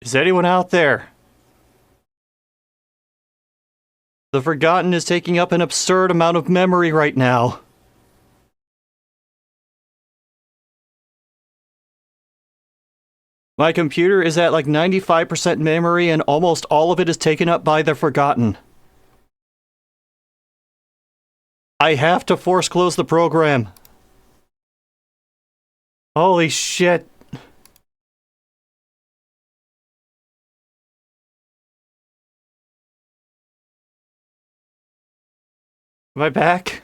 Is anyone out there? The Forgotten is taking up an absurd amount of memory right now. My computer is at like 95% memory and almost all of it is taken up by the Forgotten. I have to force close the program. Holy shit. Am I back?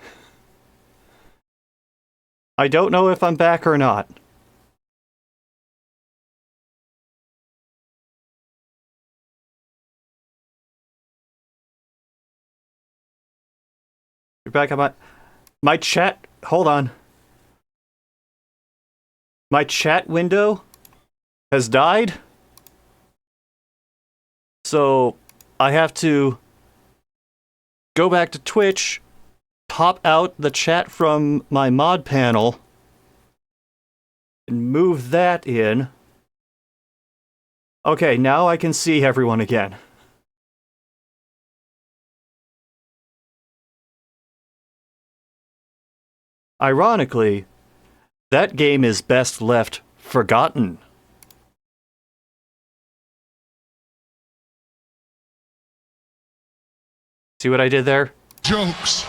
I don't know if I'm back or not. You're back on my chat. Hold on. My chat window has died. So I have to go back to Twitch, pop out the chat from my mod panel, and move that in. Okay, now I can see everyone again. Ironically, that game is best left forgotten. See what I did there? Jokes.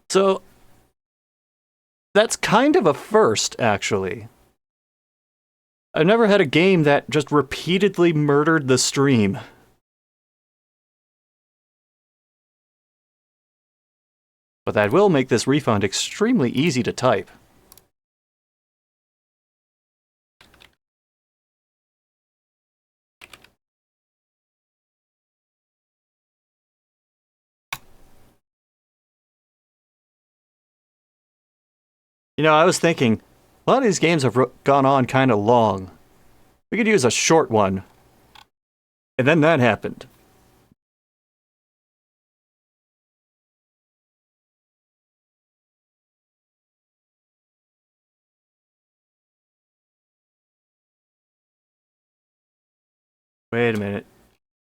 So, that's kind of a first, actually. I've never had a game that just repeatedly murdered the stream. But that will make this refund extremely easy to type. You know, I was thinking, a lot of these games have gone on kind of long. We could use a short one. And then that happened. Wait a minute.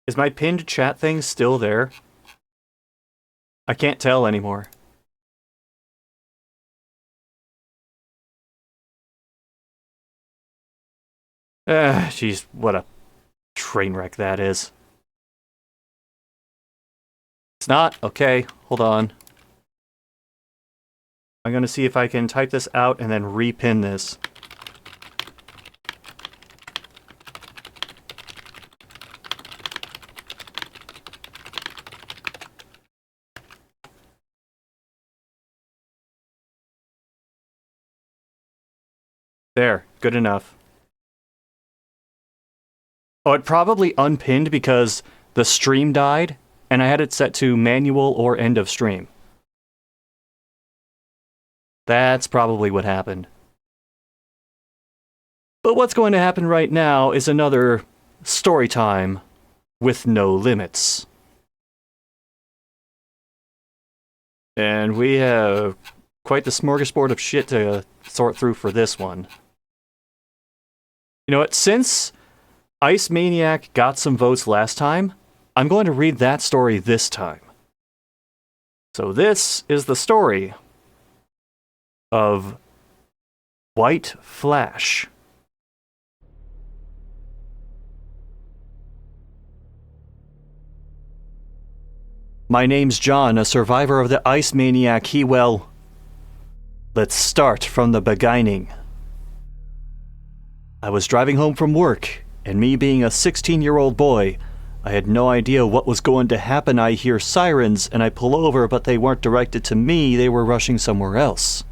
Is my pinned chat thing still there? I can't tell anymore. Jeez, what a train wreck that is. It's not? Okay, hold on. I'm gonna see if I can type this out and then repin this. There, good enough. Oh, it probably unpinned because the stream died, and I had it set to manual or end of stream. That's probably what happened. But what's going to happen right now is another story time with no limits. And we have quite the smorgasbord of shit to sort through for this one. You know what? Since Ice Maniac got some votes last time, I'm going to read that story this time. So this is the story of White Flash. My name's John, a survivor of the Ice Maniac. Let's start from the beginning. I was driving home from work, and me being a 16-year-old boy, I had no idea what was going to happen. I hear sirens, and I pull over, but they weren't directed to me, they were rushing somewhere else.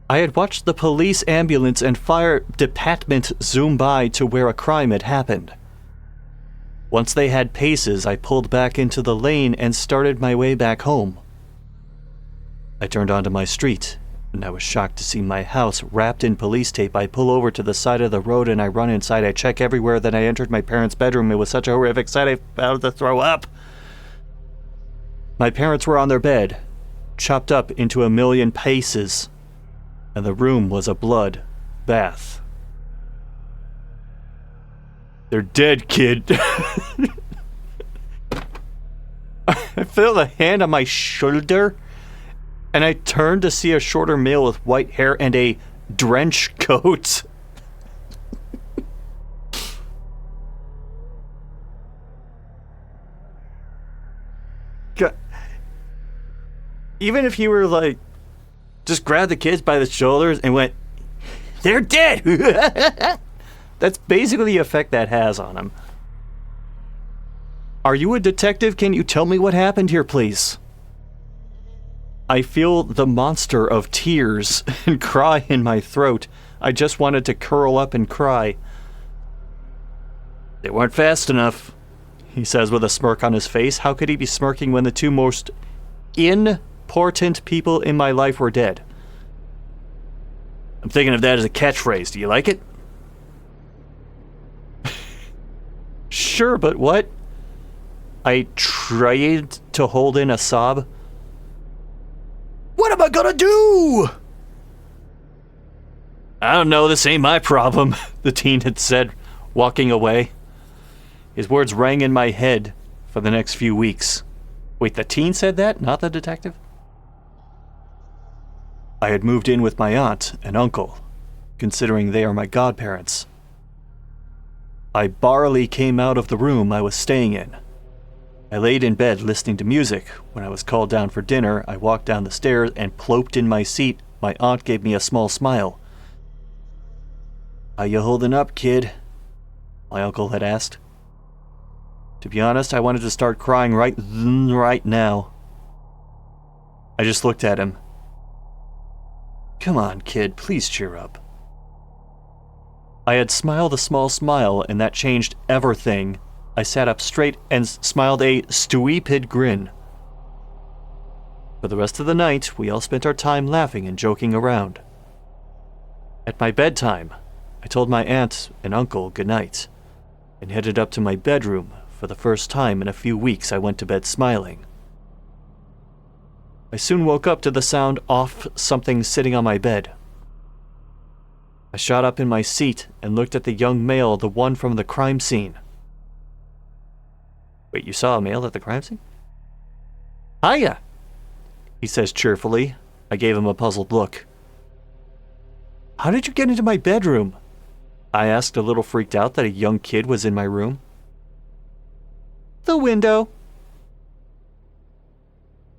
I had watched the police, ambulance, and fire department zoom by to where a crime had happened. Once they had paces, I pulled back into the lane and started my way back home. I turned onto my street, and I was shocked to see my house wrapped in police tape. I pull over to the side of the road and I run inside. I check everywhere. Then I entered my parents' bedroom. It was such a horrific sight I was about to throw up. My parents were on their bed, chopped up into a million pieces, and the room was a blood bath. They're dead, kid. I felt a hand on my shoulder, and I turned to see a shorter male with white hair and a trench coat. Even if you were like, just grabbed the kids by the shoulders and went, "They're dead!" That's basically the effect that has on them. Are you a detective? Can you tell me what happened here, please? I feel the monster of tears and cry in my throat. I just wanted to curl up and cry. They weren't fast enough, he says with a smirk on his face. How could he be smirking when the two most important people in my life were dead? I'm thinking of that as a catchphrase. Do you like it? Sure, but what? I tried to hold in a sob. What am I gonna do? I don't know, this ain't my problem, the teen had said, walking away. His words rang in my head for the next few weeks. Wait, the teen said that, not the detective? I had moved in with my aunt and uncle, considering they are my godparents. I barely came out of the room I was staying in. I laid in bed listening to music. When I was called down for dinner, I walked down the stairs and plopped in my seat. My aunt gave me a small smile. How you holding up, kid? My uncle had asked. To be honest, I wanted to start crying right now. I just looked at him. Come on, kid, please cheer up. I had smiled a small smile, and that changed everything. I sat up straight and smiled a stupid grin. For the rest of the night, we all spent our time laughing and joking around. At my bedtime, I told my aunt and uncle goodnight, and headed up to my bedroom. For the first time in a few weeks, I went to bed smiling. I soon woke up to the sound of something sitting on my bed. I shot up in my seat and looked at the young male, the one from the crime scene. Wait, you saw a male at the crime scene? Hiya, he says cheerfully. I gave him a puzzled look. How did you get into my bedroom? I asked, a little freaked out that a young kid was in my room. The window.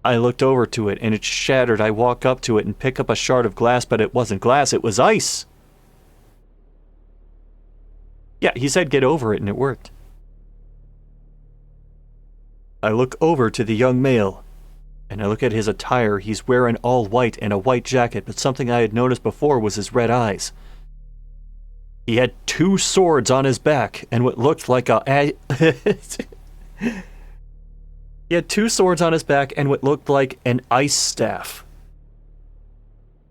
I looked over to it and it shattered. I walk up to it and pick up a shard of glass, but it wasn't glass, it was ice. Yeah, he said get over it and it worked. I look over to the young male, and I look at his attire. He's wearing all white and a white jacket, but something I had noticed before was his red eyes. He had 2 swords on his back, and what looked like a... He had 2 swords on his back and what looked like an ice staff.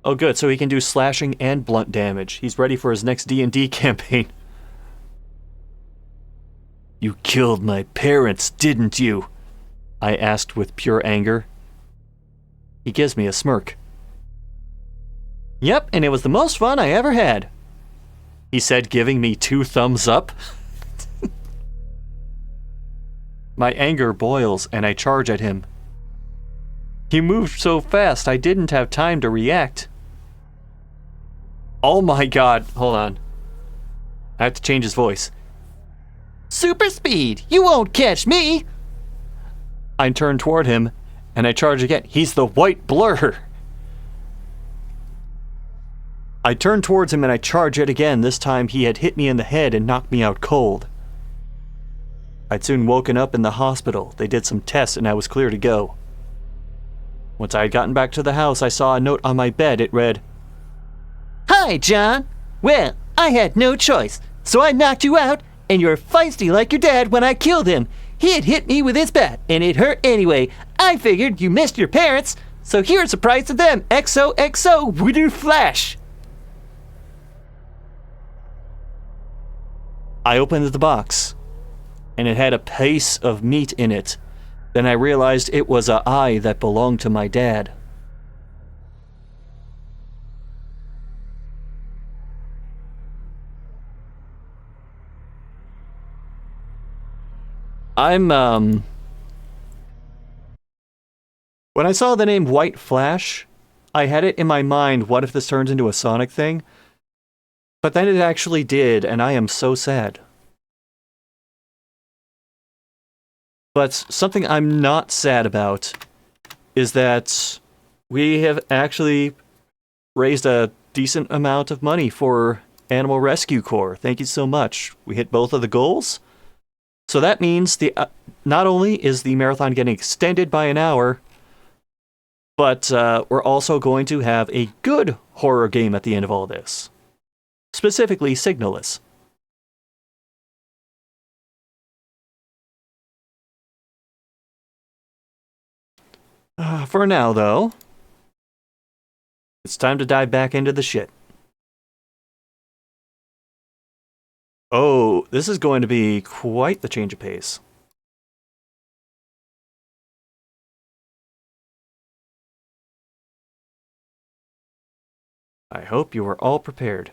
Oh good, so he can do slashing and blunt damage. He's ready for his next D&D campaign. You killed my parents, didn't you? I asked with pure anger. He gives me a smirk. Yep, and it was the most fun I ever had, he said, giving me 2 thumbs up. My anger boils and I charge at him. He moved so fast I didn't have time to react. Oh my god, hold on. I have to change his voice. Super speed! You won't catch me! I turn toward him, and I charge again. He's the white blur! I turn towards him and I charge it again. This time he had hit me in the head and knocked me out cold. I'd soon woken up in the hospital. They did some tests and I was clear to go. Once I had gotten back to the house, I saw a note on my bed. It read, Hi, John! Well, I had no choice, so I knocked you out, and you're feisty like your dad when I killed him. He had hit me with his bat, and it hurt anyway. I figured you missed your parents, so here's a surprise to them. XOXO, Widow Flash. I opened the box, and it had a piece of meat in it. Then I realized it was a eye that belonged to my dad. When I saw the name White Flash, I had it in my mind, what if this turns into a Sonic thing? But then it actually did, and I am so sad. But something I'm not sad about is that we have actually raised a decent amount of money for Animal Rescue Corps. Thank you so much. We hit both of the goals. So that means the not only is the marathon getting extended by an hour, but we're also going to have a good horror game at the end of all this. Specifically, Signalus. For now, though, it's time to dive back into the shit. Oh, this is going to be quite the change of pace. I hope you are all prepared.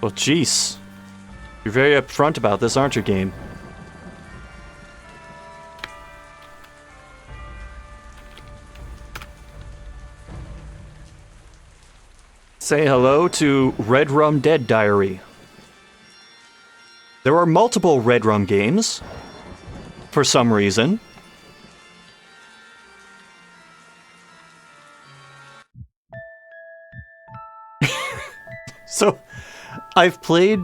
Well, jeez. You're very upfront about this, aren't you, game? Say hello to Red Rum Dead Diary. There are multiple Red Rum games, for some reason. So, I've played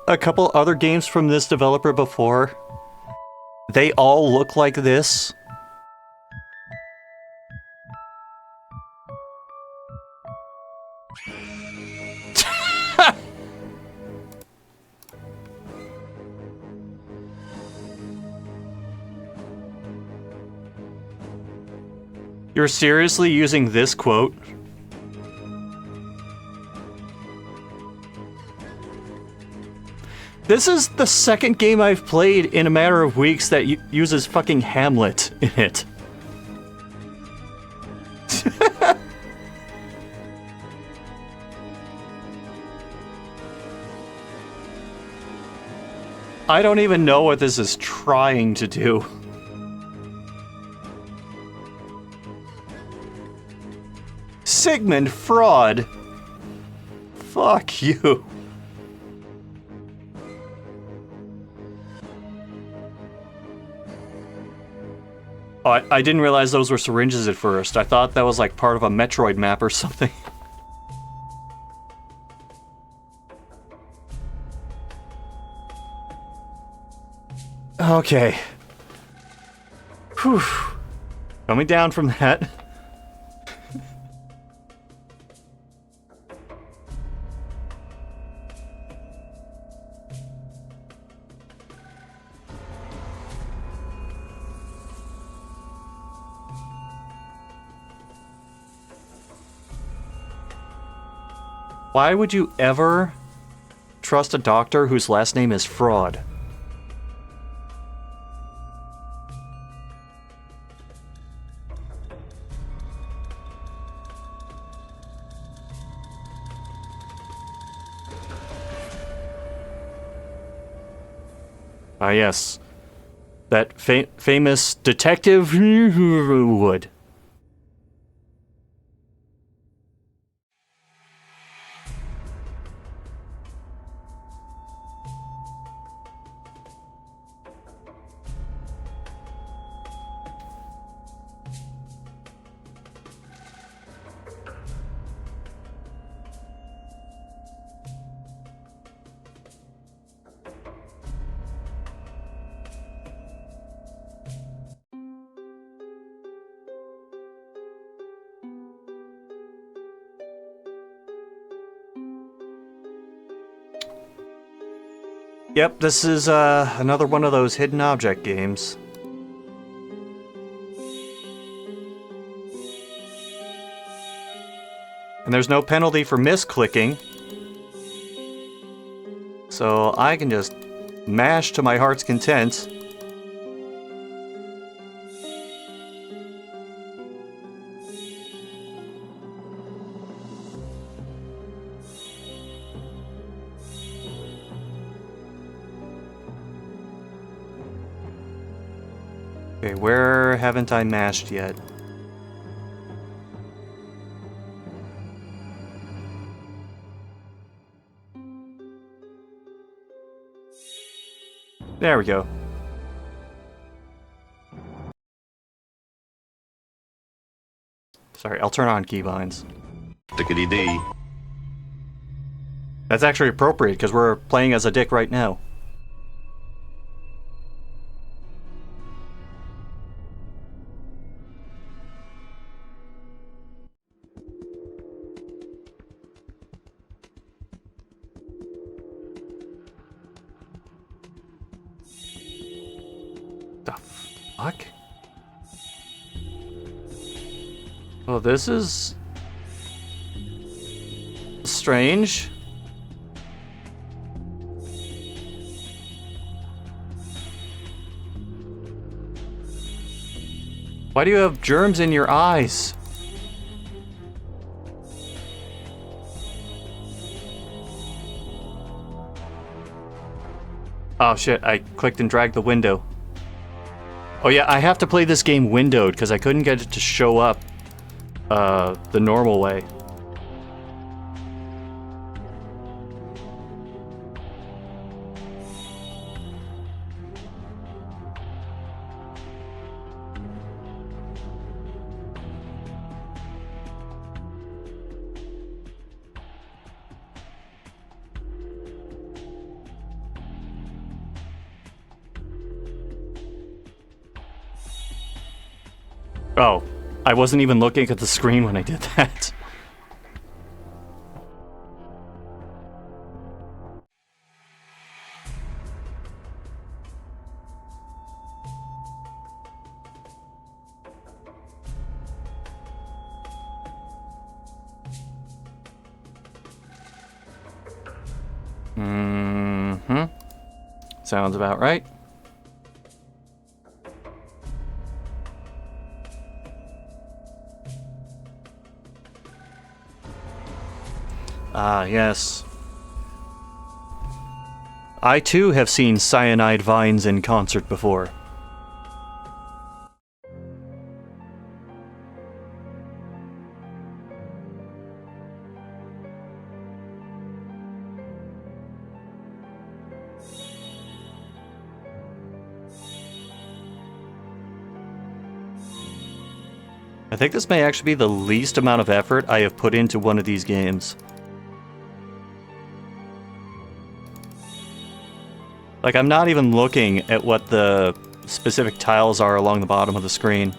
a couple other games from this developer before. They all look like this. You're seriously using this quote? This is the second game I've played in a matter of weeks that uses fucking Hamlet in it. I don't even know what this is trying to do. Sigmund Fraud. Fuck you. Oh, I didn't realize those were syringes at first. I thought that was like part of a Metroid map or something. Okay. Whew. Coming down from that. Why would you ever trust a doctor whose last name is Fraud? Ah, yes. That famous detective would. Yep, this is another one of those hidden object games. And there's no penalty for misclicking. So I can just mash to my heart's content. Okay, where haven't I mashed yet? There we go. Sorry, I'll turn on keybinds. Dickety-dee. That's actually appropriate, because we're playing as a dick right now. The fuck? Well, this is strange. Why do you have germs in your eyes? Oh shit, I clicked and dragged the window. Oh yeah, I have to play this game windowed because I couldn't get it to show up the normal way. Oh, I wasn't even looking at the screen when I did that. Mm-hmm. Sounds about right. Ah, yes. I too have seen cyanide vines in concert before. I think this may actually be the least amount of effort I have put into one of these games. Like, I'm not even looking at what the specific tiles are along the bottom of the screen.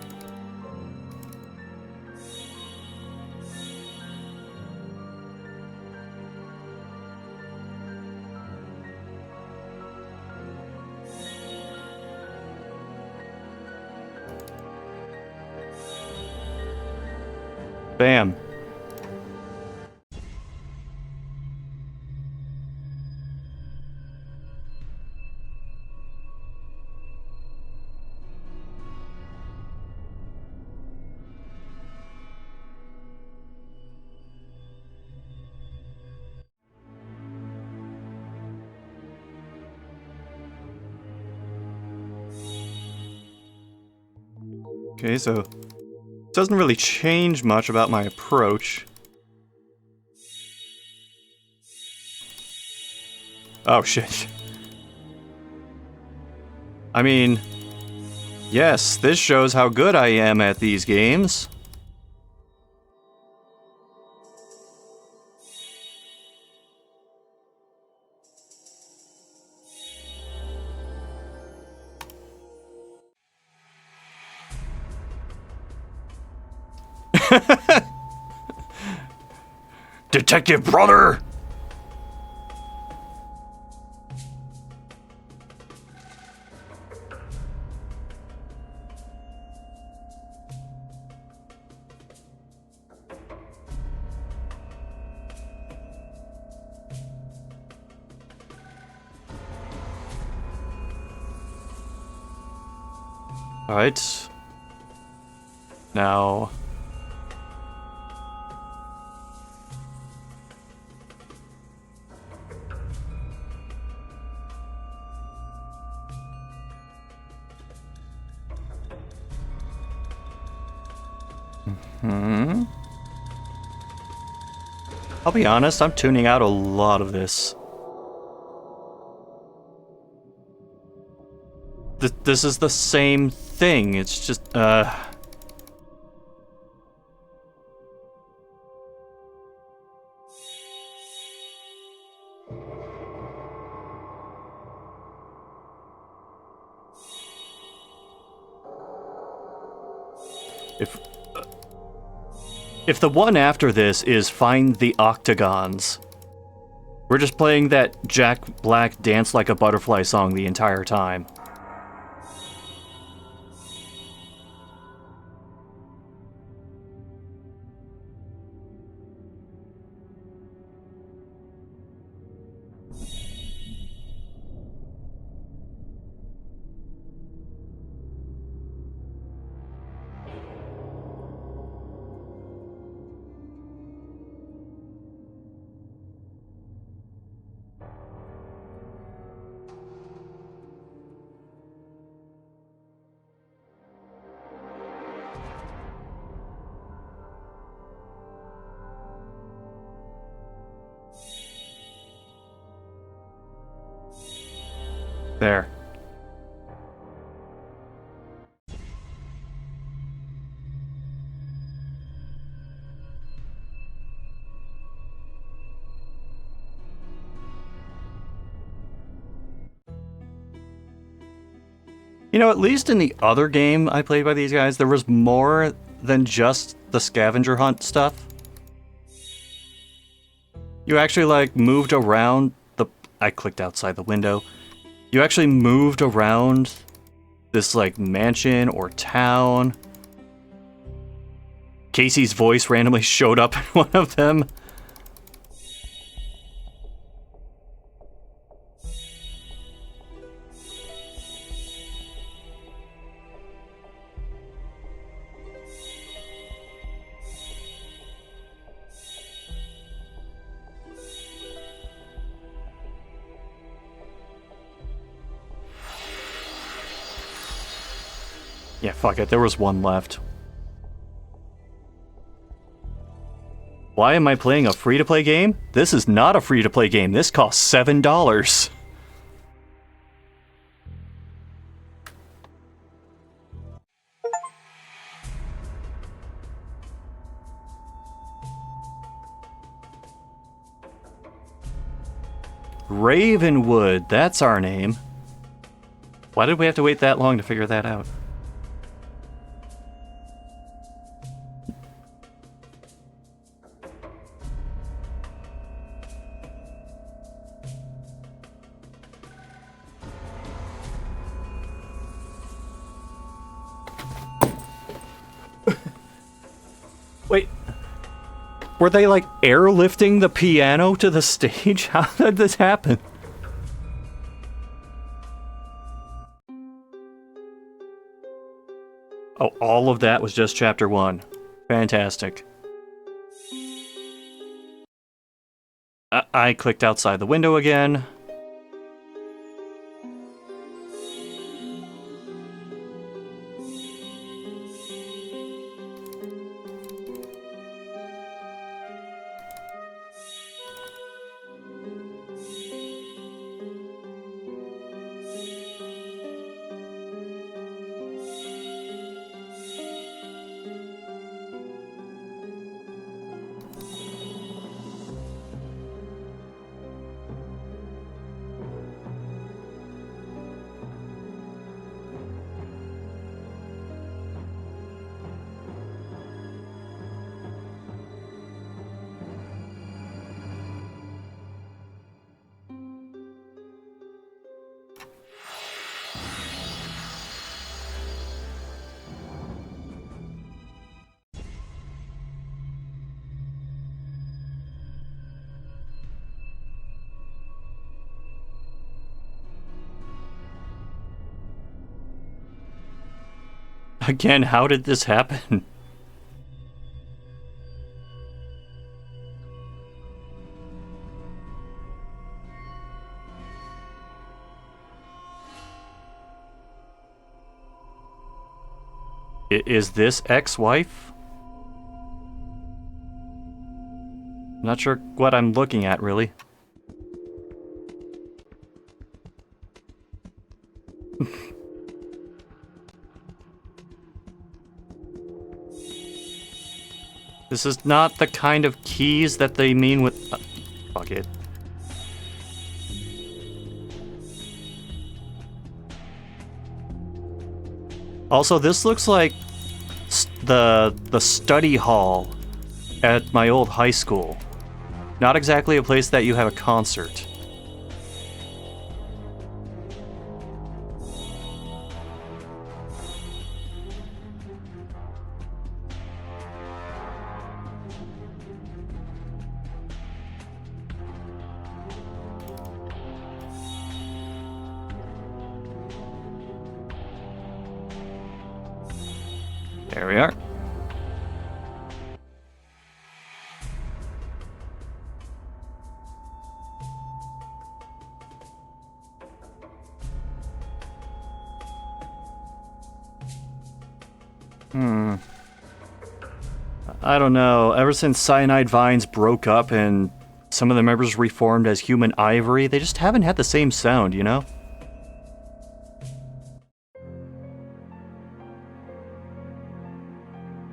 Bam. Okay, so it doesn't really change much about my approach. Oh shit. I mean, yes, this shows how good I am at these games. Detective brother! Alright. Now... I'll be honest, I'm tuning out a lot of this. This is the same thing, it's just, If the one after this is Find the Octagons, we're just playing that Jack Black Dance Like a Butterfly song the entire time. There. You know, at least in the other game I played by these guys, there was more than just the scavenger hunt stuff. You actually, like, moved around the... I clicked outside the window. You actually moved around this, like, mansion or town. Casey's voice randomly showed up in one of them. Yeah, fuck it, there was one left. Why am I playing a free-to-play game? This is not a free-to-play game. This costs $7. Ravenwood, that's our name. Why did we have to wait that long to figure that out? Wait, were they like airlifting the piano to the stage? How did this happen? Oh, all of that was just chapter 1. Fantastic. I clicked outside the window again. Again, how did this happen? Is this ex-wife? Not sure what I'm looking at, really. This is not the kind of keys that they mean with... fuck it. Also, this looks like the study hall at my old high school. Not exactly a place that you have a concert. There we are. I don't know. Ever since Cyanide Vines broke up and some of the members reformed as Human Ivory, they just haven't had the same sound, you know?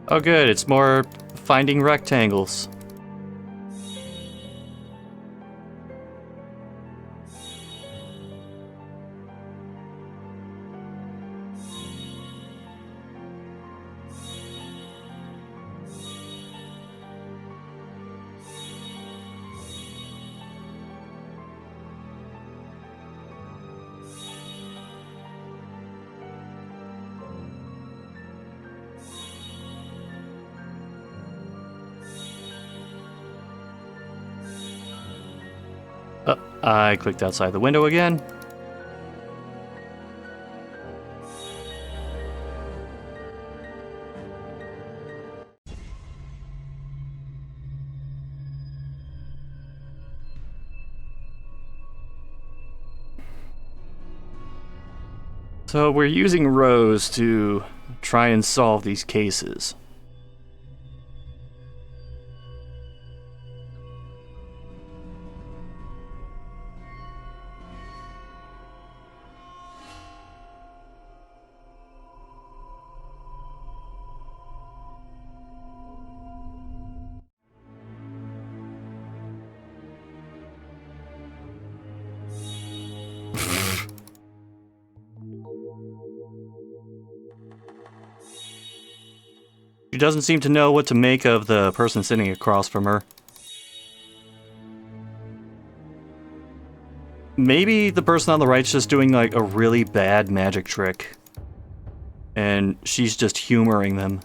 Oh good, it's more finding rectangles. I clicked outside the window again. So we're using Rose to try and solve these cases. She doesn't seem to know what to make of the person sitting across from her. Maybe the person on the right's just doing like a really bad magic trick. And she's just humoring them.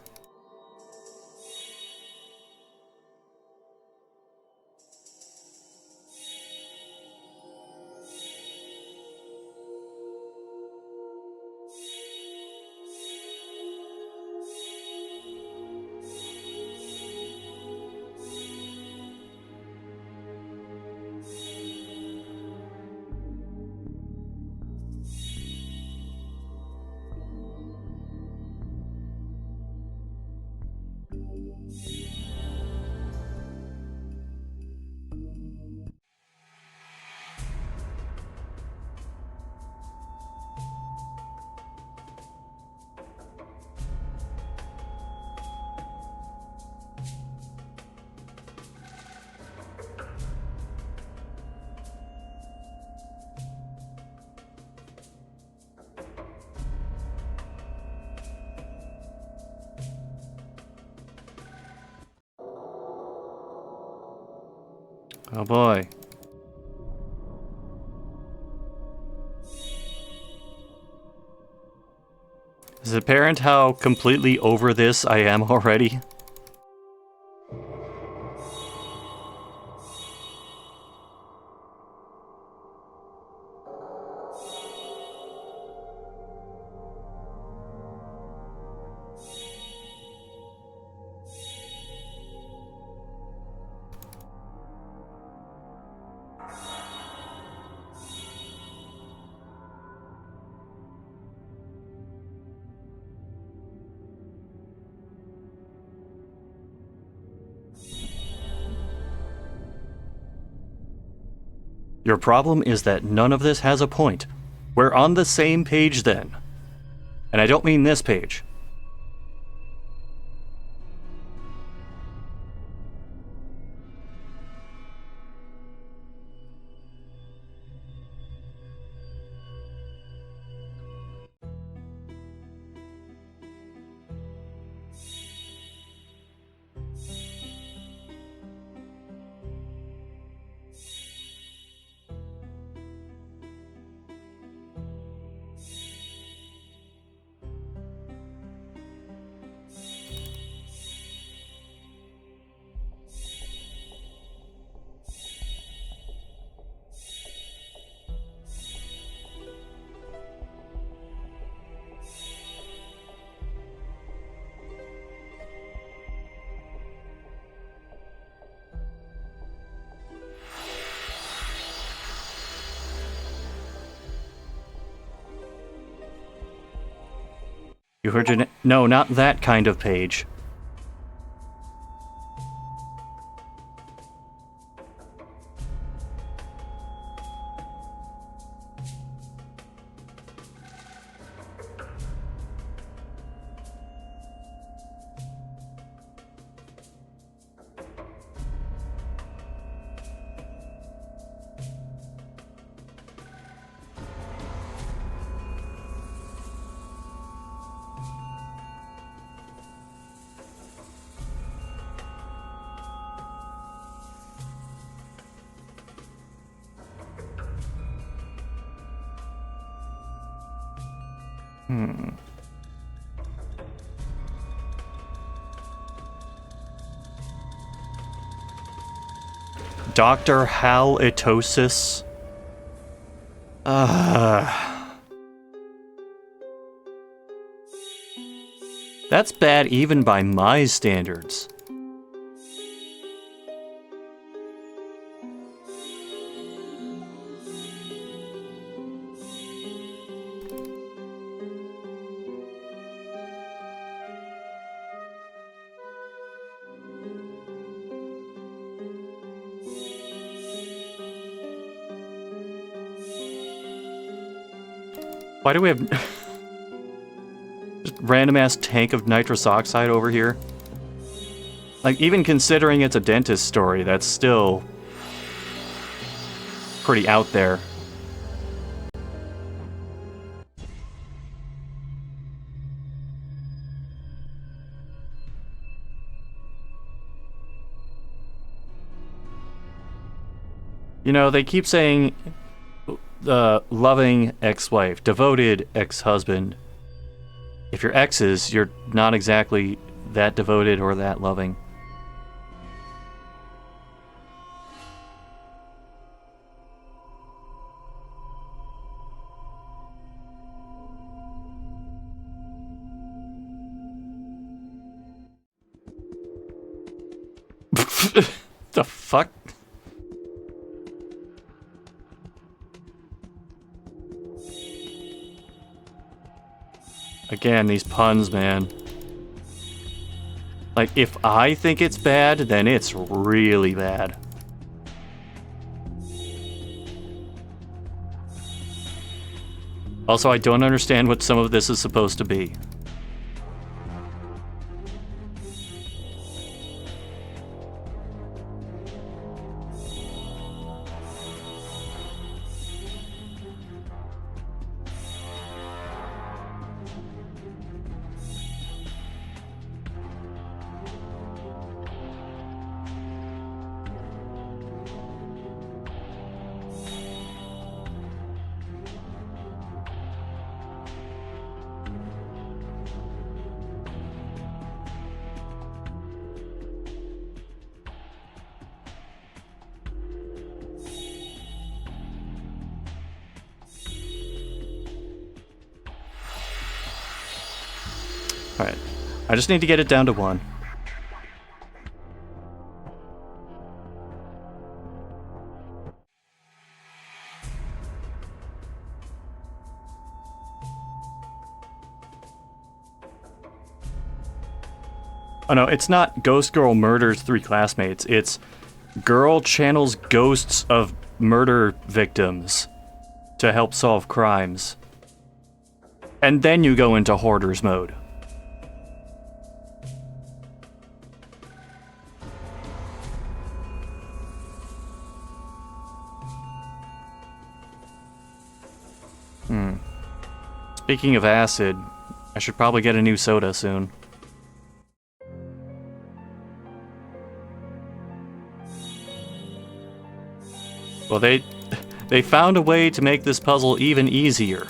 Oh boy. Is it apparent how completely over this I am already? Your problem is that none of this has a point. We're on the same page then. And I don't mean this page. You heard your no, not that kind of page. Dr. Halitosis. That's bad even by my standards. Why do we have just random ass tank of nitrous oxide over here? Like, even considering it's a dentist story, that's still pretty out there. You know, they keep saying loving ex-wife, devoted ex-husband. If you're exes, you're not exactly that devoted or that loving. The fuck? Again, these puns, man. Like, if I think it's bad, then it's really bad. Also, I don't understand what some of this is supposed to be. Alright. I just need to get it down to 1. Oh no, it's not Ghost Girl murders 3 classmates. It's girl channels ghosts of murder victims to help solve crimes. And then you go into hoarders mode. Speaking of acid, I should probably get a new soda soon. Well, they found a way to make this puzzle even easier.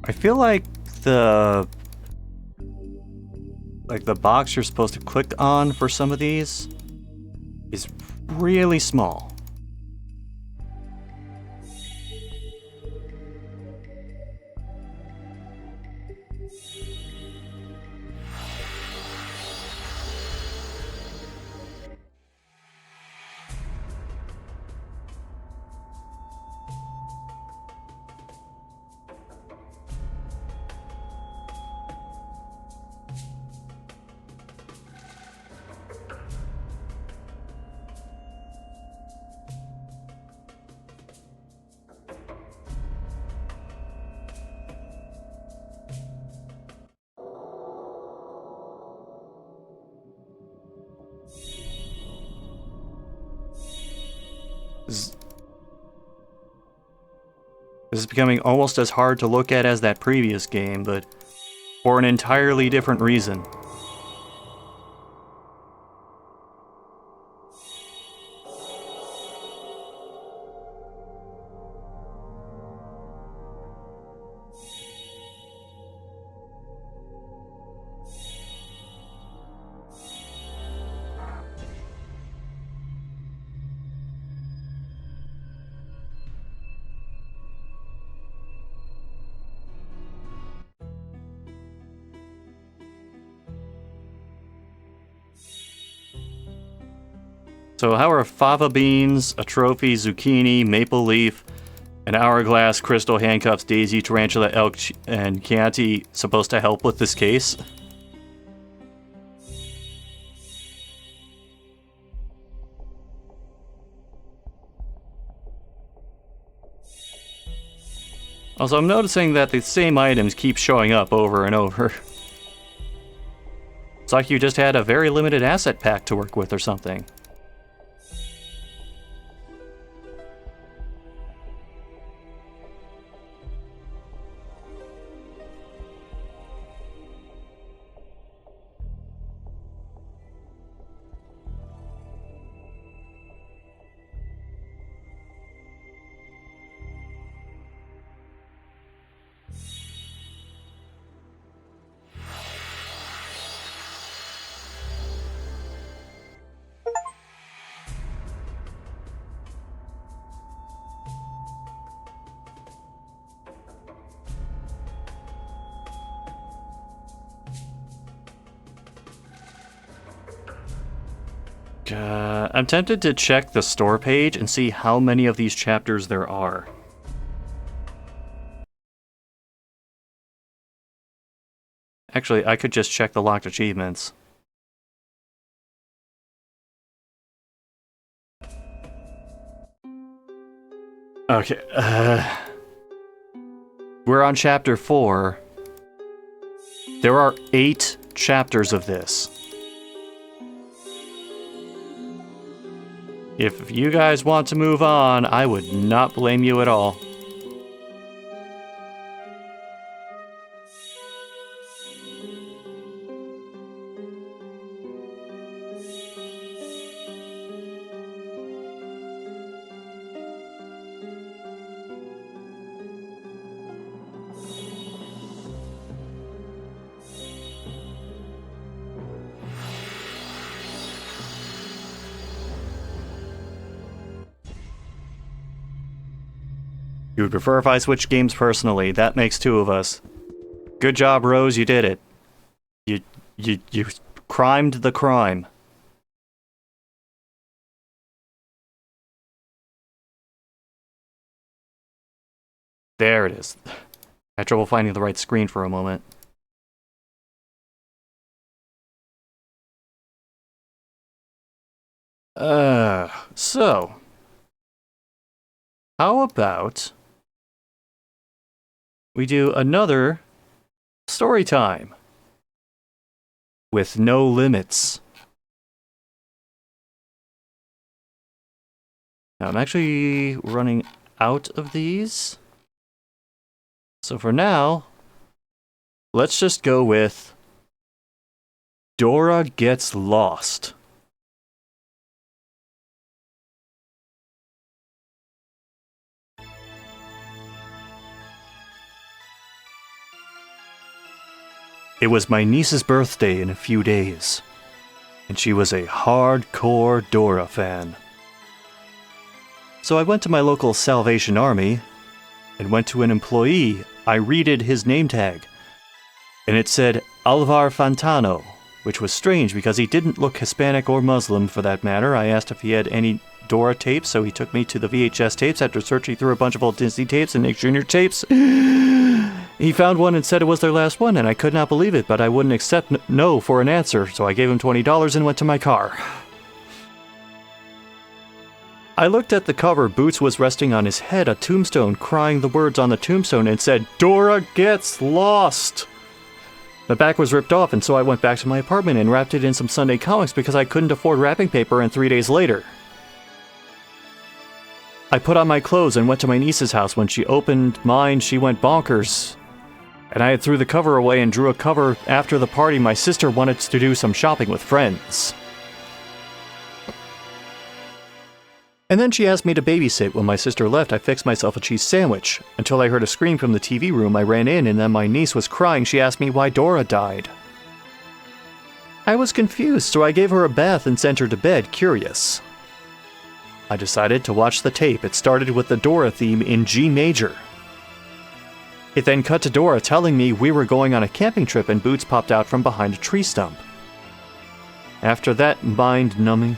I feel like the box you're supposed to click on for some of these is really small. This is becoming almost as hard to look at as that previous game, but for an entirely different reason. So how are fava beans, a trophy, zucchini, maple leaf, an hourglass, crystal, handcuffs, daisy, tarantula, elk, and Chianti supposed to help with this case? Also, I'm noticing that the same items keep showing up over and over. It's like you just had a very limited asset pack to work with or something. I'm tempted to check the store page and see how many of these chapters there are. Actually, I could just check the locked achievements. Okay, we're on chapter 4. There are 8 chapters of this. If you guys want to move on, I would not blame you at all. You would prefer if I switched games personally. That makes 2 of us. Good job, Rose, you did it. You crimed the crime. There it is. I had trouble finding the right screen for a moment. So... how about... we do another story time with no limits. Now, I'm actually running out of these. So for now, let's just go with Dora Gets Lost. It was my niece's birthday in a few days, and she was a hardcore Dora fan. So I went to my local Salvation Army and went to an employee. I readed his name tag, and it said Alvar Fantano, which was strange because he didn't look Hispanic or Muslim for that matter. I asked if he had any Dora tapes, so he took me to the VHS tapes after searching through a bunch of old Disney tapes and Nick Jr. tapes. He found one and said it was their last one, and I could not believe it, but I wouldn't accept no for an answer, so I gave him $20 and went to my car. I looked at the cover. Boots was resting on his head, a tombstone, crying the words on the tombstone, and said, "Dora Gets Lost!" The back was ripped off, and so I went back to my apartment and wrapped it in some Sunday comics because I couldn't afford wrapping paper, and 3 days later, I put on my clothes and went to my niece's house. When she opened mine, she went bonkers. And I had threw the cover away and drew a cover after the party. My sister wanted to do some shopping with friends. And then she asked me to babysit. When my sister left, I fixed myself a cheese sandwich. Until I heard a scream from the TV room, I ran in, and then my niece was crying. She asked me why Dora died. I was confused, so I gave her a bath and sent her to bed, curious. I decided to watch the tape. It started with the Dora theme in G major. It then cut to Dora telling me we were going on a camping trip, and Boots popped out from behind a tree stump. After that mind-numbing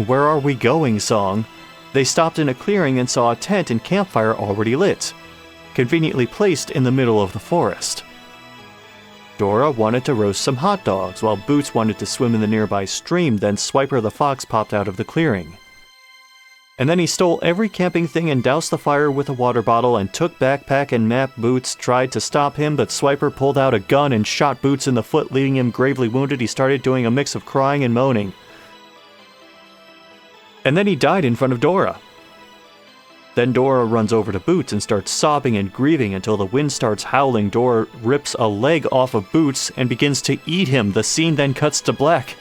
"Where Are We Going" song, they stopped in a clearing and saw a tent and campfire already lit, conveniently placed in the middle of the forest. Dora wanted to roast some hot dogs, while Boots wanted to swim in the nearby stream. Then Swiper the fox popped out of the clearing. And then he stole every camping thing and doused the fire with a water bottle and took backpack and map. Boots tried to stop him, but Swiper pulled out a gun and shot Boots in the foot, leaving him gravely wounded. He started doing a mix of crying and moaning. And then he died in front of Dora. Then Dora runs over to Boots and starts sobbing and grieving until the wind starts howling. Dora rips a leg off of Boots and begins to eat him. The scene then cuts to black.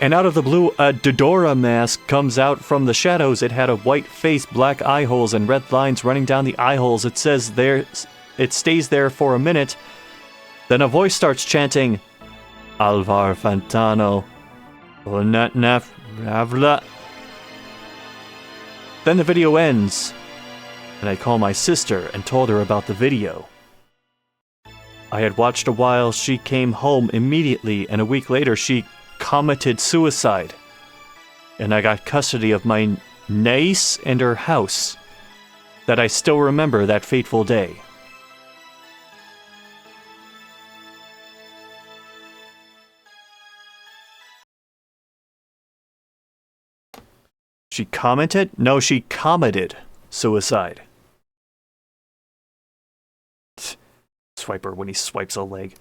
And out of the blue, a Dodora mask comes out from the shadows. It had a white face, black eye holes, and red lines running down the eye holes. It stays there for a minute. Then a voice starts chanting, "Alvar Fantano, Onatnaf Ravla." Then the video ends, and I call my sister and told her about the video. I had watched a while. She came home immediately, and a week later she committed suicide. And I got custody of my niece and her house. That I still remember that fateful day. She commented? No, she commented suicide. Swiper when he swipes a leg.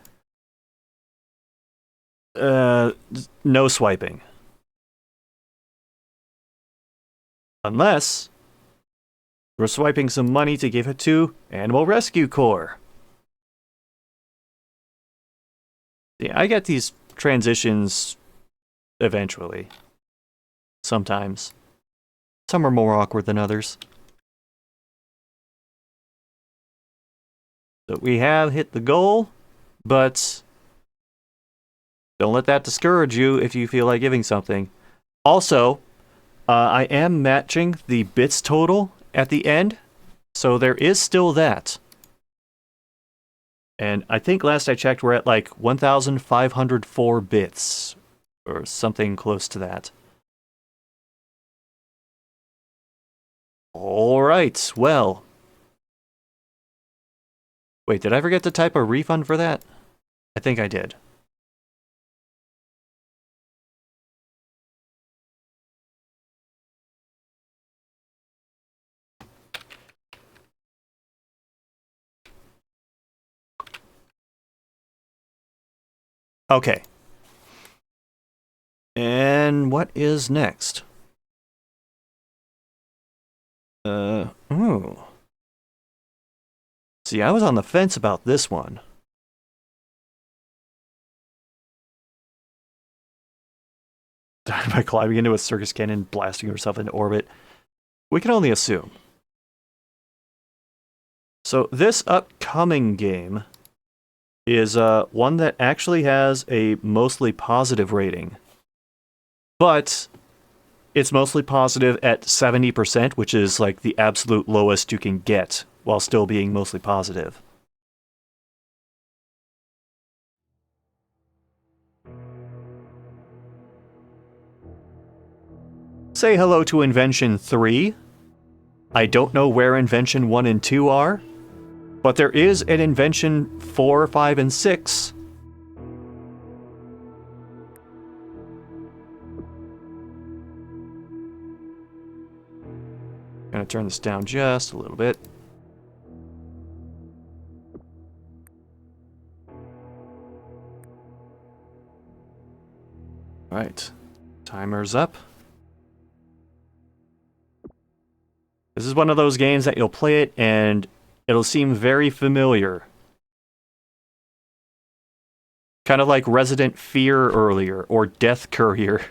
No swiping. Unless we're swiping some money to give it to Animal Rescue Corps. Yeah, I get these transitions eventually. Sometimes. Some are more awkward than others. So we have hit the goal, but don't let that discourage you if you feel like giving something. Also, I am matching the bits total at the end, so there is still that. And I think last I checked, we're at like 1,504 bits, or something close to that. Alright, well. Wait, did I forget to type a refund for that? I think I did. Okay. And what is next? Ooh. See, I was on the fence about this one. By climbing into a circus cannon, blasting herself into orbit. We can only assume. So this upcoming game is one that actually has a mostly positive rating. But it's mostly positive at 70%, which is like the absolute lowest you can get while still being mostly positive. Say hello to Invention 3. I don't know where Invention 1 and 2 are, but there is an Invention 4, 5, and 6. Gonna turn this down just a little bit. Alright, timer's up. This is one of those games that you'll play it and it'll seem very familiar. Kind of like Resident Fear earlier, or Death Courier.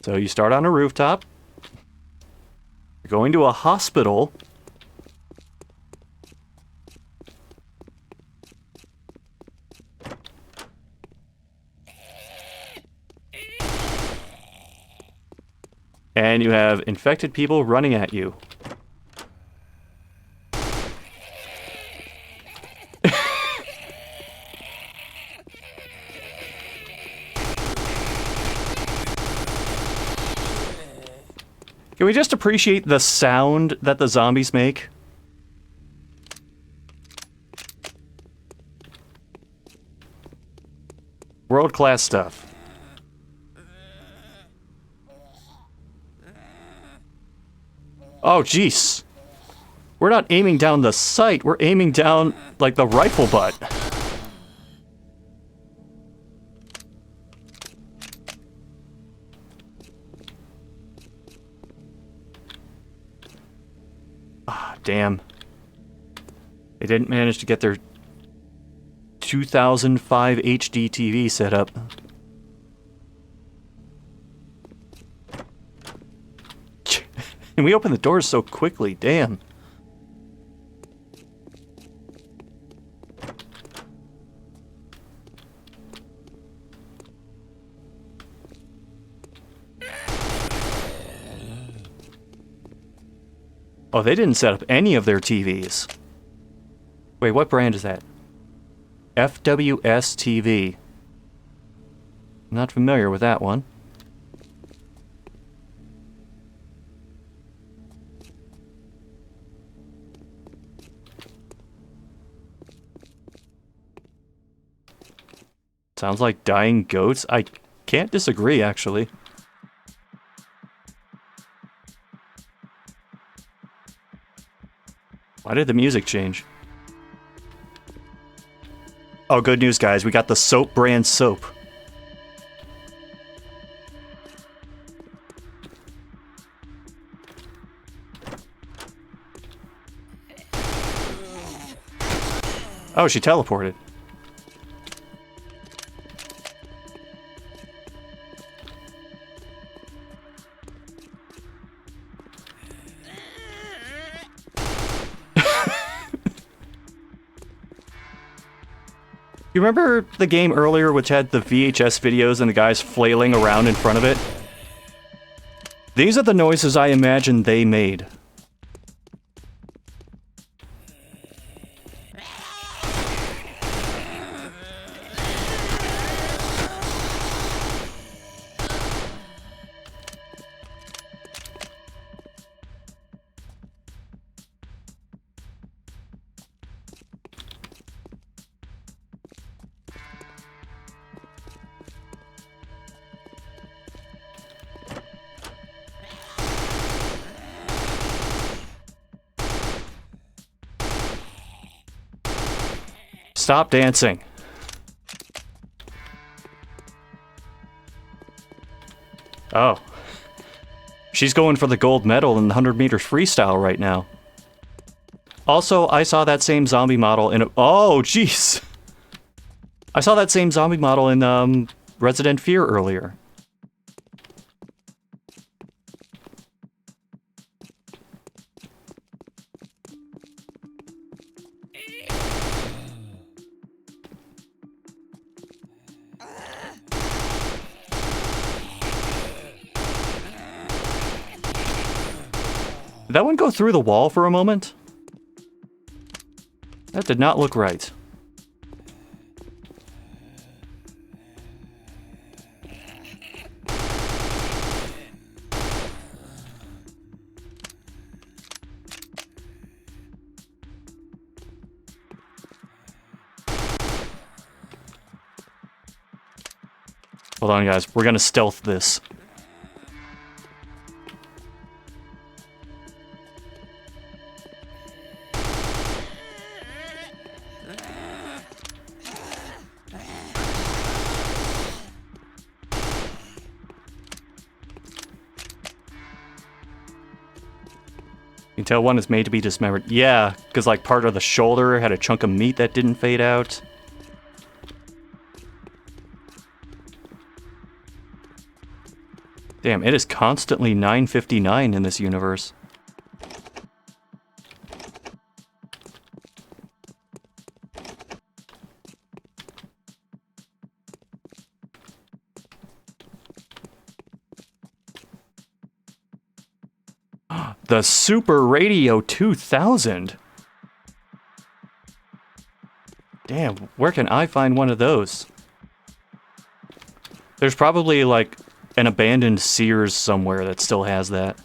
So you start on a rooftop. You're going to a hospital. And you have infected people running at you. Can we just appreciate the sound that the zombies make? World-class stuff. Oh, jeez. We're not aiming down the sight, we're aiming down, like, the rifle butt. Ah, damn. They didn't manage to get their 2005 HD TV set up. And we opened the doors so quickly, damn. Oh, they didn't set up any of their TVs. Wait, what brand is that? FWS TV. Not familiar with that one. Sounds like dying goats. I Can't disagree, actually. Why did the music change? Oh, good news, guys. We got the soap brand soap. Oh, she teleported. You remember the game earlier which had the VHS videos and the guys flailing around in front of it? These are the noises I imagine they made. Stop dancing. Oh. She's going for the gold medal in the 100 meters freestyle right now. Also, I saw that same zombie model in a... Oh, jeez! I saw that same zombie model in, Resident Fear earlier. Did that one go through the wall for a moment? That did not look right. Hold on, guys. We're gonna stealth this. You can tell one is made to be dismembered. Yeah, because like part of the shoulder had a chunk of meat that didn't fade out. Damn, it is constantly 9:59 in this universe. The Super Radio 2000. Damn, where can I find one of those? There's probably like an abandoned Sears somewhere that still has that.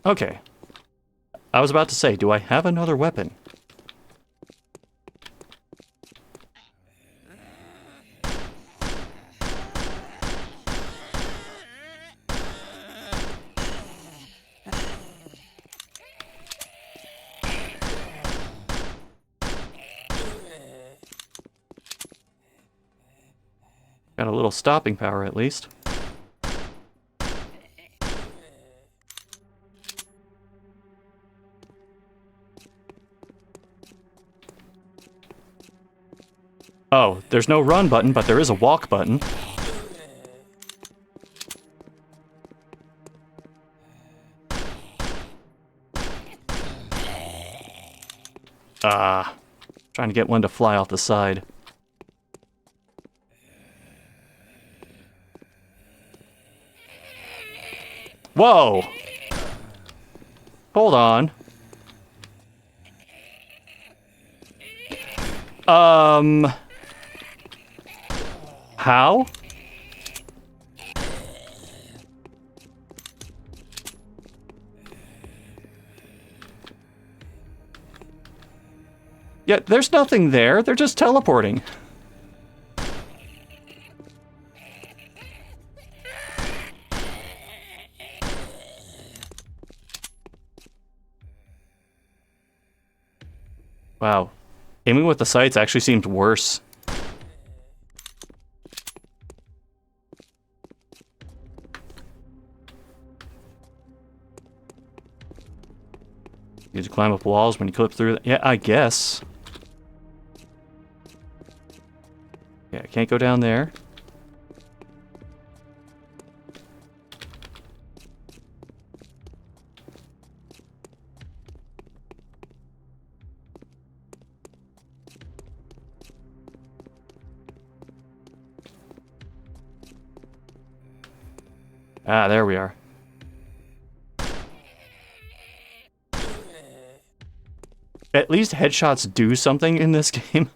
Okay. I was about to say, do I have another weapon? Got a little stopping power at least. Oh, there's no run button, but there is a walk button. Trying to get one to fly off the side. Whoa! Hold on. How? Yeah, there's nothing there. They're just teleporting. Wow. Aiming with the sights actually seemed worse. You just climb up walls when you clip through. Yeah, I guess. Yeah, I can't go down there. Ah, there we are. At least headshots do something in this game,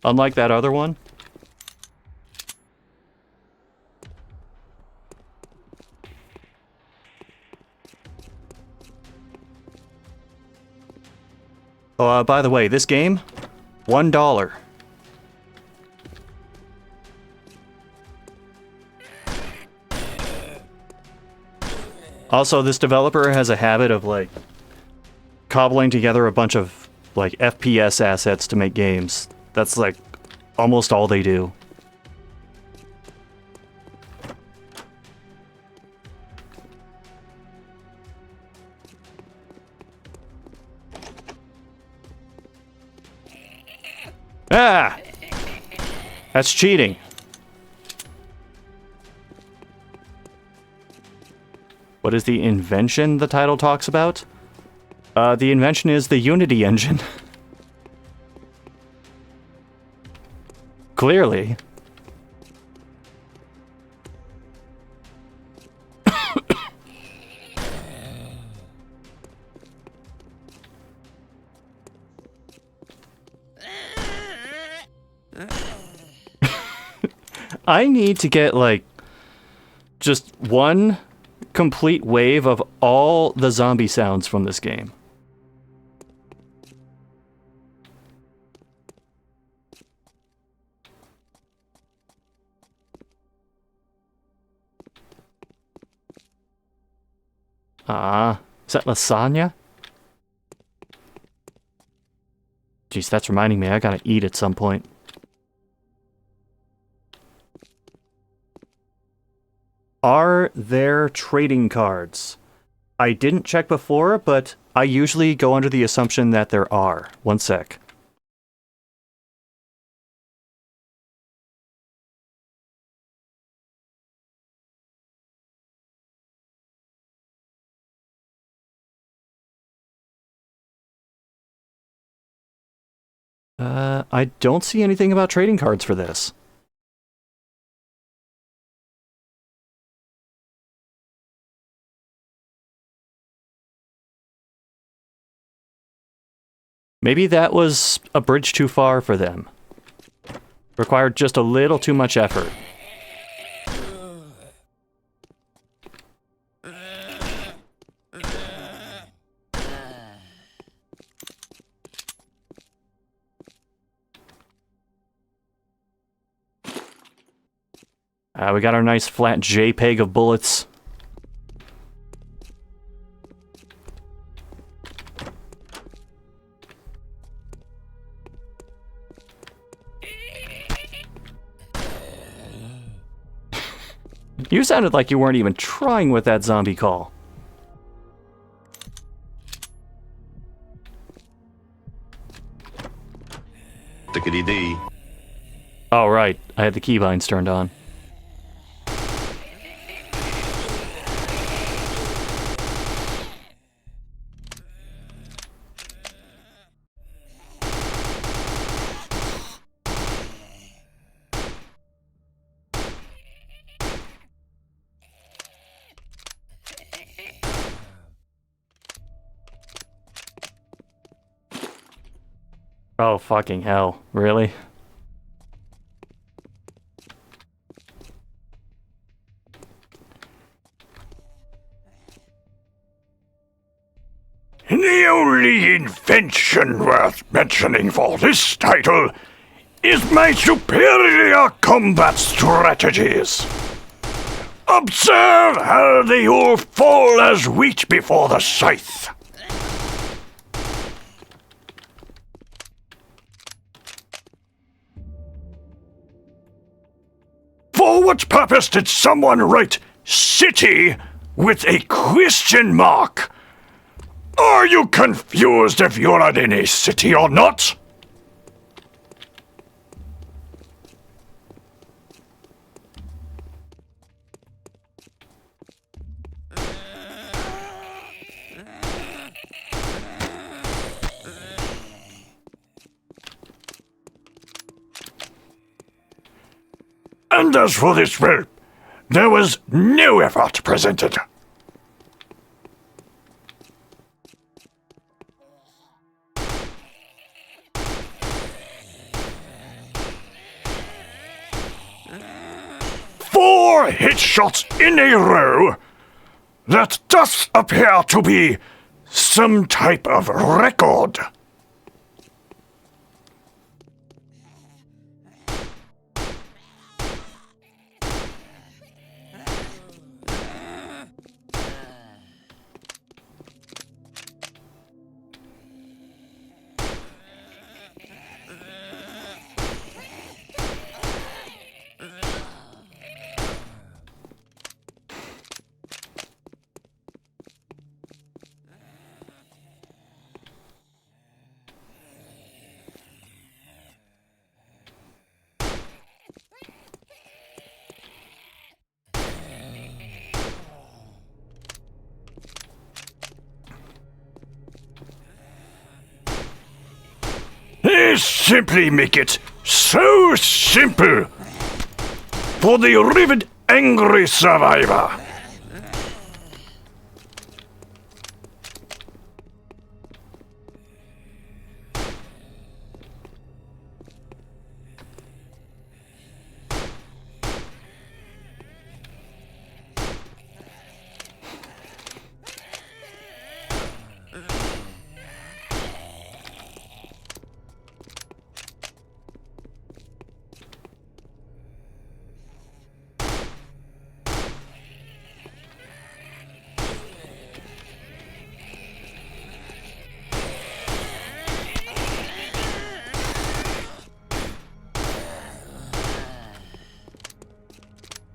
unlike that other one. Oh, by the way, this game, $1. Also, this developer has a habit of, like, cobbling together a bunch of, like, FPS assets to make games. That's, like, almost all they do. Ah! That's cheating. What is the invention the title talks about? The invention is the Unity engine. Clearly. I need to get, like, just one complete wave of all the zombie sounds from this game. Is that lasagna? Jeez, that's reminding me, I gotta eat at some point. Are there trading cards? I didn't check before, but I usually go under the assumption that there are. One sec. I don't see anything about trading cards for this. Maybe that was a bridge too far for them. Required just a little too much effort. We got our nice flat JPEG of bullets. You sounded like you weren't even trying with that zombie call. Tickety-dee. Oh, right. I had the keybinds turned on. Oh, fucking hell. Really? The only invention worth mentioning for this title is my superior combat strategies. Observe how they all fall as wheat before the scythe. For what purpose did someone write city with a question mark? Are you confused if you're in a city or not? And as for this rope, there was no effort presented. Four hit shots in a row? That does appear to be some type of record. They simply make it so simple for the rivet angry survivor.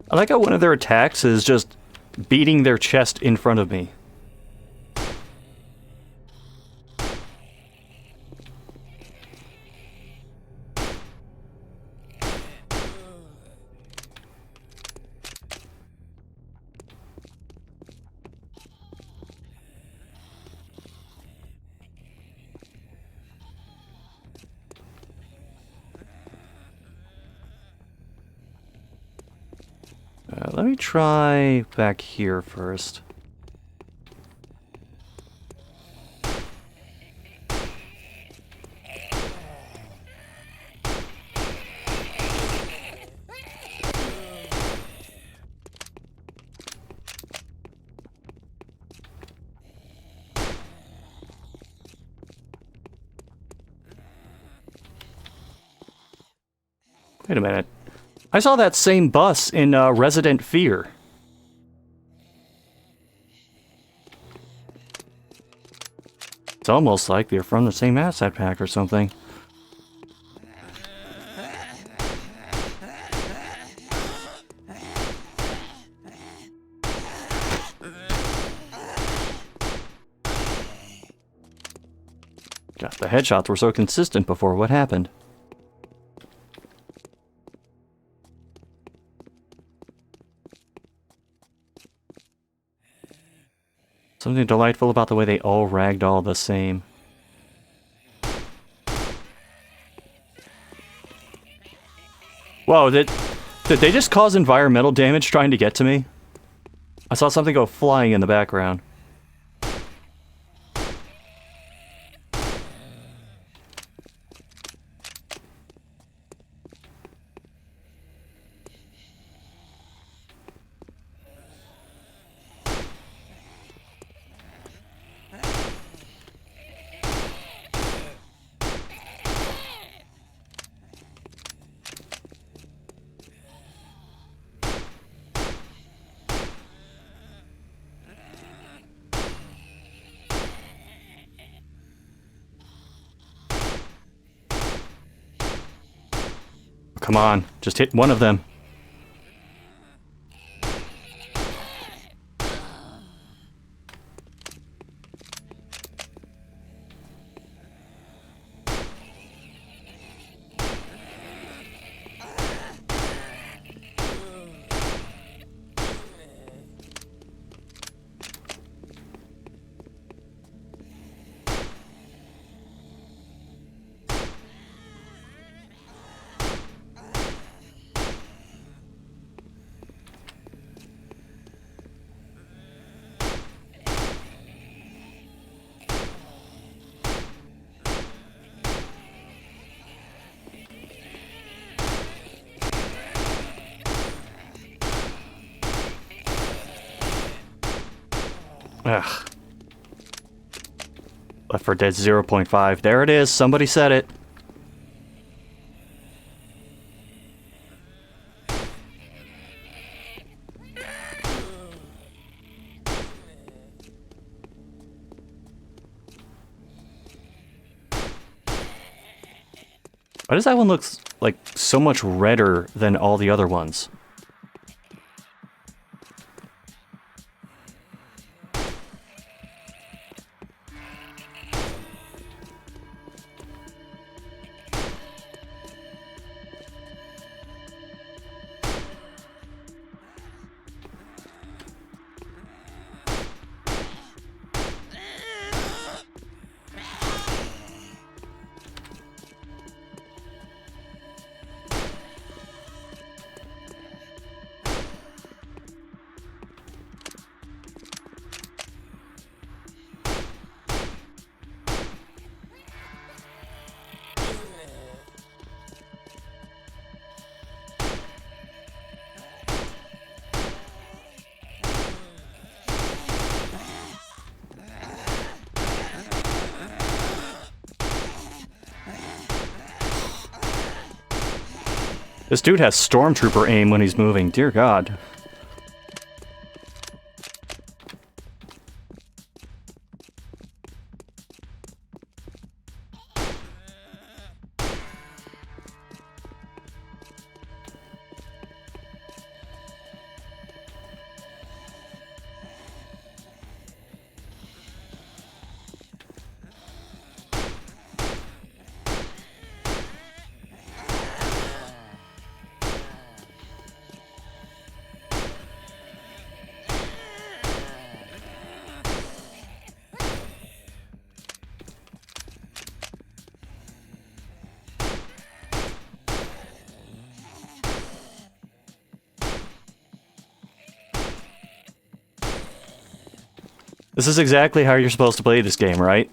I like how one of their attacks is just beating their chest in front of me. Let me try back here first. Wait a minute. I saw that same bus in Resident Fear. It's almost like they're from the same asset pack or something. God, the headshots were so consistent before. What happened? Something delightful about the way they all ragdoll the same. Whoa, did they just cause environmental damage trying to get to me? I saw something go flying in the background. come on. Just hit one of them. Ugh. Left 4 Dead 0.5. There it is. Somebody said it. Why does that one look like so much redder than all the other ones? This dude has stormtrooper aim when he's moving. Dear God. This is exactly how you're supposed to play this game, right?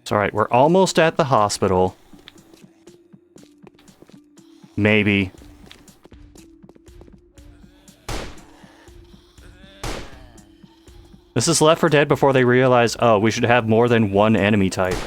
It's alright, we're almost at the hospital. Maybe. This is Left 4 Dead before they realize, oh, we should have more than one enemy type.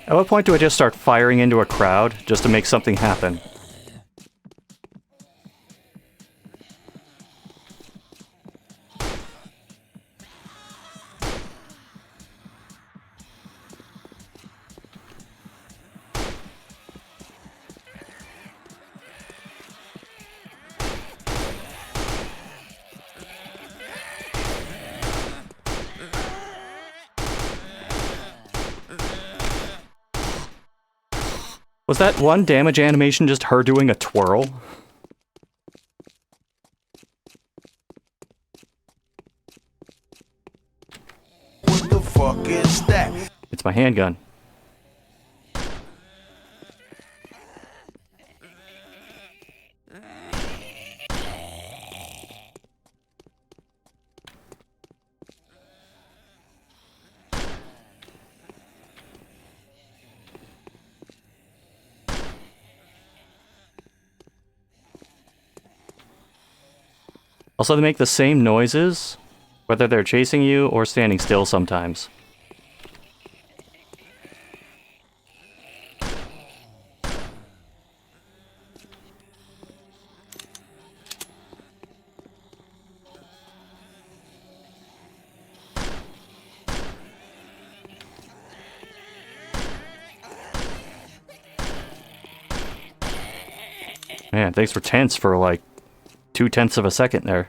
At what point do I just start firing into a crowd just to make something happen? Was that one damage animation just her doing a twirl? What the fuck is that? It's my handgun. Also, they make the same noises, whether they're chasing you or standing still sometimes. Man, thanks for tense for like 0.2 of a second there.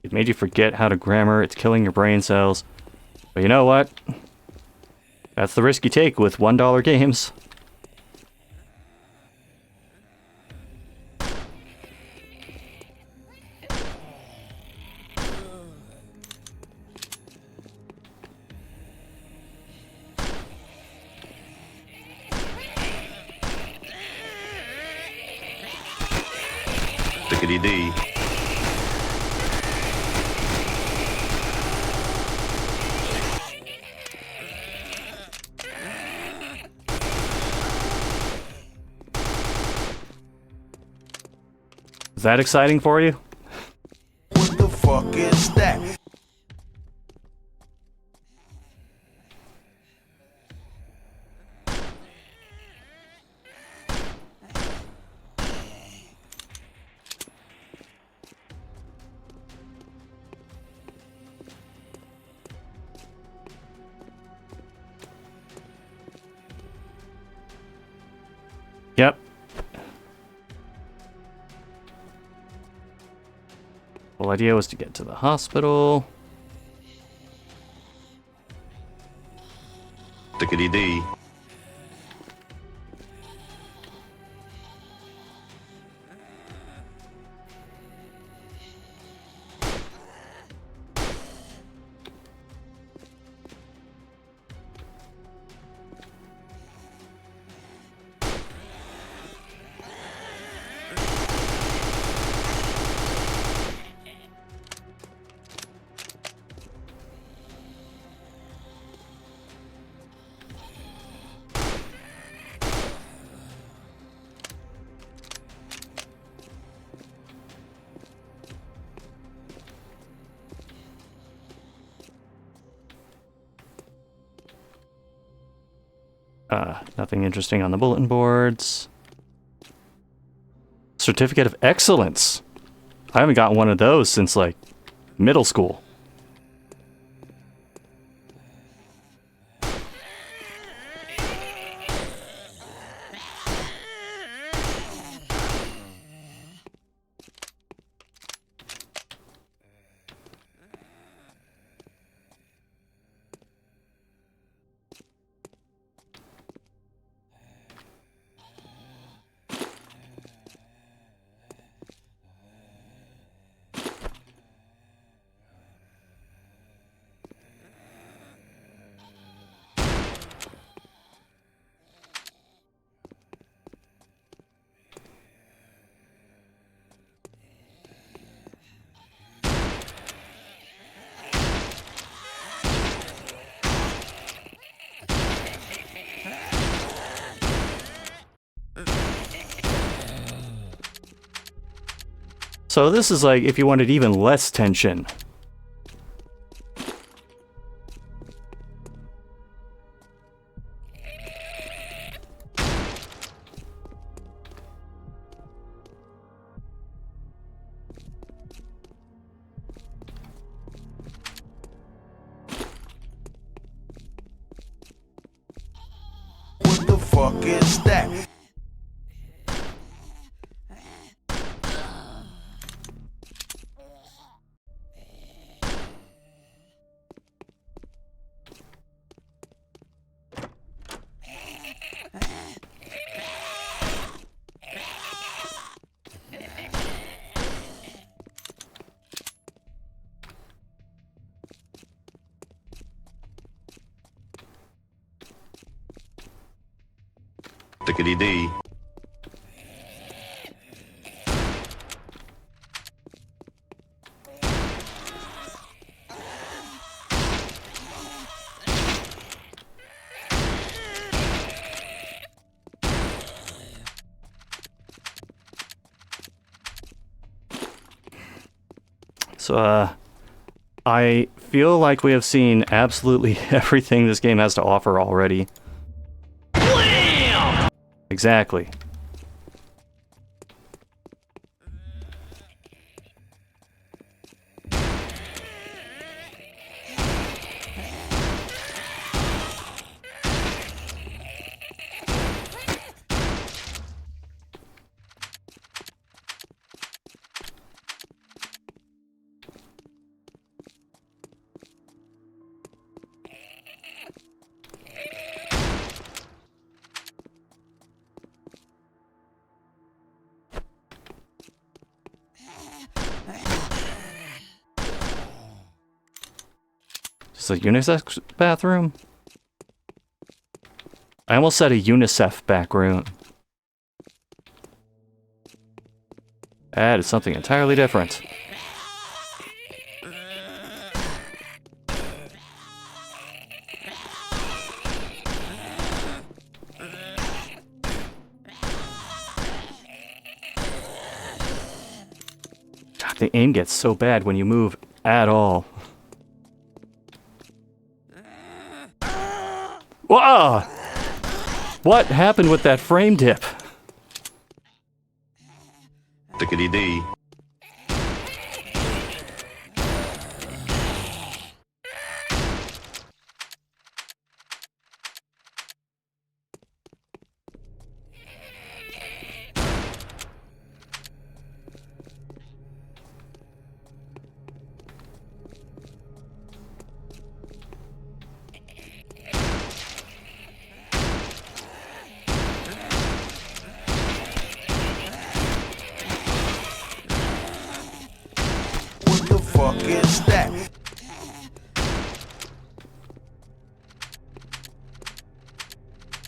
It made you forget how to grammar, it's killing your brain cells. But you know what? That's the risk you take with $1 games. Tickety-dee. Is that exciting for you? What the fuck is that? Yep. Whole idea was to get to the hospital. Tickety-dee. Nothing interesting on the bulletin boards. Certificate of Excellence. I haven't gotten one of those since, like, middle school. So this is like if you wanted even less tension. What the fuck is that? Tickety-dee. So, I feel like we have seen absolutely everything this game has to offer already. Blam! Exactly. Just a unisex bathroom? I almost said a UNICEF back room. That is something entirely different. God, the aim gets so bad when you move at all. Whoa! What happened with that frame dip? Tickety-dee. What the fuck is that?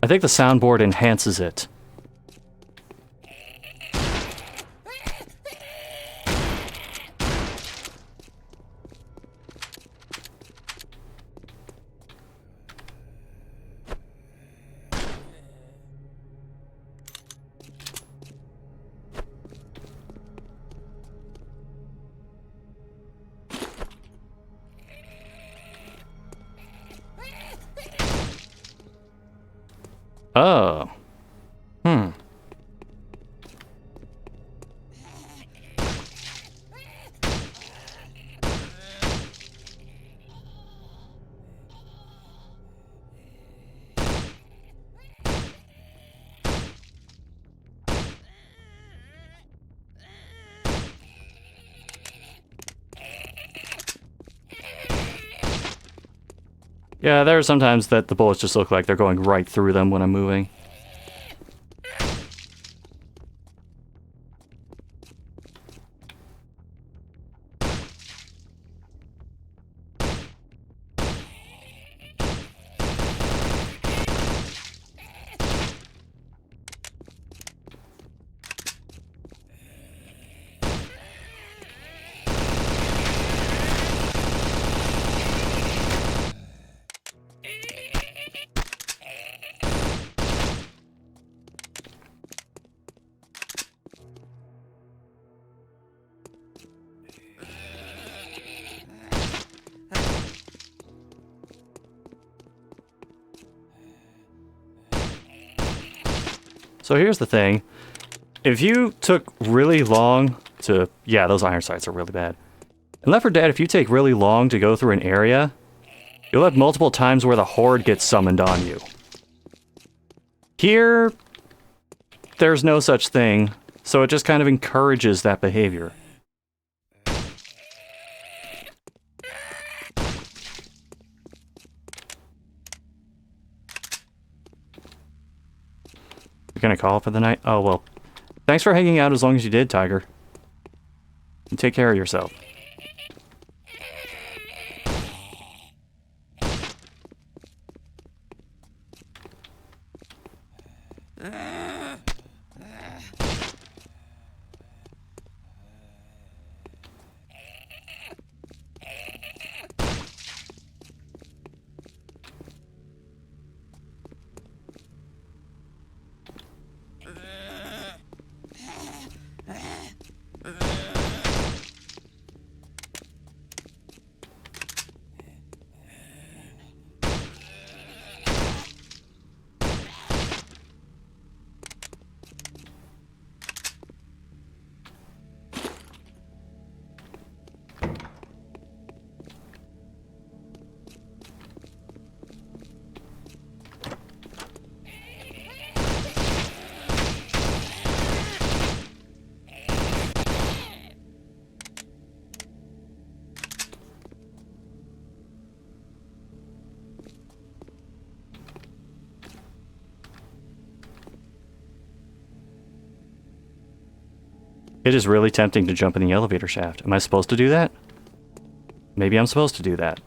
I think the soundboard enhances it. Oh. Hmm. Yeah, there are sometimes that the bullets just look like they're going right through them when I'm moving. So here's the thing. If you took really long to... Yeah, those iron sights are really bad. In Left 4 Dead, if you take really long to go through an area, you'll have multiple times where the Horde gets summoned on you. Here, there's no such thing, so it just kind of encourages that behavior. You're gonna call for the night? Oh, well. Thanks for hanging out as long as you did, Tiger. And take care of yourself. It is really tempting to jump in the elevator shaft. Am I supposed to do that? Maybe I'm supposed to do that.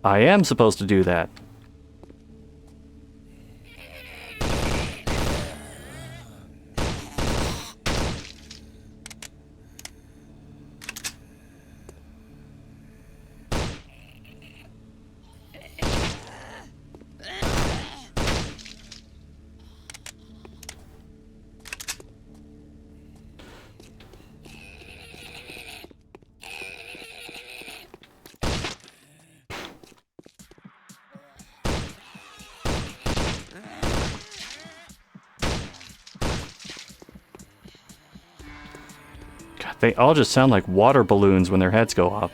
I am supposed to do that. They all just sound like water balloons when their heads go up.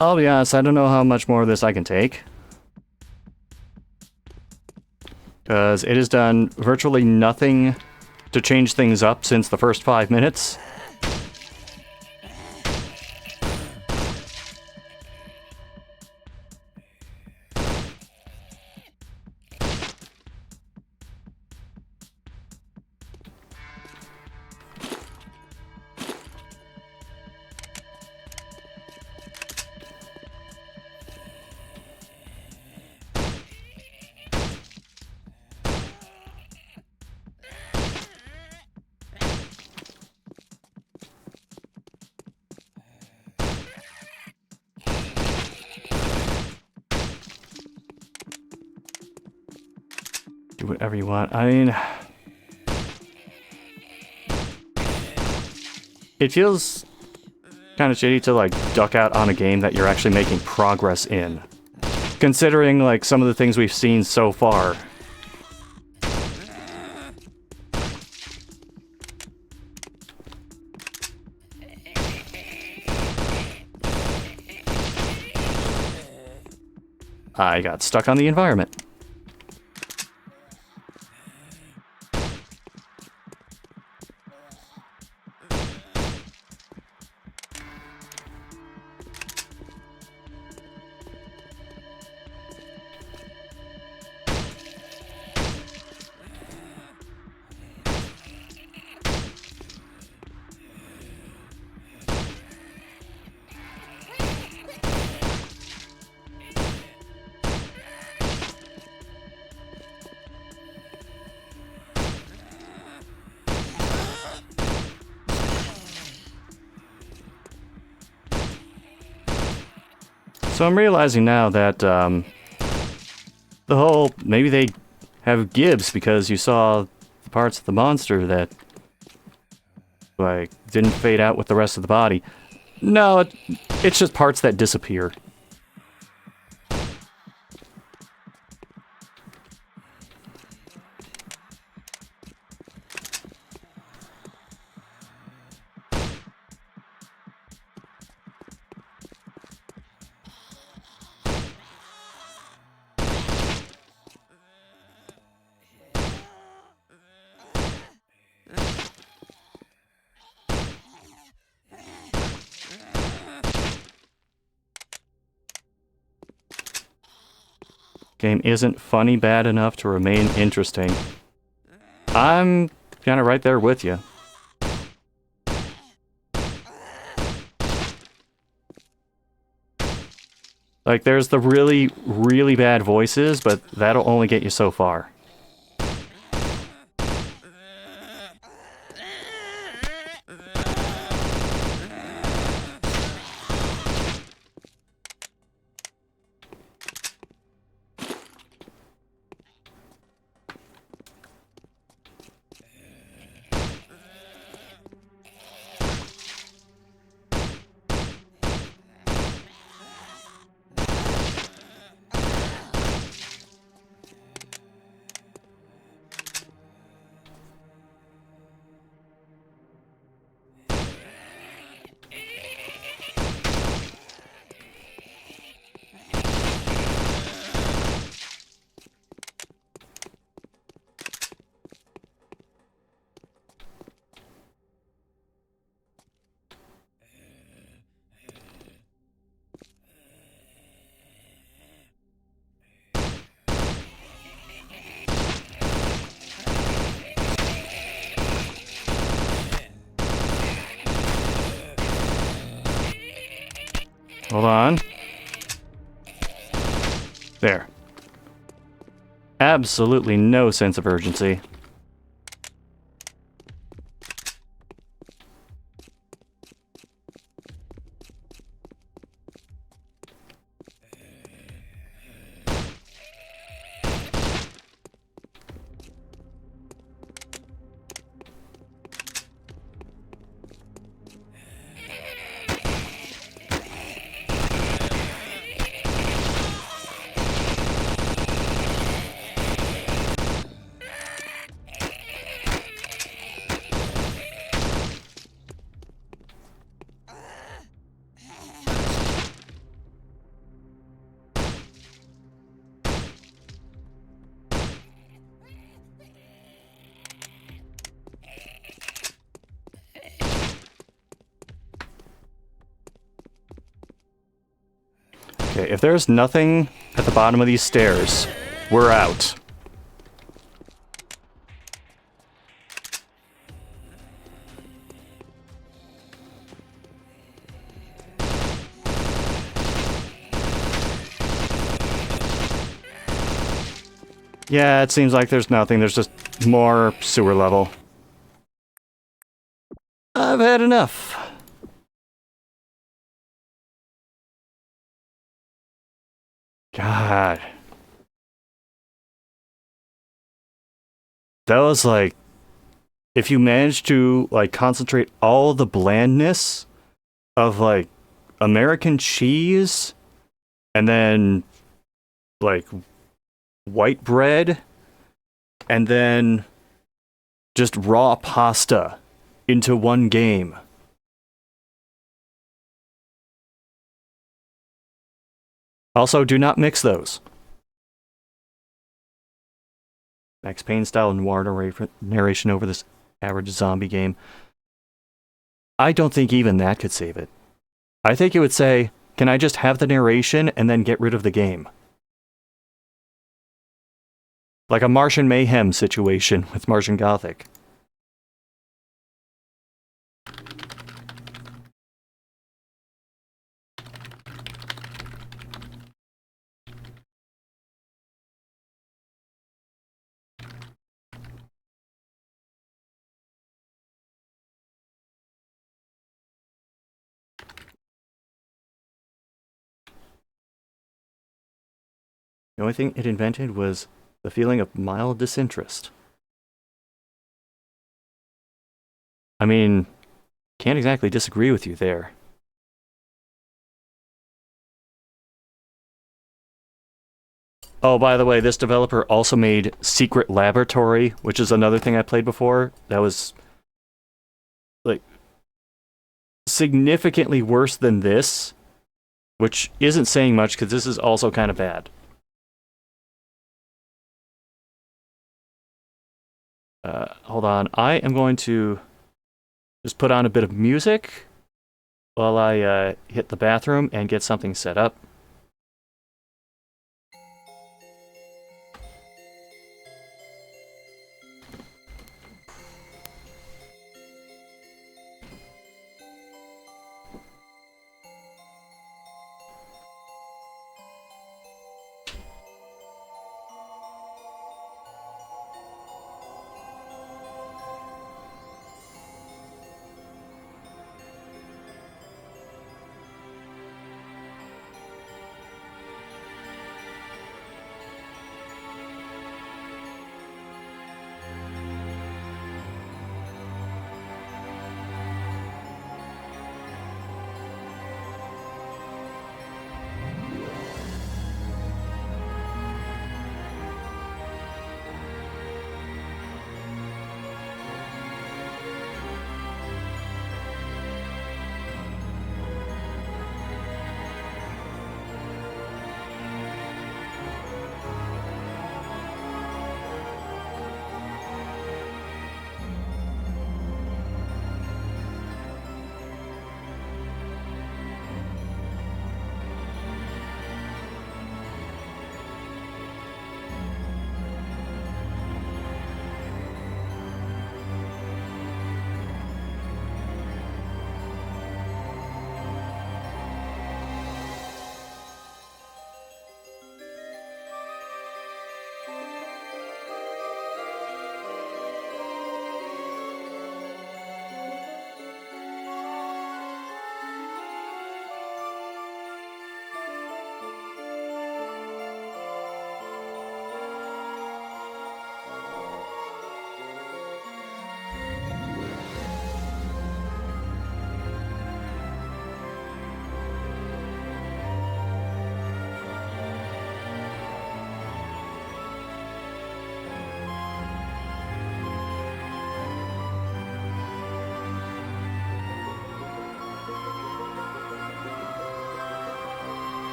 I'll be honest, I don't know how much more of this I can take. Because it has done virtually nothing to change things up since the first 5 minutes. Do whatever you want. I mean, it feels kind of shitty to like duck out on a game that you're actually making progress in, considering like some of the things we've seen so far. I got stuck on the environment. So I'm realizing now that the whole maybe they have gibs because you saw the parts of the monster that like didn't fade out with the rest of the body. No, it's just parts that disappear. Game isn't funny bad enough to remain interesting. I'm kind of right there with you. Like, there's the really, really bad voices, but that'll only get you so far. Hold on. There. Absolutely no sense of urgency. Okay, if there's nothing at the bottom of these stairs, we're out. Yeah, it seems like there's nothing. There's just more sewer level. I've had enough. God. That was like, if you manage to like concentrate all the blandness of like American cheese and then like white bread and then just raw pasta into one game. Also, do not mix those. Max Payne style noir narration over this average zombie game. I don't think even that could save it. I think it would say, can I just have the narration and then get rid of the game? Like a Martian Mayhem situation with Martian Gothic. The only thing it invented was the feeling of mild disinterest. I mean, can't exactly disagree with you there. Oh, by the way, this developer also made Secret Laboratory, which is another thing I played before. That was, like, significantly worse than this, which isn't saying much because this is also kind of bad. Hold on. I am going to just put on a bit of music while I hit the bathroom and get something set up.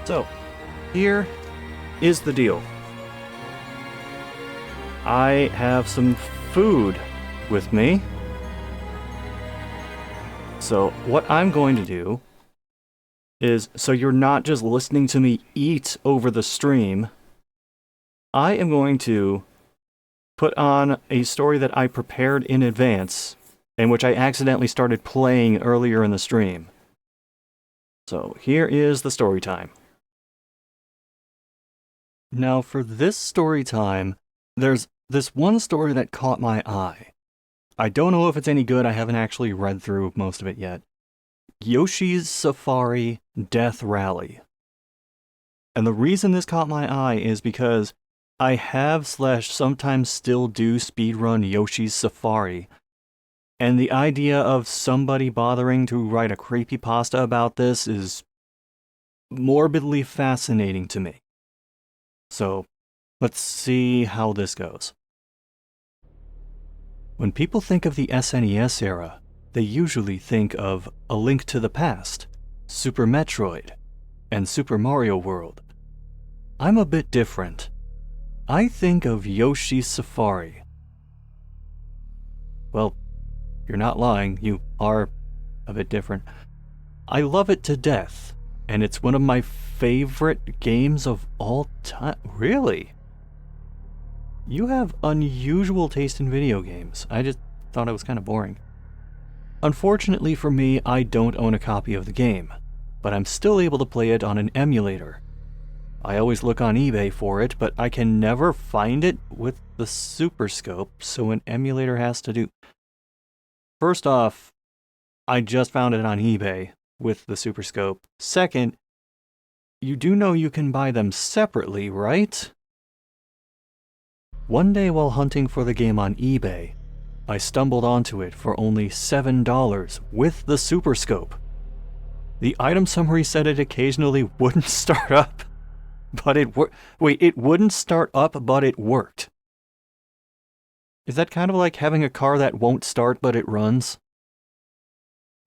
So, here is the deal. I have some food with me. So, what I'm going to do is, so you're not just listening to me eat over the stream, I am going to put on a story that I prepared in advance, and which I accidentally started playing earlier in the stream. So, here is the story time. Now, for this story time, there's this one story that caught my eye. I don't know if it's any good, I haven't actually read through most of it yet. Yoshi's Safari Death Rally. And the reason this caught my eye is because I have / sometimes still do speedrun Yoshi's Safari. And the idea of somebody bothering to write a creepypasta about this is morbidly fascinating to me. So, let's see how this goes. When people think of the SNES era, they usually think of A Link to the Past, Super Metroid, and Super Mario World. I'm a bit different. I think of Yoshi's Safari. Well, you're not lying, you are a bit different. I love it to death, and it's one of my favorite games of all time. Really? You have unusual taste in video games. I just thought it was kind of boring. Unfortunately for me, I don't own a copy of the game, but I'm still able to play it on an emulator. I always look on eBay for it, but I can never find it with the Super Scope, so an emulator has to do... First off, I just found it on eBay with the Super Scope. Second, you do know you can buy them separately, right? One day while hunting for the game on eBay, I stumbled onto it for only $7 with the Super Scope. The item summary said it occasionally wouldn't start up, but it worked. Wait, it wouldn't start up, but it worked. Is that kind of like having a car that won't start, but it runs?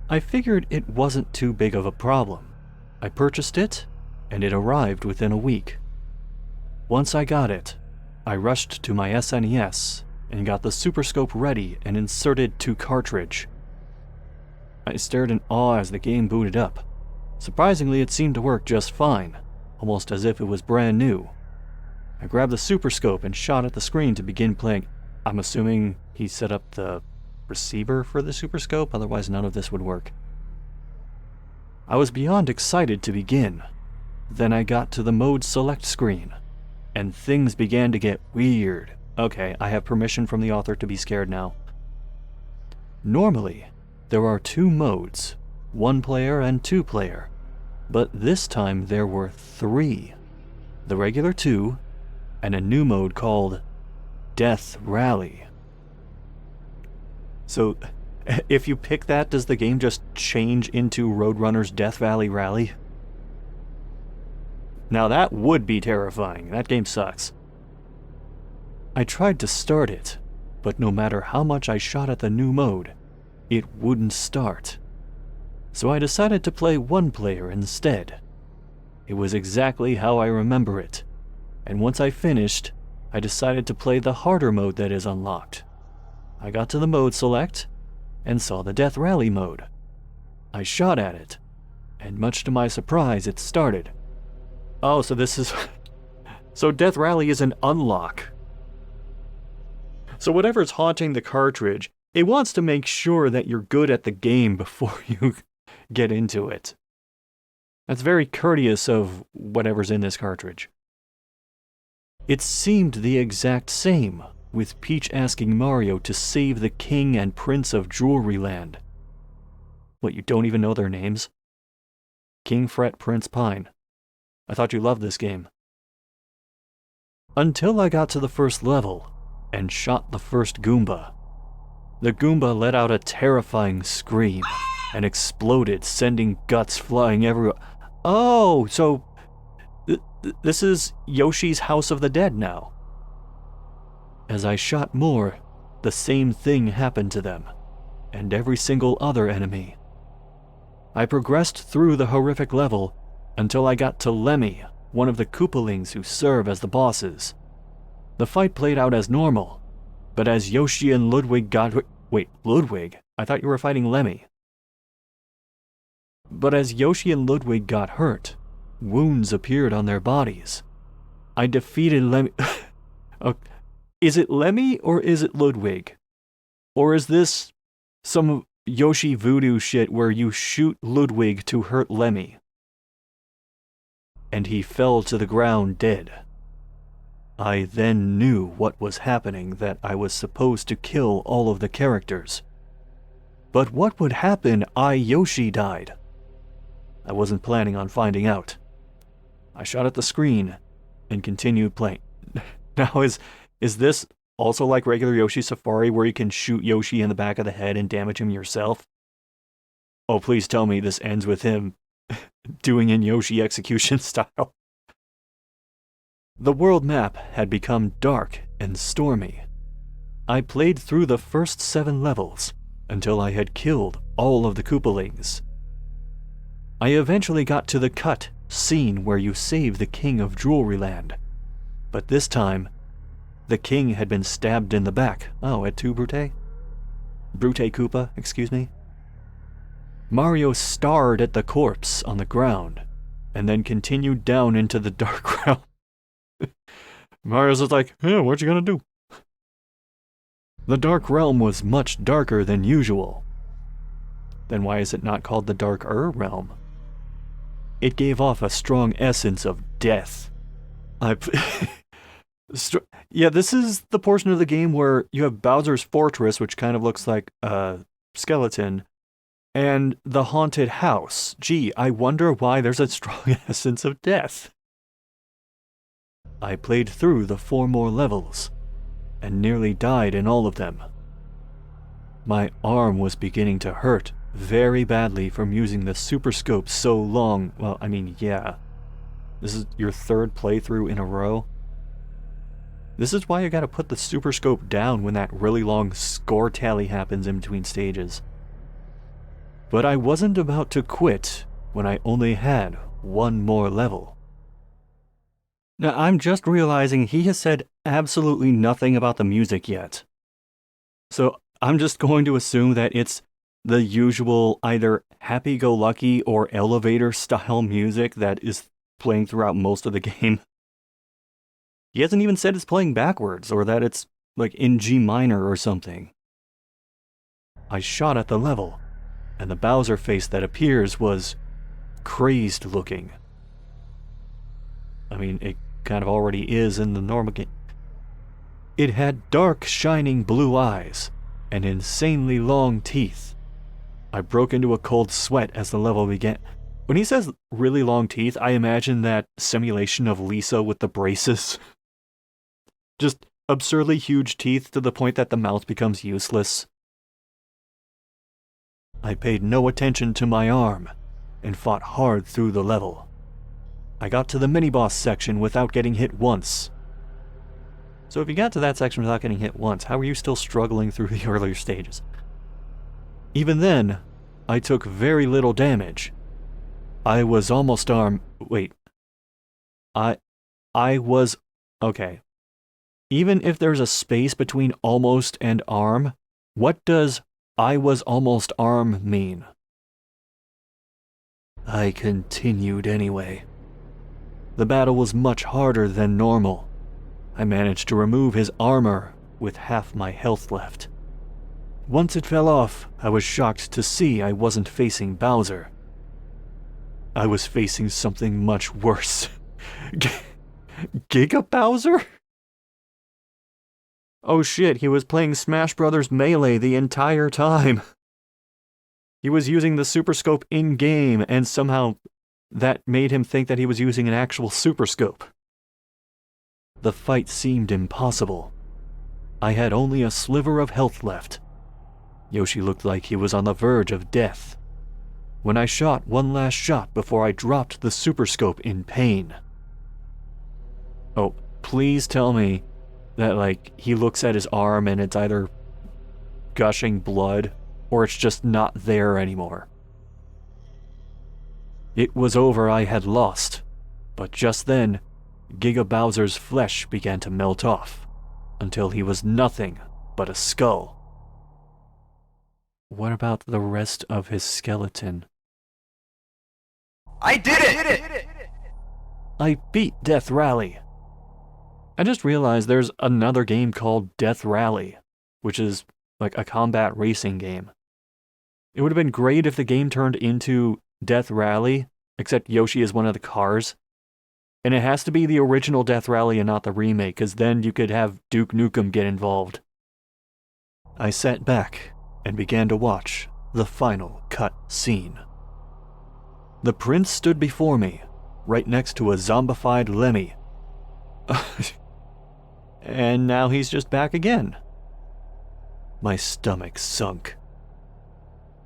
I figured it wasn't too big of a problem. I purchased it, and it arrived within a week. Once I got it, I rushed to my SNES and got the Super Scope ready and inserted to cartridge. I stared in awe as the game booted up. Surprisingly, it seemed to work just fine, almost as if it was brand new. I grabbed the Super Scope and shot at the screen to begin playing. I'm assuming he set up the receiver for the Super Scope, otherwise none of this would work. I was beyond excited to begin. Then I got to the mode select screen, and things began to get weird. Okay, I have permission from the author to be scared now. Normally, there are 2 modes, 1 player and 2 player, but this time there were 3. The regular 2, and a new mode called Death Rally. So, if you pick that, does the game just change into Roadrunner's Death Valley Rally? Now that would be terrifying. That game sucks. I tried to start it, but no matter how much I shot at the new mode, it wouldn't start. So I decided to play 1 player instead. It was exactly how I remember it, and once I finished, I decided to play the harder mode that is unlocked. I got to the mode select, and saw the Death Rally mode. I shot at it, and much to my surprise, it started. Oh, so this is... So Death Rally is an unlock. So whatever's haunting the cartridge, it wants to make sure that you're good at the game before you get into it. That's very courteous of whatever's in this cartridge. It seemed the exact same, with Peach asking Mario to save the King and Prince of Jewelry Land. What, you don't even know their names? King Fret, Prince Pine. I thought you loved this game. Until I got to the first level, and shot the first Goomba. The Goomba let out a terrifying scream, and exploded, sending guts flying everywhere. Oh, so... this is Yoshi's House of the Dead now. As I shot more, the same thing happened to them, and every single other enemy. I progressed through the horrific level until I got to Lemmy, one of the Koopalings who serve as the bosses. The fight played out as normal, but as Yoshi and Ludwig got... Wait, Ludwig? I thought you were fighting Lemmy. But as Yoshi and Ludwig got hurt, wounds appeared on their bodies. I defeated Lemmy... Is it Lemmy or is it Ludwig? Or is this some Yoshi voodoo shit where you shoot Ludwig to hurt Lemmy? And he fell to the ground dead. I then knew what was happening, that I was supposed to kill all of the characters. But what would happen I Yoshi died? I wasn't planning on finding out. I shot at the screen and continued playing. Now, is this also like regular Yoshi Safari where you can shoot Yoshi in the back of the head and damage him yourself? Oh, please tell me this ends with him doing in Yoshi execution style. The world map had become dark and stormy. I played through the first 7 levels until I had killed all of the Koopalings. I eventually got to the cut scene where you save the King of Jewelry Land, but this time, the king had been stabbed in the back. Oh, at 2 Brute? Brute Koopa, excuse me. Mario starred at the corpse on the ground, and then continued down into the dark realm. Mario's just like, yeah, what you gonna do? The dark realm was much darker than usual. Then why is it not called the Darker Realm? It gave off a strong essence of death. Yeah, this is the portion of the game where you have Bowser's Fortress, which kind of looks like a skeleton, and the haunted house. Gee, I wonder why there's a strong essence of death. I played through the 4 more levels, and nearly died in all of them. My arm was beginning to hurt very badly from using the Super Scope so long. Well, I mean, yeah. This is your 3rd playthrough in a row. This is why you gotta put the Super Scope down when that really long score tally happens in between stages. But I wasn't about to quit when I only had 1 more level. Now, I'm just realizing he has said absolutely nothing about the music yet. So I'm just going to assume that it's the usual either happy-go-lucky or elevator-style music that is playing throughout most of the game. He hasn't even said it's playing backwards or that it's like in G minor or something. I shot at the level, and the Bowser face that appears was crazed looking. I mean, it kind of already is in the normal game. It had dark, shining blue eyes and insanely long teeth. I broke into a cold sweat as the level began. When he says really long teeth, I imagine that simulation of Lisa with the braces. Just absurdly huge teeth to the point that the mouth becomes useless. I paid no attention to my arm and fought hard through the level. I got to the mini-boss section without getting hit once. So if you got to that section without getting hit once, how were you still struggling through the earlier stages? Even then, I took very little damage. I was almost Wait. I was... Okay. Even if there's a space between almost and arm, what does I was almost arm mean? I continued anyway. The battle was much harder than normal. I managed to remove his armor with half my health left. Once it fell off, I was shocked to see I wasn't facing Bowser. I was facing something much worse. Giga Bowser? Oh shit, he was playing Smash Bros. Melee the entire time. He was using the Super Scope in-game, and somehow that made him think that he was using an actual Super Scope. The fight seemed impossible. I had only a sliver of health left. Yoshi looked like he was on the verge of death. When I shot one last shot before I dropped the Super Scope in pain. Oh, please tell me that, like, he looks at his arm and it's either gushing blood or it's just not there anymore. It was over. I had lost. But just then, Giga Bowser's flesh began to melt off, until he was nothing but a skull. What about the rest of his skeleton? I did it! I beat Death Rally. I just realized there's another game called Death Rally, which is like a combat racing game. It would have been great if the game turned into Death Rally, except Yoshi is one of the cars. And it has to be the original Death Rally and not the remake, because then you could have Duke Nukem get involved. I sat back and began to watch the final cut scene. The prince stood before me, right next to a zombified Lemmy. And now he's just back again. My stomach sunk.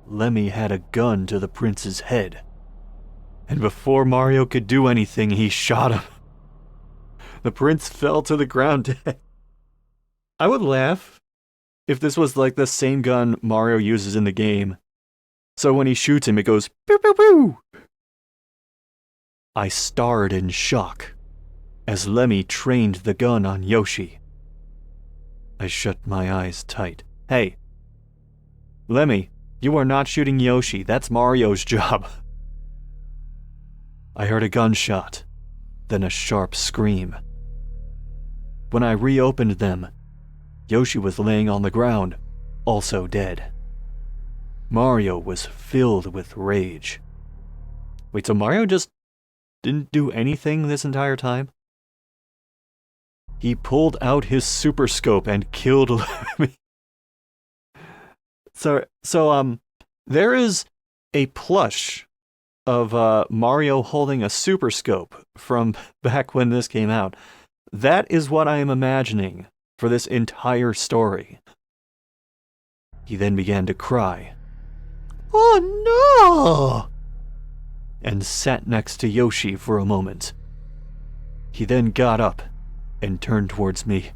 Lemmy had a gun to the prince's head. And before Mario could do anything, he shot him. The prince fell to the ground dead. I would laugh if this was like the same gun Mario uses in the game. So when he shoots him, it goes pew pew pew. I stared in shock as Lemmy trained the gun on Yoshi. I shut my eyes tight. Hey, Lemmy, you are not shooting Yoshi. That's Mario's job. I heard a gunshot, then a sharp scream. When I reopened them, Yoshi was laying on the ground, also dead. Mario was filled with rage. Wait, so Mario just didn't do anything this entire time? He pulled out his super scope and killed Lemmy. So there is a plush of Mario holding a super scope from back when this came out. That is what I am imagining for this entire story. He then began to cry. Oh no! And sat next to Yoshi for a moment. He then got up and turned towards me.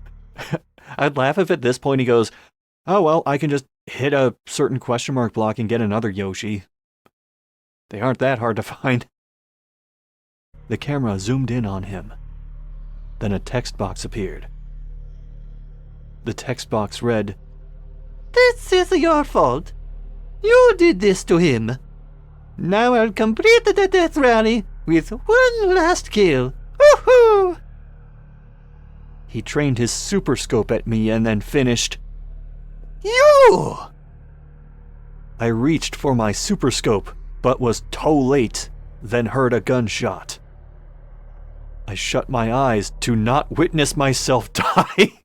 I'd laugh if at this point he goes, oh well, I can just hit a certain question mark block and get another Yoshi. They aren't that hard to find. The camera zoomed in on him. Then a text box appeared. The text box read, "This is your fault. You did this to him. Now I'll complete the death rally with one last kill. Woohoo!" He trained his super scope at me and then finished, "You!" I reached for my super scope, but was too late, then heard a gunshot. I shut my eyes to not witness myself die.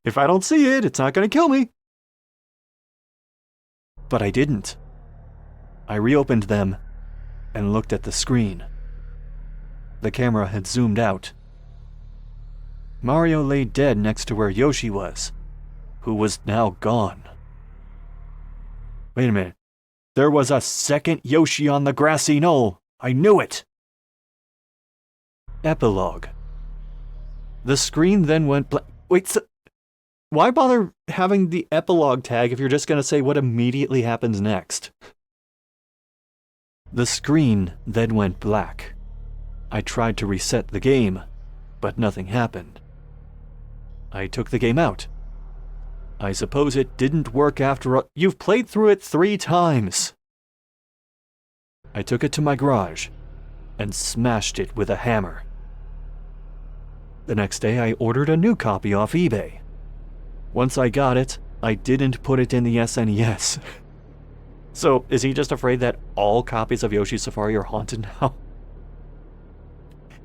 If I don't see it, it's not going to kill me. But I didn't. I reopened them and looked at the screen. The camera had zoomed out. Mario lay dead next to where Yoshi was, who was now gone. Wait a minute. There was a second Yoshi on the grassy knoll. I knew it. Epilogue. The screen then went blank. Wait, so why bother having the epilogue tag if you're just going to say what immediately happens next? The screen then went black. I tried to reset the game, but nothing happened. I took the game out. I suppose it didn't work after all. You've played through it 3 times. I took it to my garage and smashed it with a hammer. The next day I ordered a new copy off eBay. Once I got it, I didn't put it in the SNES. So, is he just afraid that all copies of Yoshi's Safari are haunted now?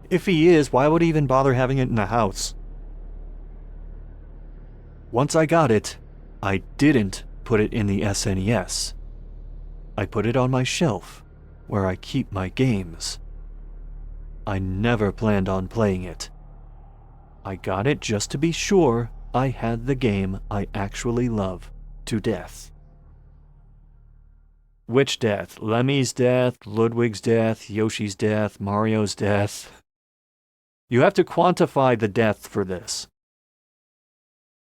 If he is, why would he even bother having it in the house? Once I got it, I didn't put it in the SNES. I put it on my shelf, where I keep my games. I never planned on playing it. I got it just to be sure I had the game I actually love to death. Which death? Lemmy's death, Ludwig's death, Yoshi's death, Mario's death? You have to quantify the death for this.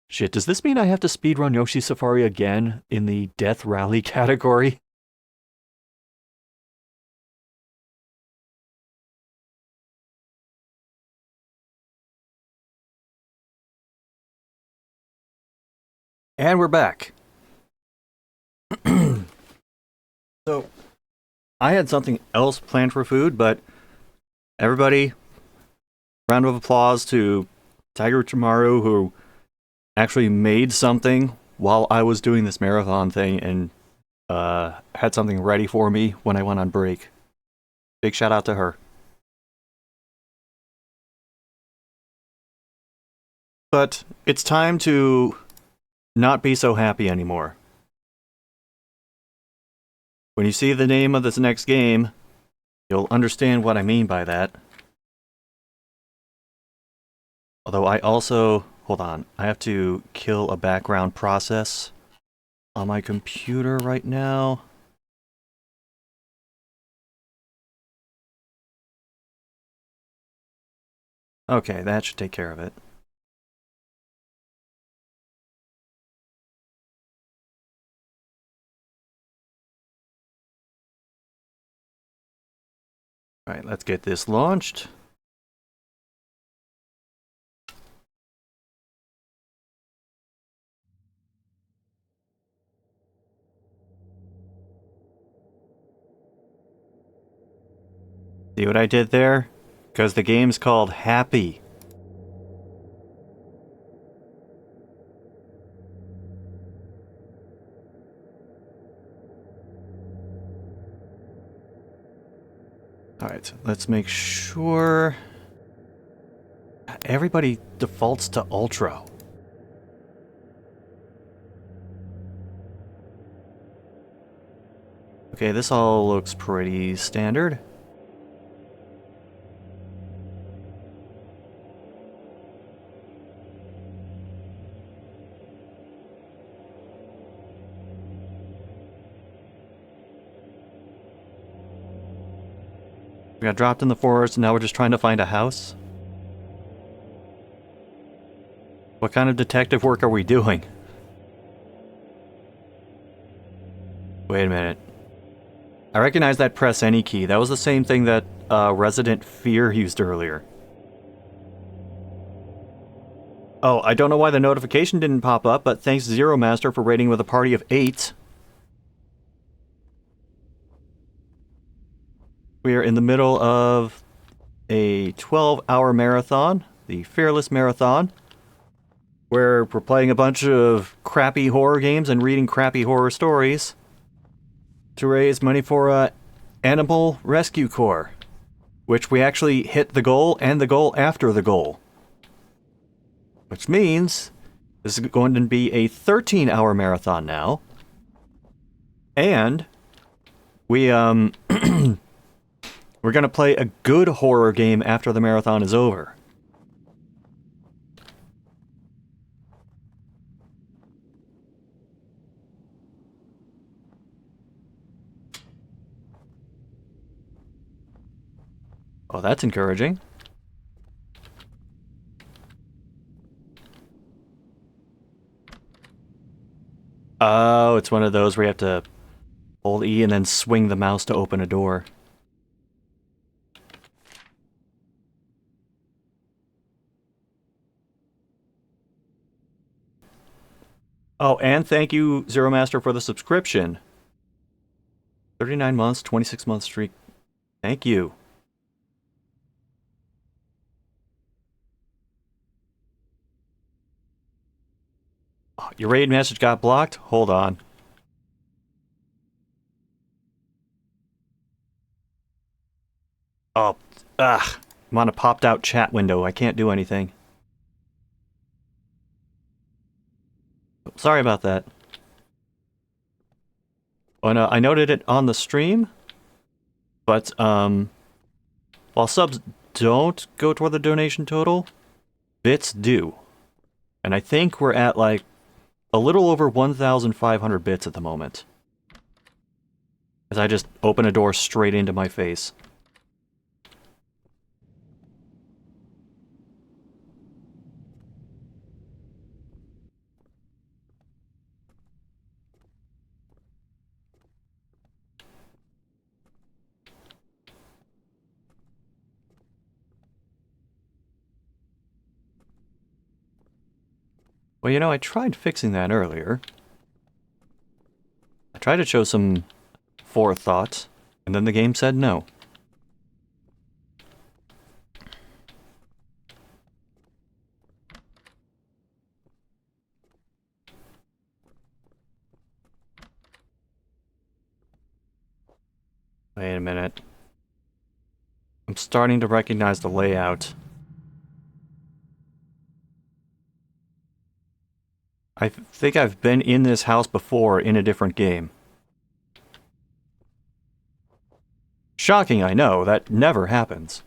Shit, does this mean I have to speedrun Yoshi's Safari again in the Death Rally category? And we're back. So, I had something else planned for food, but everybody, round of applause to Tiger Chamaru, who actually made something while I was doing this marathon thing and had something ready for me when I went on break. Big shout out to her. But it's time to not be so happy anymore. When you see the name of this next game, you'll understand what I mean by that. Although I also... Hold on. I have to kill a background process on my computer right now. Okay, that should take care of it. Alright, let's get this launched. See what I did there? Because the game's called Happy. Alright, let's make sure... Everybody defaults to Ultra. Okay, this all looks pretty standard. We got dropped in the forest, and now we're just trying to find a house? What kind of detective work are we doing? Wait a minute. I recognize that press any key. That was the same thing that Resident Fear used earlier. Oh, I don't know why the notification didn't pop up, but thanks Zero Master for raiding with a party of 8. We are in the middle of a 12-hour marathon, the Fearless Marathon, where we're playing a bunch of crappy horror games and reading crappy horror stories to raise money for Animal Rescue Corps, which we actually hit the goal and the goal after the goal. Which means this is going to be a 13-hour marathon now. And we, we're going to play a good horror game after the marathon is over. Oh, that's encouraging. Oh, it's one of those where you have to hold E and then swing the mouse to open a door. Oh, and thank you, Zero Master, for the subscription. 39 months, 26-month streak. Thank you. Oh, your raid message got blocked? Hold on. Oh, I'm on a popped out chat window. I can't do anything. Sorry about that. Oh, no, I noted it on the stream, but while subs don't go toward the donation total, bits do. And I think we're at like a little over 1,500 bits at the moment. As I just open a door straight into my face. Well, you know, I tried fixing that earlier. I tried to show some forethought, and then the game said no. Wait a minute. I'm starting to recognize the layout. I think I've been in this house before in a different game. Shocking, I know. That never happens.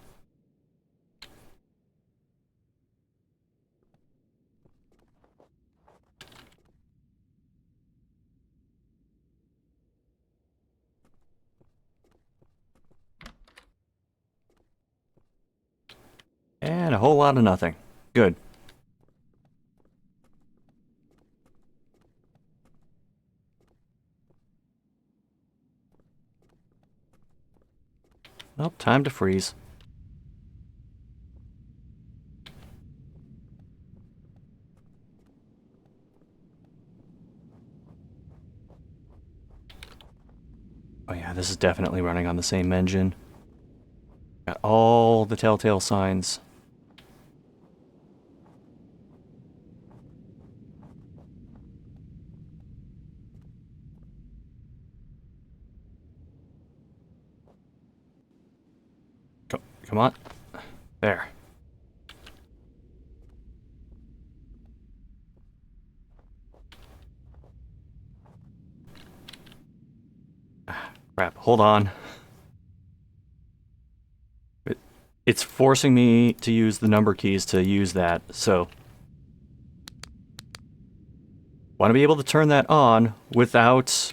And a whole lot of nothing. Good. Well, time to freeze. Oh yeah, this is definitely running on the same engine. Got all the telltale signs. Come on. There. Crap, hold on. It's forcing me to use the number keys to use that, so... Want to be able to turn that on without,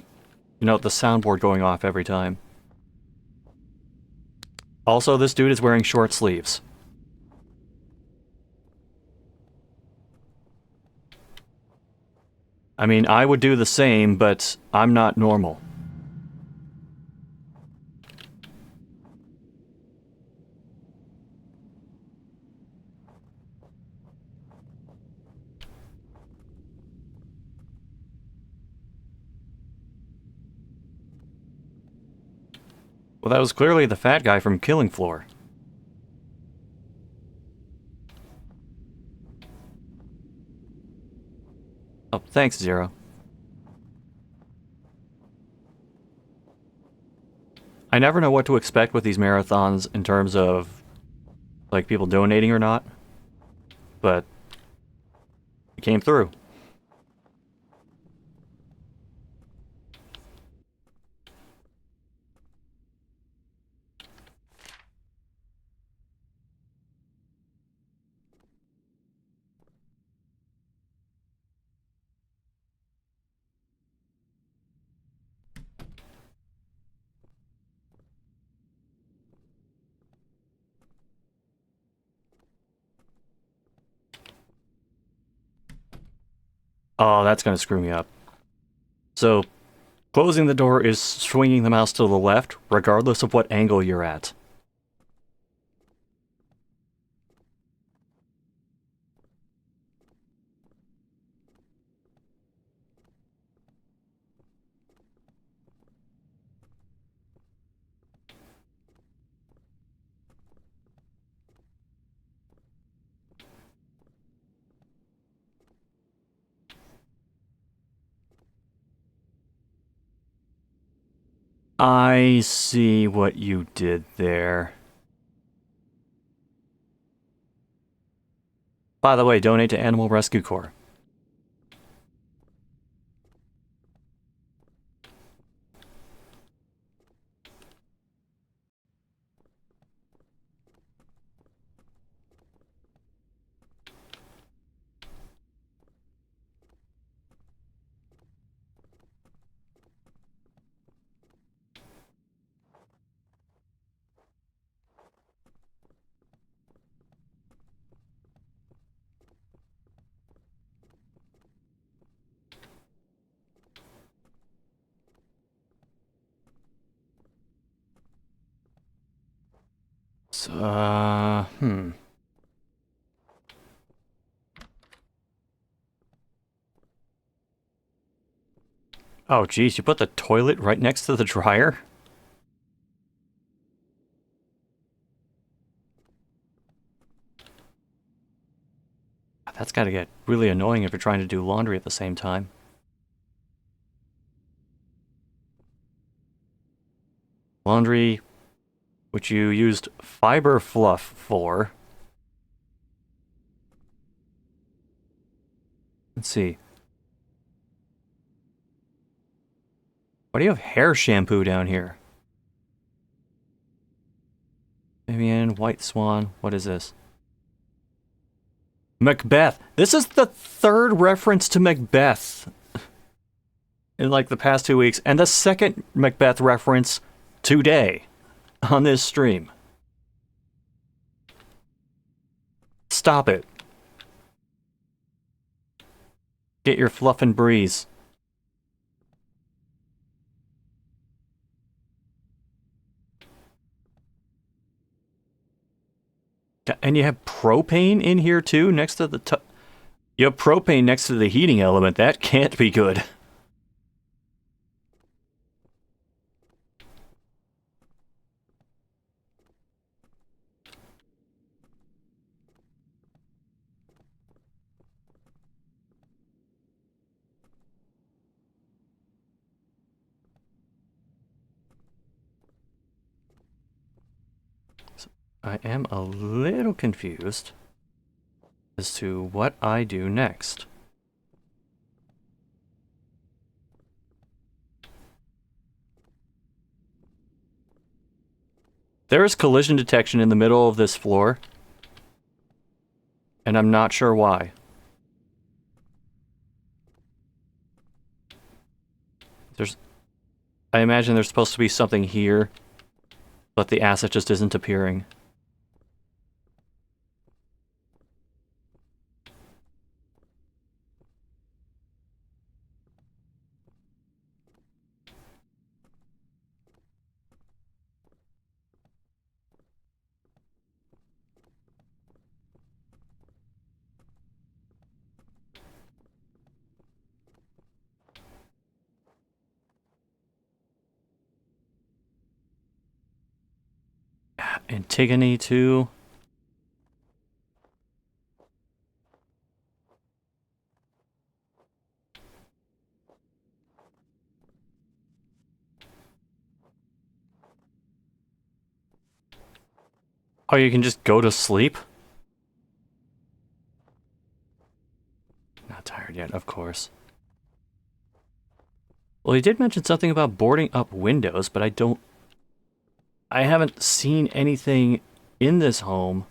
you know, the soundboard going off every time. Also, this dude is wearing short sleeves. I mean, I would do the same, but I'm not normal. Well, that was clearly the fat guy from Killing Floor. Oh, thanks, Zero. I never know what to expect with these marathons in terms of, like, people donating or not. But it came through. Oh, that's gonna screw me up. So, closing the door is swinging the mouse to the left, regardless of what angle you're at. I see what you did there. By the way, donate to Animal Rescue Corps. Hmm. Oh, geez, you put the toilet right next to the dryer? That's gotta get really annoying if you're trying to do laundry at the same time. Laundry, which you used fiber fluff for. Let's see. Why do you have hair shampoo down here? Swan, White Swan. What is this? Macbeth. This is the third reference to Macbeth in like the past 2 weeks, and the second Macbeth reference today on this stream. Stop it. Get your fluff and breeze. And you have propane in here too, next to the you have propane next to the heating element. That can't be good. I am a little confused as to what I do next. There is collision detection in the middle of this floor, and I'm not sure why. I imagine there's supposed to be something here, but the asset just isn't appearing. Antigone too. Oh, you can just go to sleep? Not tired yet, of course. Well, he did mention something about boarding up windows, but I haven't seen anything in this home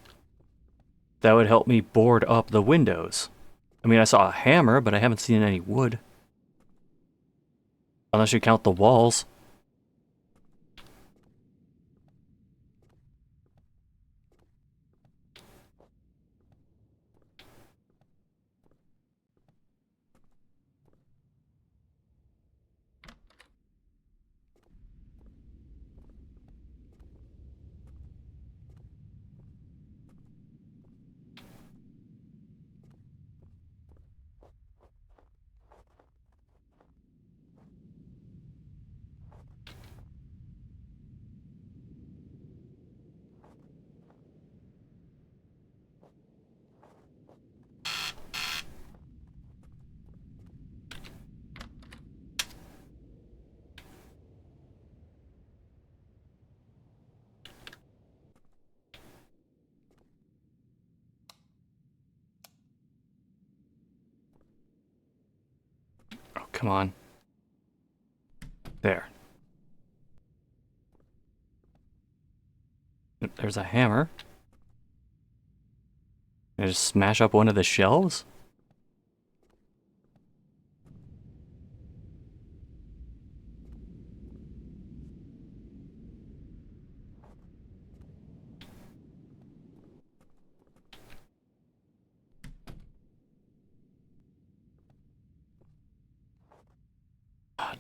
that would help me board up the windows. I mean, I saw a hammer, but I haven't seen any wood. Unless you count the walls. Come on. There. There's a hammer. Can I just smash up one of the shelves?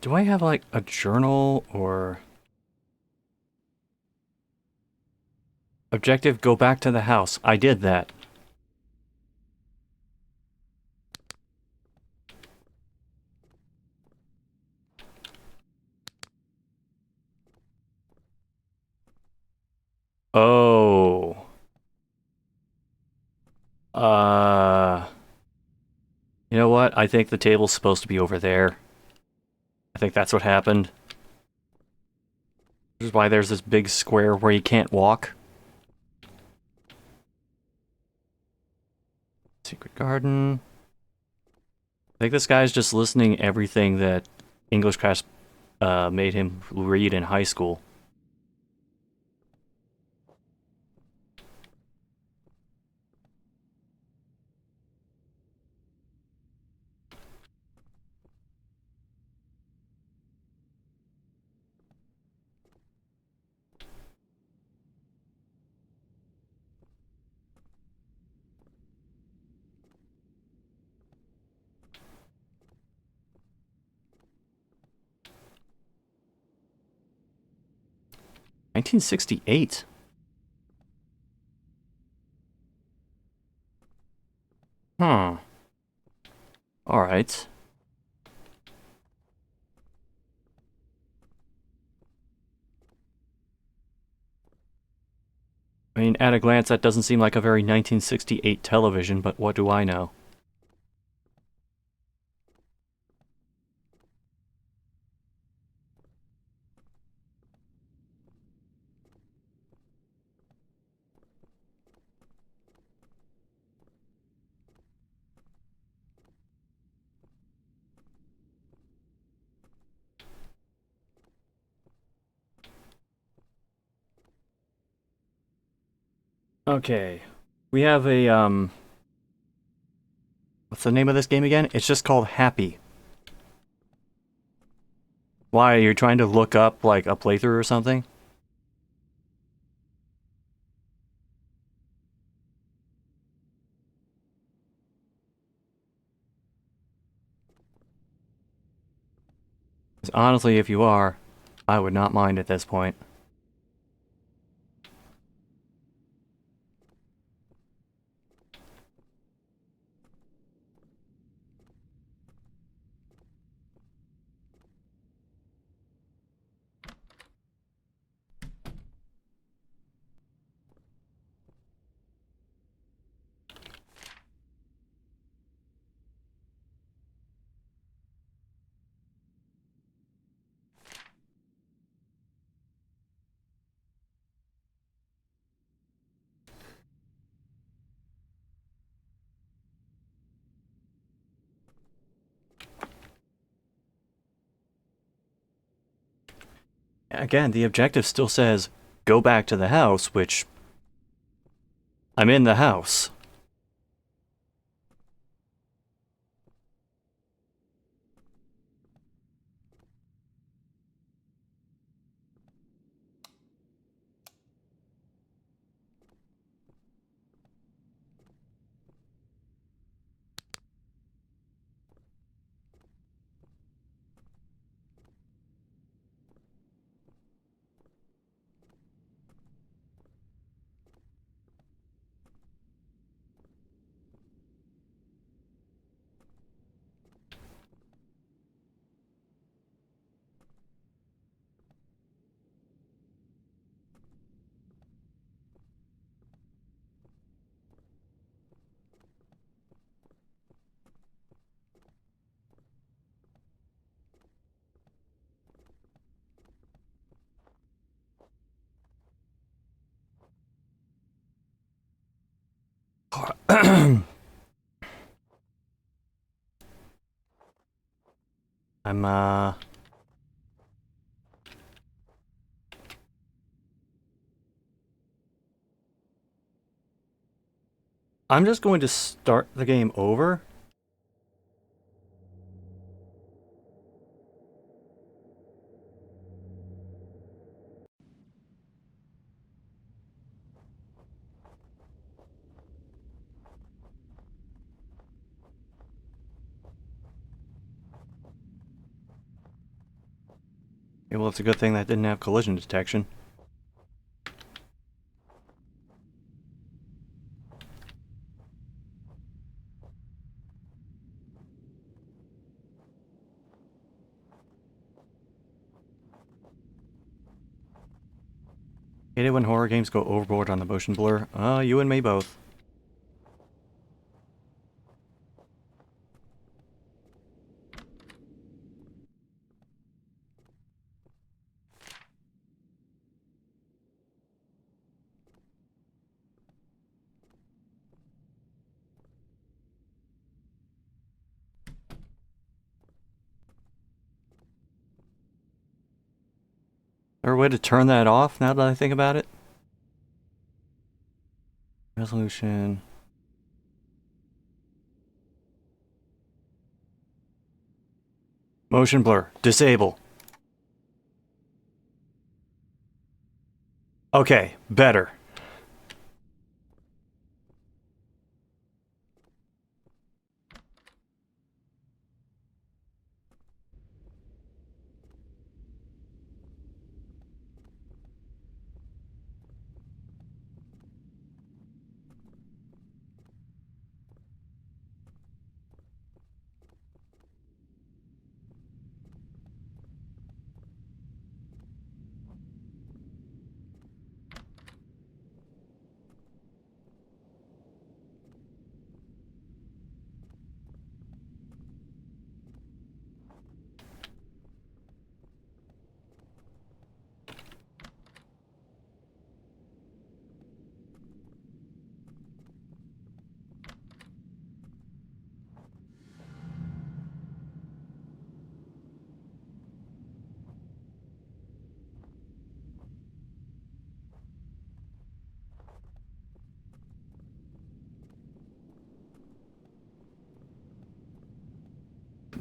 Do I have like a journal or objective? Go back to the house. I did that. Oh. You know what? I think the table's supposed to be over there. I think that's what happened. This is why there's this big square where you can't walk. Secret garden. I think this guy's just listening everything that English class made him read in high school. 1968. All right. I mean, at a glance, that doesn't seem like a very 1968 television, but what do I know? Okay. We have a, what's the name of this game again? It's just called Happy. Why, are you trying to look up, like, a playthrough or something? Honestly, if you are, I would not mind at this point. Again, the objective still says, go back to the house, which... I'm in the house. I'm, I'm just going to start the game over. Yeah, well, it's a good thing that didn't have collision detection. Hate it when horror games go overboard on the motion blur. You and me both. Is there a way to turn that off now that I think about it? Resolution. Motion blur. Disable. Okay, better.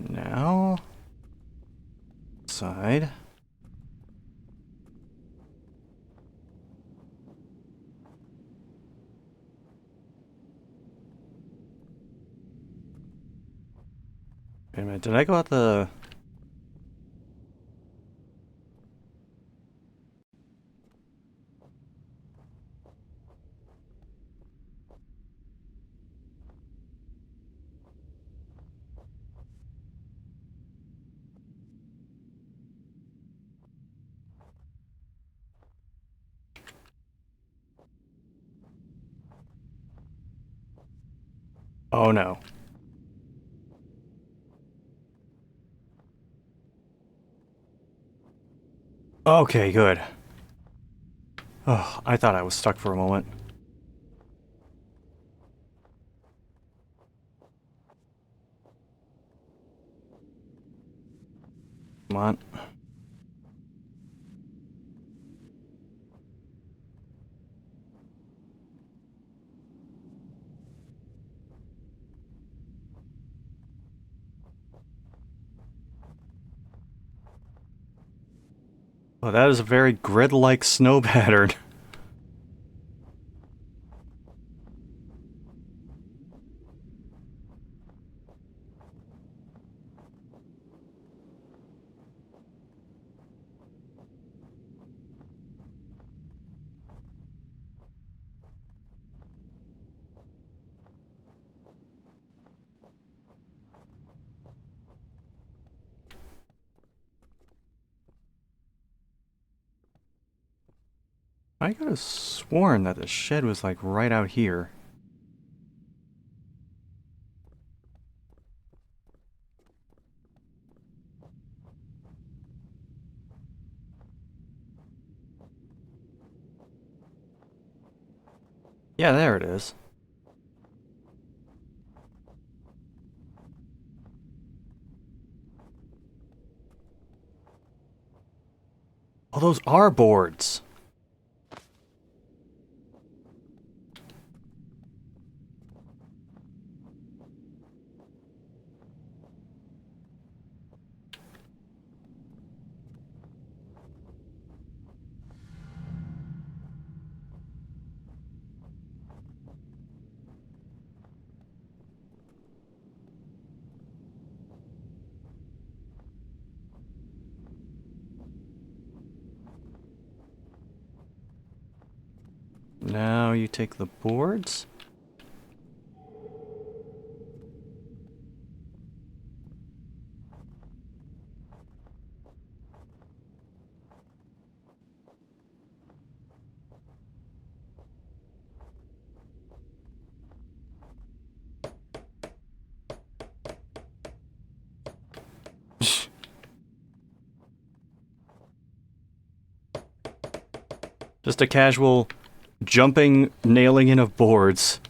Now, side. Wait a minute, did I go out the... Oh no. Okay, good. Oh, I thought I was stuck for a moment. Come on. Oh, that is a very grid-like snow pattern. I could have sworn that the shed was like right out here. Yeah, there it is. Oh, those are boards. Now you take the boards. Just a casual jumping, nailing in of boards.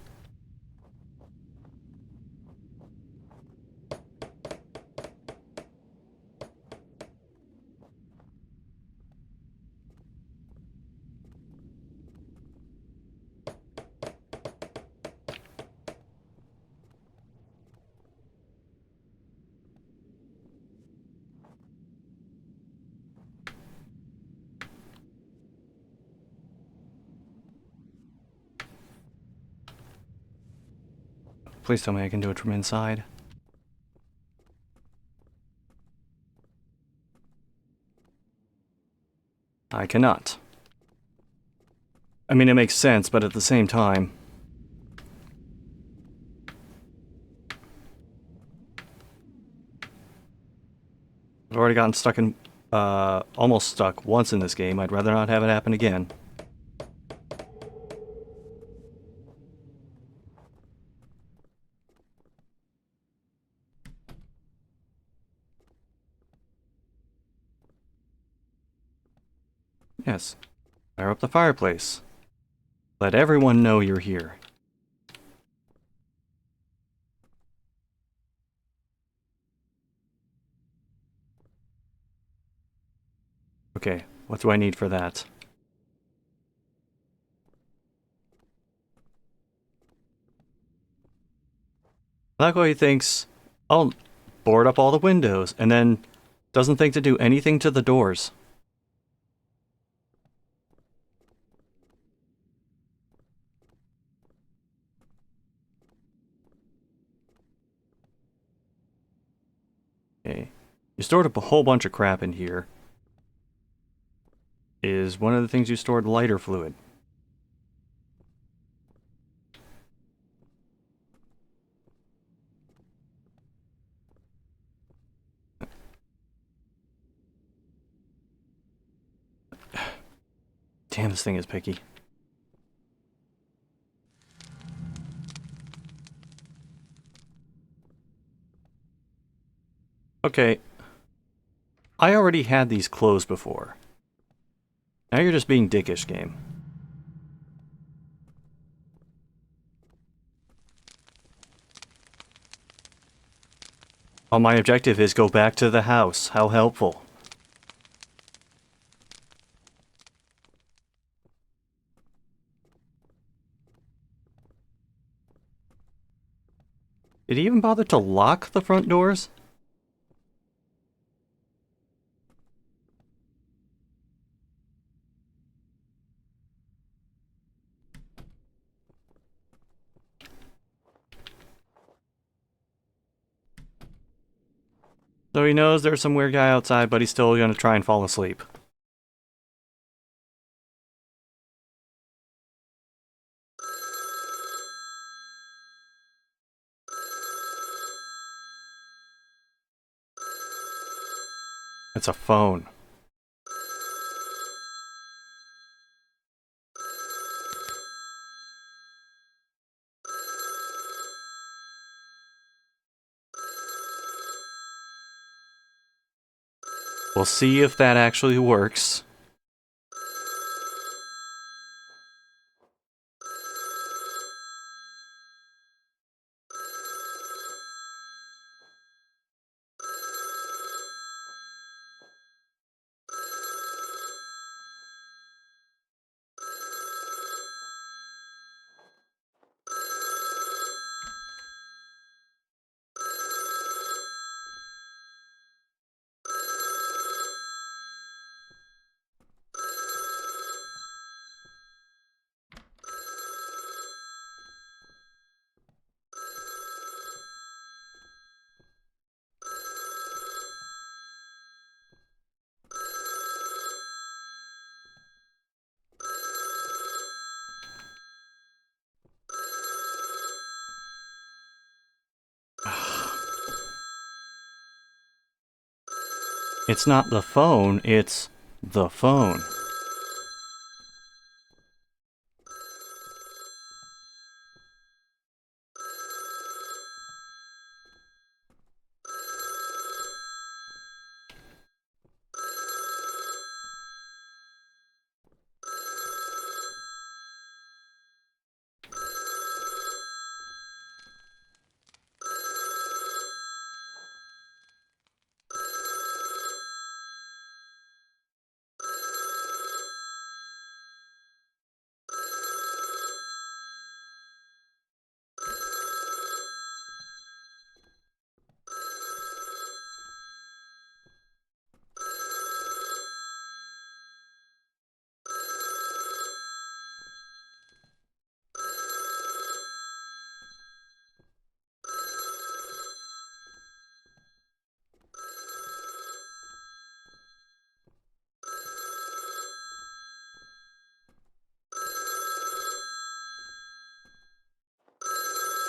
Please tell me I can do it from inside. I cannot. I mean, it makes sense, but at the same time... I've already gotten stuck in... almost stuck once in this game. I'd rather not have it happen again. Yes. Fire up the fireplace. Let everyone know you're here. Okay, what do I need for that? I like how he thinks, I'll board up all the windows, and then doesn't think to do anything to the doors. Okay. You stored up a whole bunch of crap in here. Is one of the things you stored lighter fluid? Damn, this thing is picky. Okay. I already had these closed before. Now you're just being dickish, game. Oh, my objective is go back to the house. How helpful. Did he even bother to lock the front doors? So he knows there's some weird guy outside, but he's still gonna try and fall asleep. It's a phone. We'll see if that actually works. It's not the phone, it's the phone.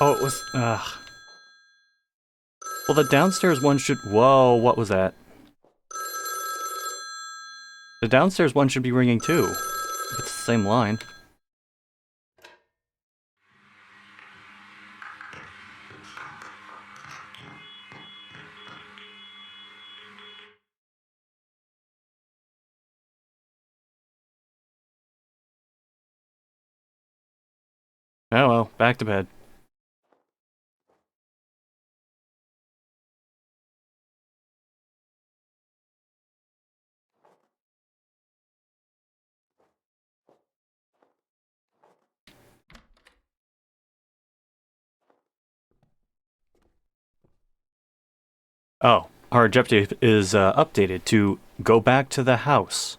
Oh, it was... Ugh. Well, the downstairs one should... Whoa, what was that? The downstairs one should be ringing too. If it's the same line. Oh well, back to bed. Oh, our objective is updated to go back to the house.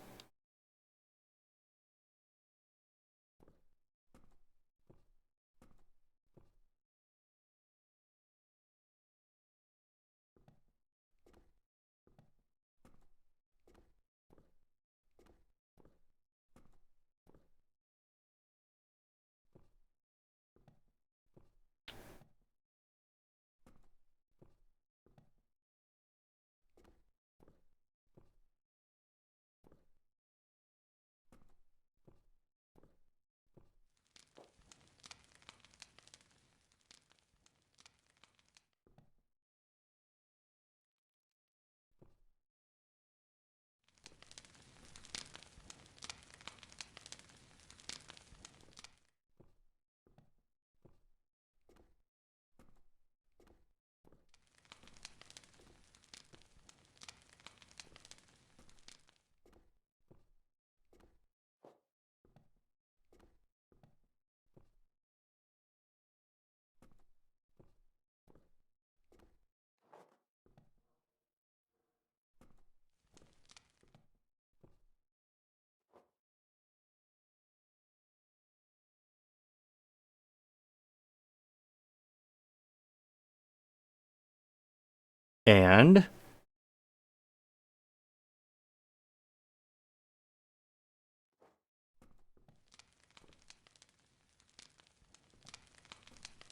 And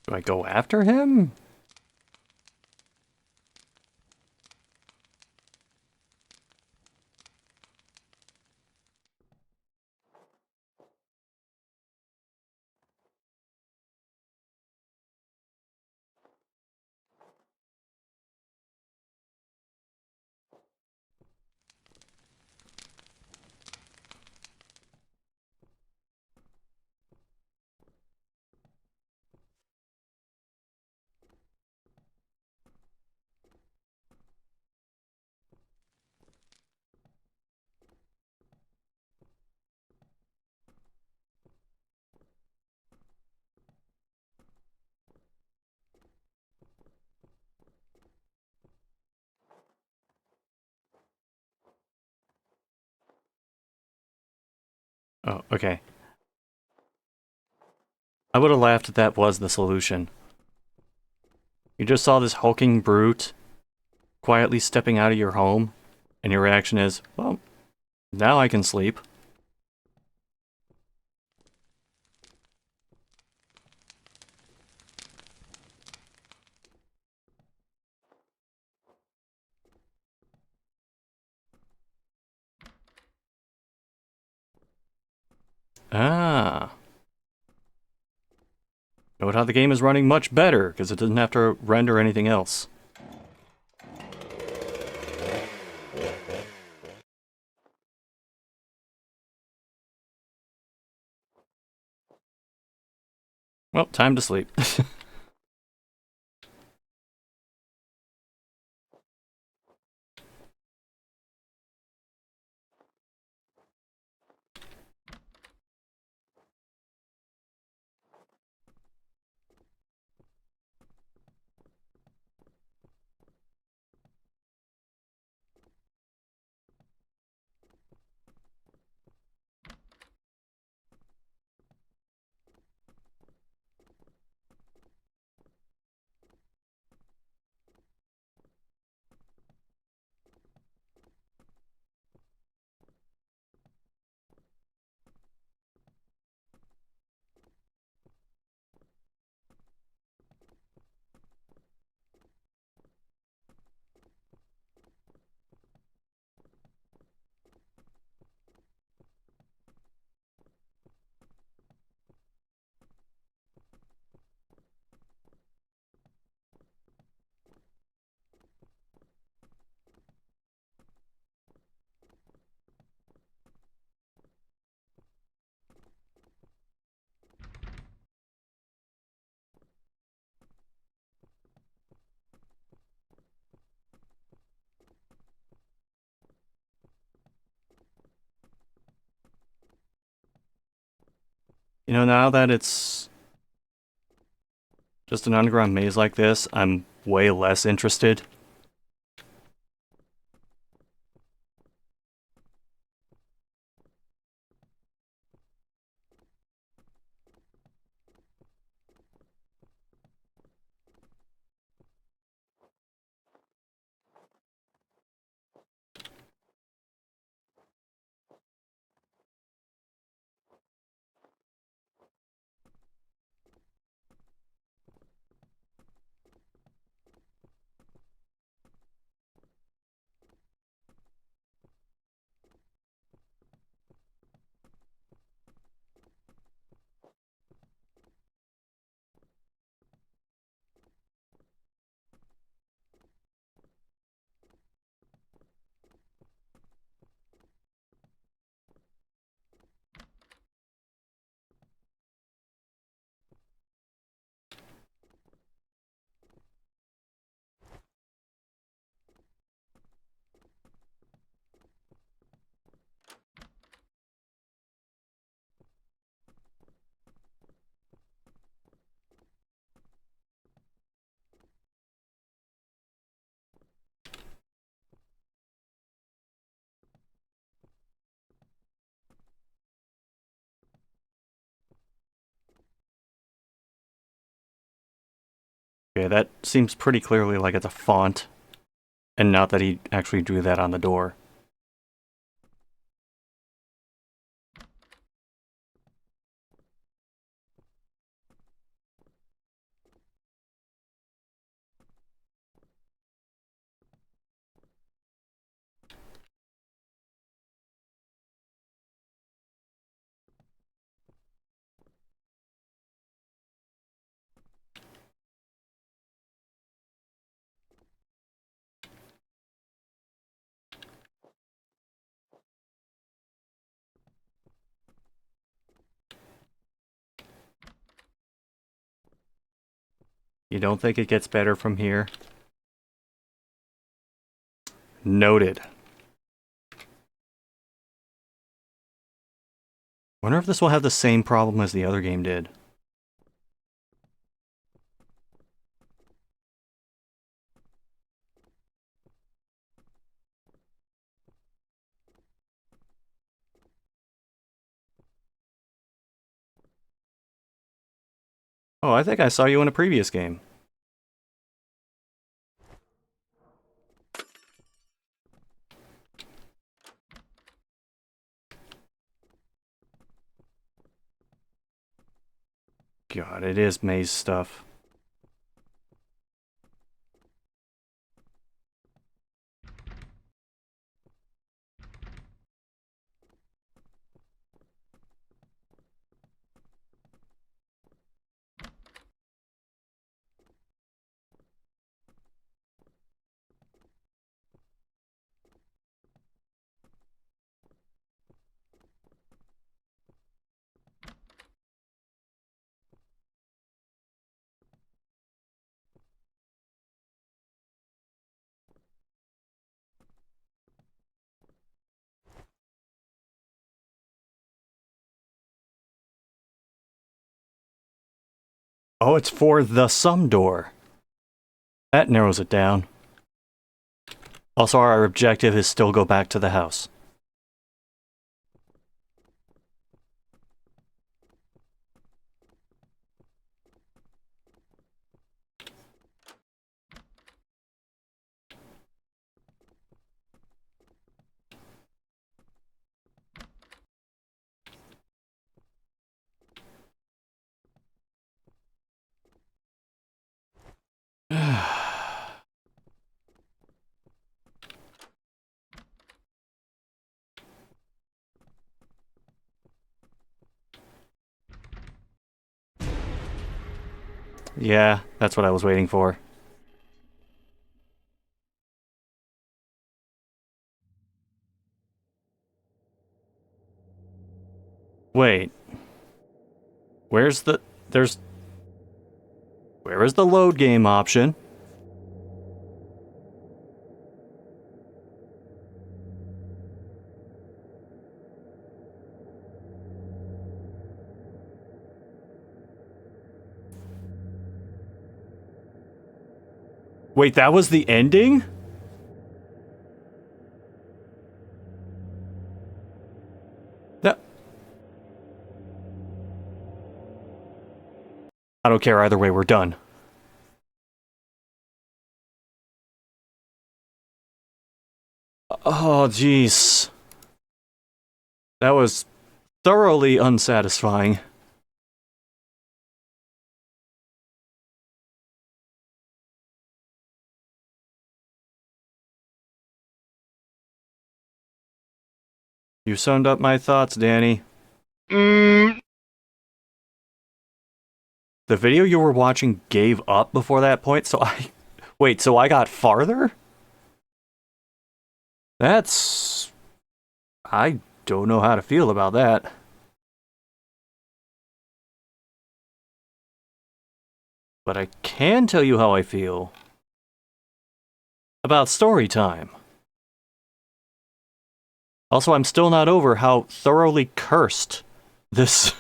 do I go after him? Oh, okay. I would have laughed if that was the solution. You just saw this hulking brute quietly stepping out of your home, and your reaction is, well, now I can sleep. Ah. Note how the game is running much better, because it doesn't have to render anything else. Well, time to sleep. You know, now that it's just an underground maze like this, I'm way less interested. Okay, that seems pretty clearly like it's a font, and not that he actually drew that on the door. You don't think it gets better from here? Noted. Wonder if this will have the same problem as the other game did. Oh, I think I saw you in a previous game. God, it is maze stuff. Oh, it's for the sum door. That narrows it down. Also, our objective is still go back to the house. Yeah, that's what I was waiting for. Wait. Where's the... There's... Where is the load game option? Wait, that was the ending? That... I don't care either way, we're done. Oh, jeez. That was thoroughly unsatisfying. You summed up my thoughts, Danny. The video you were watching gave up before that point, so I... Wait, so I got farther? That's... I don't know how to feel about that. But I can tell you how I feel about story time. Also, I'm still not over how thoroughly cursed this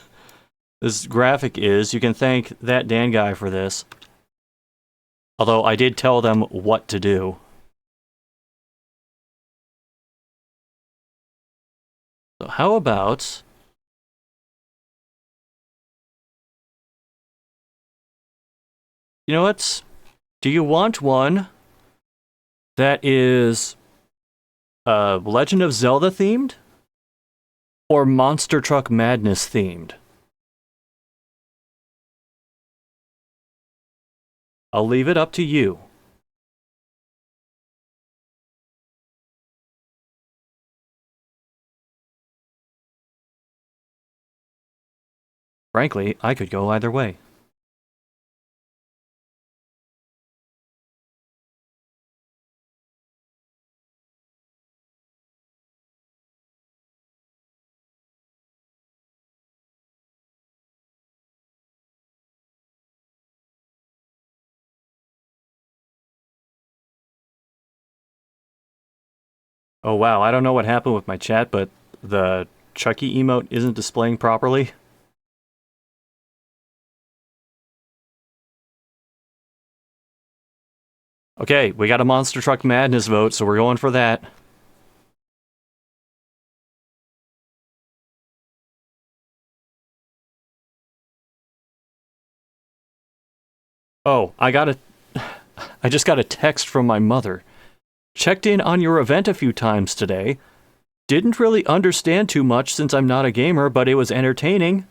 graphic is. You can thank that Dan guy for this. Although I did tell them what to do. So how about... You know what? Do you want one that is Legend of Zelda themed or Monster Truck Madness themed? I'll leave it up to you. Frankly, I could go either way. Oh wow, I don't know what happened with my chat, but the Chucky emote isn't displaying properly. Okay, we got a Monster Truck Madness vote, so we're going for that. Oh, I just got a text from my mother. Checked in on your event a few times today. Didn't really understand too much since I'm not a gamer, but it was entertaining.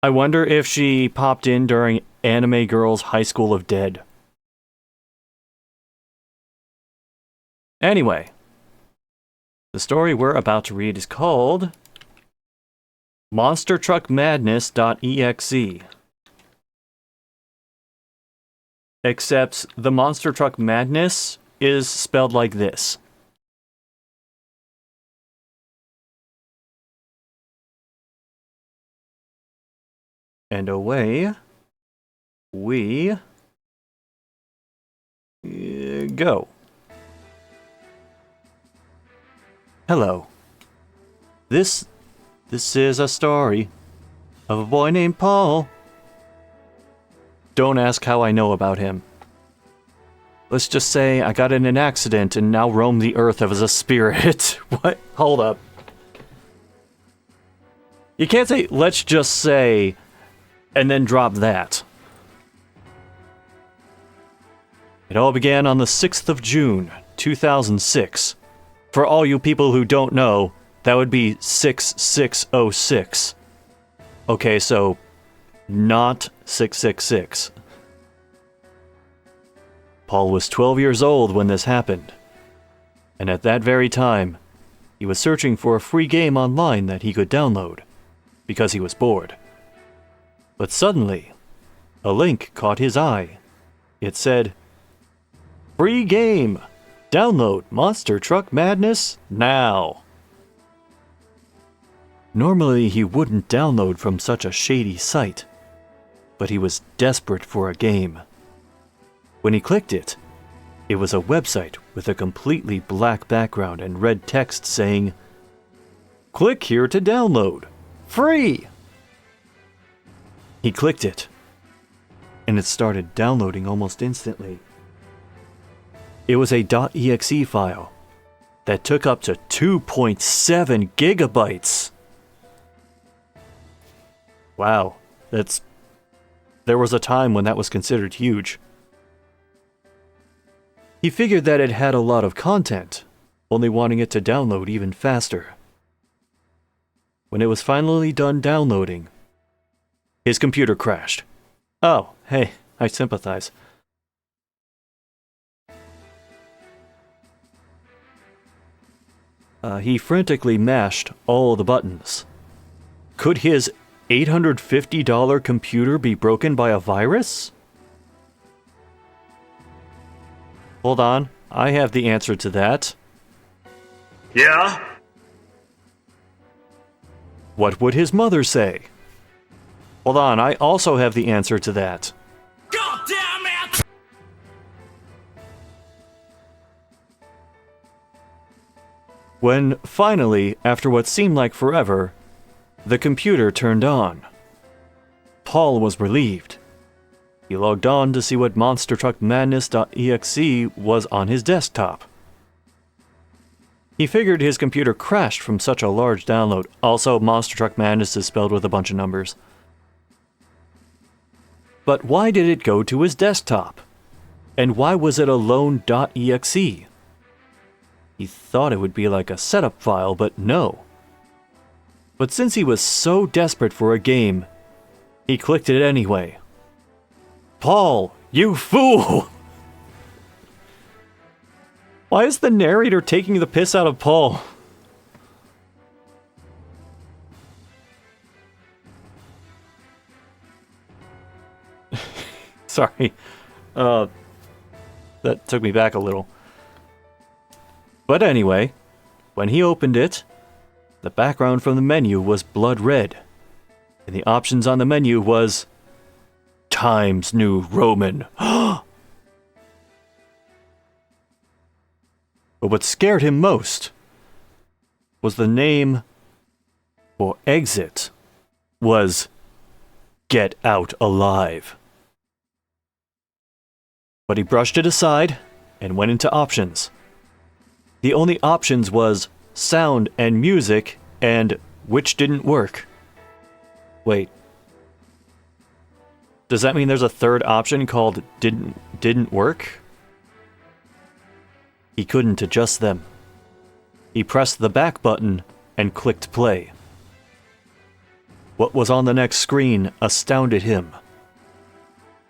I wonder if she popped in during Anime Girls High School of Dead. Anyway, the story we're about to read is called MonsterTruckMadness.exe. Except the Monster Truck Madness is spelled like this. And away we go. Hello. This is a story of a boy named Paul. Don't ask how I know about him. Let's just say I got in an accident and now roam the earth as a spirit. What? Hold up. You can't say, let's just say, and then drop that. It all began on the 6th of June, 2006. For all you people who don't know, that would be 6606. Okay, so not 666. Paul was 12 years old when this happened, and at that very time, he was searching for a free game online that he could download, because he was bored. But suddenly, a link caught his eye. It said, "Free game! Download Monster Truck Madness now!" Normally, he wouldn't download from such a shady site, but he was desperate for a game. When he clicked it, it was a website with a completely black background and red text saying, "Click here to download. Free!" He clicked it, and it started downloading almost instantly. It was a .exe file that took up to 2.7 gigabytes. Wow, there was a time when that was considered huge. He figured that it had a lot of content, only wanting it to download even faster. When it was finally done downloading, his computer crashed. Oh, hey, I sympathize. He frantically mashed all the buttons. Could his $850 computer be broken by a virus? Hold on, I have the answer to that. Yeah? What would his mother say? Hold on, I also have the answer to that. God damn it! When finally, after what seemed like forever, the computer turned on, Paul was relieved. He logged on to see what MonsterTruckMadness.exe was on his desktop. He figured his computer crashed from such a large download. Also, Monster Truck Madness is spelled with a bunch of numbers. But why did it go to his desktop? And why was it a lone.exe? He thought it would be like a setup file, but no. But since he was so desperate for a game, he clicked it anyway. Paul, you fool! Why is the narrator taking the piss out of Paul? Sorry. That took me back a little. But anyway, when he opened it, the background from the menu was blood red, and the options on the menu was Times New Roman. But what scared him most was the name for exit was Get Out Alive. But he brushed it aside and went into options. The only options was sound and music, and which didn't work. Wait. Does that mean there's a third option called didn't work? He couldn't adjust them. He pressed the back button and clicked play. What was on the next screen astounded him.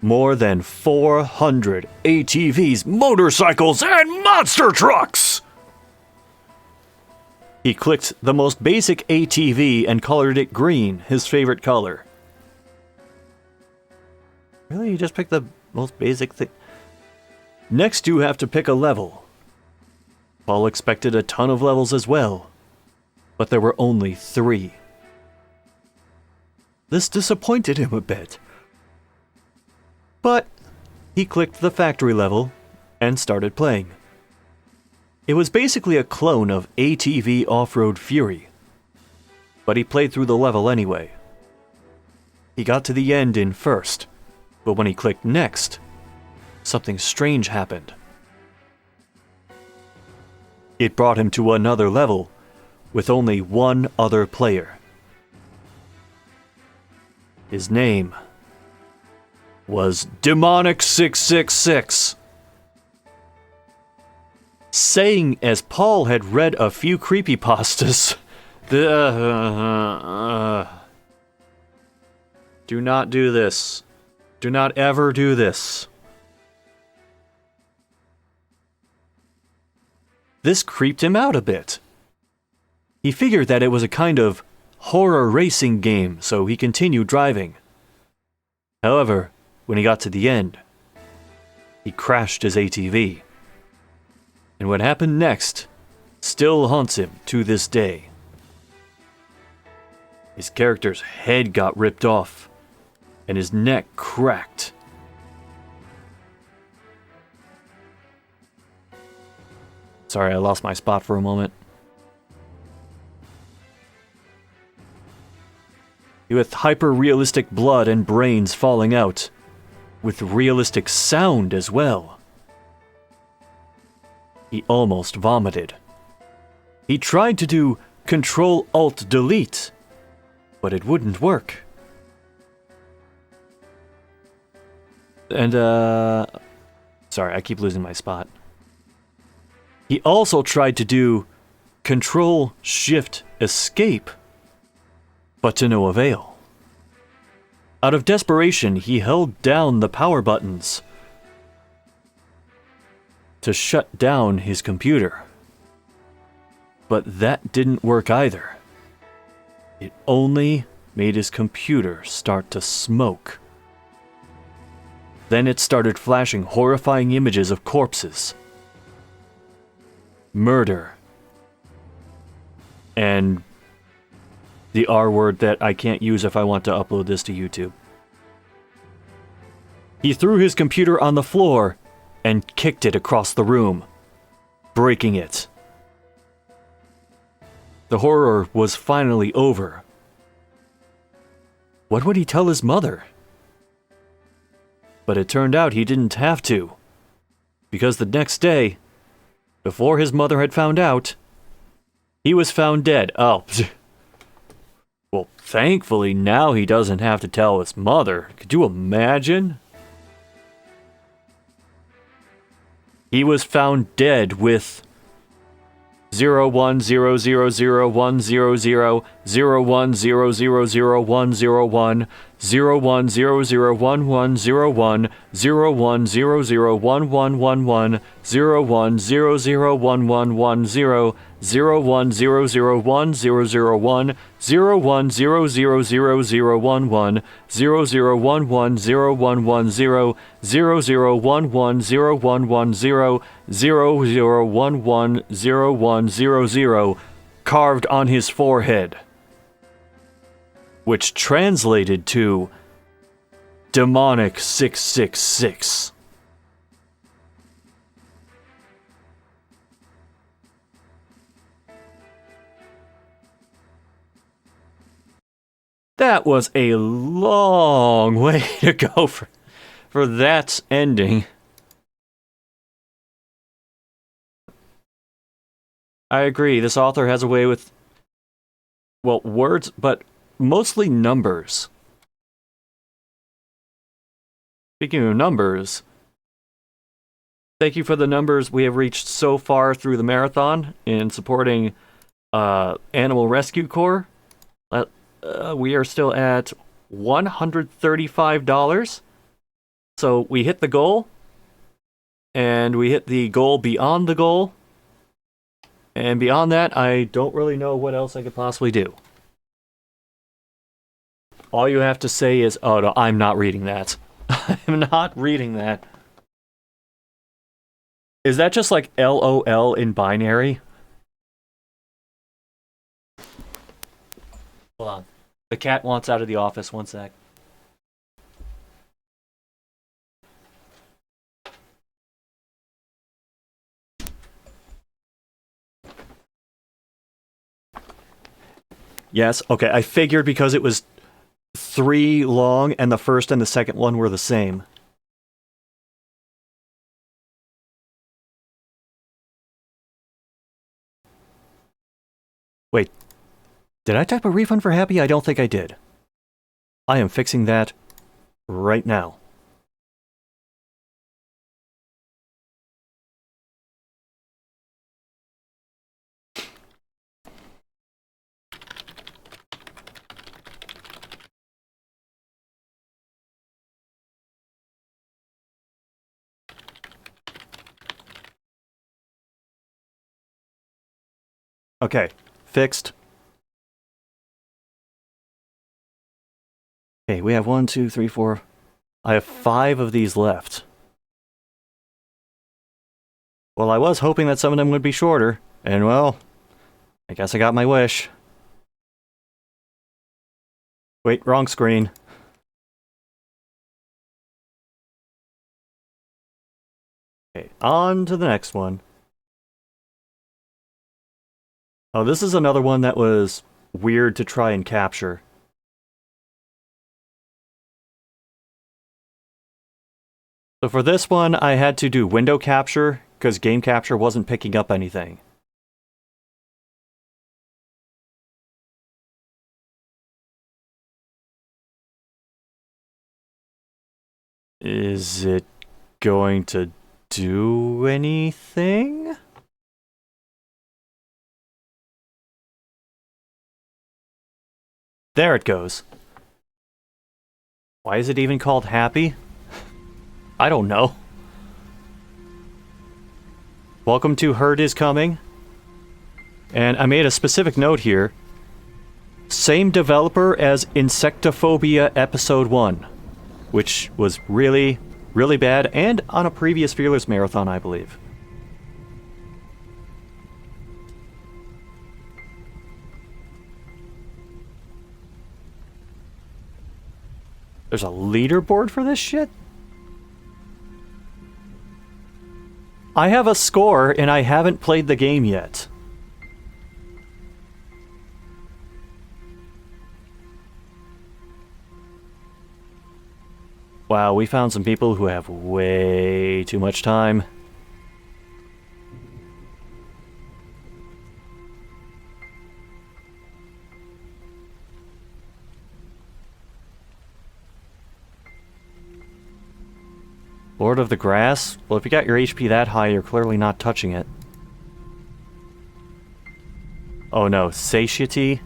More than 400 ATVs, motorcycles, and monster trucks! He clicked the most basic ATV and colored it green, his favorite color. Really? You just picked the most basic thing? Next, you have to pick a level. Paul expected a ton of levels as well, but there were only 3. This disappointed him a bit. But he clicked the factory level and started playing. It was basically a clone of ATV Off-Road Fury, but he played through the level anyway. He got to the end in first, but when he clicked next, something strange happened. It brought him to another level with only one other player. His name was Demonic 666. Saying as Paul had read a few creepypastas, do not do this. Do not ever do this. This creeped him out a bit. He figured that it was a kind of horror racing game, so he continued driving. However, when he got to the end, he crashed his ATV. And what happened next still haunts him to this day. His character's head got ripped off, and his neck cracked. Sorry, I lost my spot for a moment. With hyper-realistic blood and brains falling out, with realistic sound as well. He almost vomited. He tried to do Control-Alt-Delete, but it wouldn't work. And, sorry, I keep losing my spot. He also tried to do Control-Shift-Escape, but to no avail. Out of desperation, he held down the power buttons to shut down his computer. But that didn't work either. It only made his computer start to smoke. Then it started flashing horrifying images of corpses, murder, and the R word that I can't use if I want to upload this to YouTube. He threw his computer on the floor and kicked it across the room, breaking it. The horror was finally over. What would he tell his mother? But it turned out he didn't have to, because the next day, before his mother had found out, he was found dead. Oh, Well, thankfully now he doesn't have to tell his mother. Could you imagine? He was found dead with 01000100 01000101 01001101 01001111 01001110 01001001 01000011 00110110 00110110 00110100 carved on his forehead, which translated to Demonic 666. That was a long way to go for that ending. I agree, this author has a way with, well, words, but mostly numbers. Speaking of numbers, thank you for the numbers we have reached so far through the marathon in supporting Animal Rescue Corps. We are still at $135. So we hit the goal, and we hit the goal beyond the goal. And beyond that, I don't really know what else I could possibly do. All you have to say is, oh no, I'm not reading that. I'm not reading that. Is that just like LOL in binary? Hold on. The cat wants out of the office, one sec. Yes, okay, I figured because it was 3 long and the first and the second one were the same. Wait, did I type a refund for Happy? I don't think I did. I am fixing that right now. Okay, fixed. Okay, we have 1, 2, 3, 4. I have 5 of these left. Well, I was hoping that some of them would be shorter, and well, I guess I got my wish. Wait, wrong screen. Okay, on to the next one. Oh, this is another one that was weird to try and capture. So for this one, I had to do window capture because game capture wasn't picking up anything. Is it going to do anything? There it goes. Why is it even called Happy? I don't know. Welcome to Herd is Coming. And I made a specific note here. Same developer as Insectophobia Episode 1, which was really, really bad, and on a previous Fearless Marathon, I believe. There's a leaderboard for this shit? I have a score, and I haven't played the game yet. Wow, we found some people who have way too much time. Lord of the Grass? Well, if you got your HP that high, you're clearly not touching it. Oh no, satiety?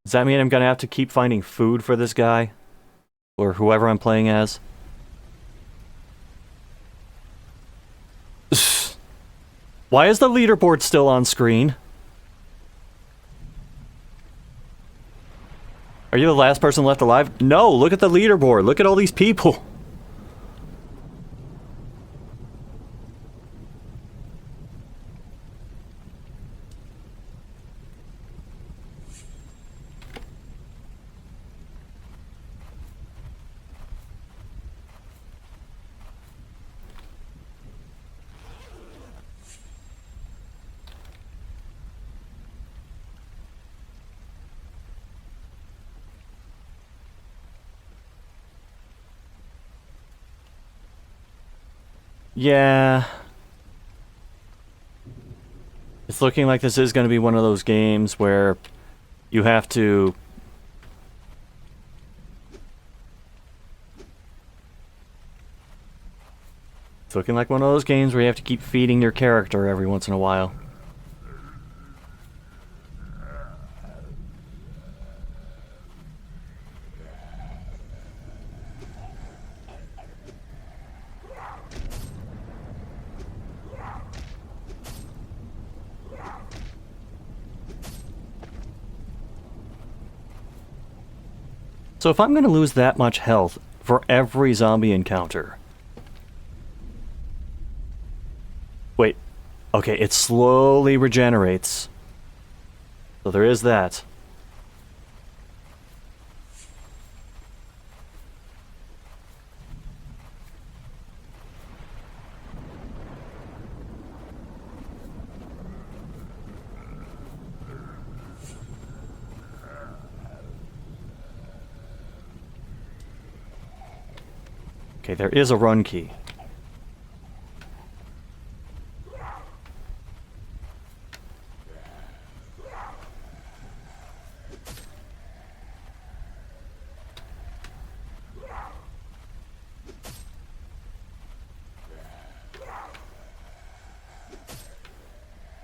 Does that mean I'm gonna have to keep finding food for this guy? Or whoever I'm playing as? Why is the leaderboard still on screen? Are you the last person left alive? No, look at the leaderboard. Look at all these people. Yeah. It's looking like this is going to be one of those games where you have to... It's looking like one of those games where you have to keep feeding your character every once in a while. So if I'm going to lose that much health for every zombie encounter... Wait. Okay, it slowly regenerates. So there is that. Okay, there is a run key.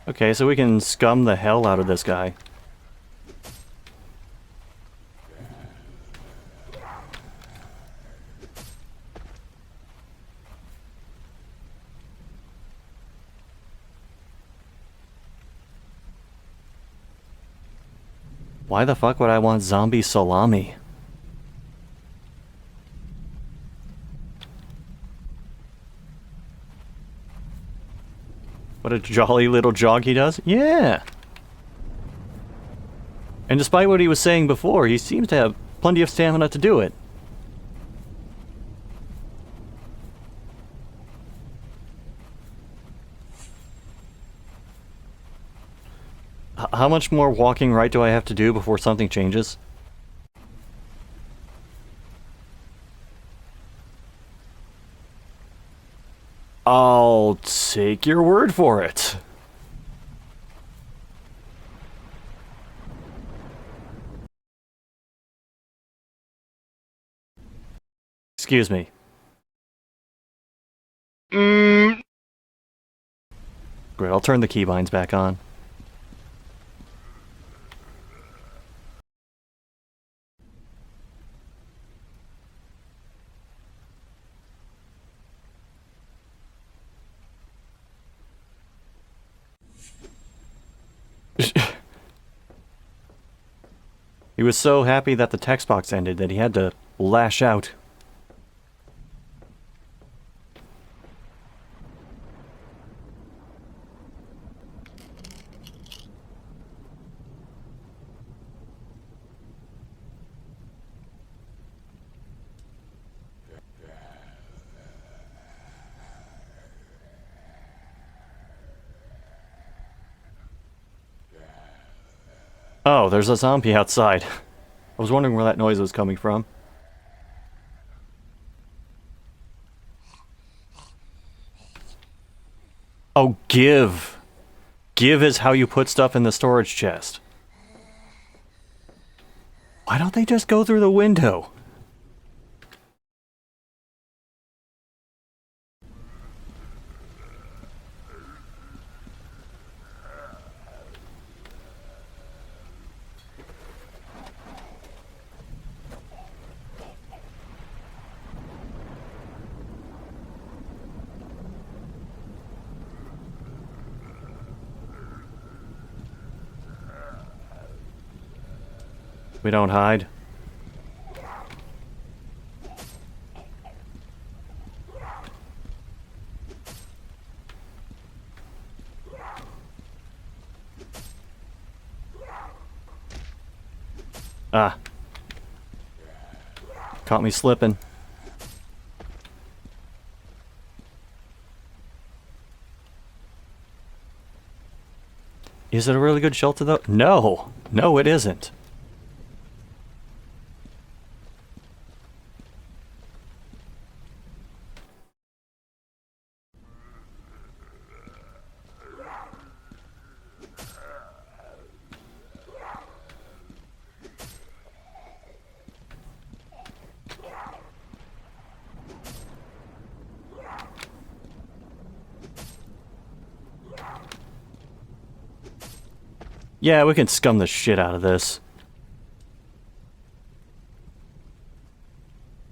Okay, so we can scum the hell out of this guy. Why the fuck would I want zombie salami? What a jolly little jog he does? Yeah! And despite what he was saying before, he seems to have plenty of stamina to do it. How much more walking right do I have to do before something changes? I'll take your word for it. Excuse me. Great, I'll turn the keybinds back on. He was so happy that the text box ended that he had to lash out. Oh, there's a zombie outside. I was wondering where that noise was coming from. Oh, give. Give is how you put stuff in the storage chest. Why don't they just go through the window? We don't hide. Ah. Caught me slipping. Is it a really good shelter though? No. No, it isn't. Yeah, we can scum the shit out of this.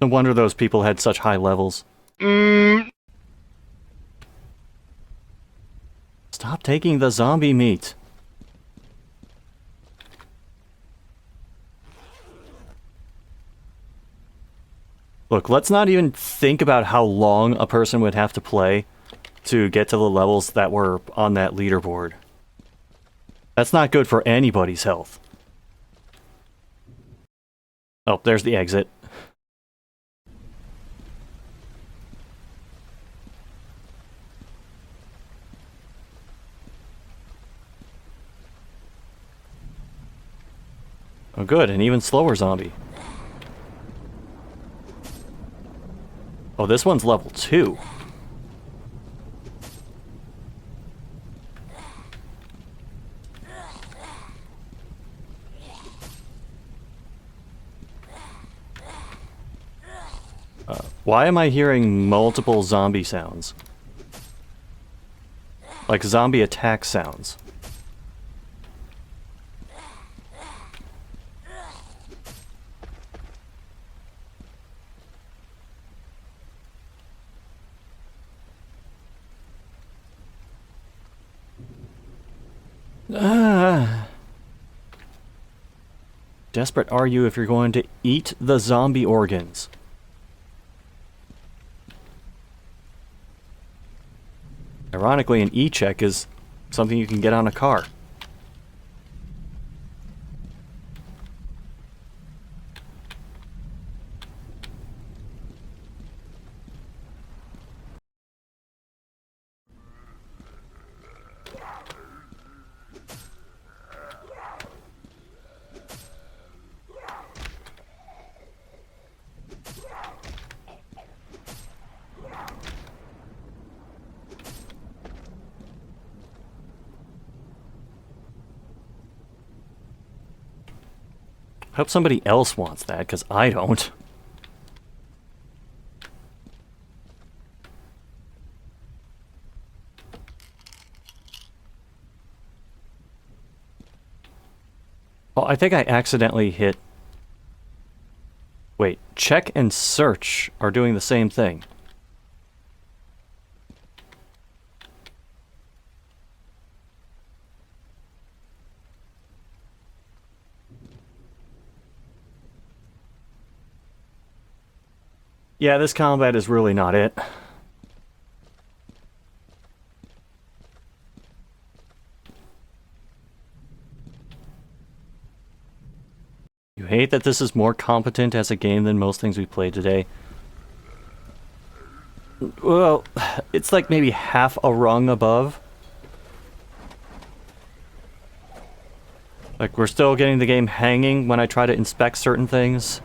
No wonder those people had such high levels. Stop taking the zombie meat. Look, let's not even think about how long a person would have to play to get to the levels that were on that leaderboard. That's not good for anybody's health. Oh, there's the exit. Oh good, an even slower zombie. Oh, this one's level 2. Why am I hearing multiple zombie sounds? Like zombie attack sounds. Desperate are you if you're going to eat the zombie organs? Ironically, an e-check is something you can get on a car. I hope somebody else wants that, because I don't. Oh, I think I accidentally hit... Wait, check and search are doing the same thing. Yeah, this combat is really not it. You hate that this is more competent as a game than most things we played today? Well, it's like maybe half a rung above. Like, we're still getting the game hanging when I try to inspect certain things.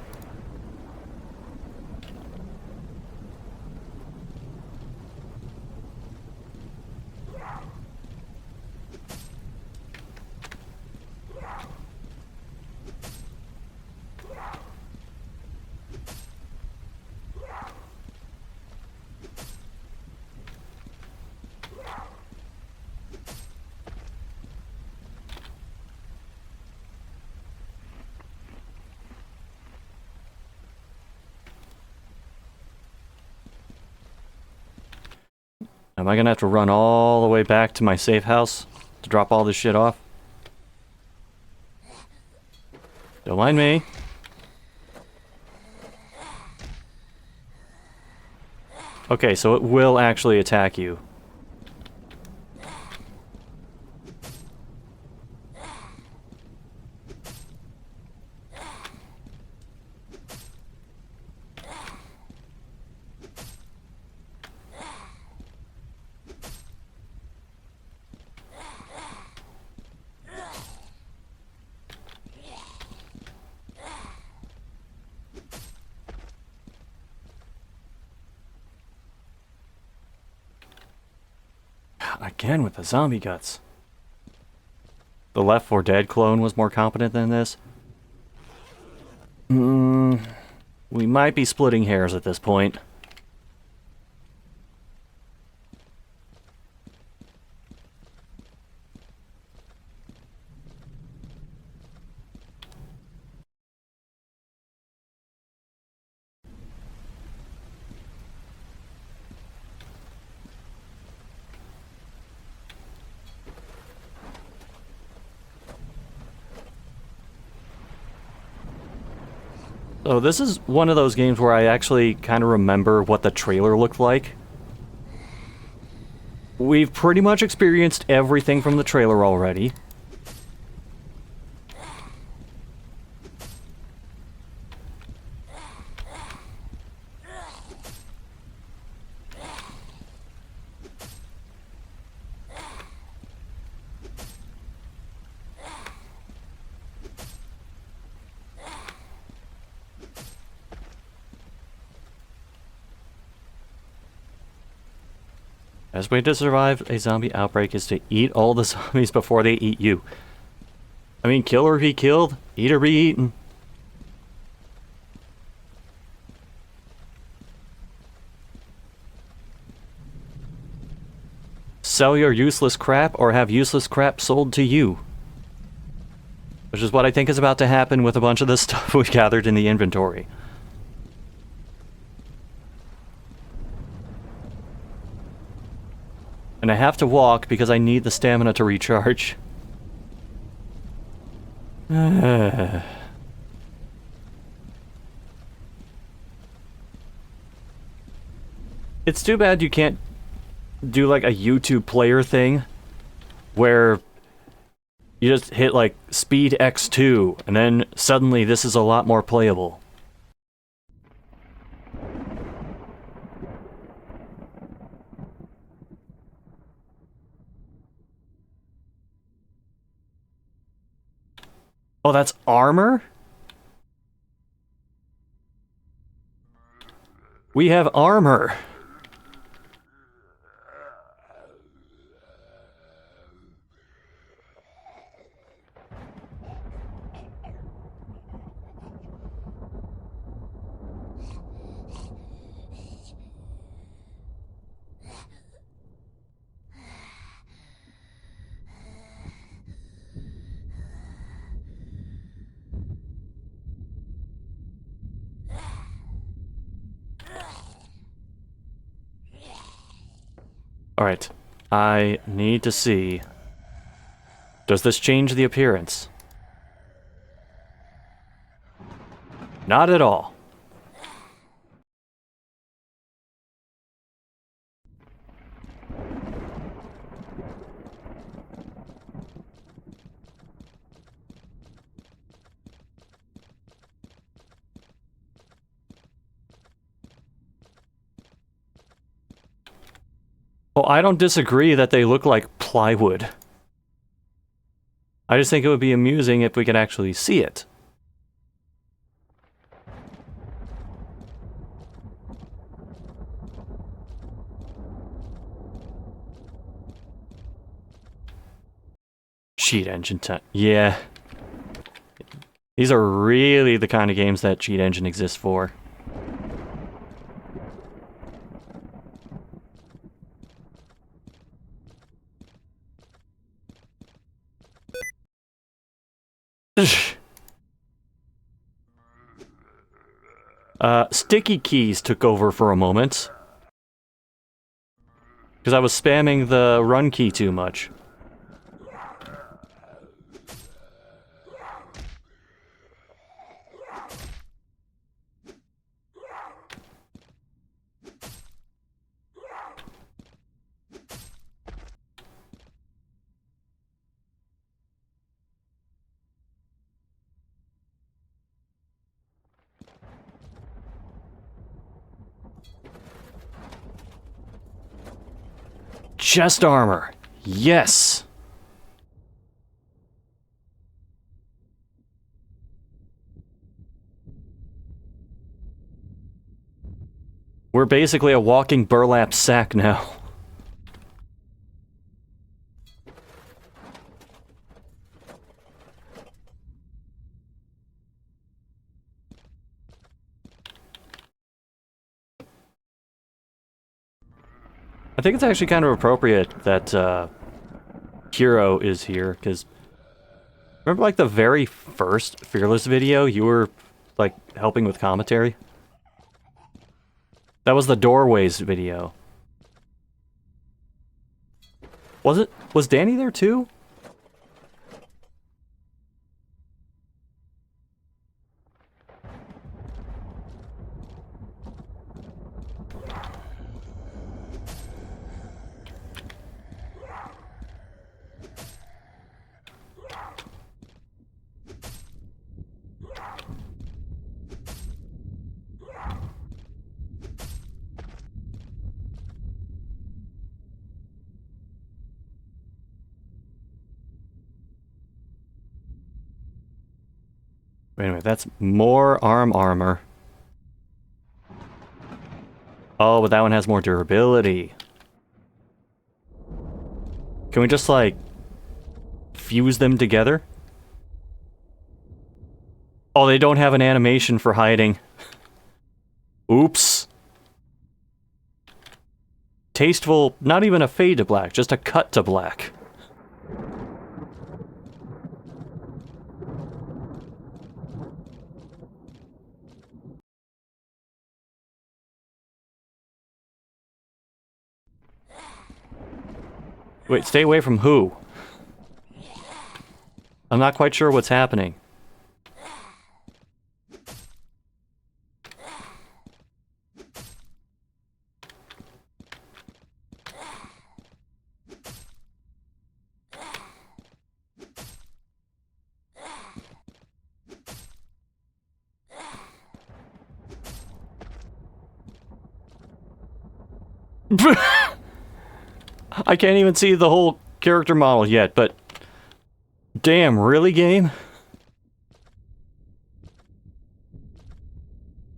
Am I gonna have to run all the way back to my safe house to drop all this shit off? Don't mind me. Okay, so it will actually attack you. Again with the zombie guts. The Left 4 Dead clone was more competent than this. We might be splitting hairs at this point. So this is one of those games where I actually kind of remember what the trailer looked like. We've pretty much experienced everything from the trailer already. Best way to survive a zombie outbreak is to eat all the zombies before they eat you. I mean, kill or be killed, eat or be eaten. Sell your useless crap or have useless crap sold to you. Which is what I think is about to happen with a bunch of the stuff we gathered in the inventory. And I have to walk because I need the stamina to recharge. It's too bad you can't do like a YouTube player thing where you just hit like speed X2 and then suddenly this is a lot more playable. Oh, that's armor? We have armor. Alright, I need to see. Does this change the appearance? Not at all. Oh, I don't disagree that they look like plywood. I just think it would be amusing if we could actually see it. Cheat engine time. Yeah. These are really the kind of games that Cheat Engine exists for. Sticky keys took over for a moment. Because I was spamming the run key too much. Chest armor. Yes. We're basically a walking burlap sack now. I think it's actually kind of appropriate that Hero is here, because remember like the very first Fearless video, you were like helping with commentary? That was the Doorways video. Was it? Was Danny there too? Wait a minute, that's more arm armor. Oh, but that one has more durability. Can we just, like, fuse them together? Oh, they don't have an animation for hiding. Oops. Tasteful, not even a fade to black, just a cut to black. Wait, stay away from who? I'm not quite sure what's happening. I can't even see the whole character model yet, but damn, really, game?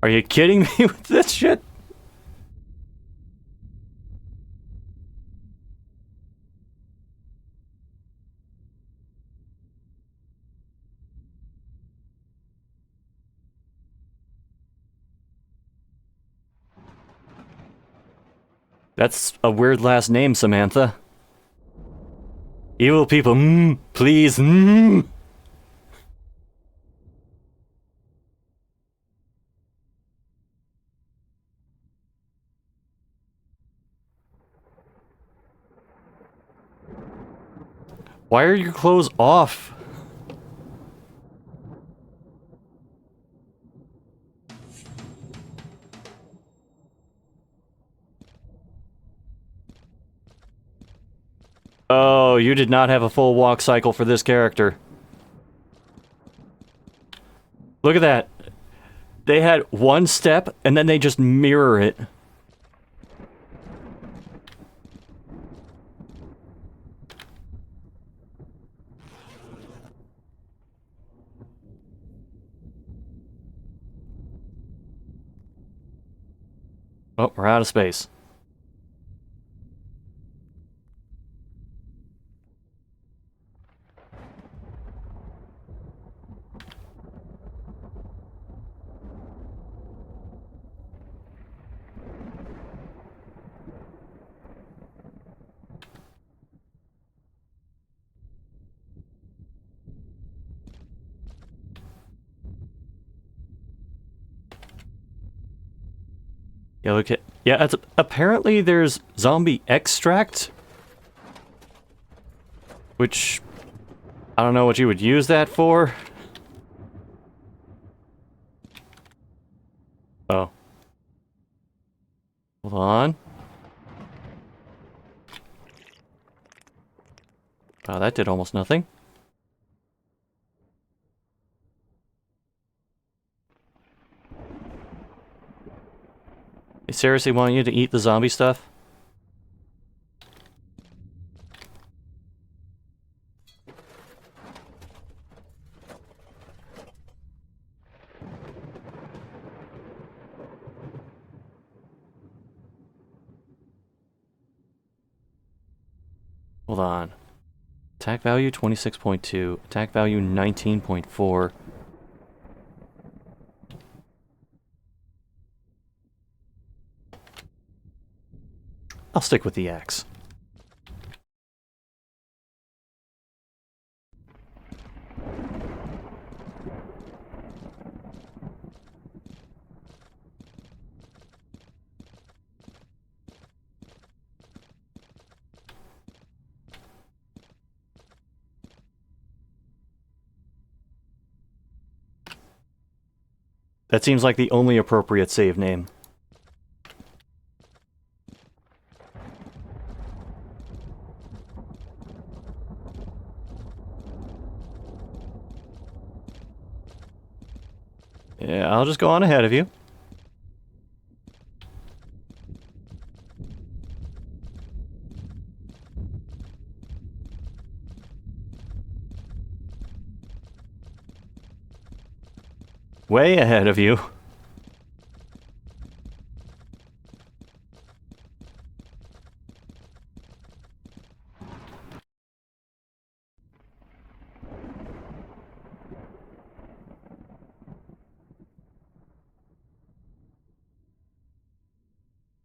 Are you kidding me with this shit? That's a weird last name, Samantha. Evil people, please, Why are your clothes off? Oh, you did not have a full walk cycle for this character. Look at that. They had one step, and then they just mirror it. Oh, we're out of space. Yeah, look at... Yeah, it's, apparently there's zombie extract. Which... I don't know what you would use that for. Oh. Hold on. Wow, that did almost nothing. They seriously want you to eat the zombie stuff? Hold on. Attack value 26.2. Attack value 19.4. I'll stick with the axe. That seems like the only appropriate save name. Yeah, I'll just go on ahead of you. Way ahead of you.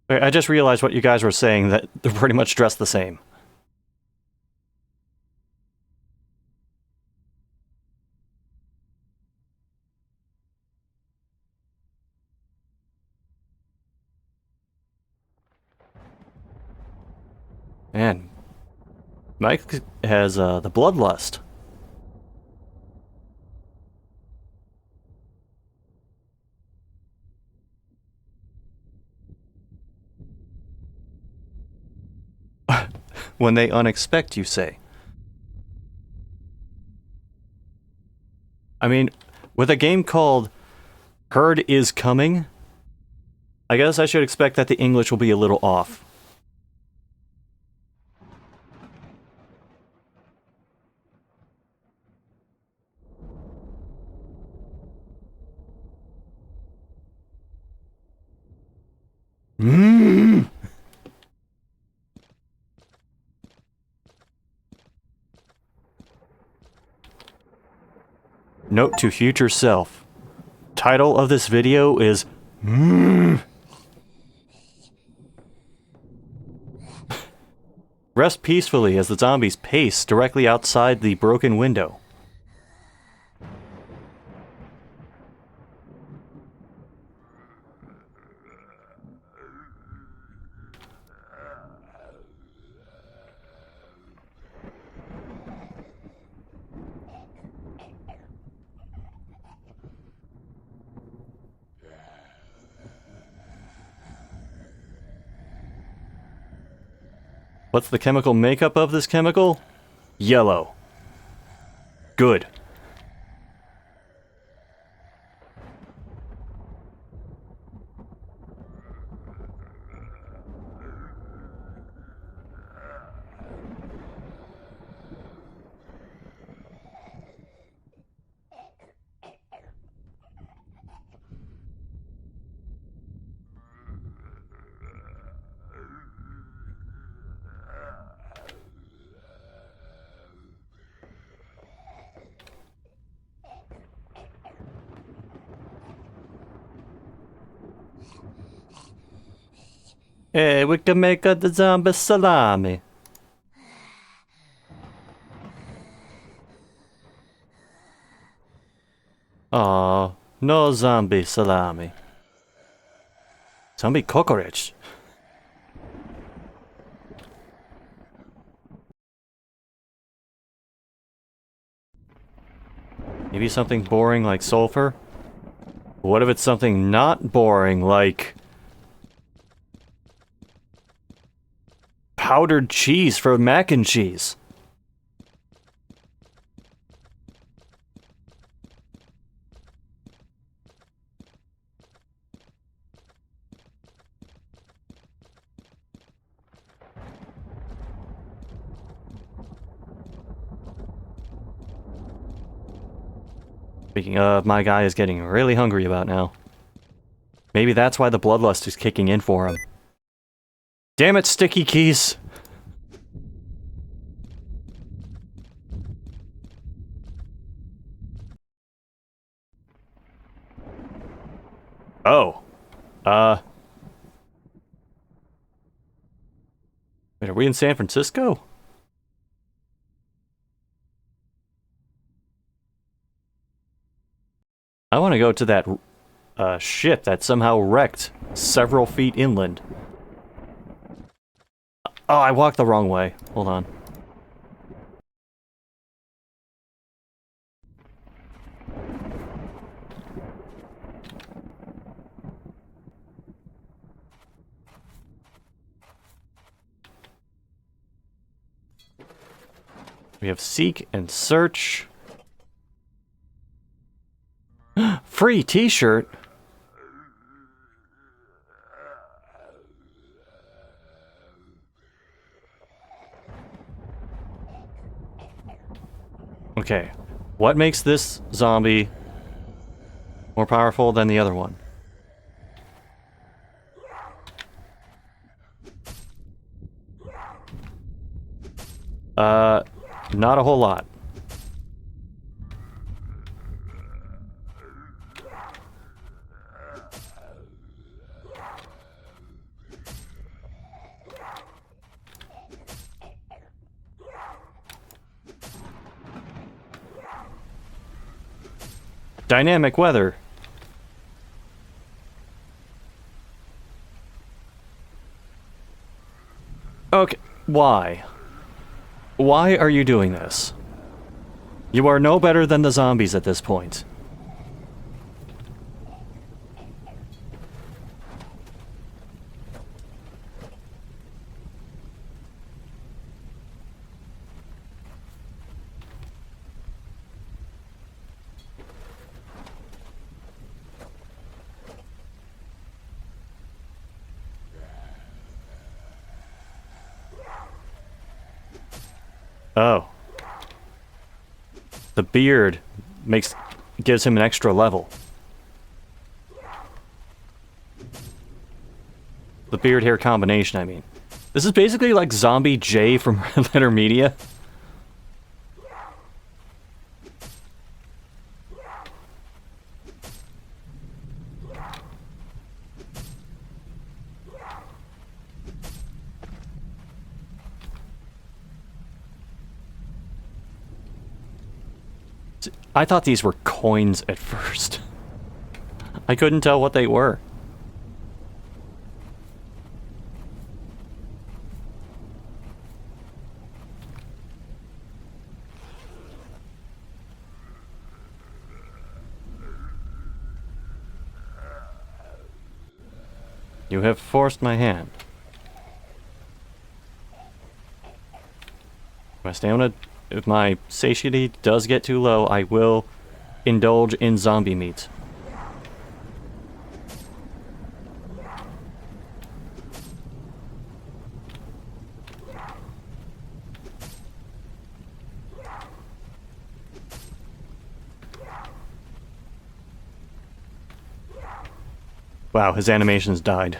Wait, I just realized what you guys were saying, that they're pretty much dressed the same. Man, Mike has the bloodlust. When they unexpect, you say. I mean, with a game called Herd is Coming, I guess I should expect that the English will be a little off. Note to future self. Title of this video is Rest peacefully as the zombies pace directly outside the broken window. What's the chemical makeup of this chemical? Yellow. Good. Hey, we can make the zombie salami. Aw, no zombie salami. Zombie cockroach. Maybe something boring like sulfur? What if it's something not boring like powdered cheese for mac and cheese? Speaking of, my guy is getting really hungry about now. Maybe that's why the bloodlust is kicking in for him. Damn it, sticky keys! Oh. Wait, are we in San Francisco? I want to go to that ship that somehow wrecked several feet inland. Oh, I walked the wrong way. Hold on. We have seek and search. Free t-shirt. Okay. What makes this zombie more powerful than the other one? Not a whole lot. Dynamic weather. Okay, why? Why are you doing this? You are no better than the zombies at this point. Oh. The beard gives him an extra level. The beard hair combination, I mean. This is basically like Zombie J from Red Letter Media. I thought these were coins at first. I couldn't tell what they were. You have forced my hand. My stamina, if my satiety does get too low, I will indulge in zombie meat. Wow, his animations died.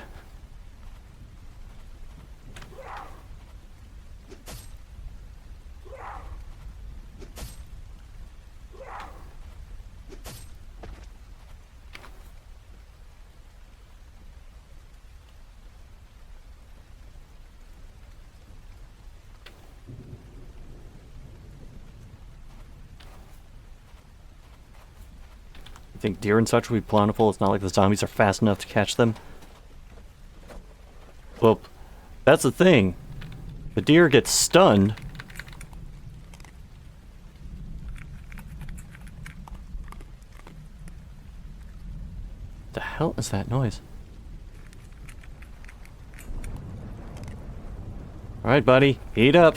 Think deer and such will be plentiful. It's not like the zombies are fast enough to catch them. Well, that's the thing. The deer gets stunned. The hell is that noise? Alright, buddy. Heat up.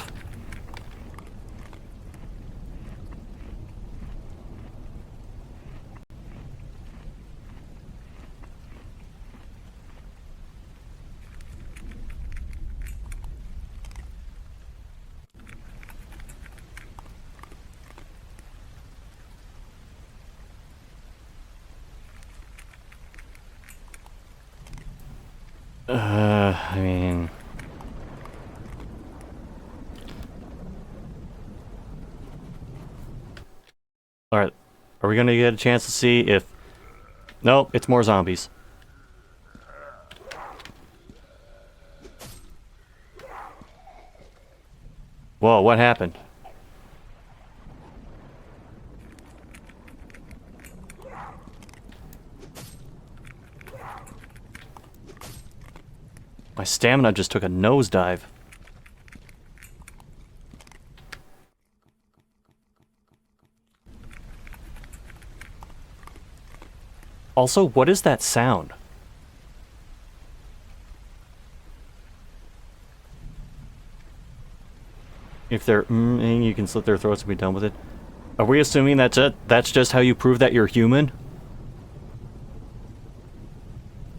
I mean... Alright, are we gonna get a chance to see if... Nope, it's more zombies. Whoa, what happened? My stamina just took a nosedive. Also, what is that sound? If they're you can slit their throats and be done with it. Are we assuming that's it? That's just how you prove that you're human?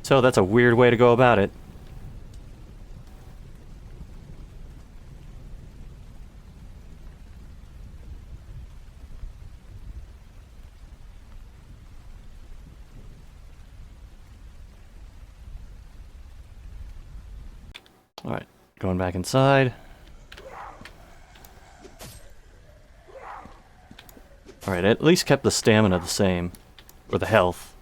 So that's a weird way to go about it. Alright, going back inside. Alright, at least kept the stamina the same. Or the health.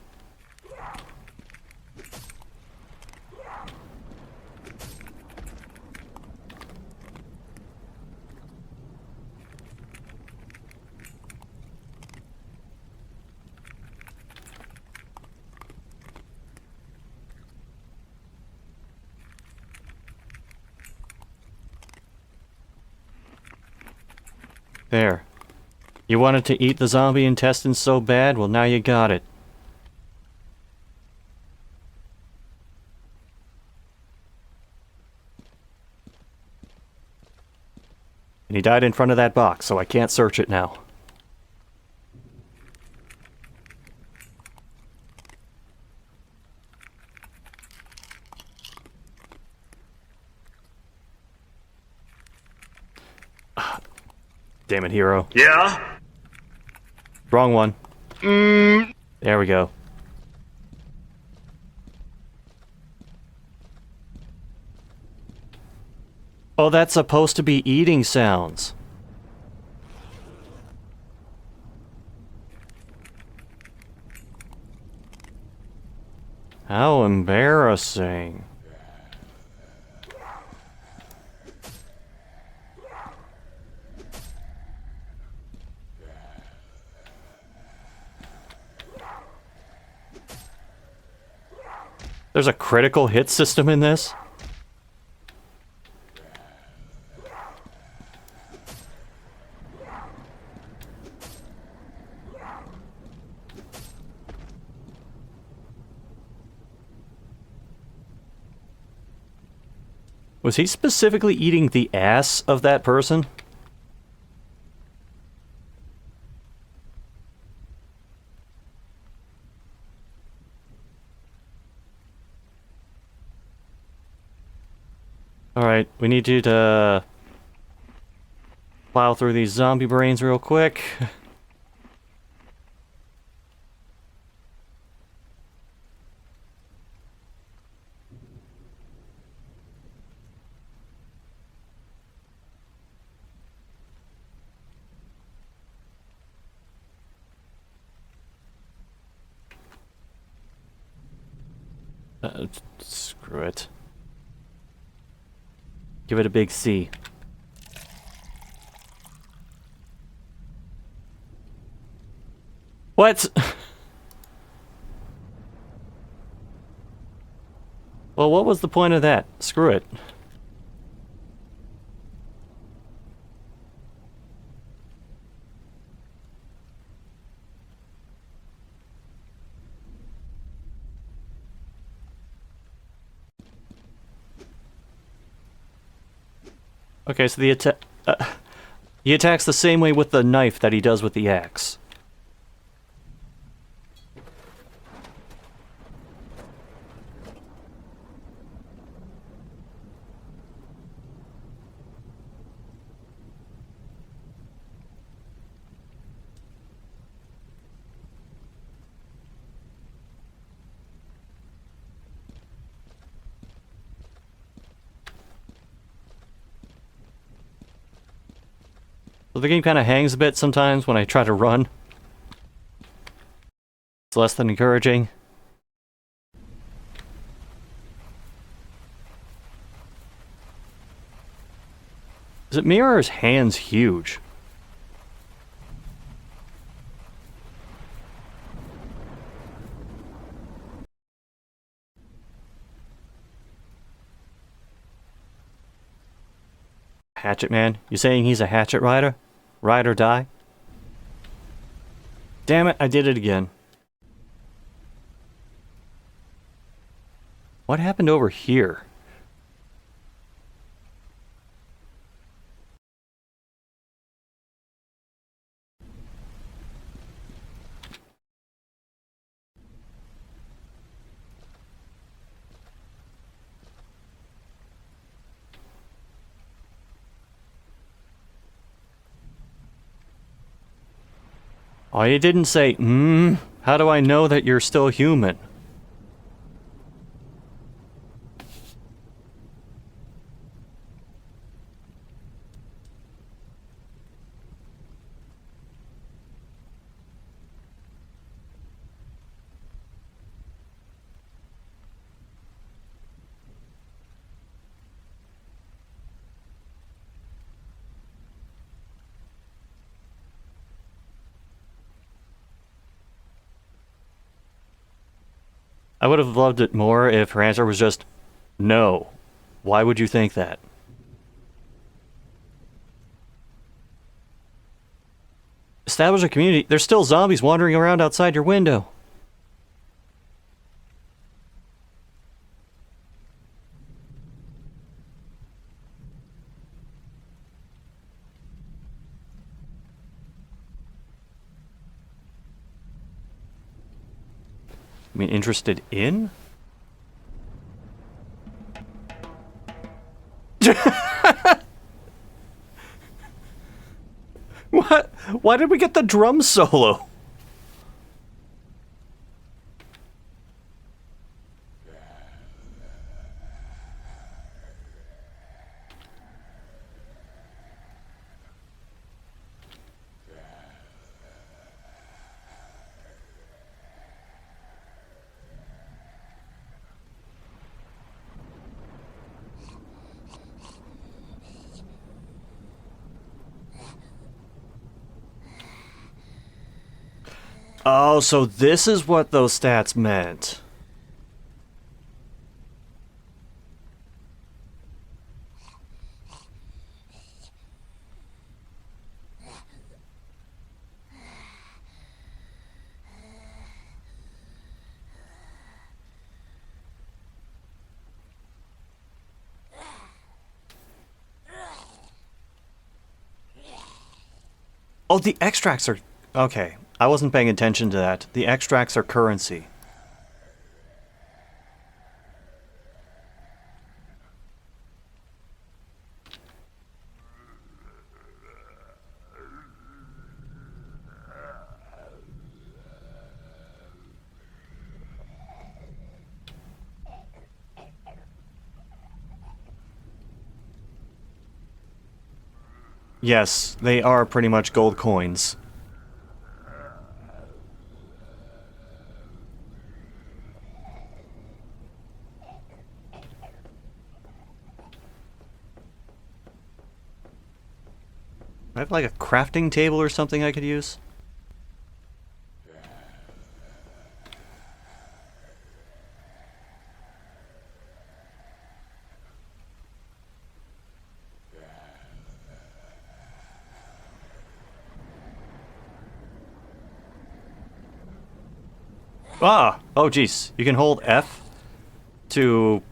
There. You wanted to eat the zombie intestines so bad? Well, now you got it. And he died in front of that box, so I can't search it now. Damn it, hero. Yeah? Wrong one. There we go. Oh, that's supposed to be eating sounds. How embarrassing. There's a critical hit system in this? Was he specifically eating the ass of that person? Alright, we need you to plow through these zombie brains real quick. Screw it. Give it a big C. What? Well, what was the point of that? Screw it. Okay, so he attacks the same way with the knife that he does with the axe. So the game kind of hangs a bit sometimes when I try to run. It's less than encouraging. Is it me or are his hands huge? Hatchet man? You saying he's a hatchet rider? Ride or die? Damn it, I did it again. What happened over here? Oh, you didn't say, how do I know that you're still human? I would have loved it more if her answer was just, no. Why would you think that? Establish a community. There's still zombies wandering around outside your window. I mean, interested in? What? Why did we get the drum solo? Oh, so this is what those stats meant. Oh, the extracts are... Okay, I wasn't paying attention to that. The extracts are currency. Yes, they are pretty much gold coins. I have like a crafting table or something I could use. Ah! Oh geez, you can hold F to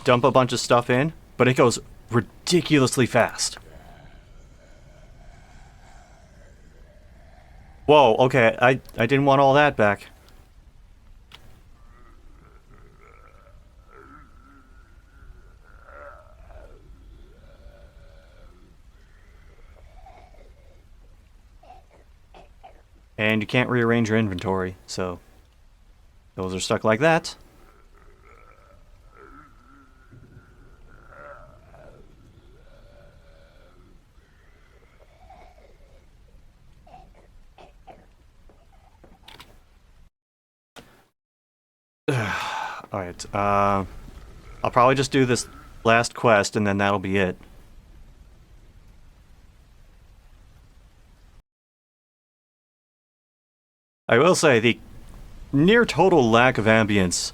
dump a bunch of stuff in, but it goes ridiculously fast. Whoa, okay, I didn't want all that back. And you can't rearrange your inventory, so those are stuck like that. Alright, I'll probably just do this last quest and then that'll be it. I will say, the near total lack of ambience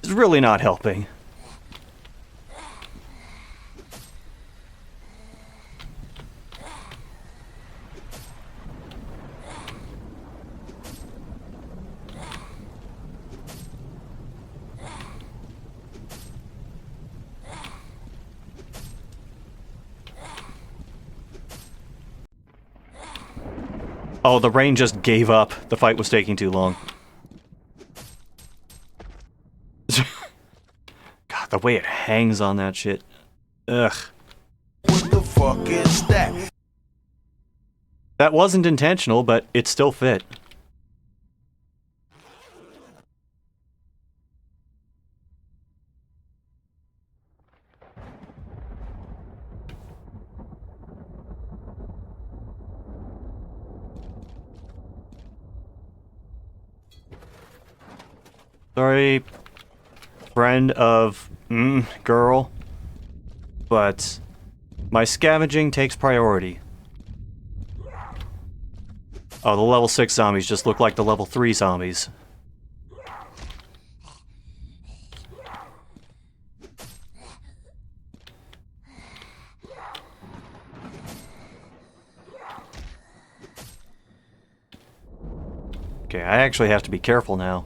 is really not helping. Oh, the rain just gave up. The fight was taking too long. God, the way it hangs on that shit. Ugh. What the fuck is that? That wasn't intentional, but it still fit. Sorry, friend of girl, but my scavenging takes priority. Oh, the level 6 zombies just look like the level 3 zombies. Okay, I actually have to be careful now.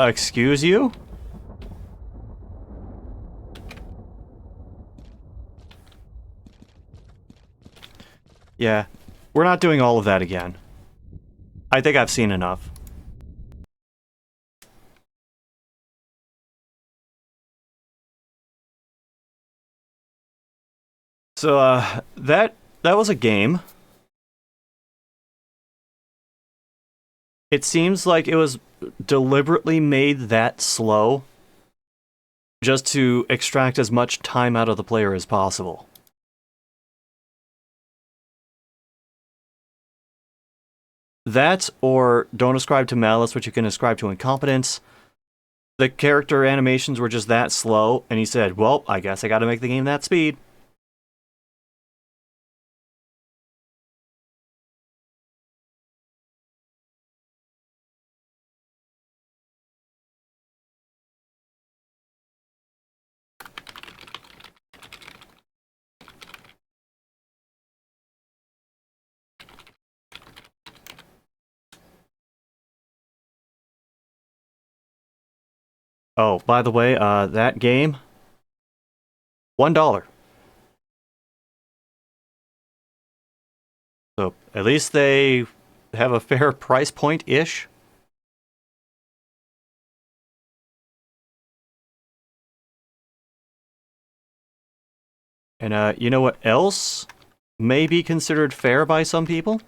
Excuse you? Yeah, we're not doing all of that again. I think I've seen enough. So, that was a game. It seems like it was deliberately made that slow just to extract as much time out of the player as possible. That, or don't ascribe to malice, which you can ascribe to incompetence. The character animations were just that slow, and he said, well, I guess I gotta make the game that speed. Oh, by the way, that game, $1. So at least they have a fair price point-ish. And you know what else may be considered fair by some people?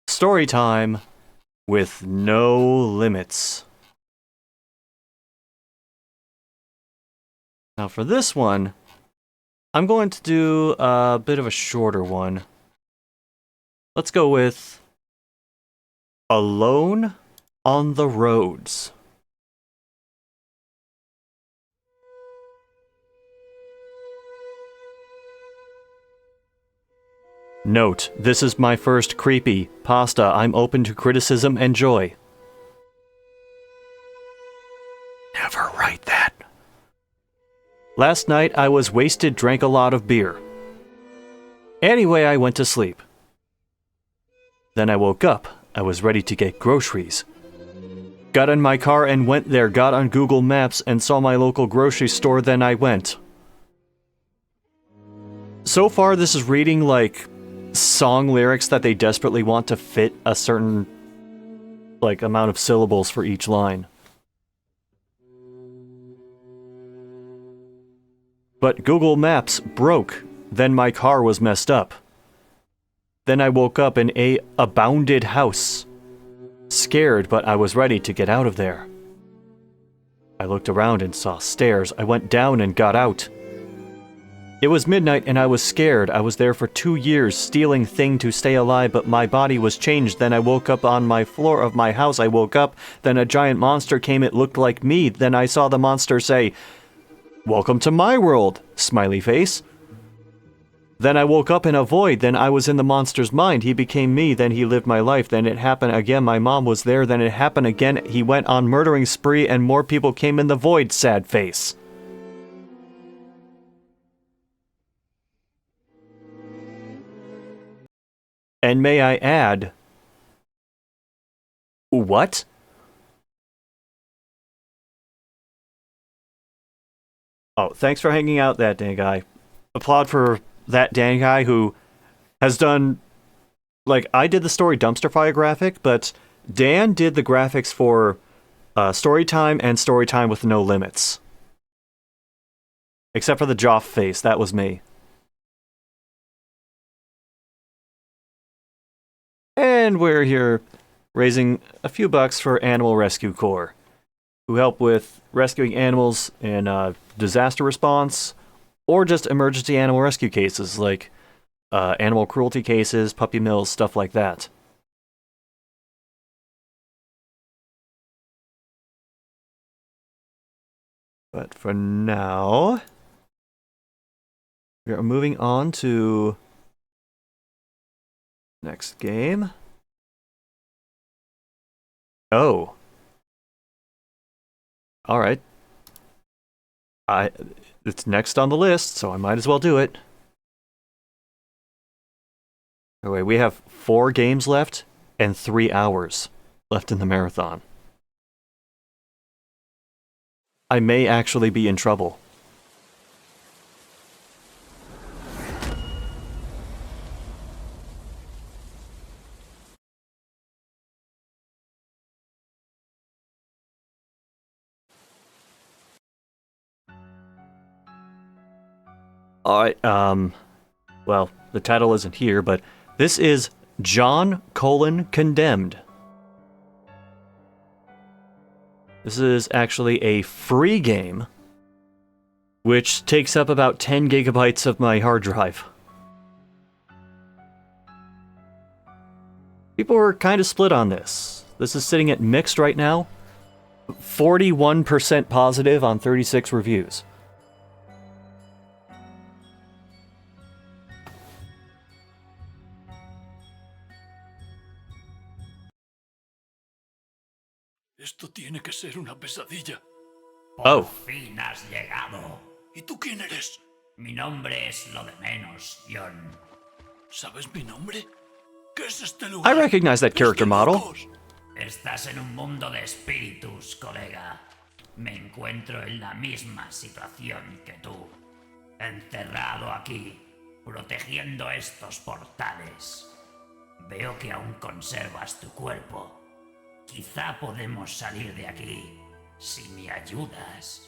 Story time with no limits. Now for this one, I'm going to do a bit of a shorter one. Let's go with Alone on the Roads. Note, this is my first creepy pasta. I'm open to criticism and joy. Never write that. Last night I was wasted, drank a lot of beer. Anyway, I went to sleep. Then I woke up. I was ready to get groceries. Got in my car and went there, got on Google Maps and saw my local grocery store, then I went. So far, this is reading like song lyrics that they desperately want to fit a certain amount of syllables for each line. But Google Maps broke, then my car was messed up. Then I woke up in a abounded house. Scared, but I was ready to get out of there. I looked around and saw stairs. I went down and got out. It was midnight and I was scared. I was there for 2 years, stealing thing to stay alive, but my body was changed. Then I woke up on my floor of my house. I woke up, then a giant monster came. It looked like me. Then I saw the monster say, "Welcome to my world," smiley face. Then I woke up in a void. Then I was in the monster's mind. He became me. Then he lived my life. Then it happened again. My mom was there. Then it happened again. He went on murdering spree and more people came in the void, sad face. And may I add... What? Oh, thanks for hanging out, that Dan guy. Applaud for that Dan guy who has done... Like, I did the Story Dumpster Fire graphic, but Dan did the graphics for Storytime and Storytime with No Limits. Except for the Joff face, that was me. And we're here raising a few bucks for Animal Rescue Corps, who help with rescuing animals in disaster response, or just emergency animal rescue cases, like animal cruelty cases, puppy mills, stuff like that. But for now, we are moving on to next game. Oh. Alright. It's next on the list, so I might as well do it. Anyway, we have 4 games left and 3 hours left in the marathon. I may actually be in trouble. Alright, well, the title isn't here, but this is John: Condemned. This is actually a free game, which takes up about 10 gigabytes of my hard drive. People are kind of split on this. This is sitting at mixed right now. 41% positive on 36 reviews. Esto tiene que ser una pesadilla. Oh. Por fin has llegado. ¿Y tú quién eres? Mi nombre es lo de menos, John. ¿Sabes mi nombre? ¿Qué es este lugar? I recognize that character model. Estás en un mundo de espíritus, colega. Me encuentro en la misma situación que tú. Encerrado aquí, protegiendo estos portales. Veo que aún conservas tu cuerpo. Quizá podemos salir de aquí si me ayudas.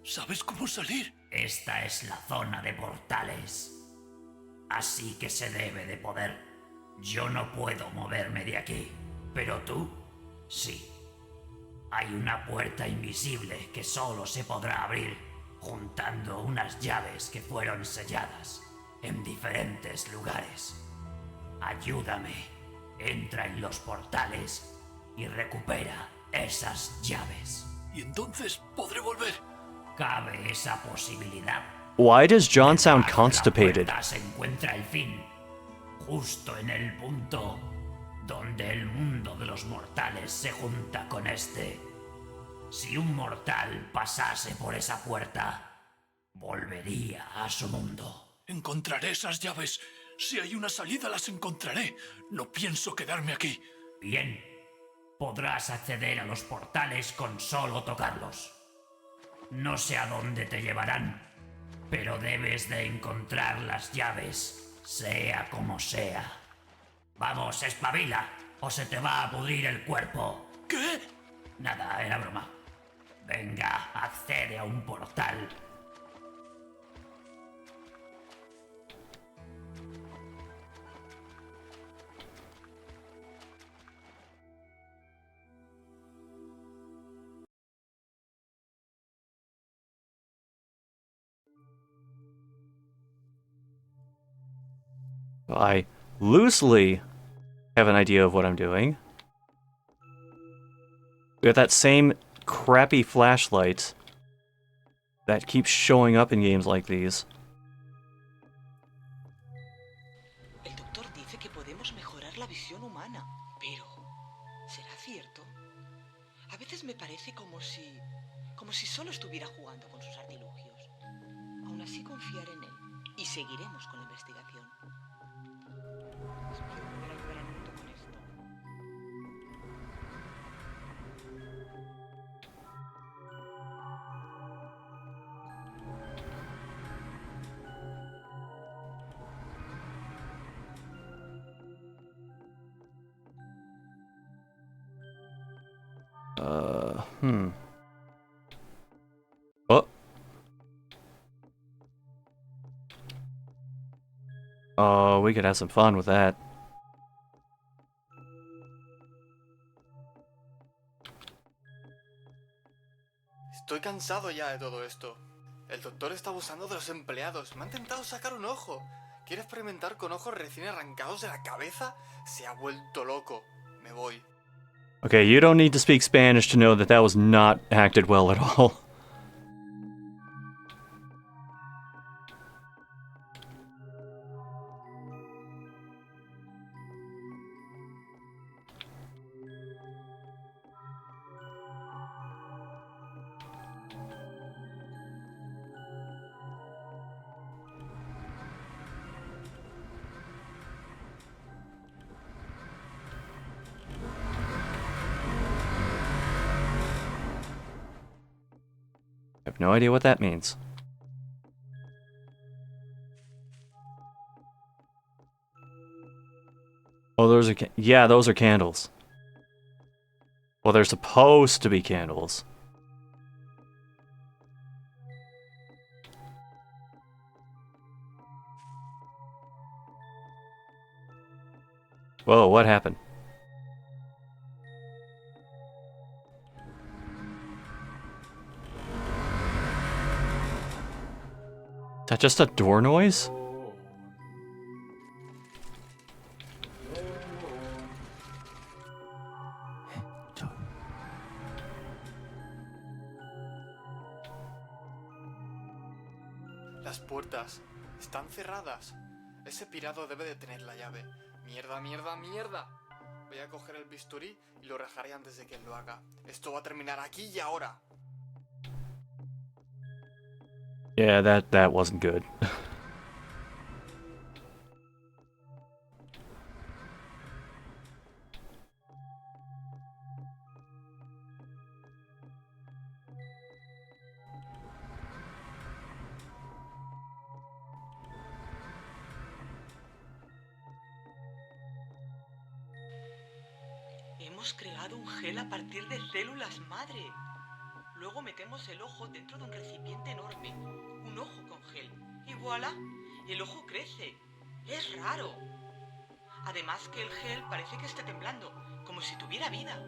¿Sabes cómo salir? Esta es la zona de portales. Así que se debe de poder. Yo no puedo moverme de aquí, pero tú, sí. Hay una puerta invisible que solo se podrá abrir juntando unas llaves que fueron selladas en diferentes lugares. Ayúdame, entra en los portales y recupera esas llaves. ¿Y entonces podré volver? Cabe esa posibilidad. Why does John sound Detrás de la constipated? puerta se encuentra el fin, justo en el punto donde el mundo de los mortales se junta con este. Si un mortal pasase por esa puerta, volvería a su mundo. Encontraré esas llaves. Si hay una salida, las encontraré. No pienso quedarme aquí. Bien, podrás acceder a los portales con solo tocarlos. No sé a dónde te llevarán, pero debes de encontrar las llaves, sea como sea. Vamos, espabila, o se te va a pudrir el cuerpo. ¿Qué? Nada, era broma. Venga, accede a un portal. I loosely have an idea of what I'm doing. We got that same crappy flashlight that keeps showing up in games like these. El doctor dice que podemos mejorar la visión humana, pero ¿será cierto? A veces me parece como si solo estuviera jugando con sus artilugios. Aún así confiar en él y seguiremos con la investigación. Espero poder ayudar al mundo con esto. Oh. Oh, we could have some fun with that. Estoy cansado ya de todo esto. El doctor está abusando de los empleados. Me ha intentado sacar un ojo. ¿Quiere experimentar con ojos recién arrancados de la cabeza? Se ha vuelto loco. Me voy. Okay, you don't need to speak Spanish to know that that was not acted well at all. I have no idea what that means. Oh, those are yeah, those are candles. Well, they're supposed to be candles. Whoa, what happened? Is that just a door noise? Las puertas están cerradas. Ese pirado debe de tener la llave. Mierda, mierda, mierda. Voy a coger el bisturí y lo rajaré antes de que él lo haga. Esto va a terminar aquí y ahora. Yeah, that wasn't good. Hemos creado un gel a partir de células madre. Luego metemos el ojo dentro de un recipiente enorme. Un ojo con gel. Y voilà, el ojo crece. Es raro. Además que el gel parece que esté temblando, como si tuviera vida.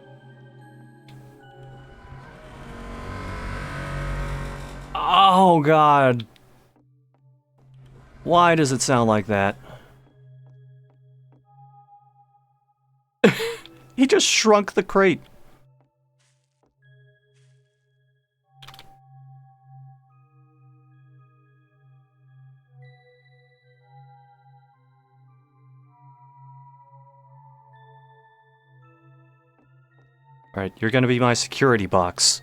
Oh god. Why does it sound like that? He just shrunk the crate. Alright, you're gonna be my security box.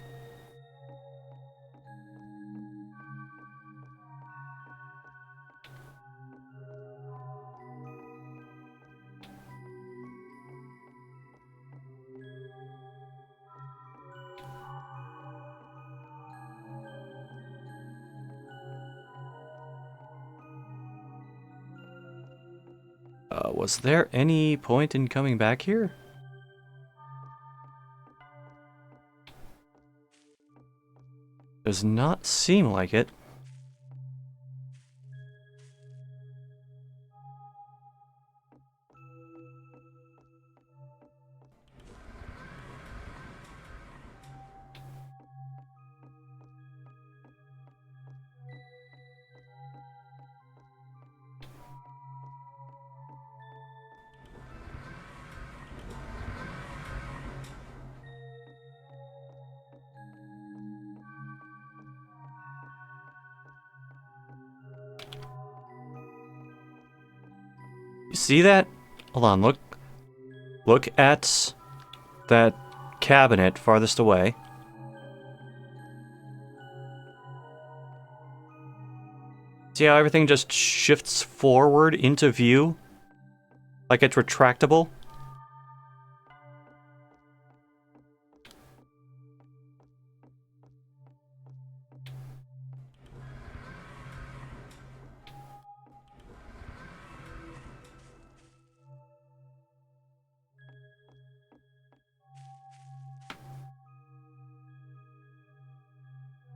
Was there any point in coming back here? Does not seem like it. You see that? Hold on, look. Look at that cabinet farthest away. See how everything just shifts forward into view? Like it's retractable?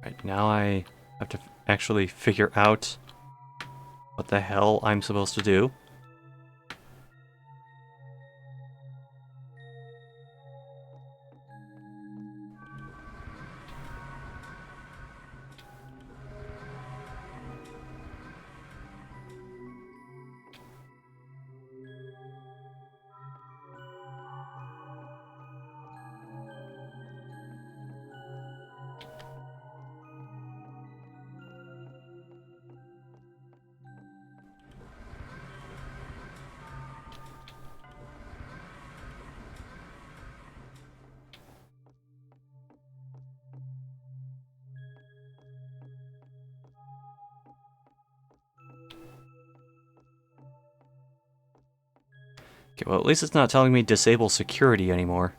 Right, now I have to actually figure out what the hell I'm supposed to do. Okay, well, at least it's not telling me disable security anymore.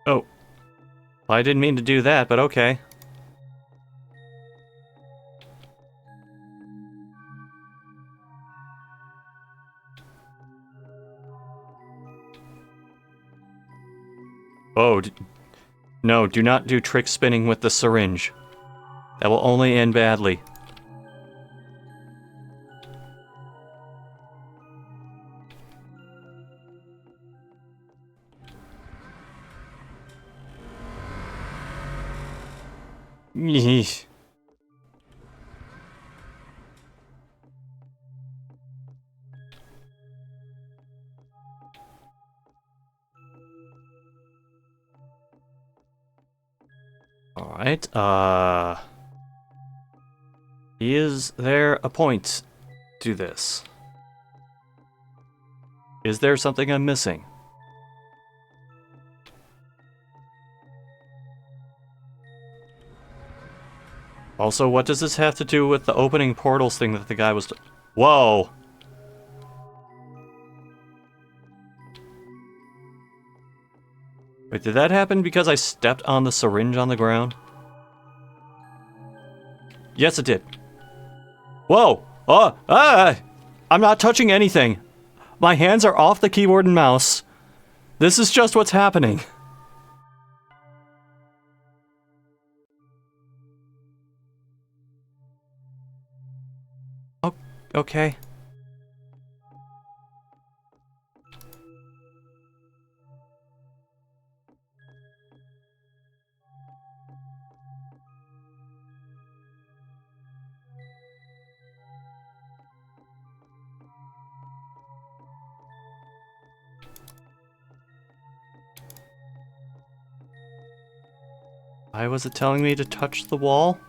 Oh. Well, I didn't mean to do that, but okay. Oh, no, do not do trick spinning with the syringe. That will only end badly. Yeesh. Alright, is there a point to this? Is there something I'm missing? Also, what does this have to do with the opening portals thing that the guy was... Whoa! Wait, did that happen because I stepped on the syringe on the ground? Yes, it did. Whoa! Oh! Ah! I'm not touching anything. My hands are off the keyboard and mouse. This is just what's happening. Oh, okay. Why was it telling me to touch the wall?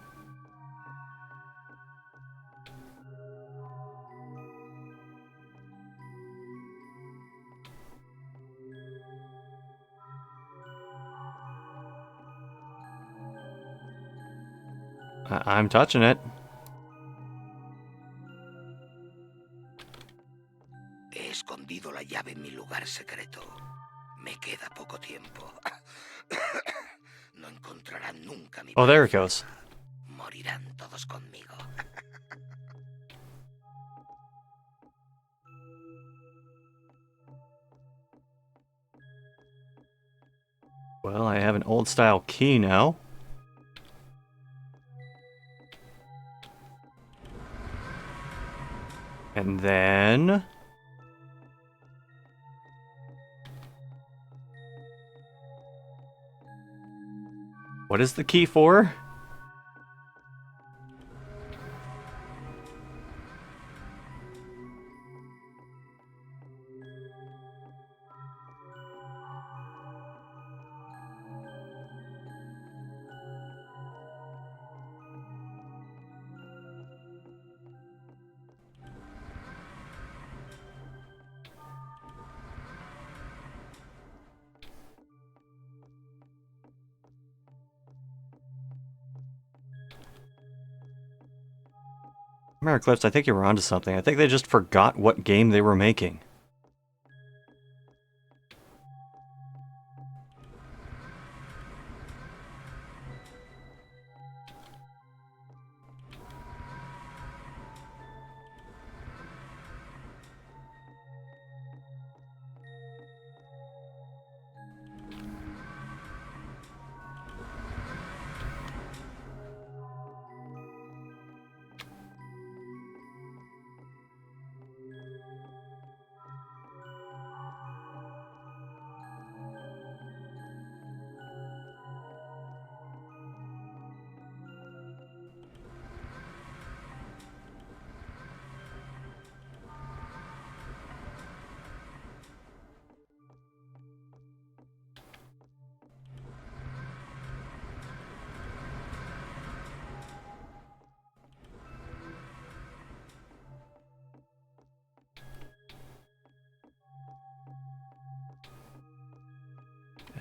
I'm touching it. He escondido la llave en mi lugar secreto. Me queda poco tiempo. No encontrarán nunca mi Oh, there it pieza. goes. Morirán todos conmigo. Well, I have an old style key now. And then... what is the key for? Clips, I think you were onto something. I think they just forgot what game they were making.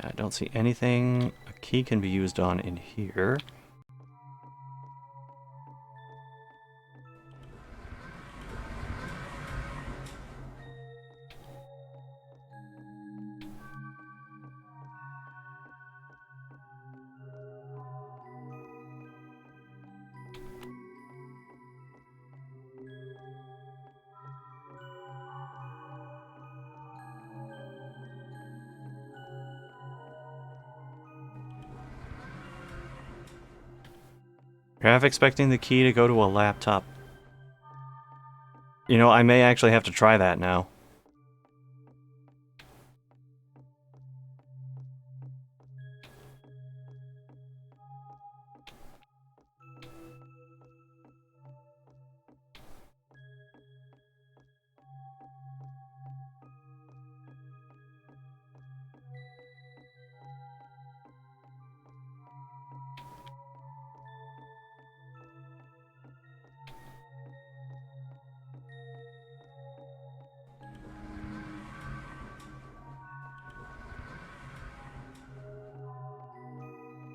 I don't see anything a key can be used on in here. You're half expecting the key to go to a laptop. You know, I may actually have to try that now.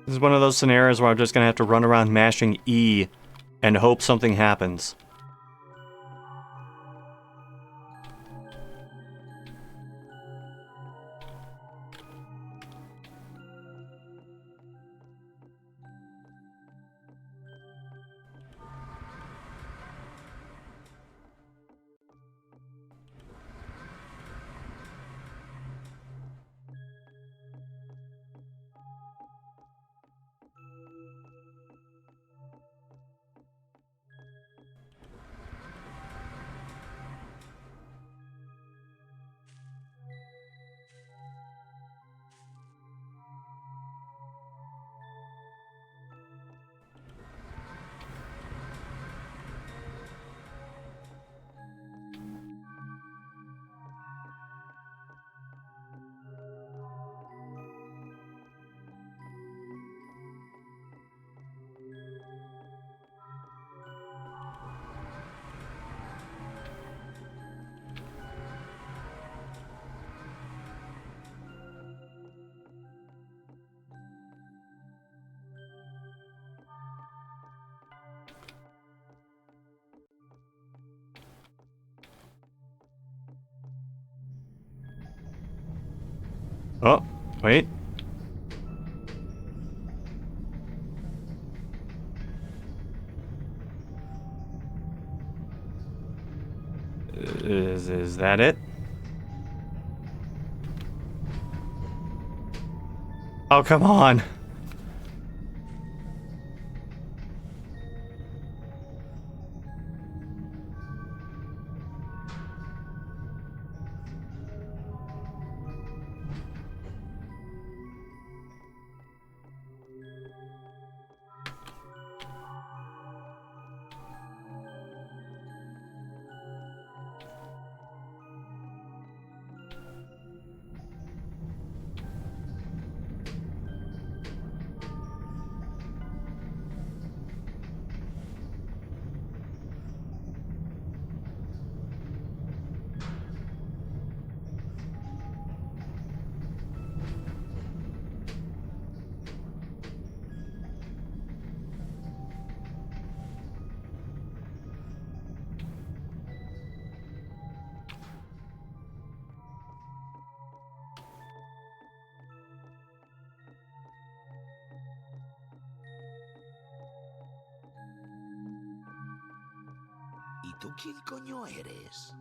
This is one of those scenarios where I'm just gonna have to run around mashing E and hope something happens. Oh, wait. Is that it? Oh, come on. ¿Y tú quién coño eres?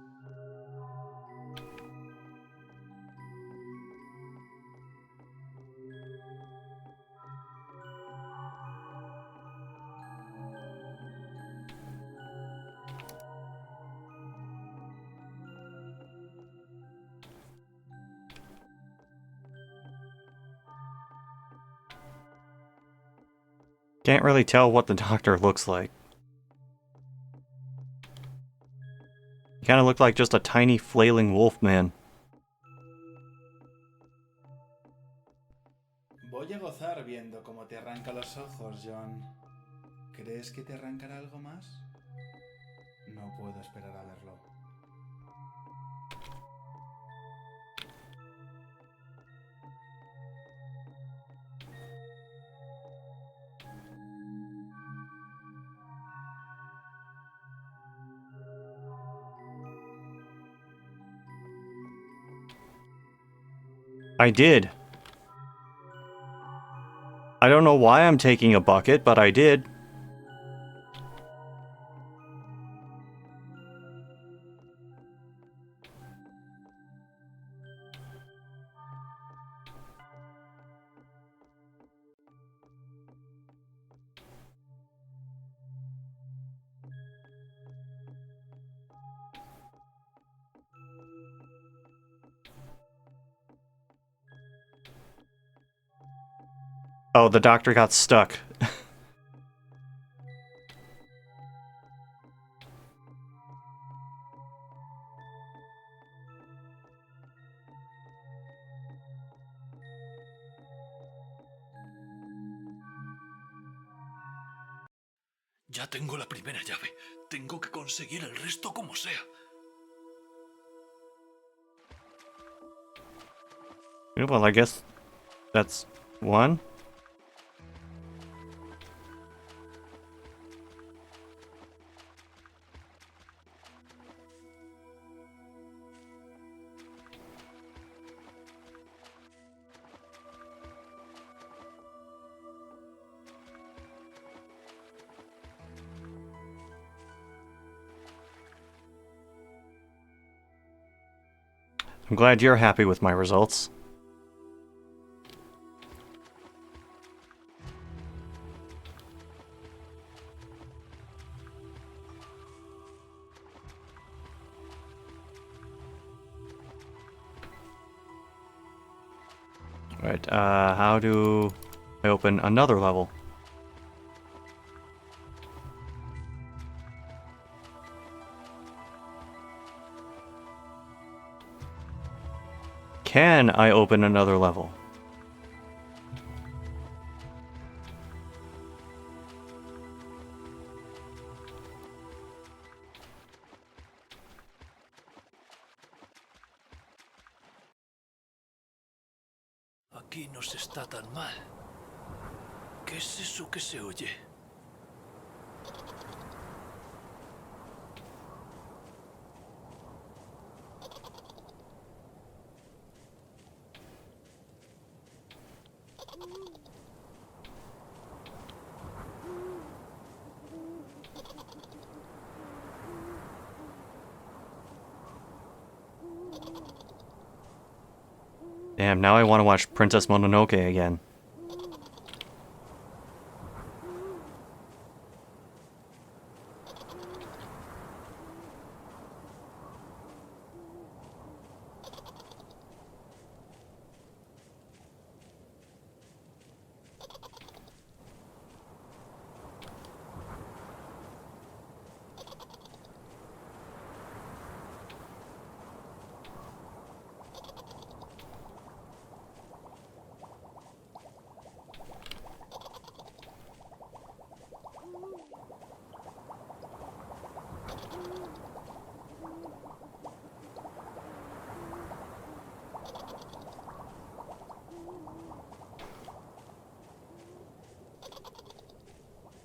Can't really tell what the doctor looks like. He kind of looked like just a tiny flailing wolf man. Voy a gozar viendo cómo te arranca los ojos, John. ¿Crees que te arrancará algo más? No puedo esperar a verlo. I did. I don't know why I'm taking a bucket, but I did. Oh, the doctor got stuck. Ya tengo la primera llave. Tengo que conseguir el resto como sea. Well, I guess that's one. I'm glad you're happy with my results. Right, how do I open another level? Can I open another level? Aquí no se está tan mal. ¿Qué es eso que se oye? Damn, now I want to watch Princess Mononoke again.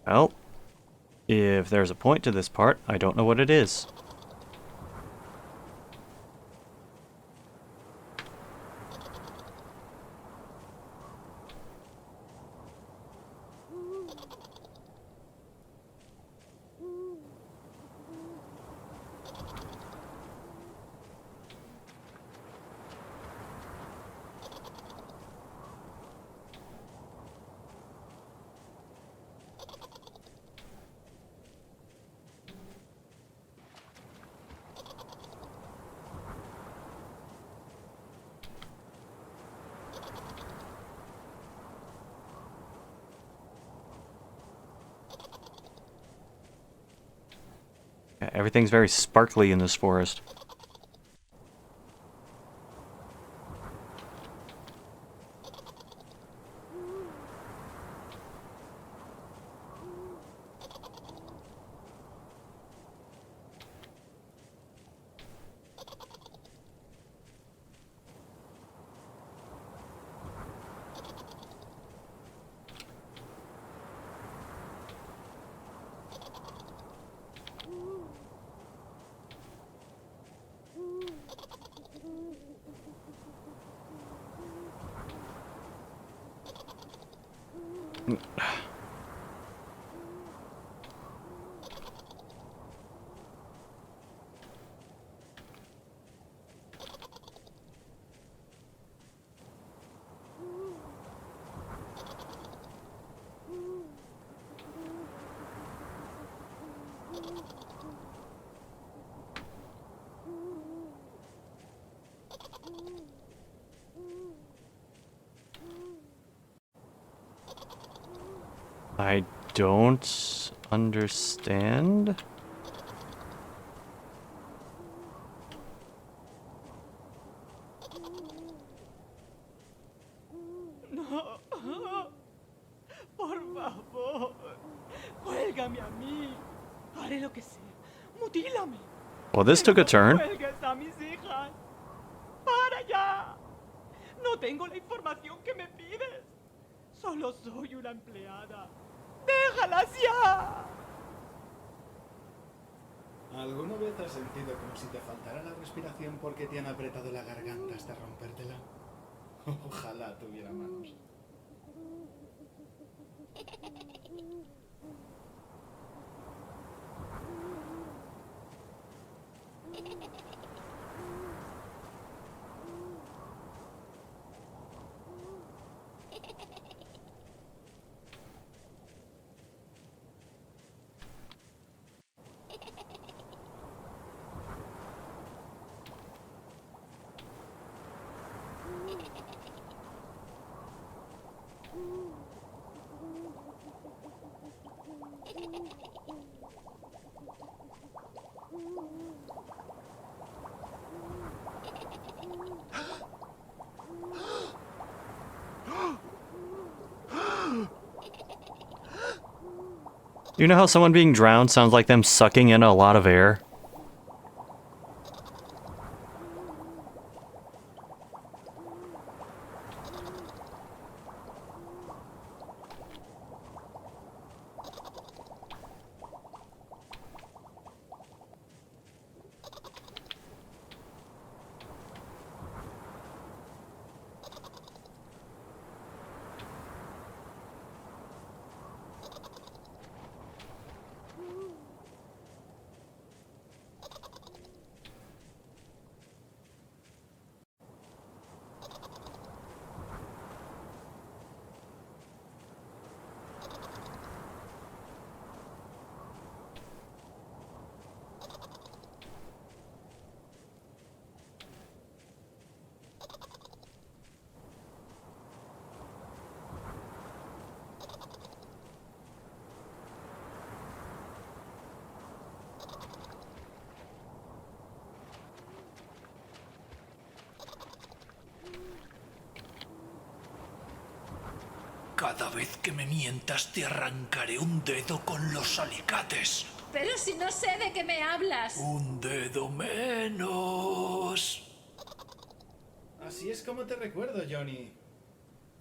Well, if there's a point to this part, I don't know what it is. Yeah, everything's very sparkly in this forest. I don't understand. No. Por favor. Cuélgame a mí. Haré lo que sea. Mutílame. Well, this took a turn. Cuelgues a mis hijas. Para ya. No tengo la información que me pides. Solo soy una empleada. ¡Déjalas ya! ¿Alguna vez has sentido como si te faltara la respiración porque te han apretado la garganta hasta rompértela? Ojalá tuviera manos. You know how someone being drowned sounds like them sucking in a lot of air? Cada vez que me mientas te arrancaré un dedo con los alicates. Pero si no sé de qué me hablas. Un dedo menos. Así es como te recuerdo, Johnny.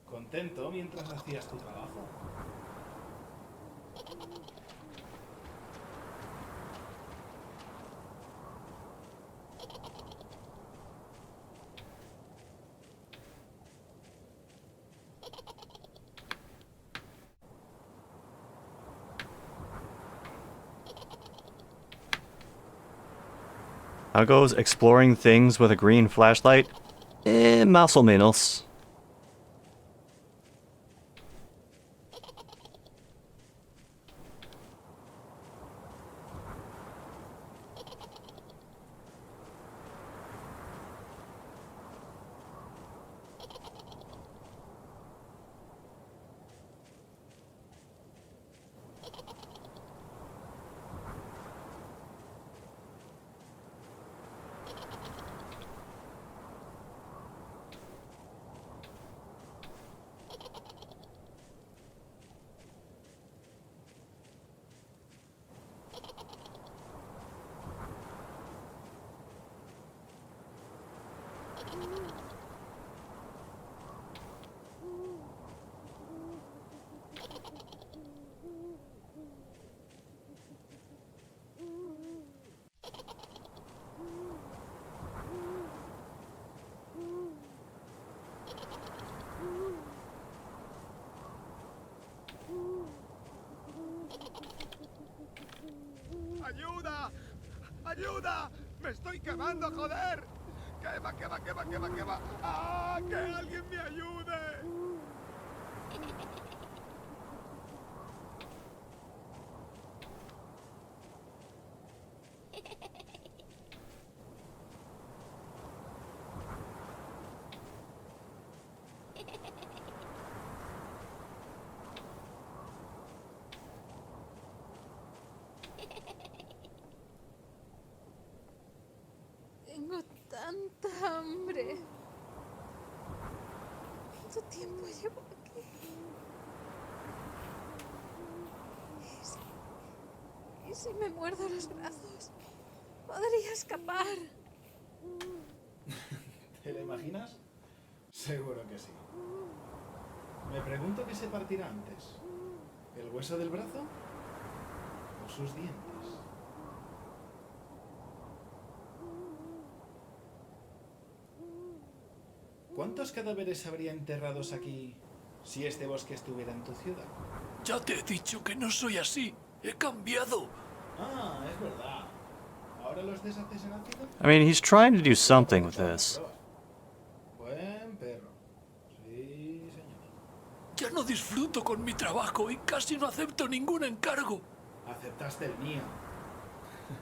Contento mientras hacías tu trabajo. How goes exploring things with a green flashlight? Más o menos. ¡Ayuda! ¡Ayuda! ¡Me estoy quemando, joder! ¡Quema, quema, quema, quema, quema! ¡Ah! ¡Que alguien me ayude! Tengo tanta hambre. ¿Cuánto tiempo llevo aquí? ¿Y si me muerdo los brazos? Podría escapar. ¿Te lo imaginas? Seguro que sí. Me pregunto qué se partirá antes. ¿El hueso del brazo? ¿O sus dientes? ¿Cuántos cadáveres habría enterrados aquí si este bosque estuviera en tu ciudad? Ya te he dicho que no soy así. He cambiado. Ah, es verdad. ¿Ahora los deshaces en ácido? I mean, he's trying to do something with this. Buen perro. Sí, señor. Ya no disfruto con mi trabajo y casi no acepto ningún encargo. Aceptaste el mío.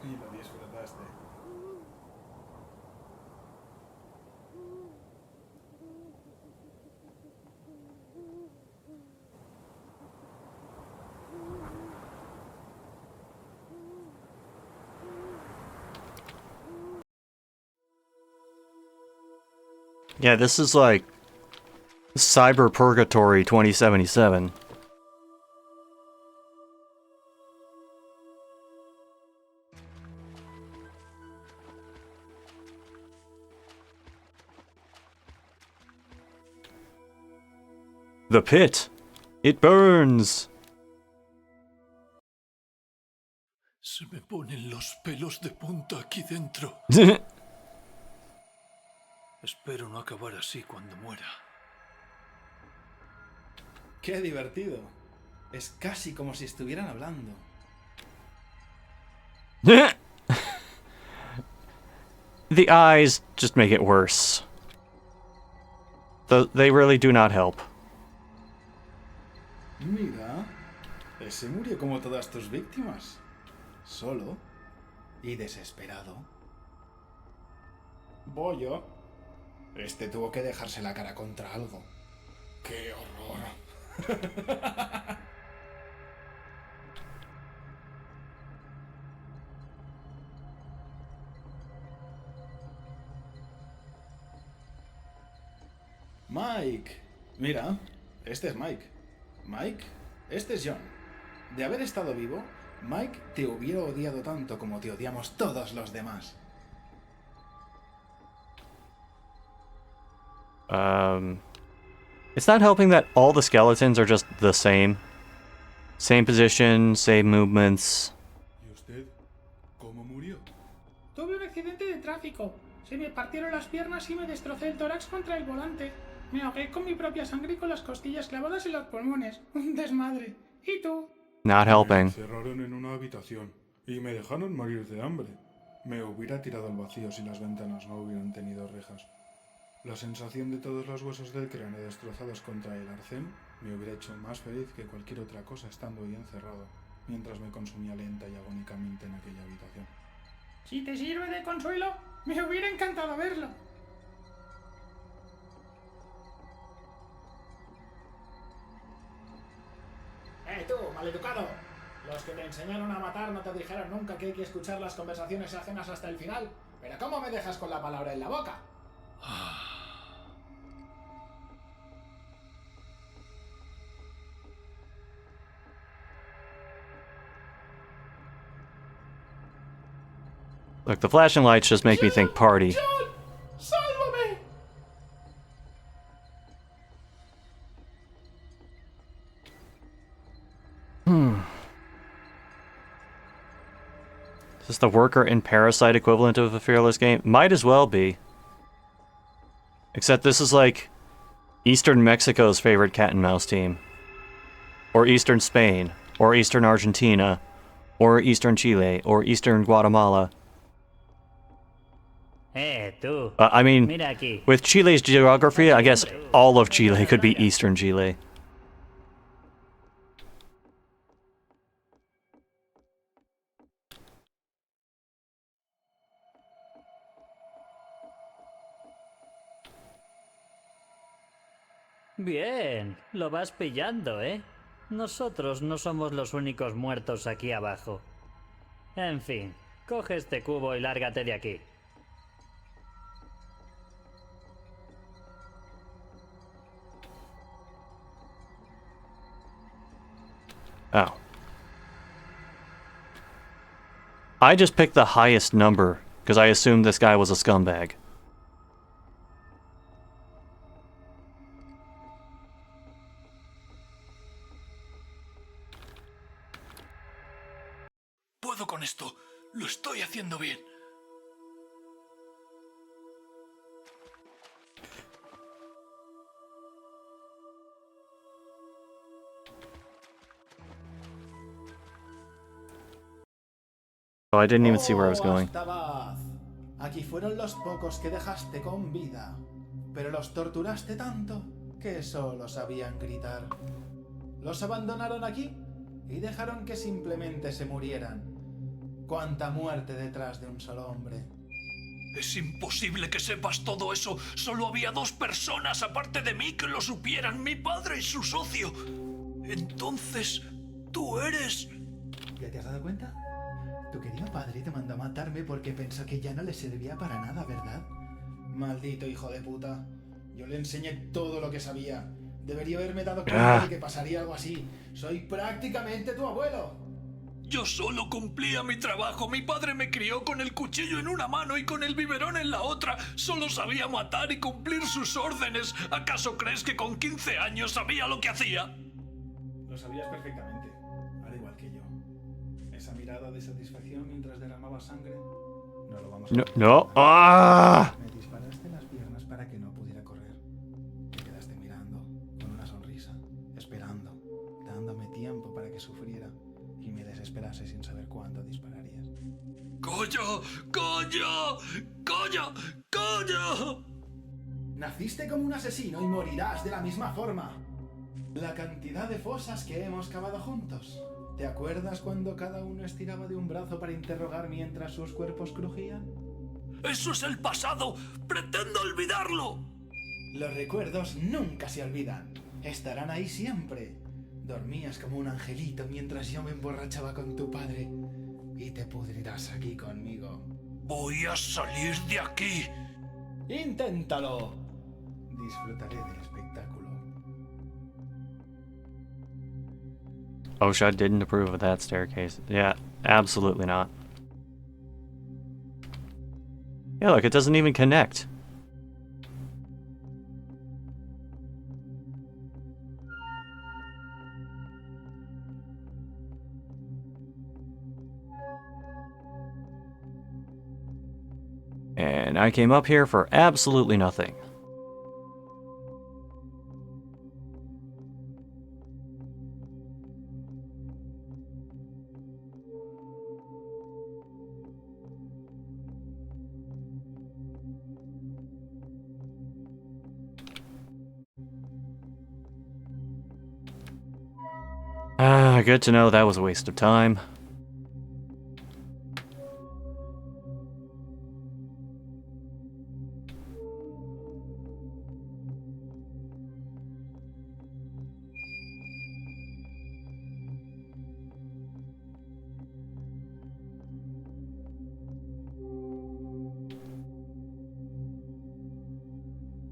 Y lo disfrutaste. Yeah, this is like Cyber Purgatory 2077. The pit. It burns. Se me ponen los pelos de punta aquí dentro. Espero no acabar así cuando muera. ¡Qué divertido! Es casi como si estuvieran hablando. The eyes just make it worse. They really do not help. Mira, ese murió como todas tus víctimas. Solo y desesperado. Bollo. Este tuvo que dejarse la cara contra algo. ¡Qué horror! Mike. Mira, este es Mike. Mike, este es John. De haber estado vivo, Mike te hubiera odiado tanto como te odiamos todos los demás. It's not helping that all the skeletons are just the same. Same position, same movements. ¿Y usted? ¿Cómo murió? Tuve un accidente de tráfico. Se me partieron las piernas y me destrocé el tórax contra el volante. Me ahogué con mi propia sangre y con las costillas clavadas en los pulmones. Un desmadre. ¿Y tú? Not Me helping. encerraron en una habitación y me dejaron morir de hambre. Me hubiera tirado al vacío si las ventanas no hubieran tenido rejas. La sensación de todos los huesos del cráneo destrozados contra el arcén me hubiera hecho más feliz que cualquier otra cosa estando ahí encerrado, mientras me consumía lenta y agónicamente en aquella habitación. Si te sirve de consuelo, me hubiera encantado verlo. Tú, maleducado. Los que te enseñaron a matar no te dijeron nunca que hay que escuchar las conversaciones ajenas hasta el final. ¿Pero cómo me dejas con la palabra en la boca? Look, the flashing lights just make me think party. ¡John! ¡Sálvame! Is this the worker in Parasite equivalent of a Fearless game? Might as well be. Except this is like Eastern Mexico's favorite cat and mouse team. Or Eastern Spain. Or Eastern Argentina. Or Eastern Chile. Or Eastern Guatemala. Tú. I mean, Mira aquí. with Chile's geography, I guess all of Chile could be Eastern Chile. Bien, lo vas pillando, ¿eh? Nosotros no somos los únicos muertos aquí abajo. En fin, coge este cubo y lárgate de aquí. Oh. I just picked the highest number, because I assumed this guy was a scumbag. Puedo con esto. Lo estoy haciendo bien. Oh, I didn't even see where I was going. Astabaz. Aquí fueron los pocos que dejaste con vida, pero los torturaste tanto que solo sabían gritar. Los abandonaron aquí y dejaron que simplemente se murieran. Cuánta muerte detrás de un solo hombre. Es imposible que sepas todo eso. Solo había 2 personas aparte de mí que lo supieran, mi padre y su socio. Entonces, tú eres... ¿Ya te has dado cuenta? Tu querido padre te mandó a matarme porque pensó que ya no le servía para nada, ¿verdad? Maldito hijo de puta. Yo le enseñé todo lo que sabía. Debería haberme dado cuenta de que pasaría algo así. Soy prácticamente tu abuelo. Yo solo cumplía mi trabajo. Mi padre me crió con el cuchillo en una mano y con el biberón en la otra. Solo sabía matar y cumplir sus órdenes. ¿Acaso crees que con 15 años sabía lo que hacía? Lo sabías perfectamente, al igual que yo. Esa mirada de satisfacción mientras derramaba sangre. No lo vamos a No, olvidar. no. ¡Ah! Me disparaste en las piernas para que no pudiera correr. Te quedaste mirando, con una sonrisa, esperando, dándome tiempo para que sufriera y me desesperase sin saber cuándo dispararías. ¡Coño! ¡Coño! ¡Coño! ¡Coño! Naciste como un asesino y morirás de la misma forma. La cantidad de fosas que hemos cavado juntos. ¿Te acuerdas cuando cada uno estiraba de un brazo para interrogar mientras sus cuerpos crujían? ¡Eso es el pasado! ¡Pretendo olvidarlo! Los recuerdos nunca se olvidan. Estarán ahí siempre. Dormías como un angelito mientras yo me emborrachaba con tu padre. Y te pudrirás aquí conmigo. ¡Voy a salir de aquí! ¡Inténtalo! Disfrutaré del espectáculo. OSHA didn't approve of that staircase. Yeah, absolutely not. Yeah, look, it doesn't even connect. And I came up here for absolutely nothing. Ah, good to know that was a waste of time.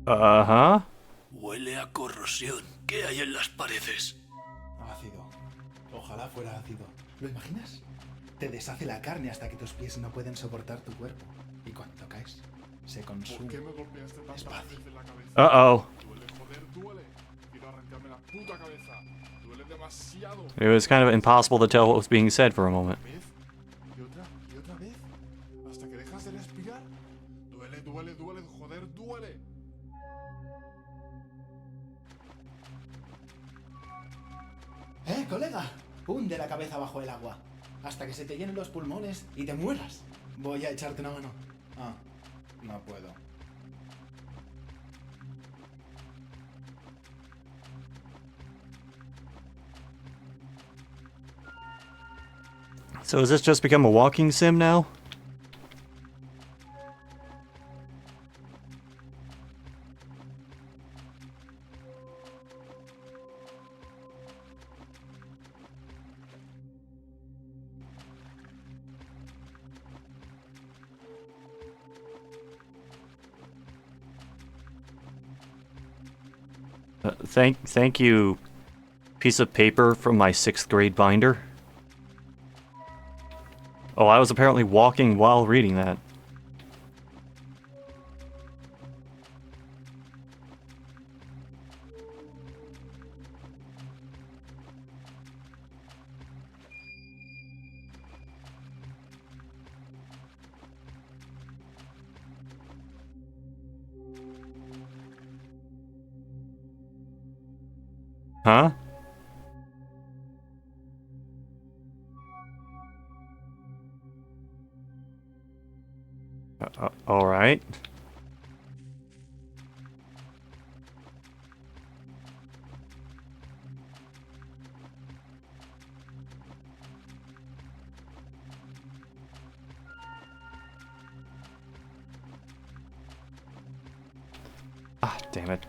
Uh-huh. Huele a corrosión. ¿Qué hay en las paredes? Ácido. Ojalá fuera ácido. ¿Lo imaginas? Te deshace la carne hasta que tus pies no pueden soportar tu cuerpo. Y cuando caes, se consume. ¿Por qué me golpeaste tantas Despacio. veces en la cabeza? Uh-oh. Duele, joder, duele. Quiero arrancarme la puta cabeza. Duele demasiado. It was kind of impossible to tell what was being said for a moment. ¿Vez? Y otra vez. Hasta que dejas de respirar. Duele, duele, duele, joder, duele. Colega! Hunde la cabeza bajo el agua. Hasta que se te llenen los pulmones y te mueras. Voy a echarte una mano. Ah, no puedo. So has this just become a walking sim now? Thank you, piece of paper from my 6th grade binder. Oh, I was apparently walking while reading that. Huh? All right. Ah, damn it.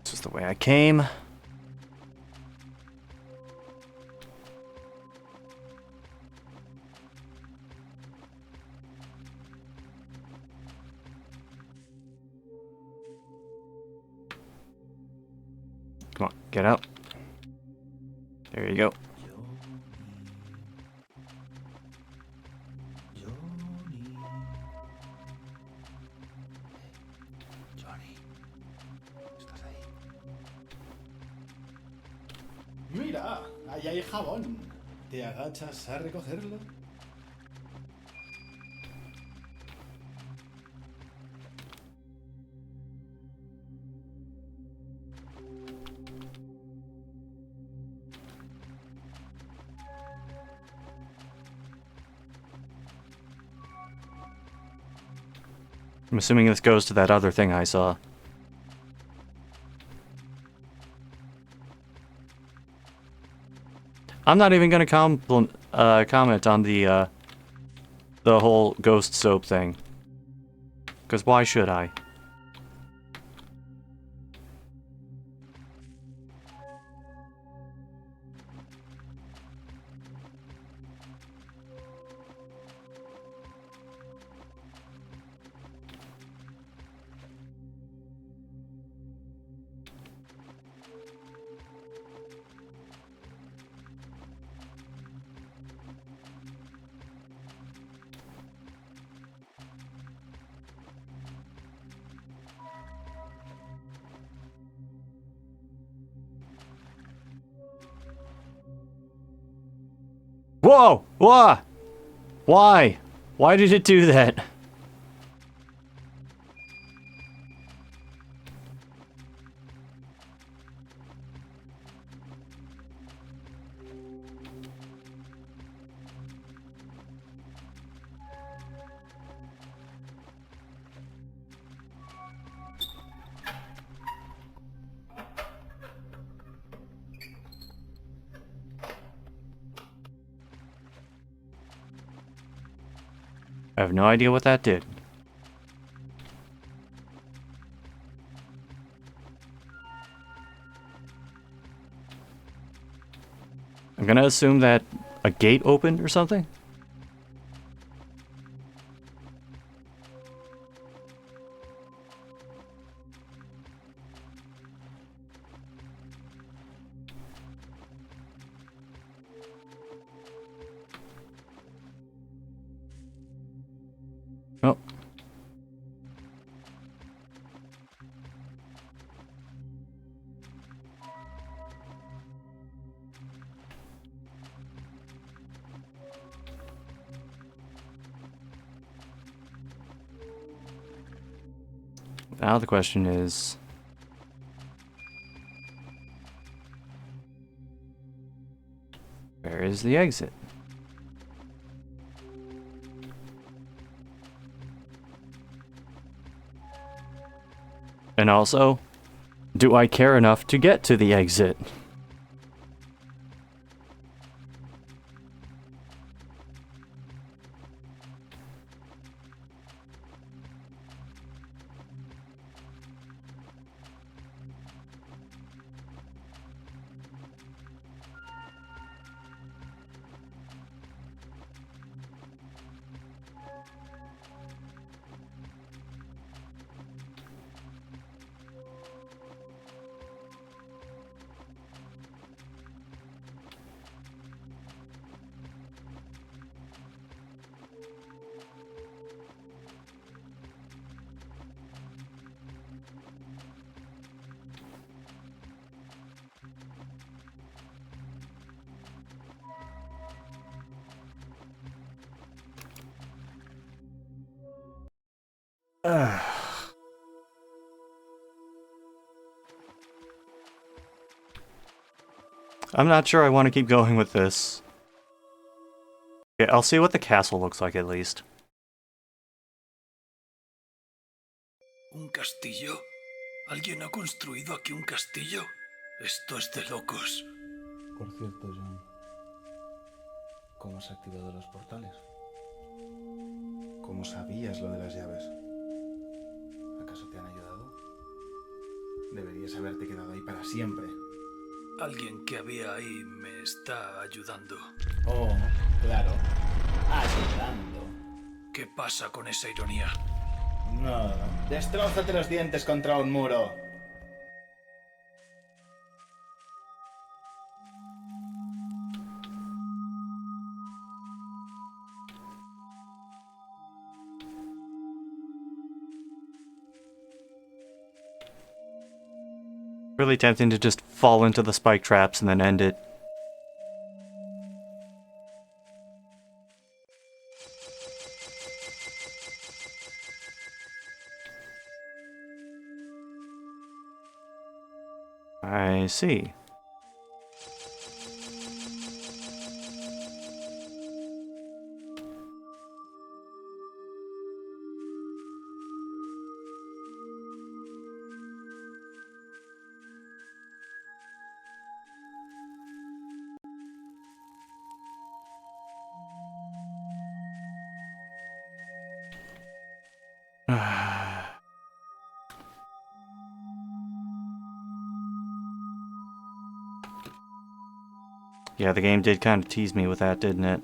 This is the way I came. Come on, get out. There you go. Mira, ahí hay jabón. ¿Te agachas a recogerlo? I'm assuming this goes to that other thing I saw. I'm not even gonna comment on the whole ghost soap thing. 'Cause why should I? Whoa! Whoa! Why? Why did it do that? I have no idea what that did. I'm gonna assume that a gate opened or something? Oh. Now the question is... where is the exit? And also, do I care enough to get to the exit? I'm not sure I want to keep going with this. Okay, I'll see what the castle looks like at least. ¿Un castillo? ¿Alguien ha construido aquí un castillo? Esto es de locos. Por cierto, John, ¿cómo has activado los portales? ¿Cómo sabías lo de las llaves? ¿Acaso te han ayudado? Deberías haberte quedado ahí para siempre. Alguien que había ahí me está ayudando. Oh, claro. Ayudando. ¿Qué pasa con esa ironía? No, destrózate los dientes contra un muro. Really tempting to just fall into the spike traps and then end it. I see. Yeah, the game did kind of tease me with that, didn't it?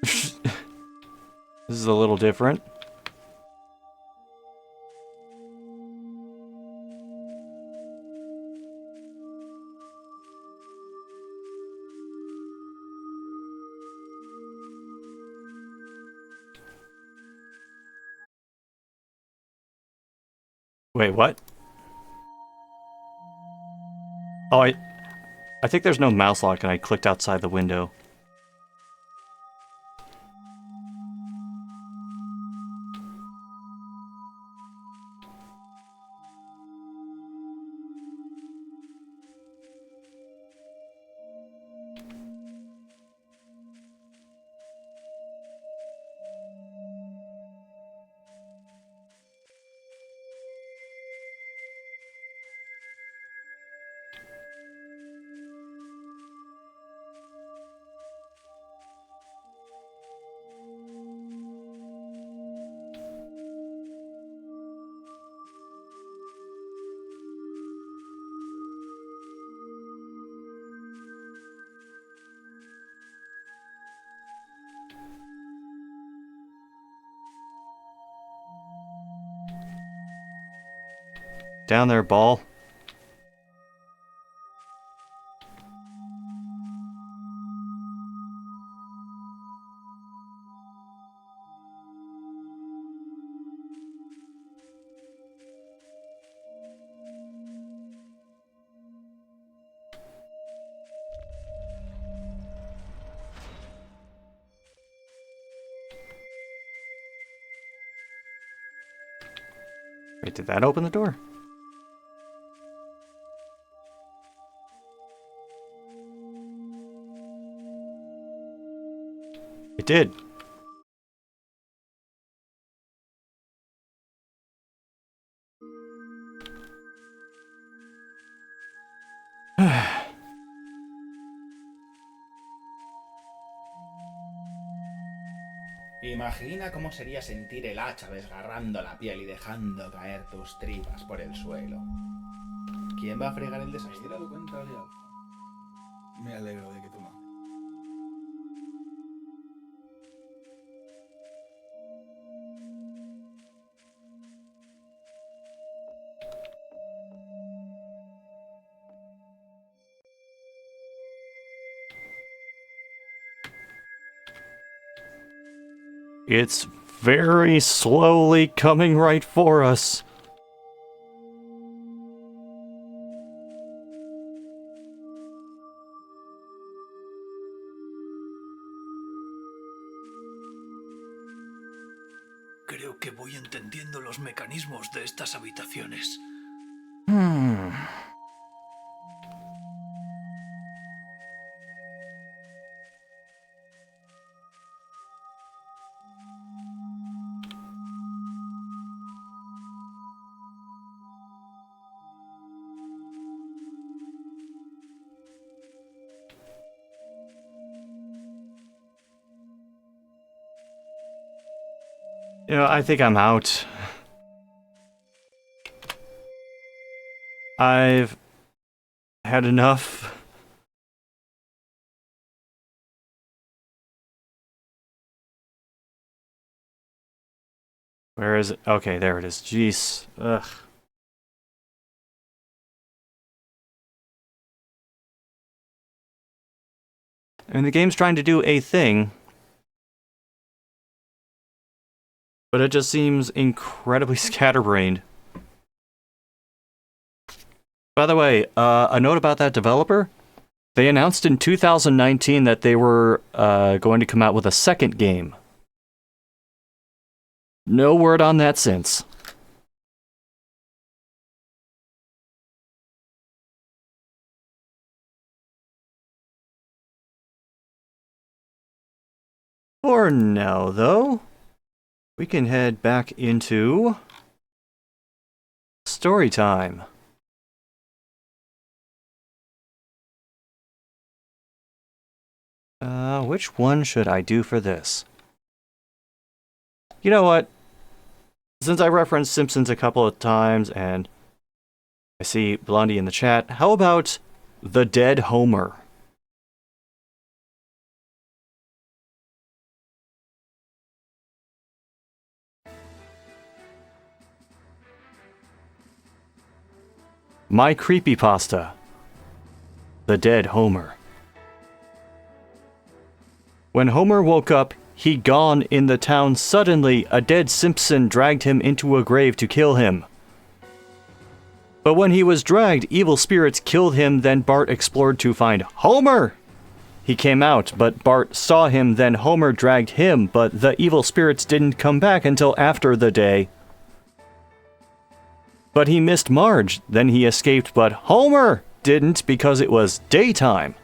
This is a little different. Wait, what? Oh, I think there's no mouse lock and I clicked outside the window. Down there, ball. Wait, did that open the door? It did. Imagina cómo sería sentir el hacha desgarrando la piel y dejando caer tus tripas por el suelo. ¿Quién va a fregar el desastre? ¿Has dado cuenta de algo? Me alegro de que tu madre. It's very slowly coming right for us. Creo que voy entendiendo los mecanismos de estas habitaciones. You know, I think I'm out. I've had enough. Where is it? Okay, there it is. Jeez. Ugh. I mean, the game's trying to do a thing, but it just seems incredibly scatterbrained. By the way, a note about that developer. They announced in 2019 that they were going to come out with a second game. No word on that since. For now, though, we can head back into story time. Which one should I do for this? You know what? Since I referenced Simpsons a couple of times and I see Blondie in the chat, how about The Dead Homer? My creepypasta. The Dead Homer. When Homer woke up, he gone in the town. Suddenly, a dead Simpson dragged him into a grave to kill him. But when he was dragged, evil spirits killed him, then Bart explored to find Homer! He came out, but Bart saw him, then Homer dragged him, but the evil spirits didn't come back until after the day. But he missed Marge, then he escaped, but Homer didn't because it was daytime.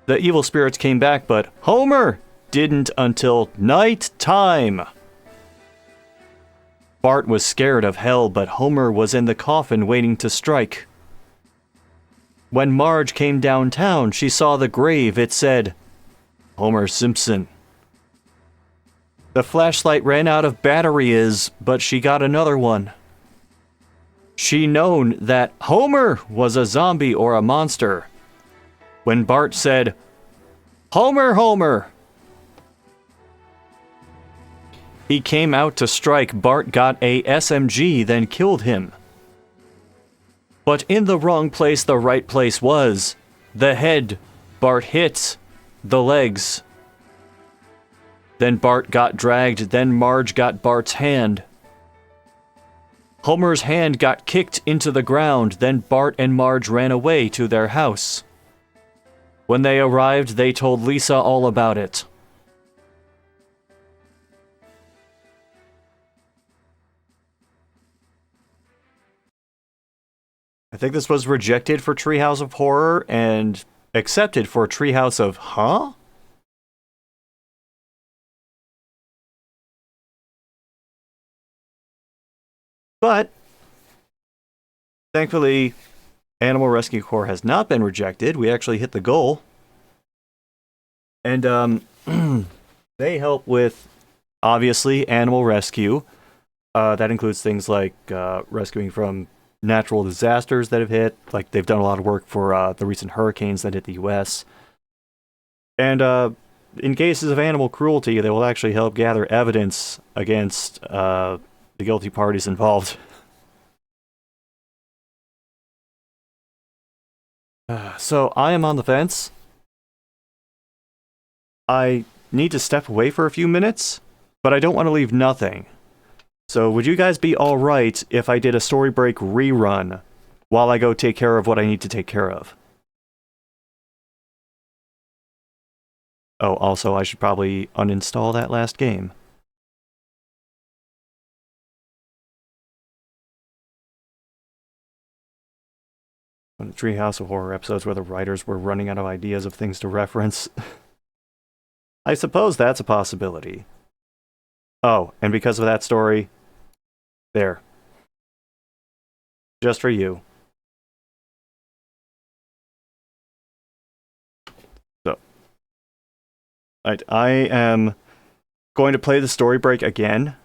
The evil spirits came back, but Homer didn't until night time. Bart was scared of hell, but Homer was in the coffin waiting to strike. When Marge came downtown, she saw the grave. It said, Homer Simpson. The flashlight ran out of batteries, but she got another one. She known that Homer was a zombie or a monster. When Bart said, Homer, Homer! He came out to strike. Bart got a SMG, then killed him. But in the wrong place, the right place was. The head, Bart hit. The legs. Then Bart got dragged, then Marge got Bart's hand. Homer's hand got kicked into the ground, then Bart and Marge ran away to their house. When they arrived, they told Lisa all about it. I think this was rejected for Treehouse of Horror and accepted for Treehouse of Huh? But thankfully, Animal Rescue Corps has not been rejected. We actually hit the goal. And they help with, obviously, animal rescue. That includes things like rescuing from natural disasters that have hit. Like, they've done a lot of work for the recent hurricanes that hit the U.S. And in cases of animal cruelty, they will actually help gather evidence against the guilty parties involved. So I am on the fence. I need to step away for a few minutes, but I don't want to leave nothing. So would you guys be alright if I did a Story Break rerun while I go take care of what I need to take care of? Oh, also, I should probably uninstall that last game. One of the Treehouse of Horror episodes where the writers were running out of ideas of things to reference. I suppose that's a possibility. Oh, and because of that story, there. Just for you. So. I am going to play the Story Break again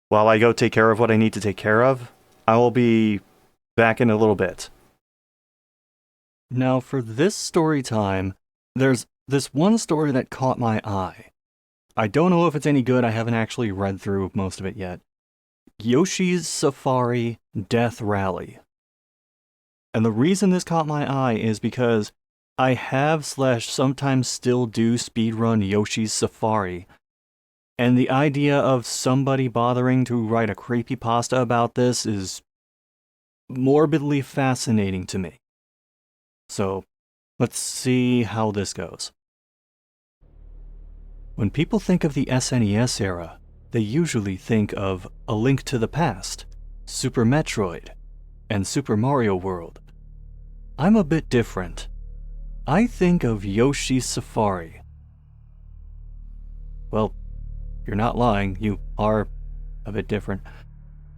while I go take care of what I need to take care of. I will be back in a little bit. Now, for this story time, there's this one story that caught my eye. I don't know if it's any good. I haven't actually read through most of it yet. Yoshi's Safari Death Rally. And the reason this caught my eye is because I have / sometimes still do speedrun Yoshi's Safari. And the idea of somebody bothering to write a creepypasta about this is morbidly fascinating to me. So, let's see how this goes. When people think of the SNES era, they usually think of A Link to the Past, Super Metroid, and Super Mario World. I'm a bit different. I think of Yoshi's Safari. Well, you're not lying, you are a bit different.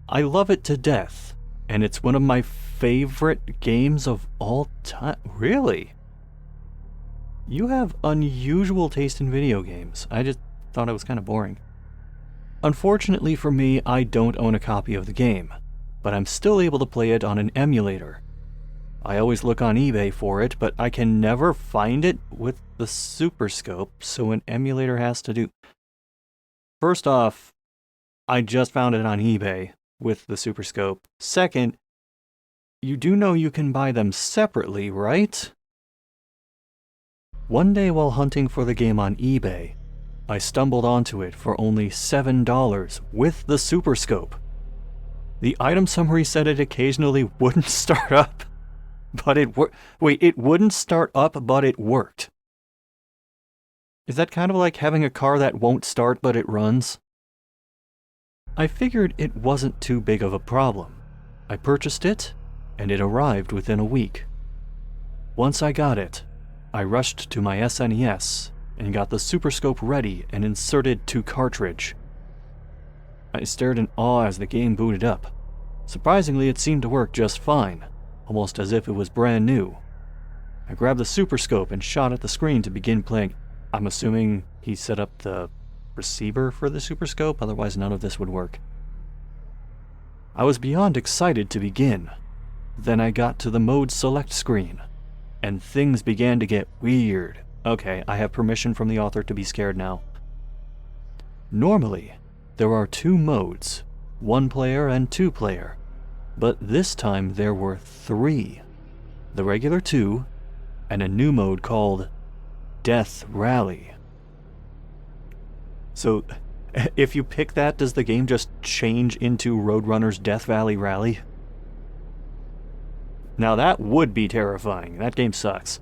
I love it to death, and it's one of my favorite games of all time. Really? You have unusual taste in video games. I just thought it was kind of boring. Unfortunately for me, I don't own a copy of the game, but I'm still able to play it on an emulator. I always look on eBay for it, but I can never find it with the Super Scope, so an emulator has to do. First off, I just found it on eBay with the Super Scope. Second, you do know you can buy them separately, right? One day while hunting for the game on eBay, I stumbled onto it for only $7 with the Super Scope. The item summary said it occasionally wouldn't start up, but it worked. Wait, it wouldn't start up, but it worked. Is that kind of like having a car that won't start, but it runs? I figured it wasn't too big of a problem. I purchased it, and it arrived within a week. Once I got it, I rushed to my SNES and got the Super Scope ready and inserted to cartridge. I stared in awe as the game booted up. Surprisingly, it seemed to work just fine, almost as if it was brand new. I grabbed the Super Scope and shot at the screen to begin playing. I'm assuming he set up the receiver for the Super Scope, otherwise none of this would work. I was beyond excited to begin. Then I got to the mode select screen, and things began to get weird. Okay, I have permission from the author to be scared now. Normally, there are 2 modes, 1 player and 2 player, but this time there were 3. The regular 2, and a new mode called Death Rally. So, if you pick that, does the game just change into Roadrunner's Death Valley Rally? Now that would be terrifying. That game sucks.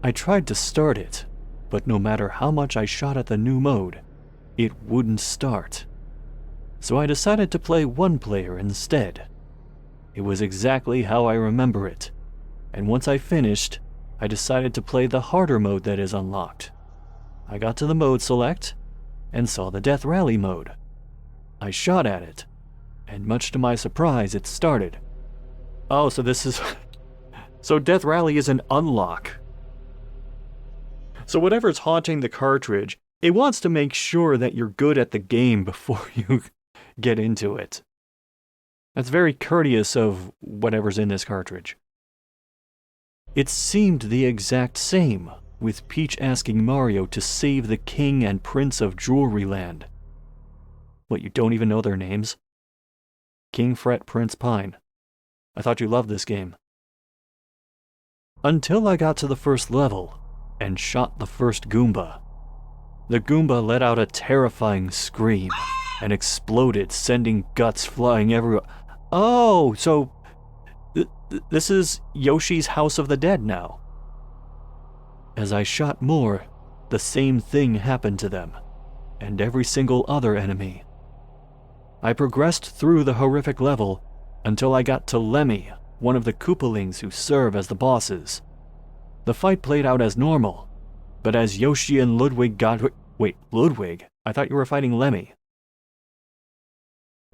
I tried to start it, but no matter how much I shot at the new mode, it wouldn't start. So I decided to play 1 player instead. It was exactly how I remember it, and once I finished, I decided to play the harder mode that is unlocked. I got to the mode select, and saw the Death Rally mode. I shot at it, and much to my surprise, it started. Oh, so this is... So Death Rally is an unlock. So whatever's haunting the cartridge, it wants to make sure that you're good at the game before you get into it. That's very courteous of whatever's in this cartridge. It seemed the exact same, with Peach asking Mario to save the King and Prince of Jewelry Land. What, you don't even know their names? King Fret, Prince Pine. I thought you loved this game. Until I got to the first level, and shot the first Goomba. The Goomba let out a terrifying scream, and exploded, sending guts flying everywhere. Oh, so... this is Yoshi's House of the Dead now. As I shot more, the same thing happened to them, and every single other enemy. I progressed through the horrific level until I got to Lemmy, one of the Koopalings who serve as the bosses. The fight played out as normal, but as Yoshi and Ludwig got... Wait, Ludwig? I thought you were fighting Lemmy.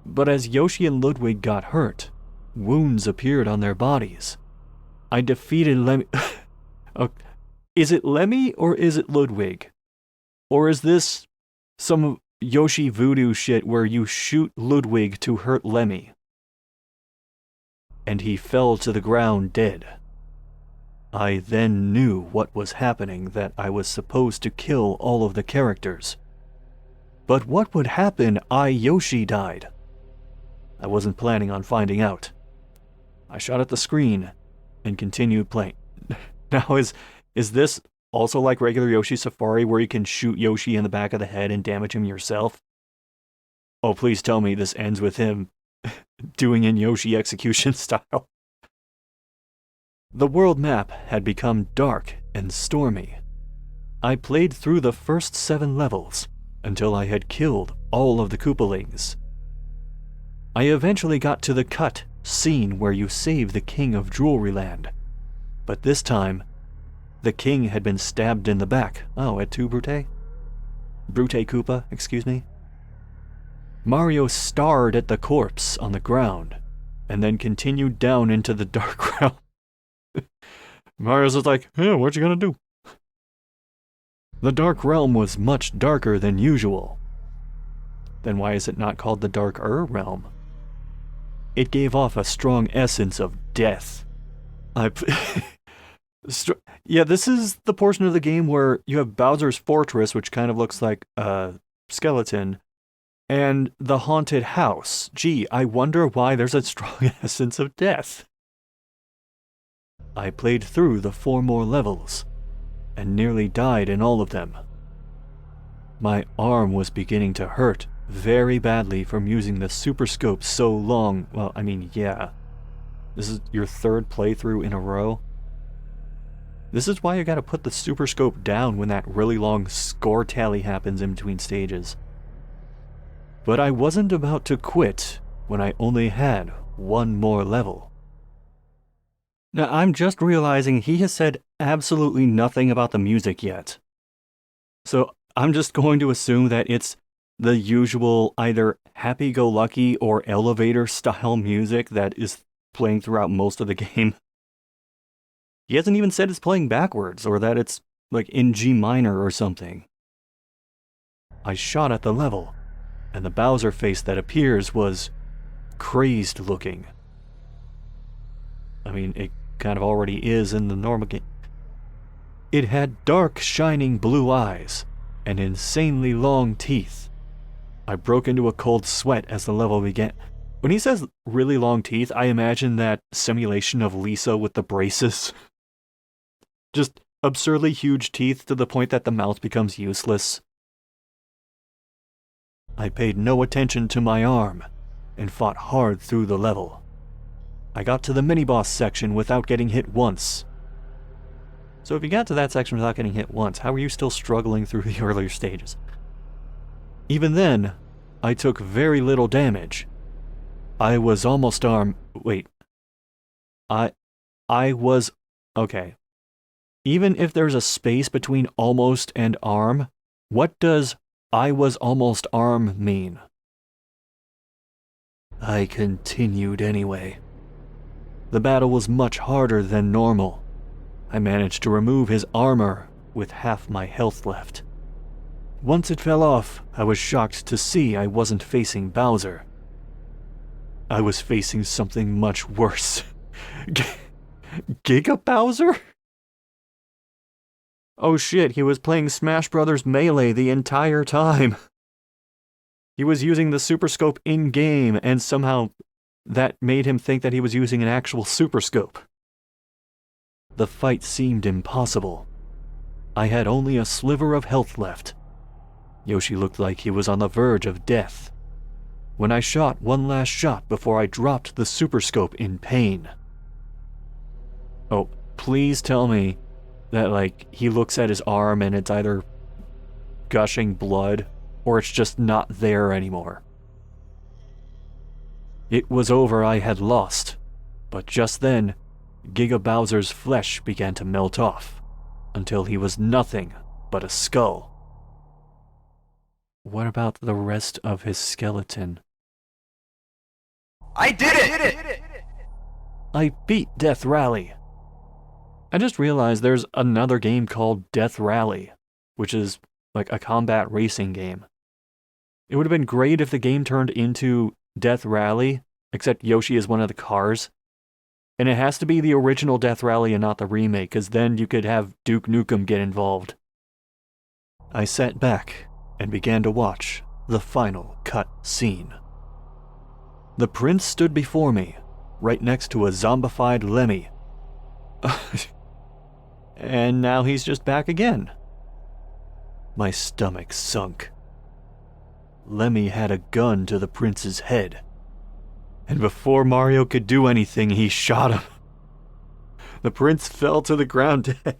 But as Yoshi and Ludwig got hurt, wounds appeared on their bodies. I defeated Lemmy... Is it Lemmy or is it Ludwig? Or is this some Yoshi voodoo shit where you shoot Ludwig to hurt Lemmy? And he fell to the ground dead. I then knew what was happening, that I was supposed to kill all of the characters. But what would happen Yoshi died? I wasn't planning on finding out. I shot at the screen and continued playing. Now is this also like regular Yoshi Safari where you can shoot Yoshi in the back of the head and damage him yourself? Oh, please tell me this ends with him doing in Yoshi execution style. The world map had become dark and stormy. I played through the first 7 levels until I had killed all of the Koopalings. I eventually got to the cut scene where you save the King of Jewelry Land, but this time, the king had been stabbed in the back. Oh, at 2 Brute? Brute Koopa, excuse me. Mario starred at the corpse on the ground, and then continued down into the dark realm. Mario's just like, yeah, what you gonna do? The dark realm was much darker than usual. Then why is it not called the Darker Realm? It gave off a strong essence of death. Yeah, this is the portion of the game where you have Bowser's Fortress, which kind of looks like a skeleton, and the haunted house. Gee, I wonder why there's a strong essence of death. I played through the 4 more levels, and nearly died in all of them. My arm was beginning to hurt very badly from using the Super Scope so long. Well, I mean, yeah. This is your third playthrough in a row. This is why you gotta put the Super Scope down when that really long score tally happens in between stages. But I wasn't about to quit when I only had one more level. Now, I'm just realizing he has said absolutely nothing about the music yet. So I'm just going to assume that it's the usual either happy-go-lucky or elevator-style music that is playing throughout most of the game. He hasn't even said it's playing backwards or that it's like in G minor or something. I shot at the level, and the Bowser face that appears was crazed looking. I mean, it kind of already is in the normal game. It had dark, shining blue eyes and insanely long teeth. I broke into a cold sweat as the level began. When he says really long teeth, I imagine that simulation of Lisa with the braces. Just absurdly huge teeth to the point that the mouth becomes useless. I paid no attention to my arm and fought hard through the level. I got to the mini-boss section without getting hit once. So if you got to that section without getting hit once, how were you still struggling through the earlier stages? Even then, I took very little damage. I was almost wait. I was... Okay. Even if there's a space between almost and arm, what does I was almost arm mean? I continued anyway. The battle was much harder than normal. I managed to remove his armor with half my health left. Once it fell off, I was shocked to see I wasn't facing Bowser. I was facing something much worse. Giga Bowser? Oh shit, he was playing Smash Bros. Melee the entire time. He was using the Super Scope in-game, and somehow that made him think that he was using an actual Super Scope. The fight seemed impossible. I had only a sliver of health left. Yoshi looked like he was on the verge of death. When I shot one last shot before I dropped the Super Scope in pain. Oh, please tell me that, like, he looks at his arm and it's either gushing blood or it's just not there anymore. It was over. I had lost. But just then, Giga Bowser's flesh began to melt off, until he was nothing but a skull. What about the rest of his skeleton? I did it! I beat Death Rally. I just realized there's another game called Death Rally, which is like a combat racing game. It would have been great if the game turned into Death Rally, except Yoshi is one of the cars. And it has to be the original Death Rally and not the remake, because then you could have Duke Nukem get involved. I sat back and began to watch the final cut scene. The prince stood before me, right next to a zombified Lemmy. And now he's just back again. My stomach sunk. Lemmy had a gun to the prince's head. And before Mario could do anything, he shot him. The prince fell to the ground dead.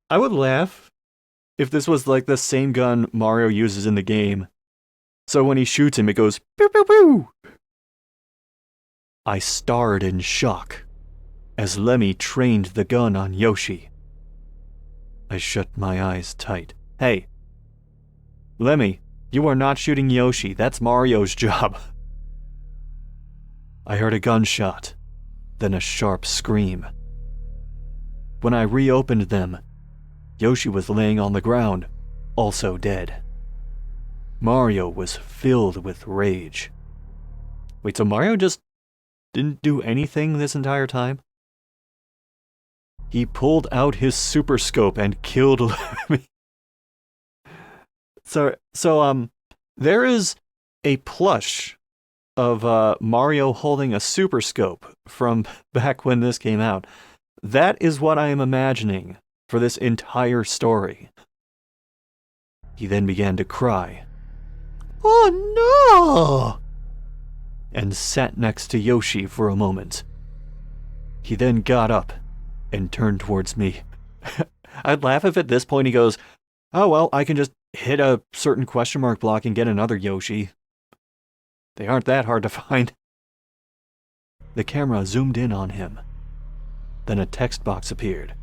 I would laugh if this was like the same gun Mario uses in the game. So when he shoots him, it goes pew pew pew. I stared in shock as Lemmy trained the gun on Yoshi. I shut my eyes tight. Hey, Lemmy, you are not shooting Yoshi. That's Mario's job. I heard a gunshot, then a sharp scream. When I reopened them, Yoshi was laying on the ground, also dead. Mario was filled with rage. Wait, so Mario just didn't do anything this entire time? He pulled out his Super Scope and killed Lemmy. So, there is a plush of Mario holding a Super Scope from back when this came out. That is what I am imagining for this entire story. He then began to cry. "Oh no!" and sat next to Yoshi for a moment. He then got up and turned towards me. I'd laugh if at this point he goes, "Oh well, I can just hit a certain question mark block and get another Yoshi. They aren't that hard to find." The camera zoomed in on him. Then a text box appeared.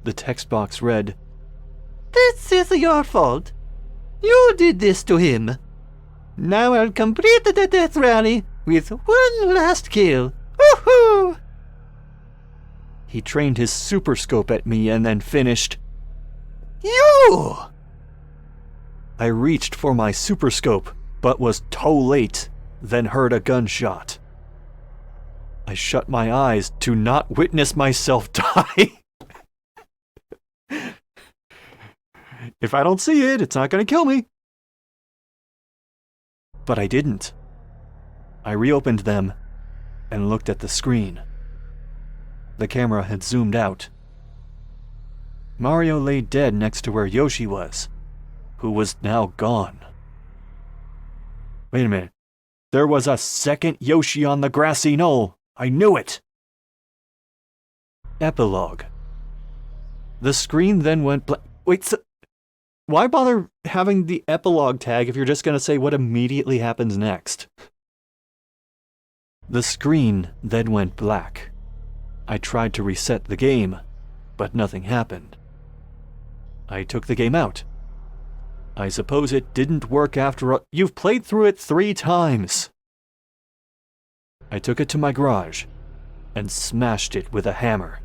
The text box read, "This is your fault. You did this to him. Now I'll complete the death rally with one last kill. Woohoo!" He trained his super scope at me and then finished, "You!" I reached for my super scope, but was too late, then heard a gunshot. I shut my eyes to not witness myself die. If I don't see it, it's not going to kill me. But I didn't. I reopened them and looked at the screen. The camera had zoomed out. Mario lay dead next to where Yoshi was, who was now gone. Wait a minute. There was a second Yoshi on the grassy knoll. I knew it. Epilogue. The screen then went blank. Wait, so why bother having the epilogue tag if you're just going to say what immediately happens next? The screen then went black. I tried to reset the game, but nothing happened. I took the game out. I suppose it didn't work after all. You've played through it 3 times. I took it to my garage and smashed it with a hammer.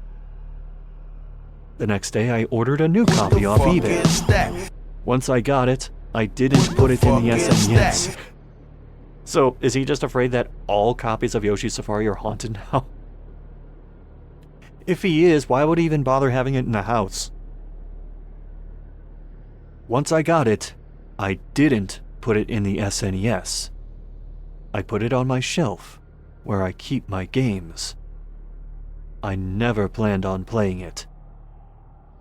The next day I ordered a new copy off eBay. Once I got it, I didn't put it in the SNES. So, is he just afraid that all copies of Yoshi's Safari are haunted now? If he is, why would he even bother having it in the house? Once I got it, I didn't put it in the SNES. I put it on my shelf, where I keep my games. I never planned on playing it.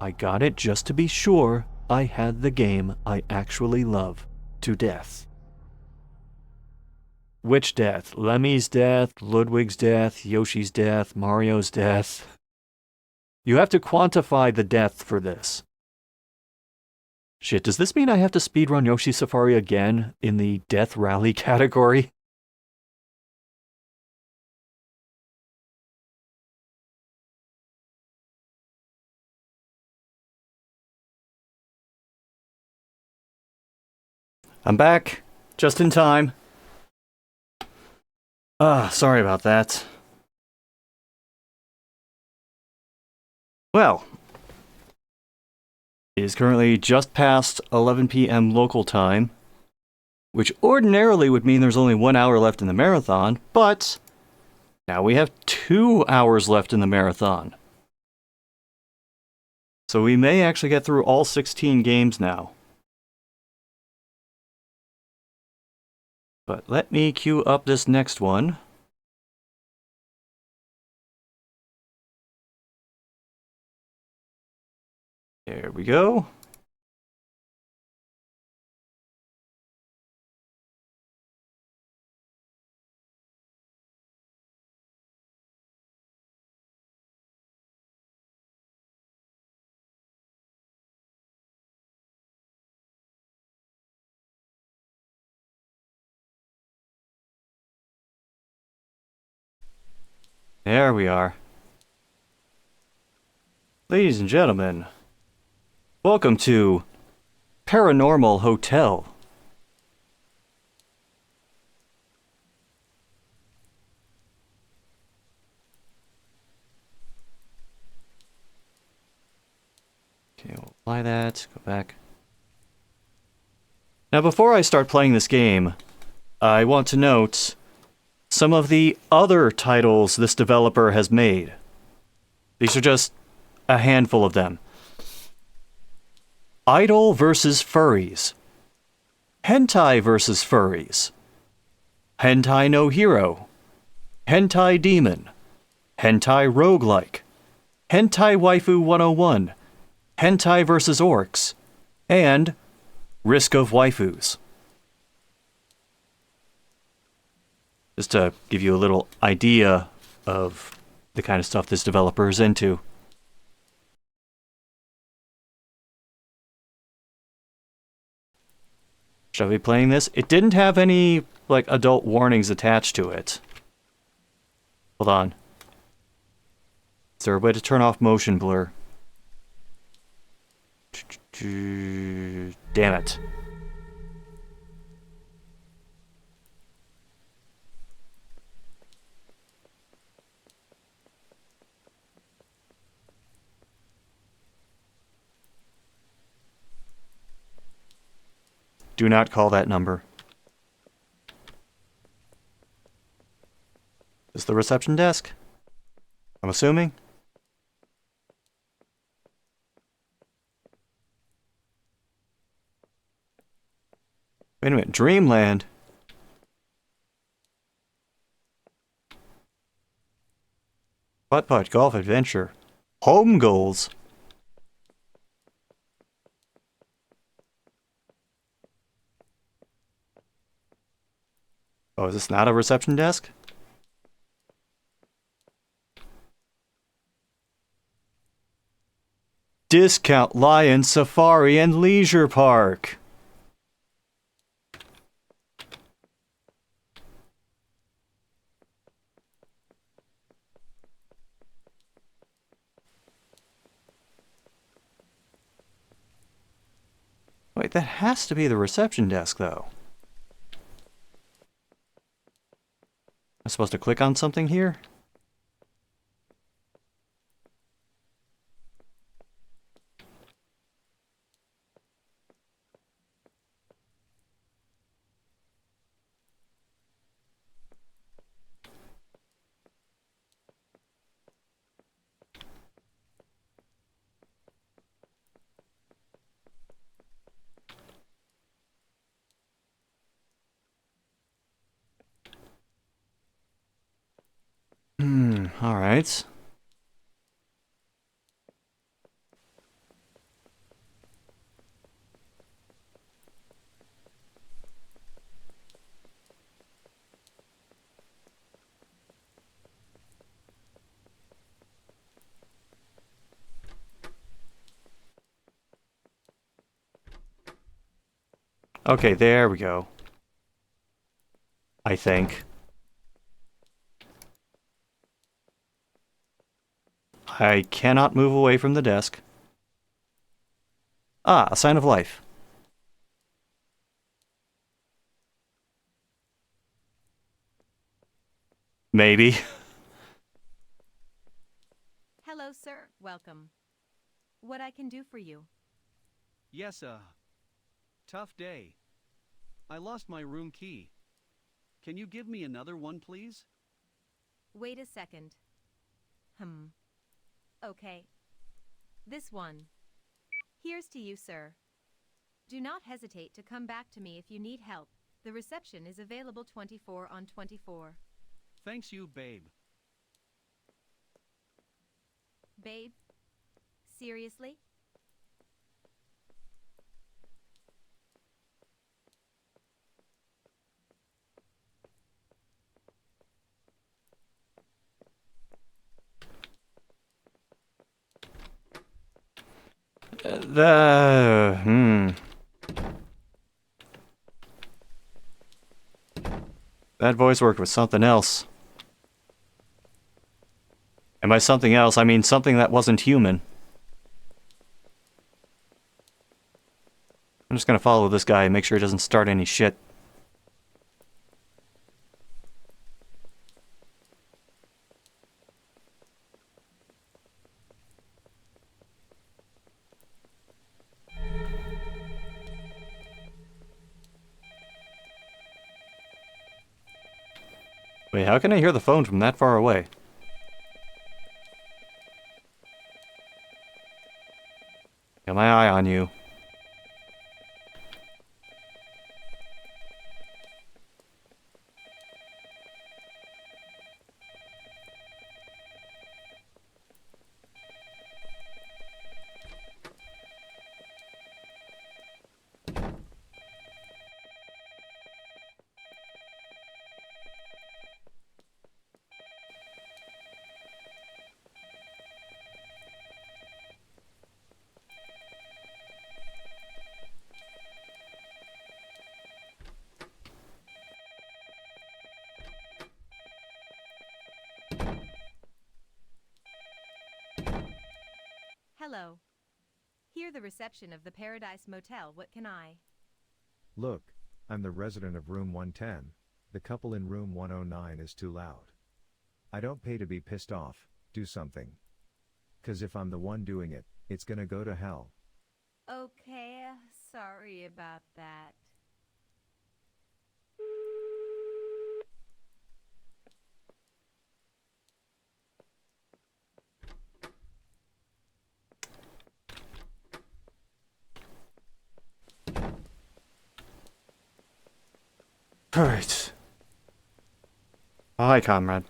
I got it just to be sure I had the game I actually love to death. Which death? Lemmy's death, Ludwig's death, Yoshi's death, Mario's death? You have to quantify the death for this. Shit, does this mean I have to speedrun Yoshi's Safari again in the Death Rally category? I'm back, just in time. Sorry about that. Well, it is currently just past 11 p.m. local time, which ordinarily would mean there's only 1 hour left in the marathon, but now we have 2 hours left in the marathon. So we may actually get through all 16 games now. But let me queue up this next one. There we go. There we are. Ladies and gentlemen, welcome to Paranormal Hotel. Okay, we'll apply that, go back. Now before I start playing this game, I want to note some of the other titles this developer has made. These are just a handful of them. Idol vs. Furries. Hentai vs. Furries. Hentai no Hero. Hentai Demon. Hentai Roguelike. Hentai Waifu 101. Hentai vs. Orcs. And Risk of Waifus. Just to give you a little idea of the kind of stuff this developer is into. Should I be playing this? It didn't have any, like, adult warnings attached to it. Hold on. Is there a way to turn off motion blur? Damn it. Do not call that number. Is the reception desk? I'm assuming. Wait a minute, Dreamland? Putt-putt, golf adventure. Home goals. Oh, is this not a reception desk? Discount Lion Safari and Leisure Park. Wait, that has to be the reception desk, though. I'm supposed to click on something here? All right. Okay, there we go. I think. I cannot move away from the desk. Ah, a sign of life. Maybe. Hello, sir. Welcome. What I can do for you? Yes, tough day. I lost my room key. Can you give me another one, please? Wait a second. Okay. This one. Here's to you, sir. Do not hesitate to come back to me if you need help. The reception is available 24 on 24. Thanks you, babe. Babe? Seriously? That voice worked with something else. And by something else, I mean something that wasn't human. I'm just gonna follow this guy and make sure he doesn't start any shit. Wait, how can I hear the phone from that far away? Got my eye on you. Hello. Here the reception of the Paradise Motel. What can I? Look, I'm the resident of room 110. The couple in room 109 is too loud. I don't pay to be pissed off, do something. 'Cause if I'm the one doing it, it's gonna go to hell. Okay, sorry about that. Alright. Hi, comrade.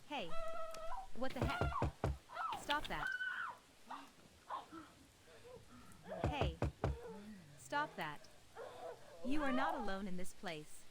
Hey, what the heck? Stop that. Hey, stop that. You are not alone in this place.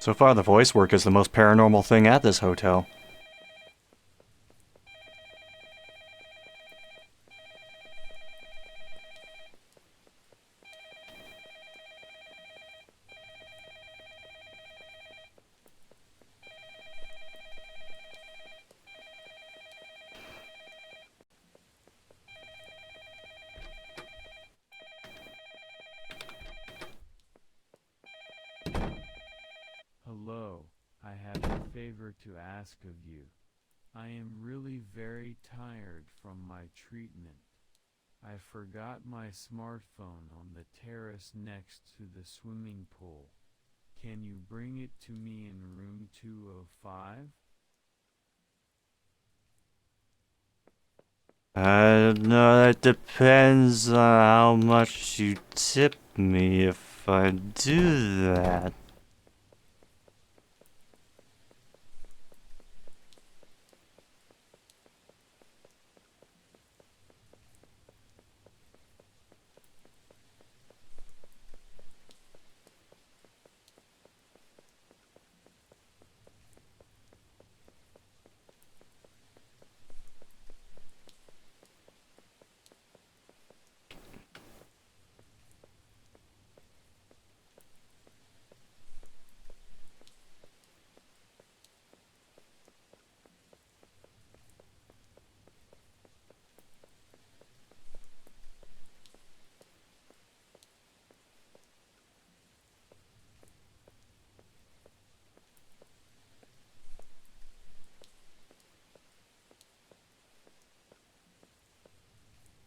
So far, the voice work is the most paranormal thing at this hotel. Hello, I have a favor to ask of you. I am really very tired from my treatment. I forgot my smartphone on the terrace next to the swimming pool. Can you bring it to me in room 205? No, that depends on how much you tip me if I do that.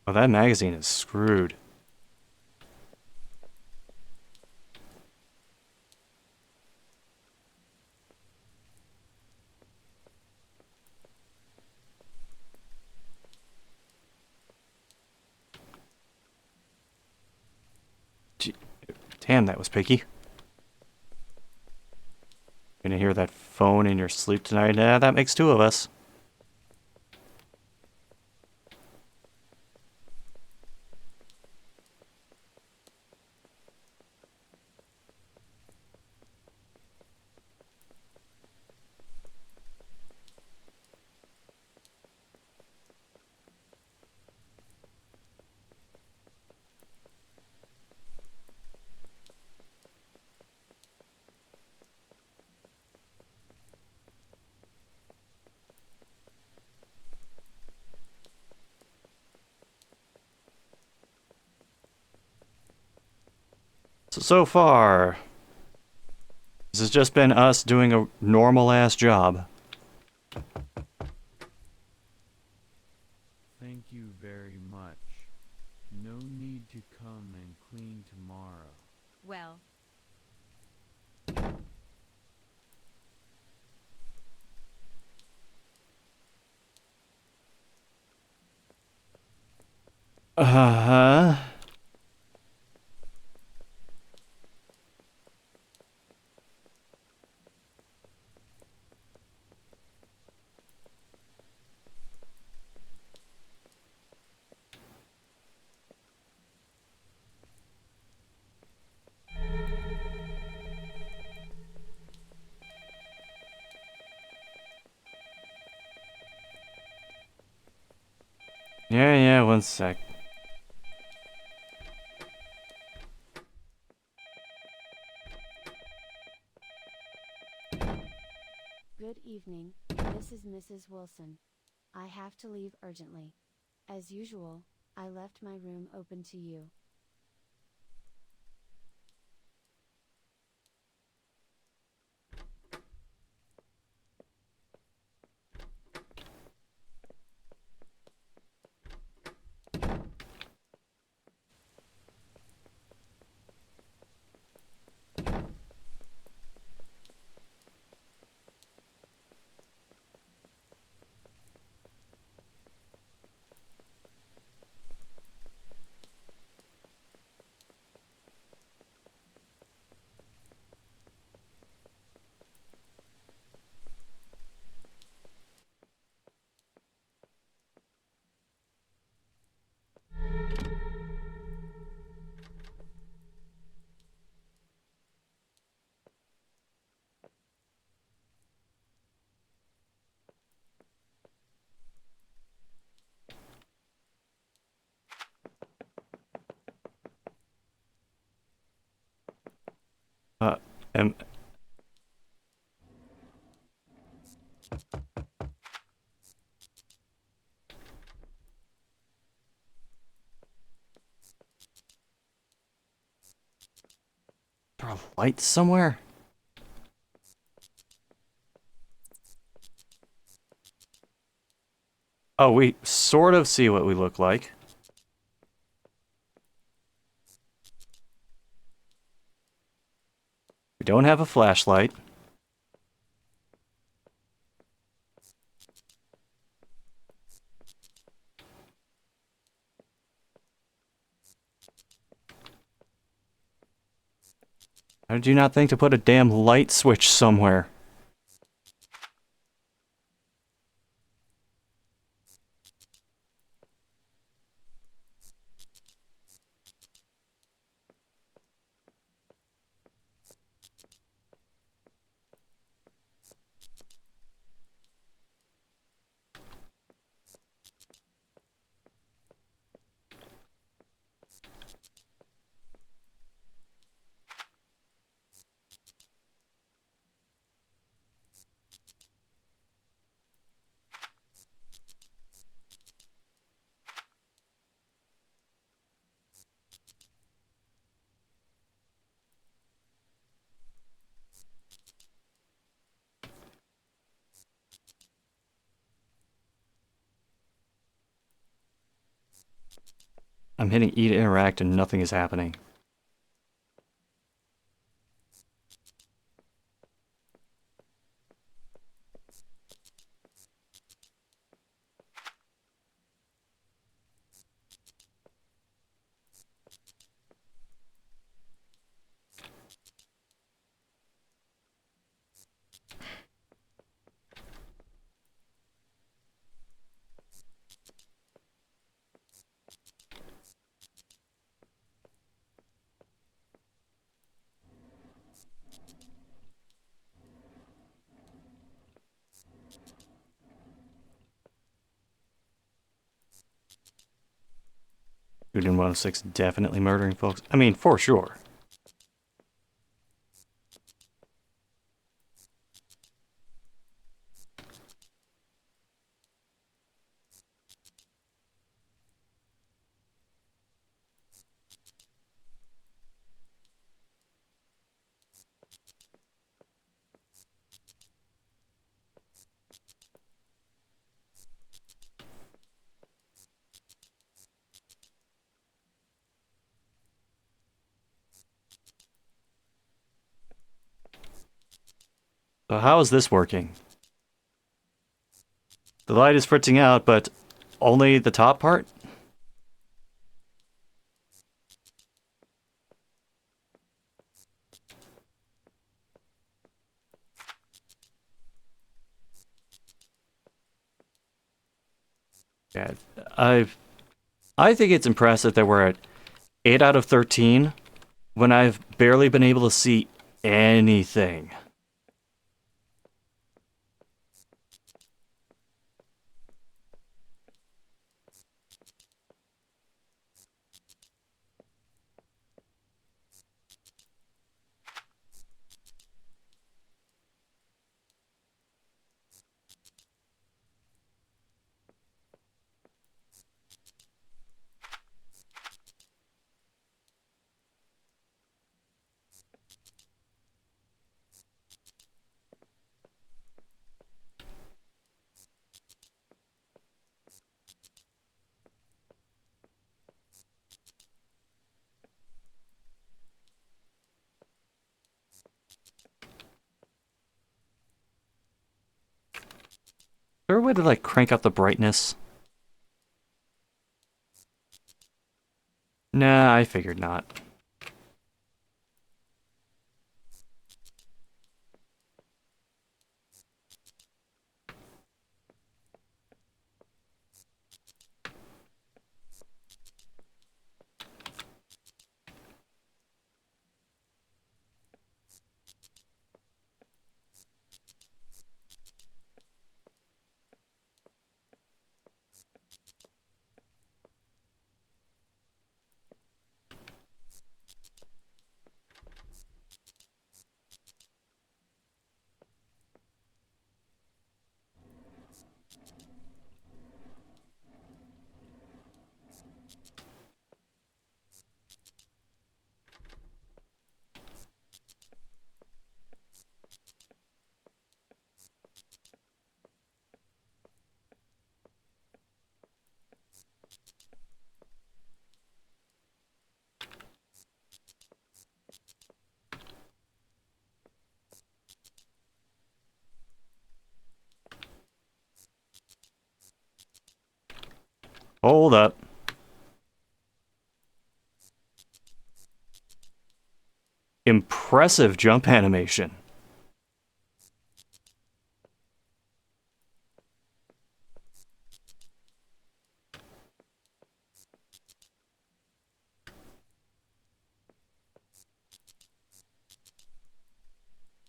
Oh, that magazine is screwed. Damn, that was picky. Gonna hear that phone in your sleep tonight? Nah, that makes two of us. So far, this has just been us doing a normal-ass job. very much. No need to come and clean tomorrow. Well, Uh-huh. Yeah, one sec. Good evening, this is Mrs. Wilson. I have to leave urgently. As usual, I left my room open to you. Am there a light somewhere? Oh, we sort of see what we look like. We don't have a flashlight. How did you not think to put a damn light switch somewhere? I'm hitting E to interact and nothing is happening. Student 106 definitely murdering folks. I mean, for sure. So how is this working? The light is fritzing out, but only the top part? Yeah, I think it's impressive that we're at 8 out of 13 when I've barely been able to see anything. Is there a way to, like, crank up the brightness? Nah, I figured not. Hold up. Impressive jump animation.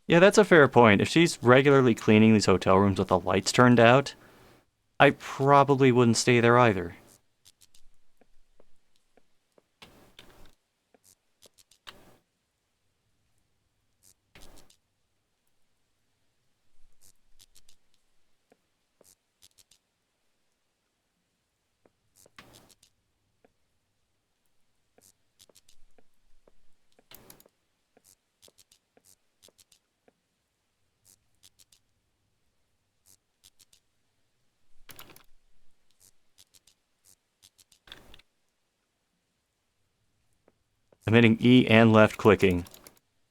Yeah, that's a fair point. If she's regularly cleaning these hotel rooms with the lights turned out, I probably wouldn't stay there either. I'm hitting E and left clicking,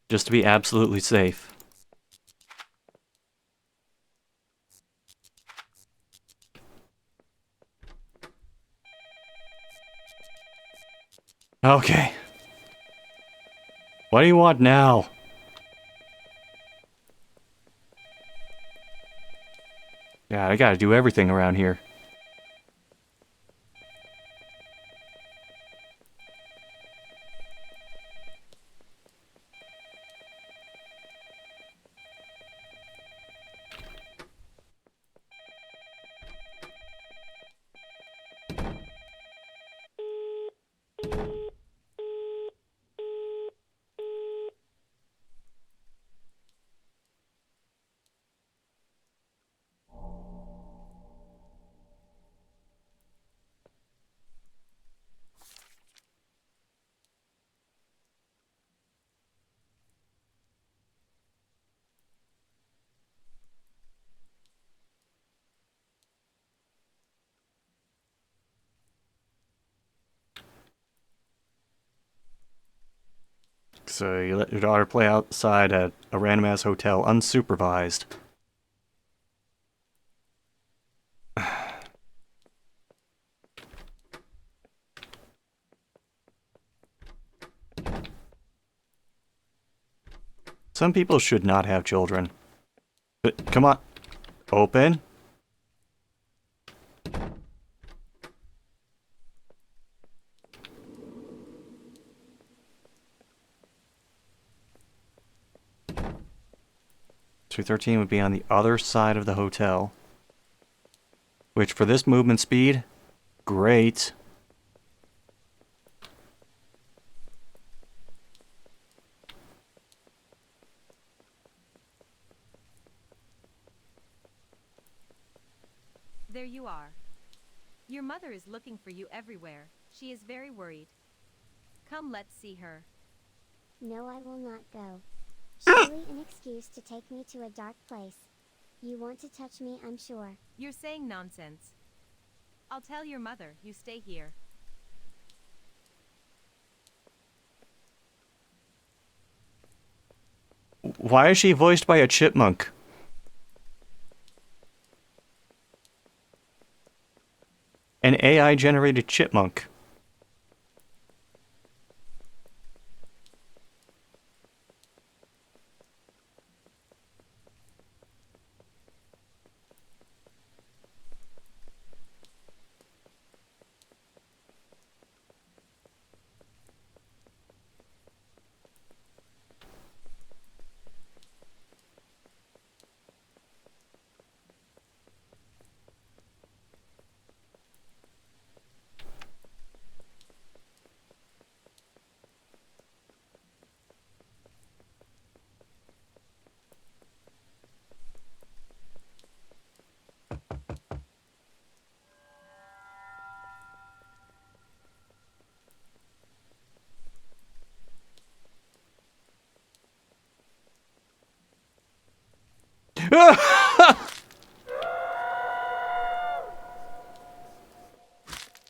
just to be absolutely safe. Okay. What do you want now? Yeah, I gotta do everything around here. So you let your daughter play outside at a random ass hotel unsupervised. Some people should not have children. But come on. Open. $213 would be on the other side of the hotel. Which for this movement speed, great. There you are. Your mother is looking for you everywhere. She is very worried. Come, let's see her. No, I will not go. Surely an excuse to take me to a dark place. You want to touch me, I'm sure. You're saying nonsense. I'll tell your mother. You stay here. Why is she voiced by a chipmunk? An AI-generated chipmunk.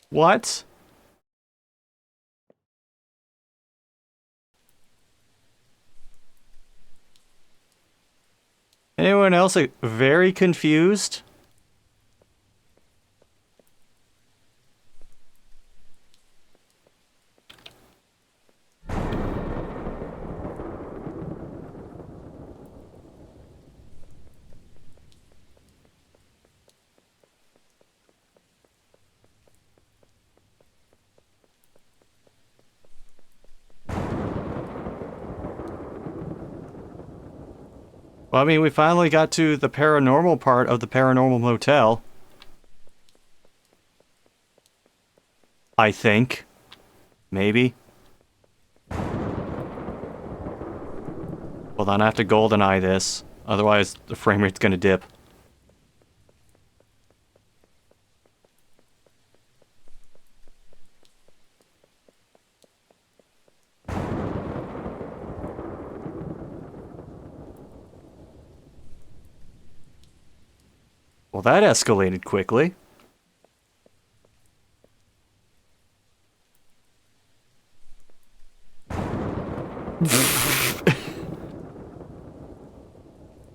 What? Anyone else very confused? Well, I mean, we finally got to the paranormal part of the paranormal motel. I think. Maybe. Hold on, I have to GoldenEye this. Otherwise, the frame rate's gonna dip. Well, that escalated quickly.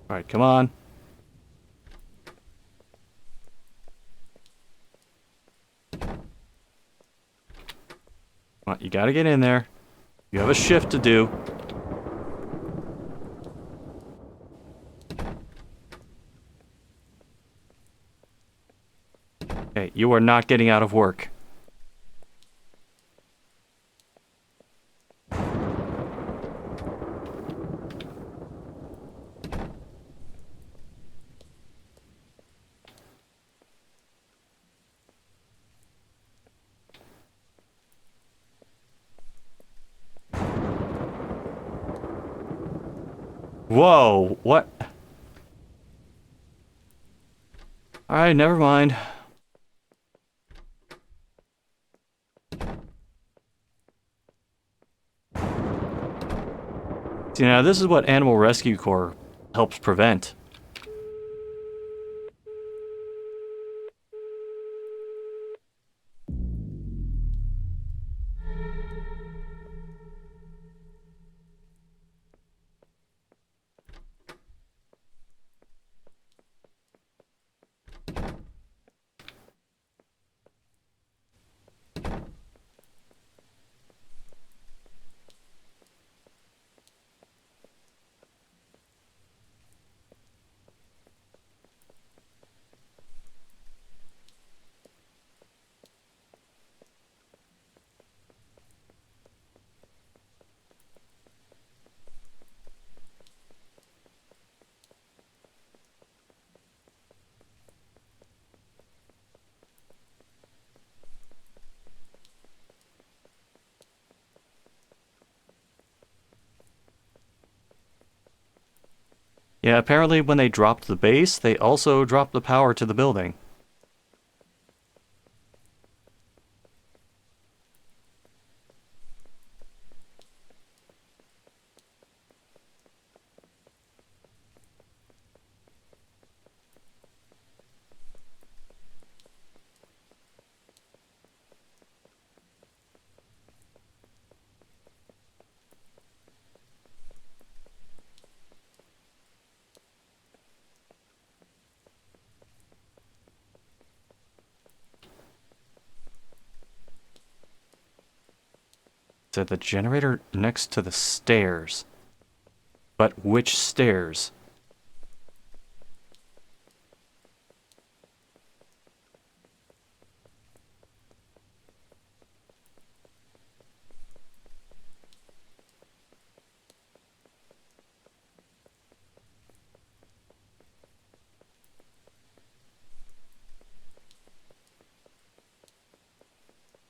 Alright, come on. Come on, you gotta get in there. You have a shift to do. Hey, you are not getting out of work. Whoa, what? Alright, never mind. See, now this is what Animal Rescue Corps helps prevent. Yeah, apparently when they dropped the base, they also dropped the power to the building. So the generator next to the stairs. But which stairs?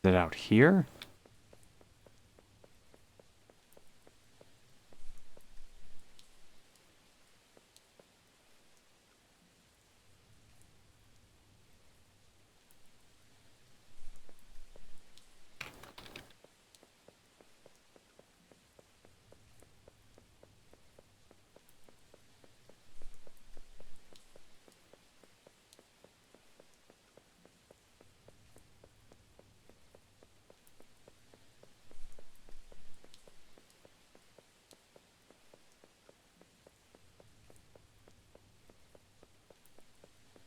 Is it out here?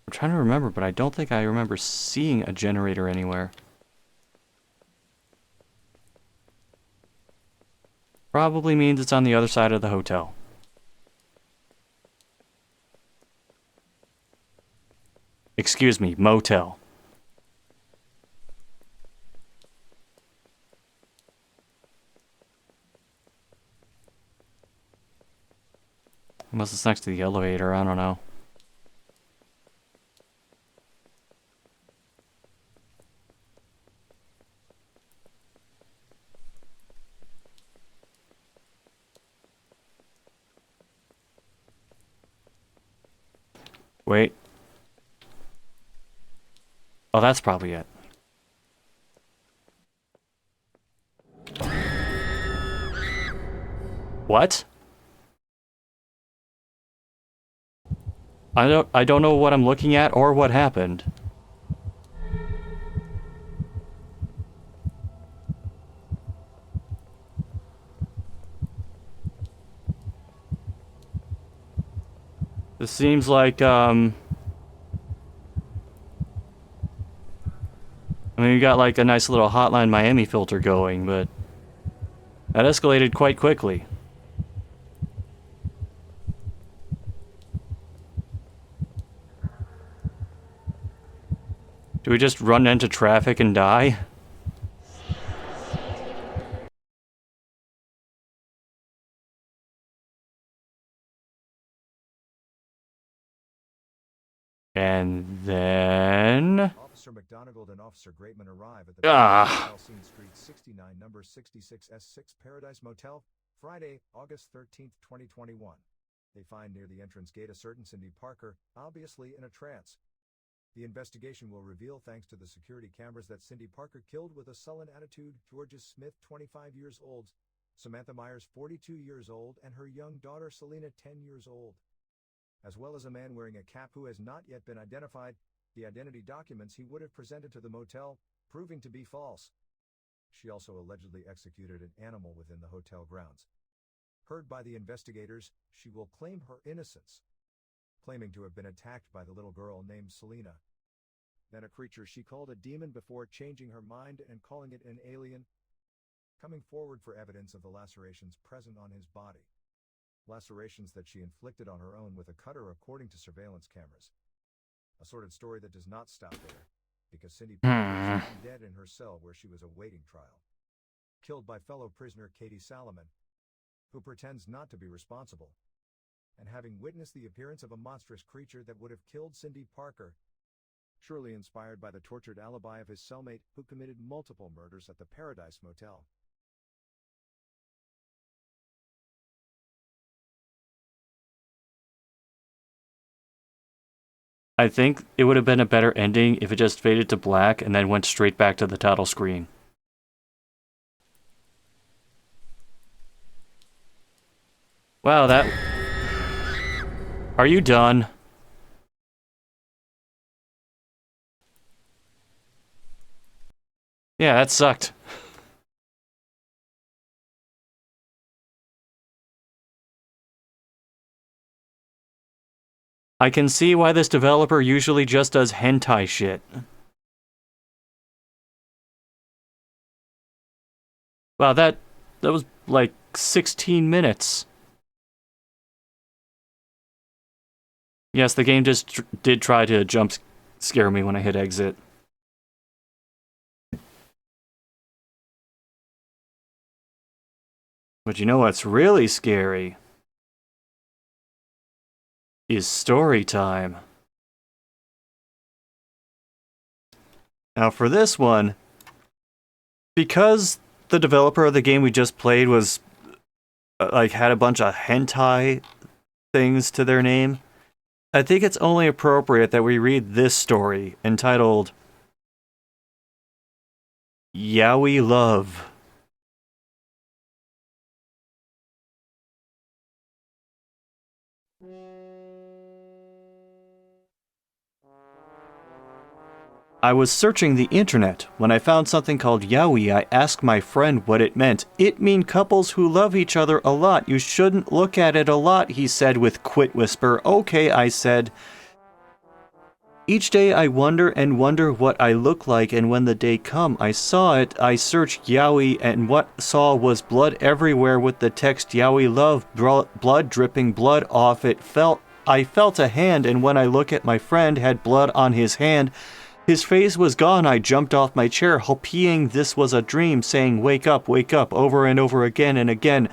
I'm trying to remember, but I don't think I remember seeing a generator anywhere. Probably means it's on the other side of the hotel. Excuse me, motel. Unless it's next to the elevator, I don't know. Wait. Oh, that's probably it. What? I don't know what I'm looking at or what happened. This seems like I mean, you got like a nice little Hotline Miami filter going, but that escalated quite quickly. Do we just run into traffic and die? And then... Officer McDonagall and Officer Greatman arrive at the Scene Street 69, number 66S6 Paradise Motel, Friday, August 13th, 2021. They find near the entrance gate a certain Cindy Parker, obviously in a trance. The investigation will reveal, thanks to the security cameras, that Cindy Parker killed with a sullen attitude Georges Smith, 25 years old, Samantha Myers, 42 years old, and her young daughter Selena, 10 years old. As well as a man wearing a cap who has not yet been identified, the identity documents he would have presented to the motel proving to be false. She also allegedly executed an animal within the hotel grounds. Heard by the investigators, she will claim her innocence, claiming to have been attacked by the little girl named Selena. Then a creature she called a demon before changing her mind and calling it an alien, coming forward for evidence of the lacerations present on his body. Lacerations that she inflicted on her own with a cutter according to surveillance cameras. A sordid story that does not stop there, because Cindy Parker is found dead in her cell where she was awaiting trial. Killed by fellow prisoner Katie Salaman, who pretends not to be responsible, and having witnessed the appearance of a monstrous creature that would have killed Cindy Parker, surely inspired by the tortured alibi of his cellmate who committed multiple murders at the Paradise Motel. I think it would have been a better ending if it just faded to black and then went straight back to the title screen. Wow, that... Are you done? Yeah, that sucked. I can see why this developer usually just does hentai shit. Wow, that was like 16 minutes. Yes, the game just did try to jump scare me when I hit exit. But you know what's really scary? Is story time. Now for this one, because the developer of the game we just played was like had a bunch of hentai things to their name, I think it's only appropriate that we read this story entitled Yaoi Love. I was searching the internet. When I found something called yaoi, I asked my friend what it meant. It mean couples who love each other a lot. You shouldn't look at it a lot, he said with quit whisper. Okay, I said. Each day I wonder and wonder what I look like, and when the day come, I saw it. I searched yaoi, and what saw was blood everywhere with the text yaoi love, blood dripping blood off it. I felt a hand, and when I look at my friend, had blood on his hand. His face was gone. I jumped off my chair, hoping this was a dream, saying, wake up, over and over again and again.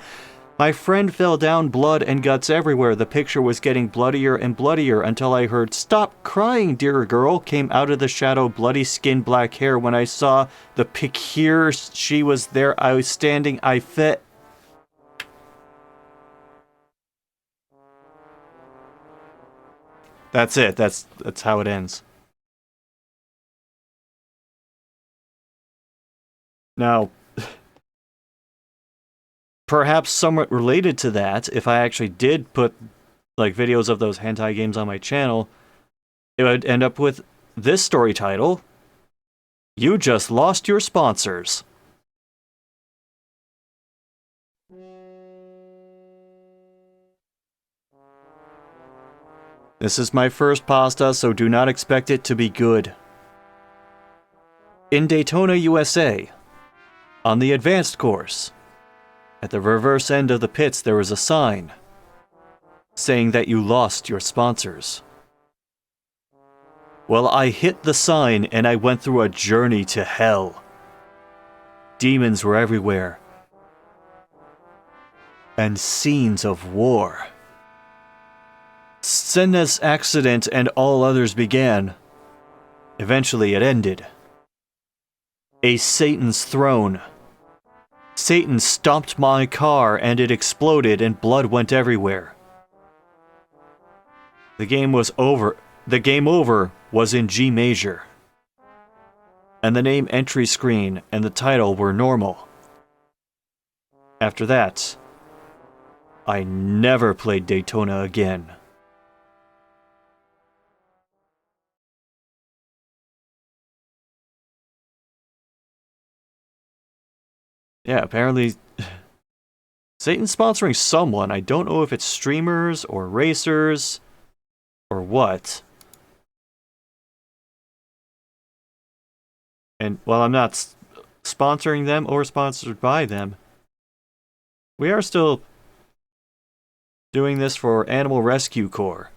My friend fell down, blood and guts everywhere. The picture was getting bloodier and bloodier until I heard, stop crying, dear girl, came out of the shadow, bloody skin, black hair. When I saw the pic here, she was there. I was standing, I fit. That's it. That's how it ends. Now, perhaps somewhat related to that, if I actually did put like videos of those hentai games on my channel, it would end up with this story title, You Just Lost Your Sponsors. This is my first pasta, so do not expect it to be good. In Daytona, USA, on the advanced course, at the reverse end of the pits there was a sign saying that you lost your sponsors. Well, I hit the sign and I went through a journey to hell. Demons were everywhere. And scenes of war. Senna's accident and all others began. Eventually it ended. A Satan's throne. Satan stomped my car and it exploded and blood went everywhere. The game was over. The game over was in G major. And the name entry screen and the title were normal. After that, I never played Daytona again. Yeah, apparently Satan's sponsoring someone. I don't know if it's streamers or racers or what. And while I'm not sponsoring them or sponsored by them, we are still doing this for Animal Rescue Corps.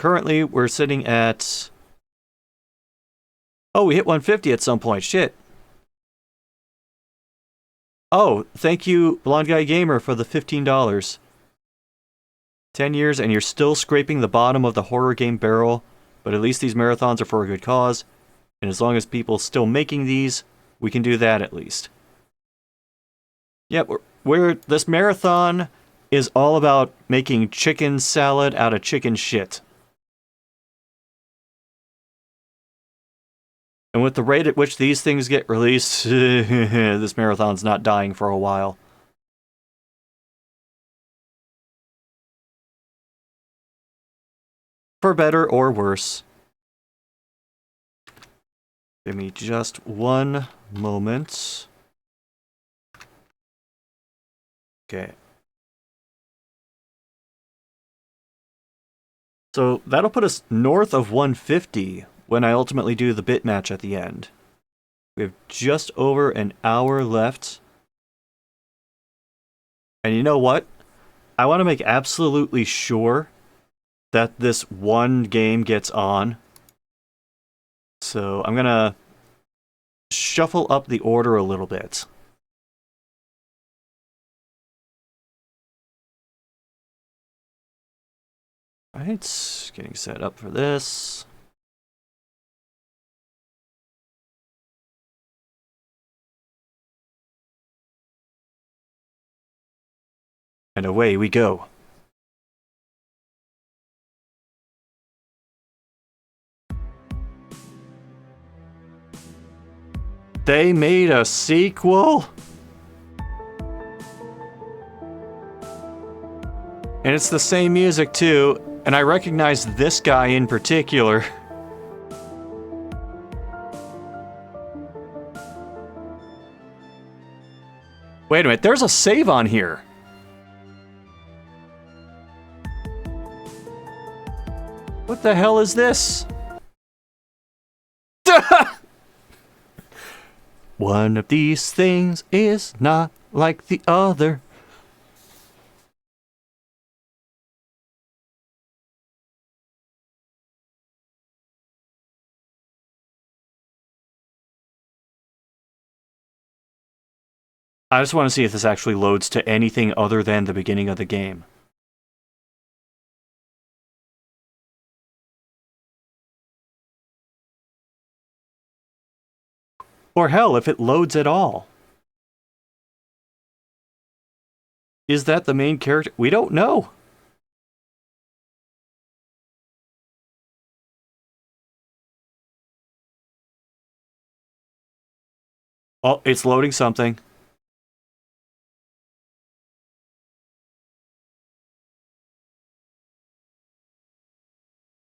Currently, we're sitting at... Oh, we hit 150 at some point. Shit. Oh, thank you, Blonde Guy Gamer, for the $15. 10 years and you're still scraping the bottom of the horror game barrel, but at least these marathons are for a good cause, and as long as people still making these, we can do that at least. Yep, this marathon is all about making chicken salad out of chicken shit. And with the rate at which these things get released, this marathon's not dying for a while. For better or worse. Give me just one moment. Okay. So that'll put us north of 150 when I ultimately do the bit match at the end. We have just over an hour left. And you know what? I want to make absolutely sure that this one game gets on. So I'm going to shuffle up the order a little bit. Alright, getting set up for this. And away we go. They made a sequel? And it's the same music too, and I recognize this guy in particular. Wait a minute, there's a save on here. What the hell is this? One of these things is not like the other. I just want to see if this actually loads to anything other than the beginning of the game. Or hell, if it loads at all. Is that the main character? We don't know. Oh, it's loading something.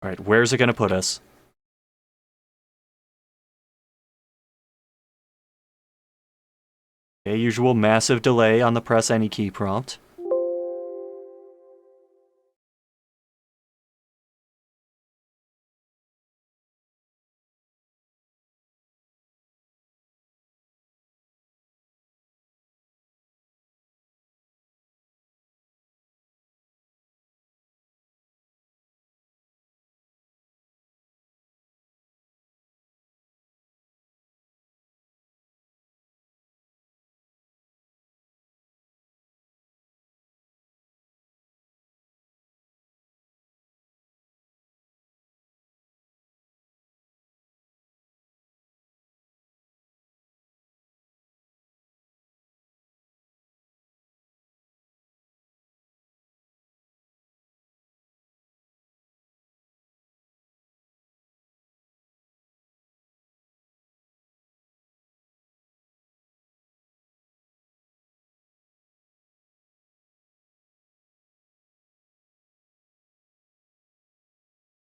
All right, where's it going to put us? A usual massive delay on the press any key prompt.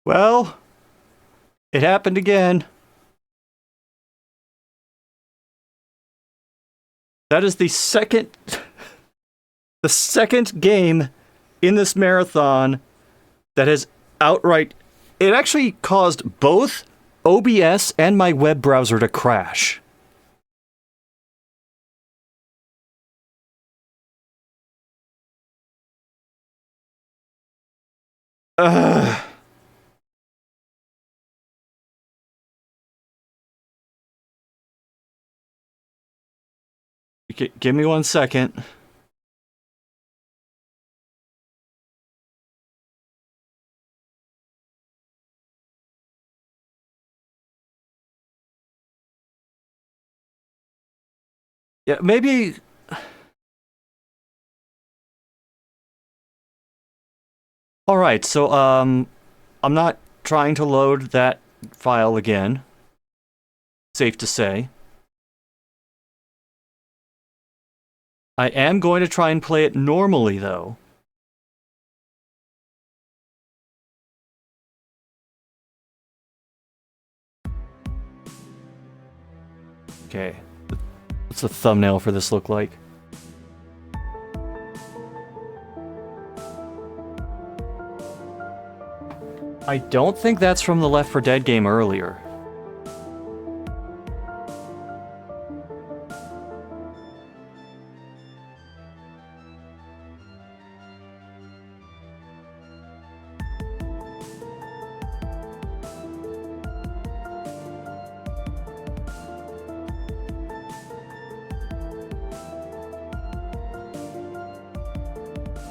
Well, it happened again. That is the second game in this marathon that has outright... It actually caused both OBS and my web browser to crash. Ugh. Give me 1 second. Yeah, maybe... Alright, so, I'm not trying to load that file again. safe to say. I am going to try and play it normally, though. Okay. What's the thumbnail for this look like? I don't think that's from the Left 4 Dead game earlier.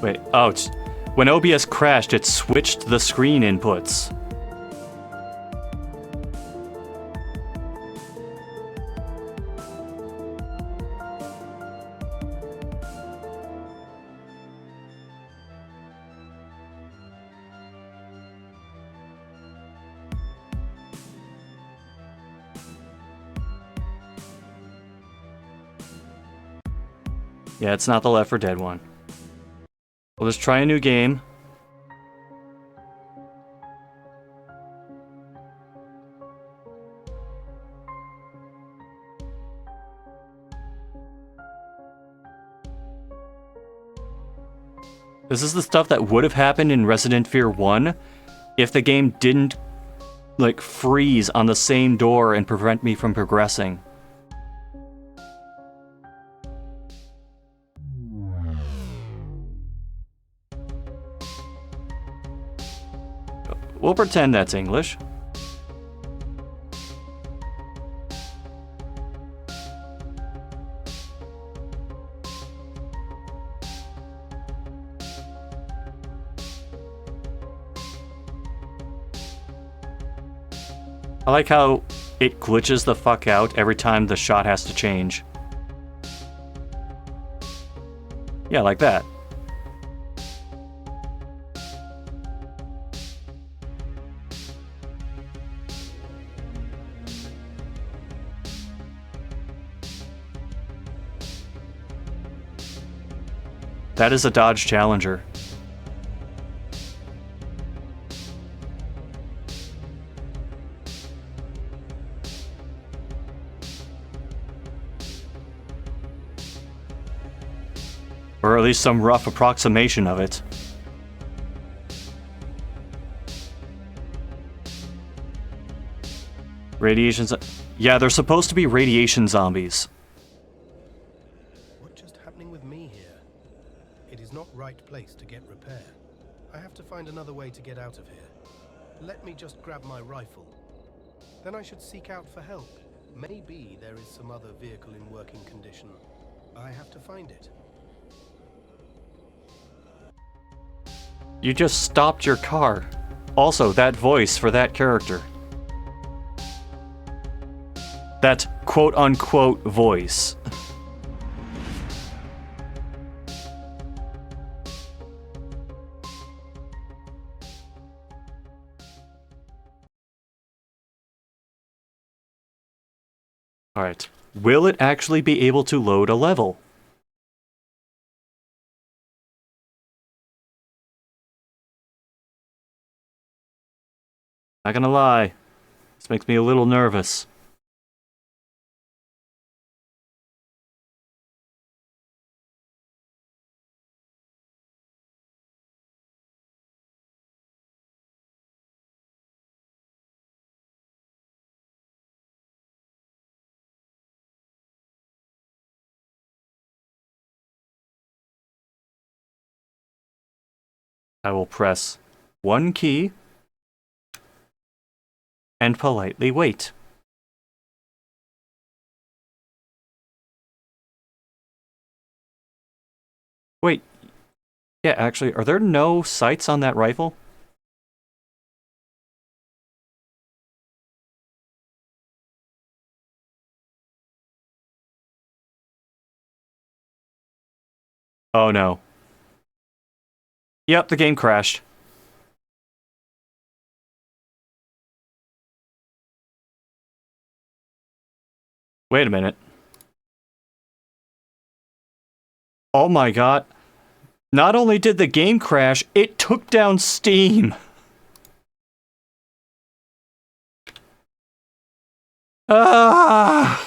Wait, oh, when OBS crashed, it switched the screen inputs. Yeah, it's not the Left 4 Dead one. We'll just try a new game. This is the stuff that would have happened in Resident Evil 1 if the game didn't, like, freeze on the same door and prevent me from progressing. We'll pretend that's English. I like how it glitches the fuck out every time the shot has to change. Yeah, like that. That is a Dodge Challenger. Or at least some rough approximation of it. Radiations. Yeah, they're supposed to be radiation zombies. What's just happening with me here? It is not right place to get repair. I have to find another way to get out of here. Let me just grab my rifle. Then I should seek out for help. Maybe there is some other vehicle in working condition. I have to find it. You just stopped your car. Also, that voice for that character. That quote-unquote voice. Alright. Will it actually be able to load a level? Not gonna lie. This makes me a little nervous. I will press one key and politely wait. Wait. Yeah, actually, are there no sights on that rifle? Oh no. Yep, the game crashed. Wait a minute. Oh my god. Not only did the game crash, it took down Steam. Ah!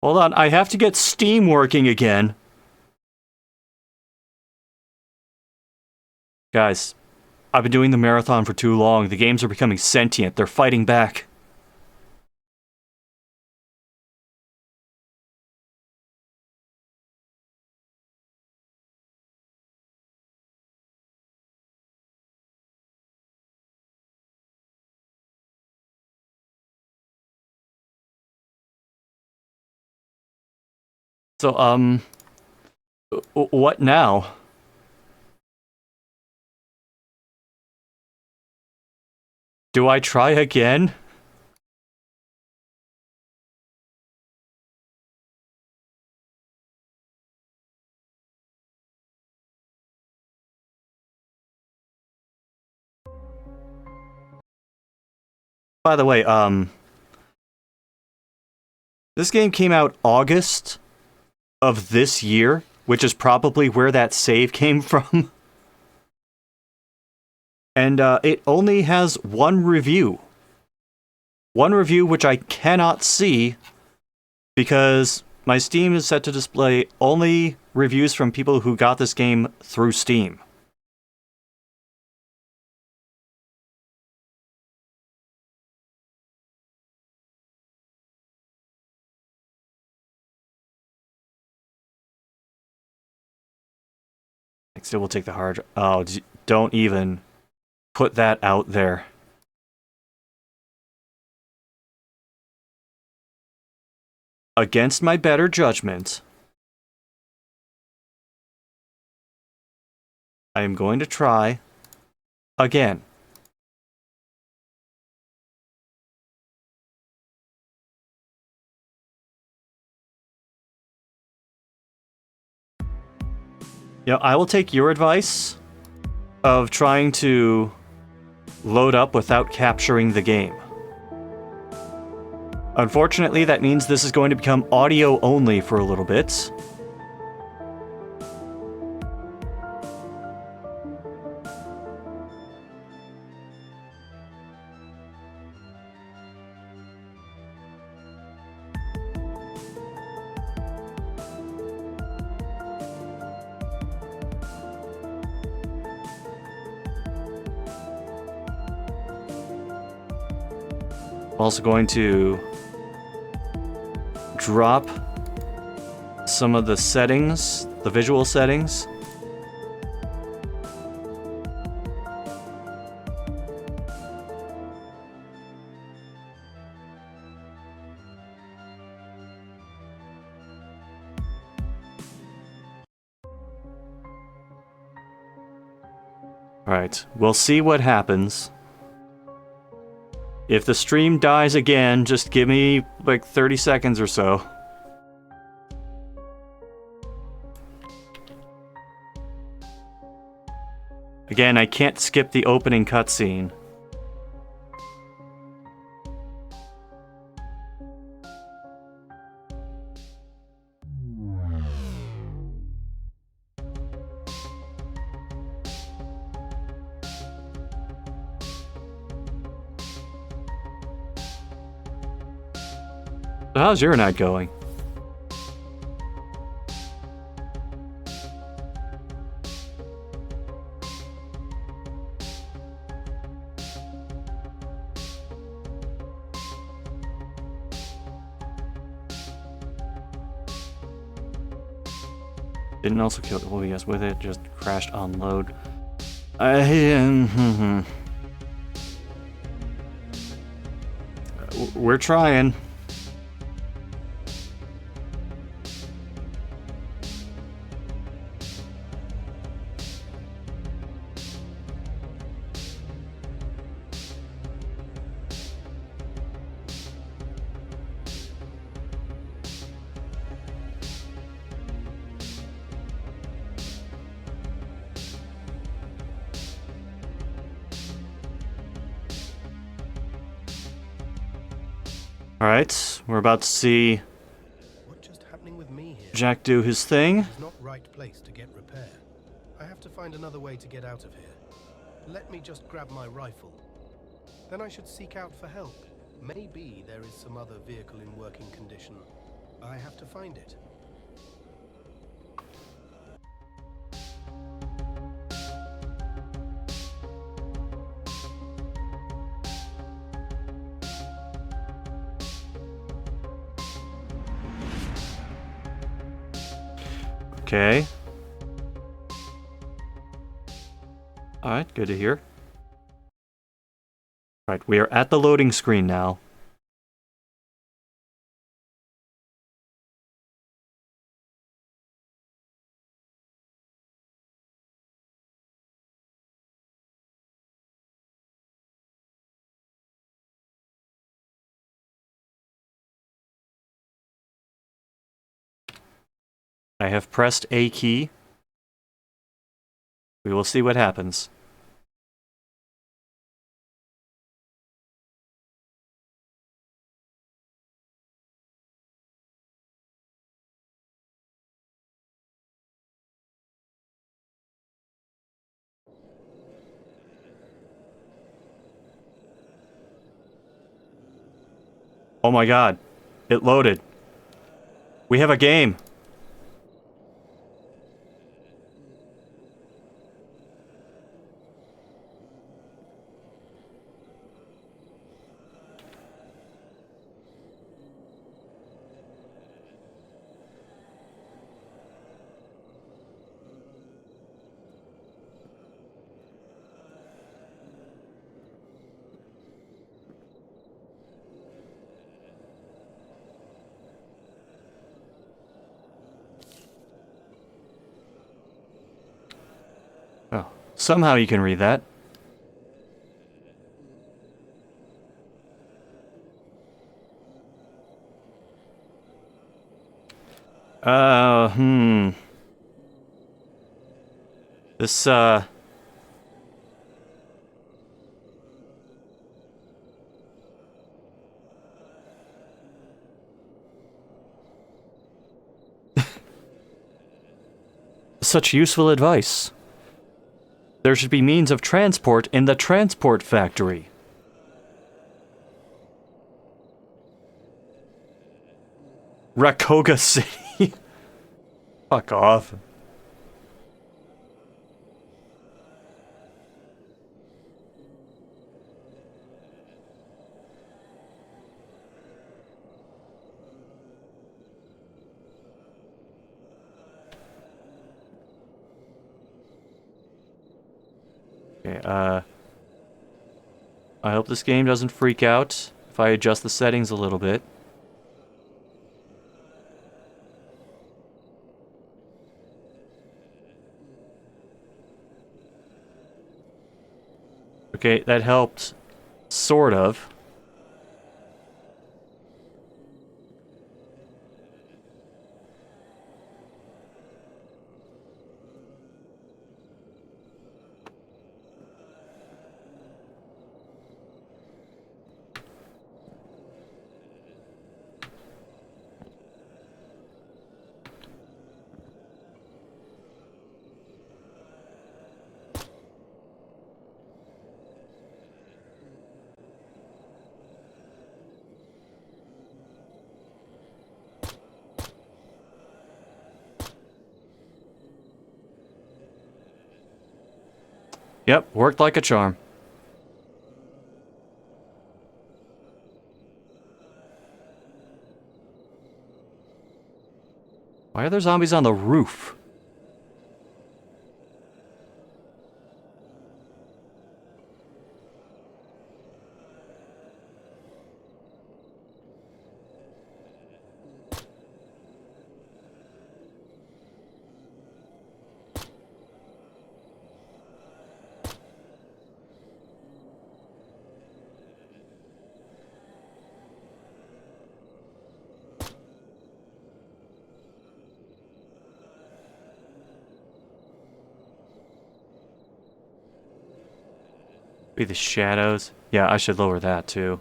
Hold on, I have to get Steam working again. Guys, I've been doing the marathon for too long. The games are becoming sentient. They're fighting back. So, what now? Do I try again? By the way, this game came out August of this year, which is probably where that save came from. And it only has one review. One review which I cannot see because my Steam is set to display only reviews from people who got this game through Steam. I still will take the hard. Oh, don't even put that out there. Against my better judgment, I am going to try again. You know, I will take your advice of trying to load up without capturing the game. Unfortunately, that means this is going to become audio only for a little bit. Also going to drop some of the settings, the visual settings. Alright, we'll see what happens. If the stream dies again, just give me like 30 seconds or so. Again, I can't skip the opening cutscene. So how's your night going? Didn't also kill the OBS with it, just crashed on load. We're trying. Alright, we're about to see What's just happening with me here? Jack do his thing. It's not right place to get repair. I have to find another way to get out of here. Let me just grab my rifle. Then I should seek out for help. Maybe there is some other vehicle in working condition. I have to find it. Okay. Alright, good to hear. Alright, we are at the loading screen now. I have pressed A key. We will see what happens. Oh my god. It loaded. We have a game. Oh, somehow you can read that. This, Such useful advice. There should be means of transport in the transport factory. Rakoga City. Fuck off. Okay, I hope this game doesn't freak out if I adjust the settings a little bit. Okay, that helped. Sort of. Yep, worked like a charm. Why are there zombies on the roof? Be the shadows. Yeah, I should lower that too.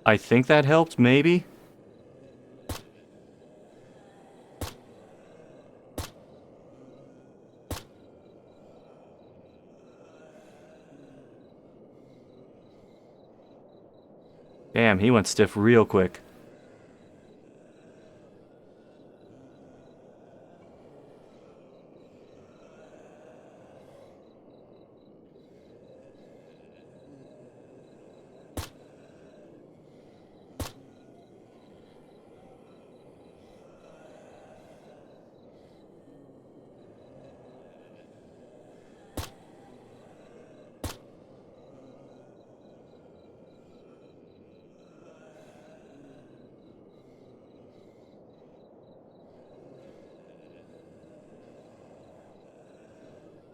I think that helped, maybe? Damn, he went stiff real quick.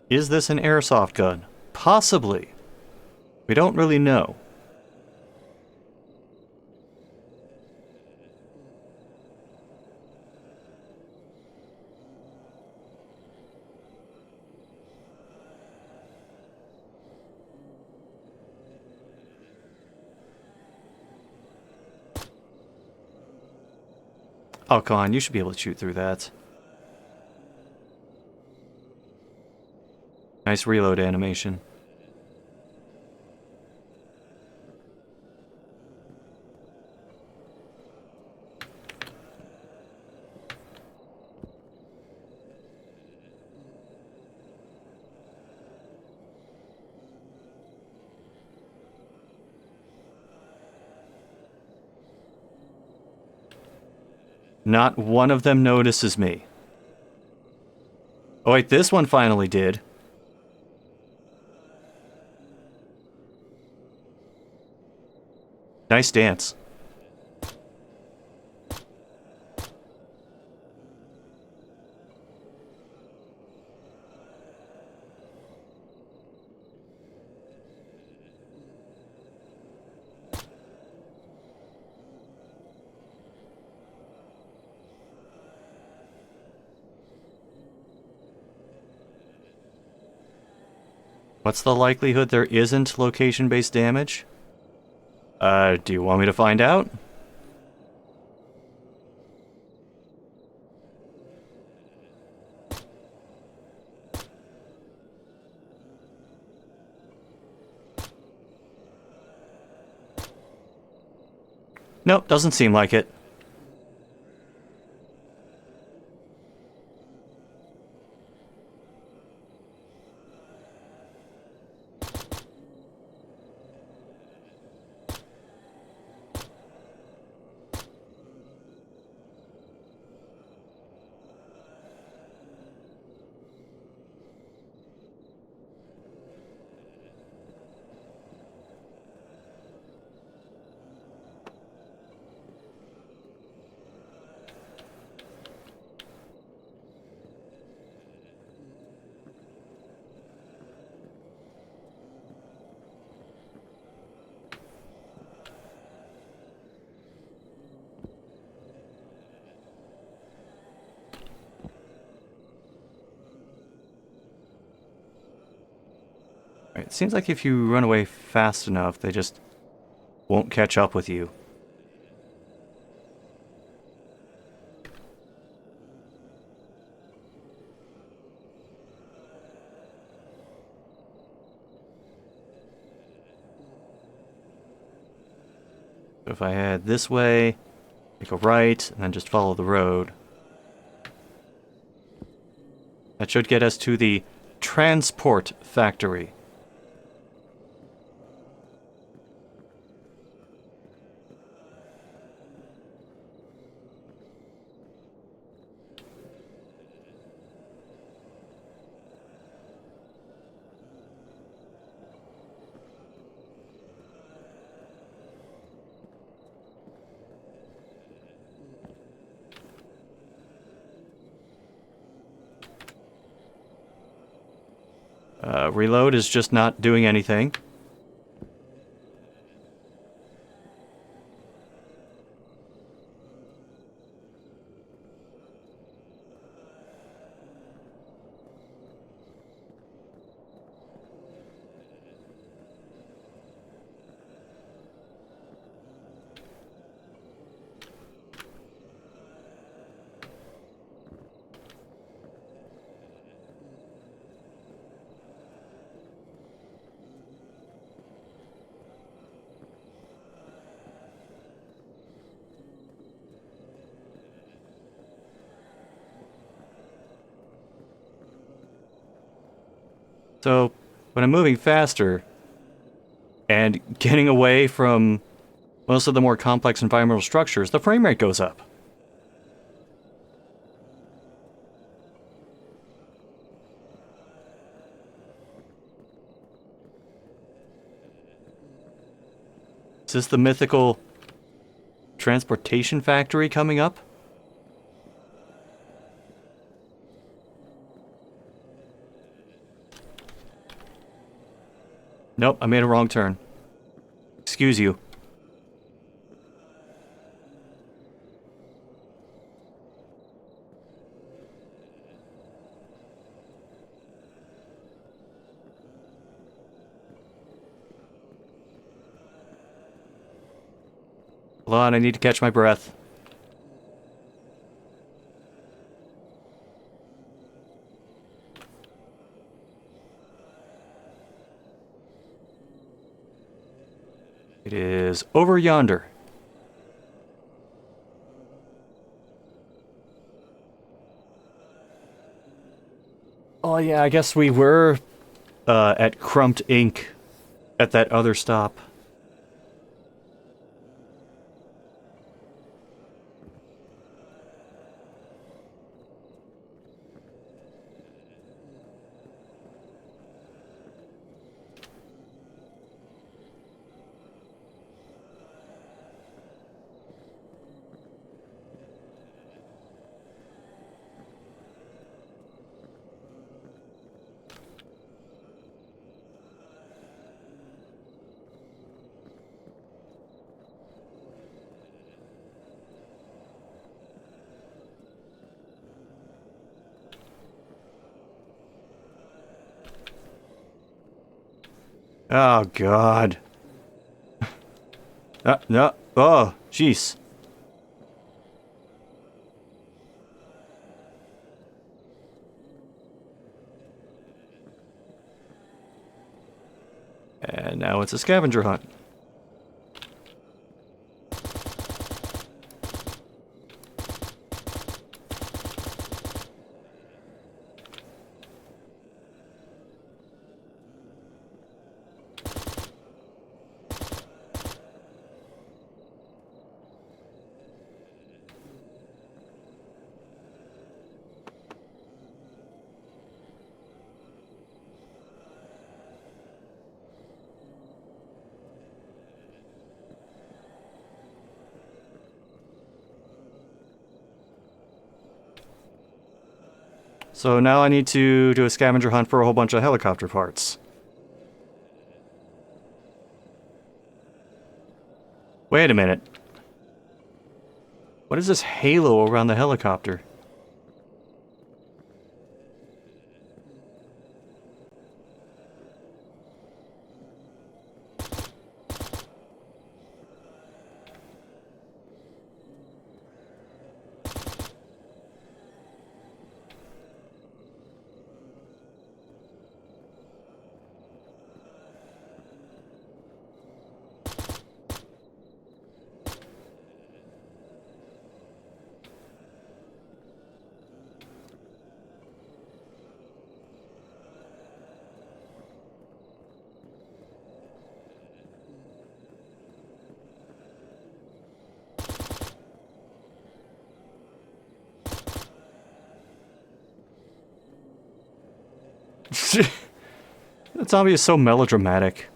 Is this an airsoft gun? Possibly. We don't really know. Oh, come on, you should be able to shoot through that. Nice reload animation. Not one of them notices me. Oh wait, this one finally did. Nice dance. What's the likelihood there isn't location-based damage? Do you want me to find out? Nope, doesn't seem like it. It seems like if you run away fast enough, they just won't catch up with you. So if I head this way, take a right, and then just follow the road. That should get us to the transport factory. Reload is just not doing anything. So, when I'm moving faster and getting away from most of the more complex environmental structures, the frame rate goes up. Is this the mythical transportation factory coming up? Nope, I made a wrong turn. Excuse you. Hold on, I need to catch my breath. It is over yonder. Oh yeah, I guess we were at Crumped Inc. at that other stop. Oh, God. No. Oh, jeez. And now it's a scavenger hunt. So now I need to do a scavenger hunt for a whole bunch of helicopter parts. Wait a minute. What is this halo around the helicopter? That zombie is so melodramatic.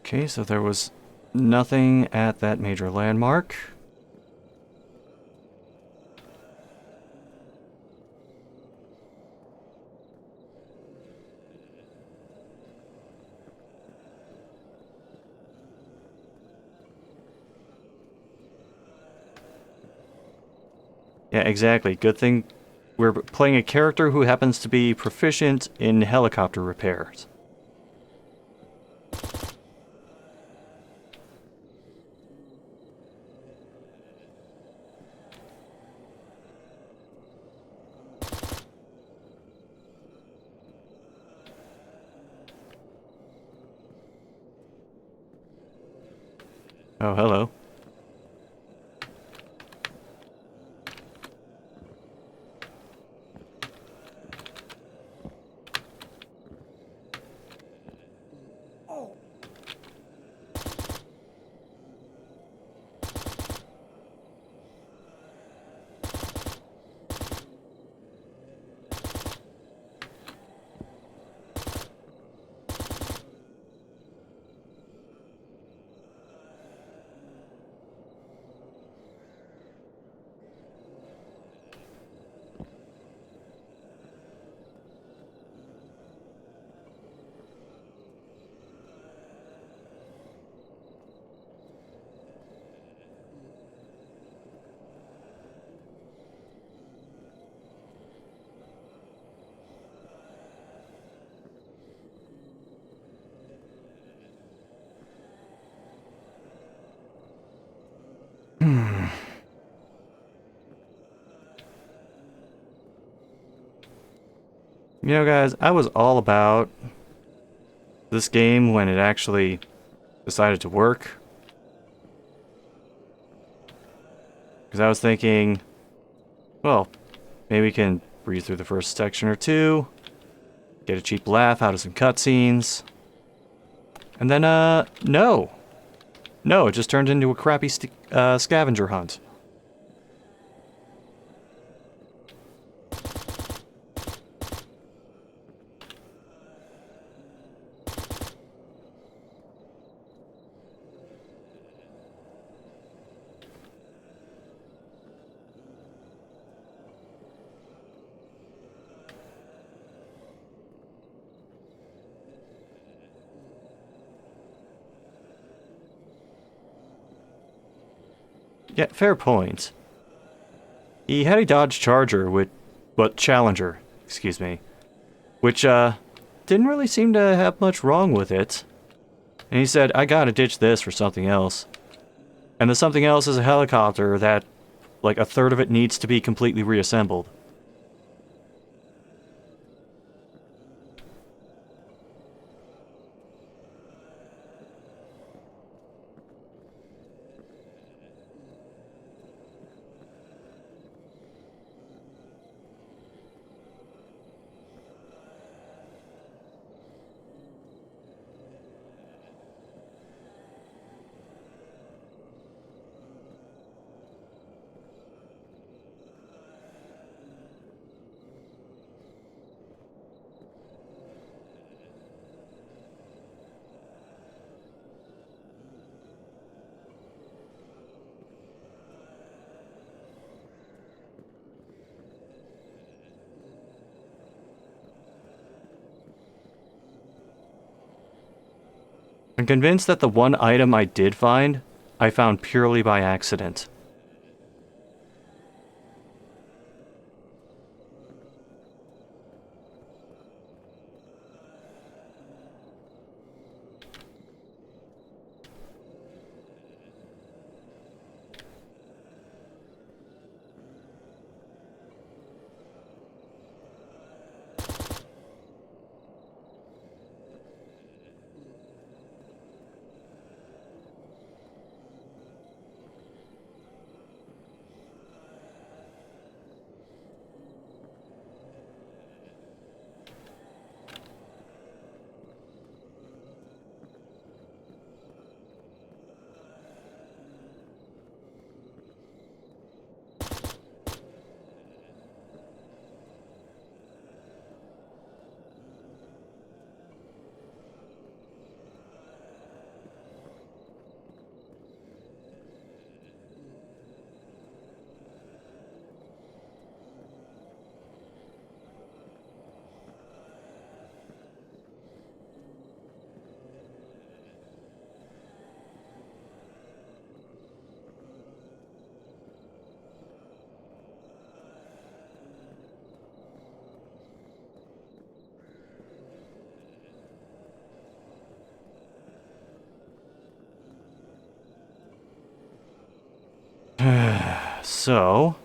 Okay, so there was nothing at that major landmark. Yeah, exactly. Good thing we're playing a character who happens to be proficient in helicopter repairs. Oh, hello. You know, guys, I was all about this game when it actually decided to work. Because I was thinking, well, maybe we can breeze through the first section or two, get a cheap laugh out of some cutscenes, and then, no. No, it just turned into a crappy scavenger hunt. Yeah, fair point. He had a Dodge Charger Challenger, excuse me, which, didn't really seem to have much wrong with it. And he said, I gotta ditch this for something else. And the something else is a helicopter that, like, a third of it needs to be completely reassembled. I'm convinced that the one item I did find, I found purely by accident. So,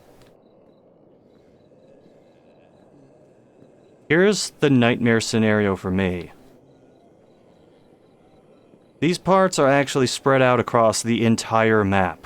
here's the nightmare scenario for me. These parts are actually spread out across the entire map.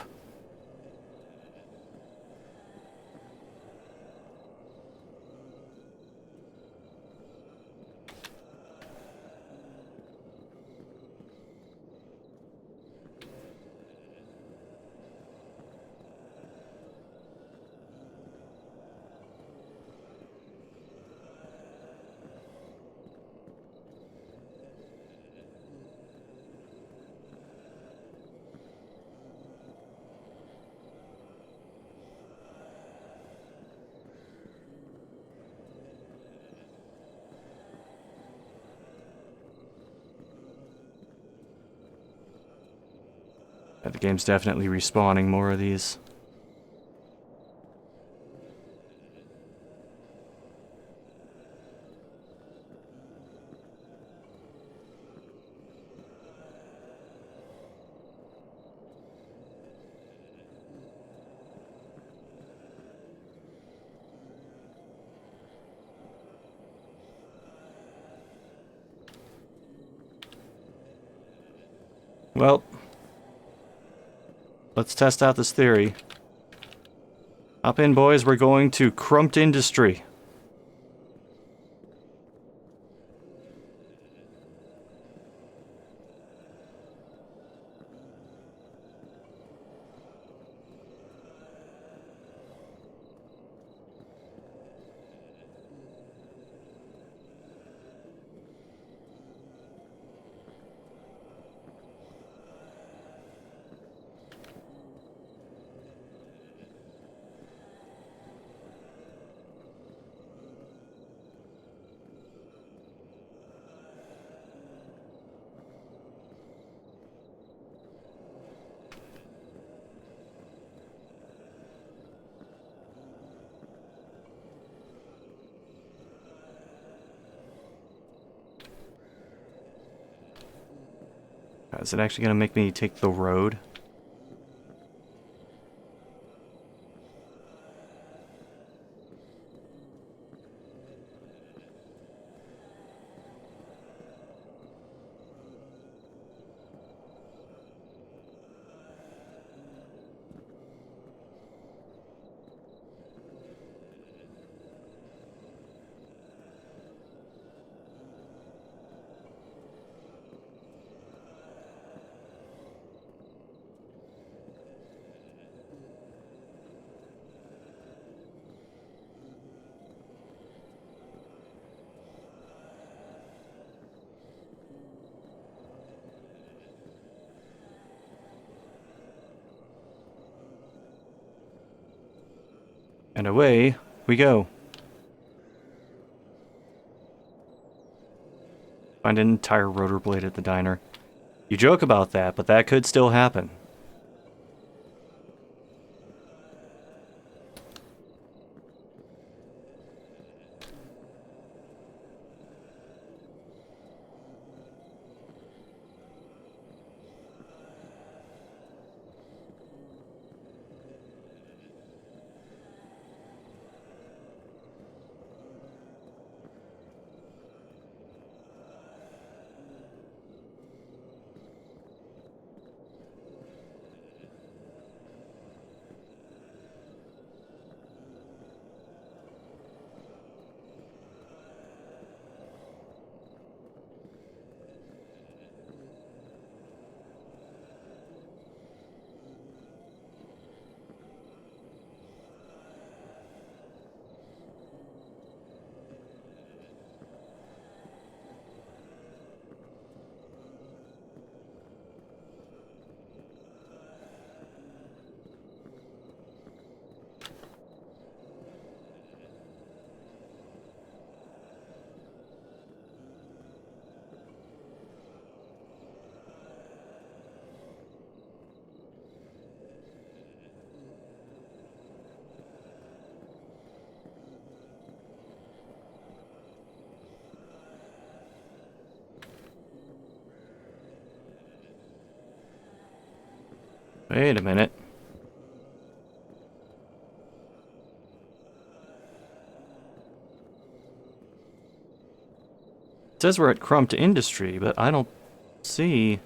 Yeah, the game's definitely respawning more of these. Well, let's test out this theory. Hop in, boys. We're going to Crumped Industry. Is it actually going to make me take the road? And away we go. Find an entire rotor blade at the diner. You joke about that, but that could still happen. Wait a minute. It says we're at Crumped Industry, but I don't see...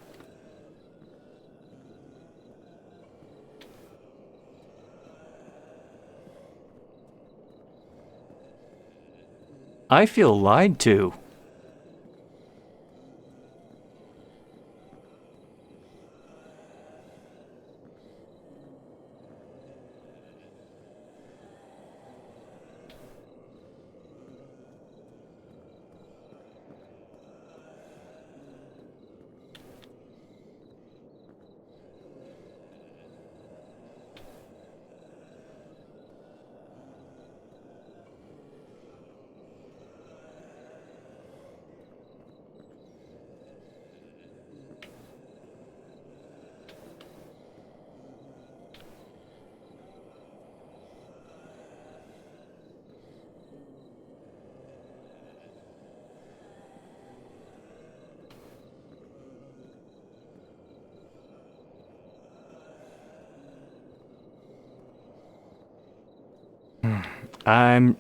I feel lied to. I'm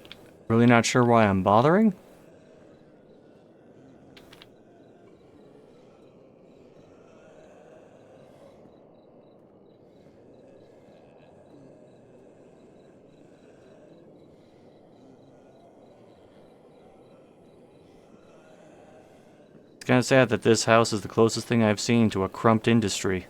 really not sure why I'm bothering. It's kind of sad that this house is the closest thing I've seen to a Crumped Industry.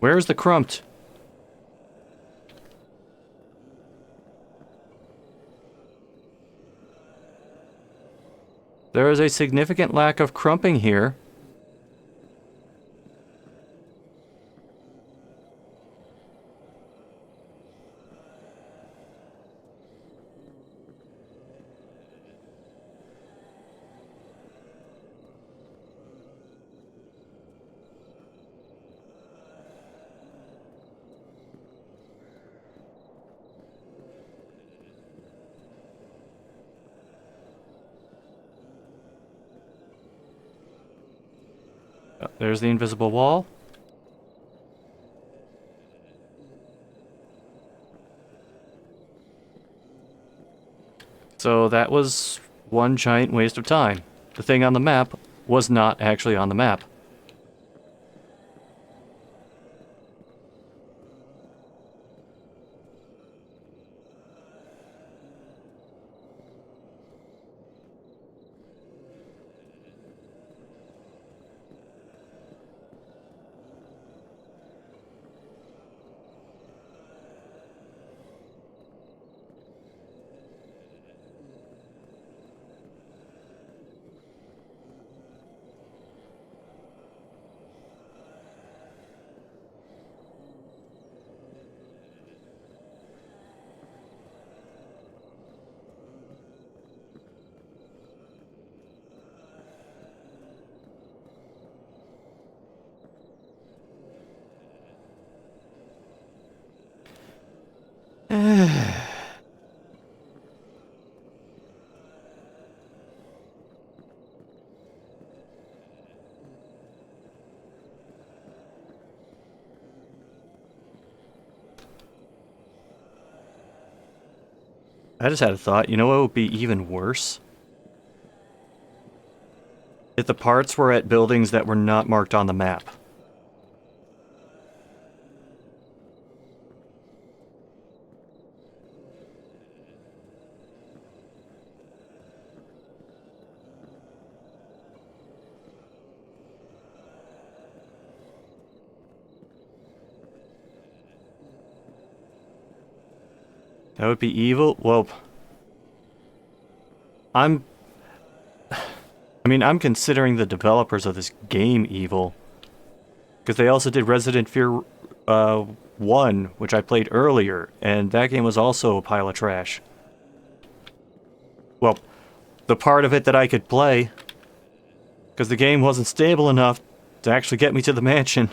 Where's the Crumped? There is a significant lack of crumping here. There's the invisible wall. So that was one giant waste of time. The thing on the map was not actually on the map. I just had a thought. You know what would be even worse? If the parts were at buildings that were not marked on the map. That would be evil? Well, I'm considering the developers of this game evil. Because they also did Resident Evil 1, which I played earlier, and that game was also a pile of trash. Well, the part of it that I could play, because the game wasn't stable enough to actually get me to the mansion.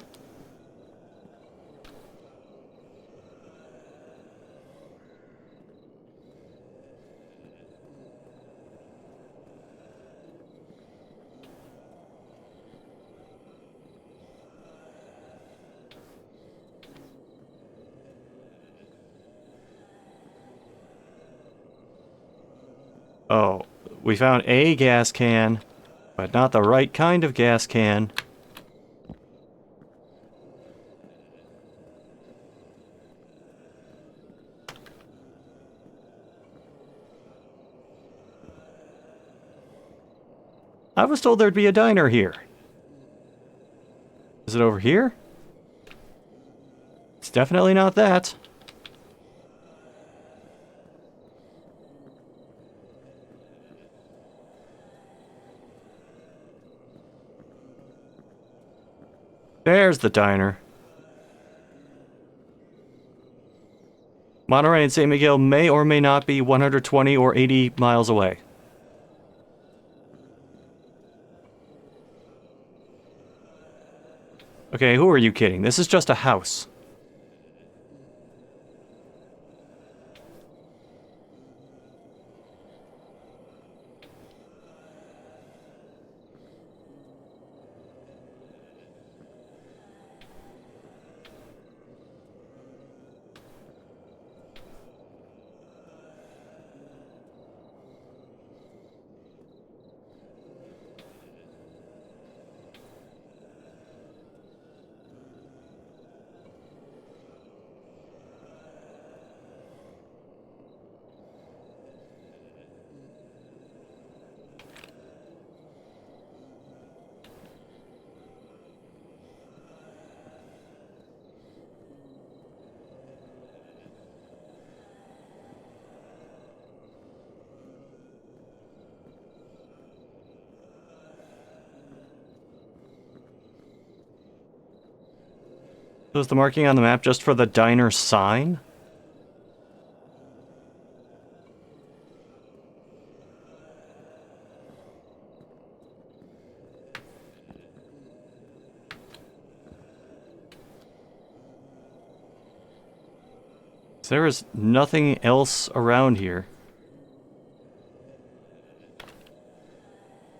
Oh, we found a gas can, but not the right kind of gas can. I was told there'd be a diner here. Is it over here? It's definitely not that. There's the diner. Monterey and St. Miguel may or may not be 120 or 80 miles away. Okay, who are you kidding? This is just a house. So is the marking on the map just for the diner sign? There is nothing else around here.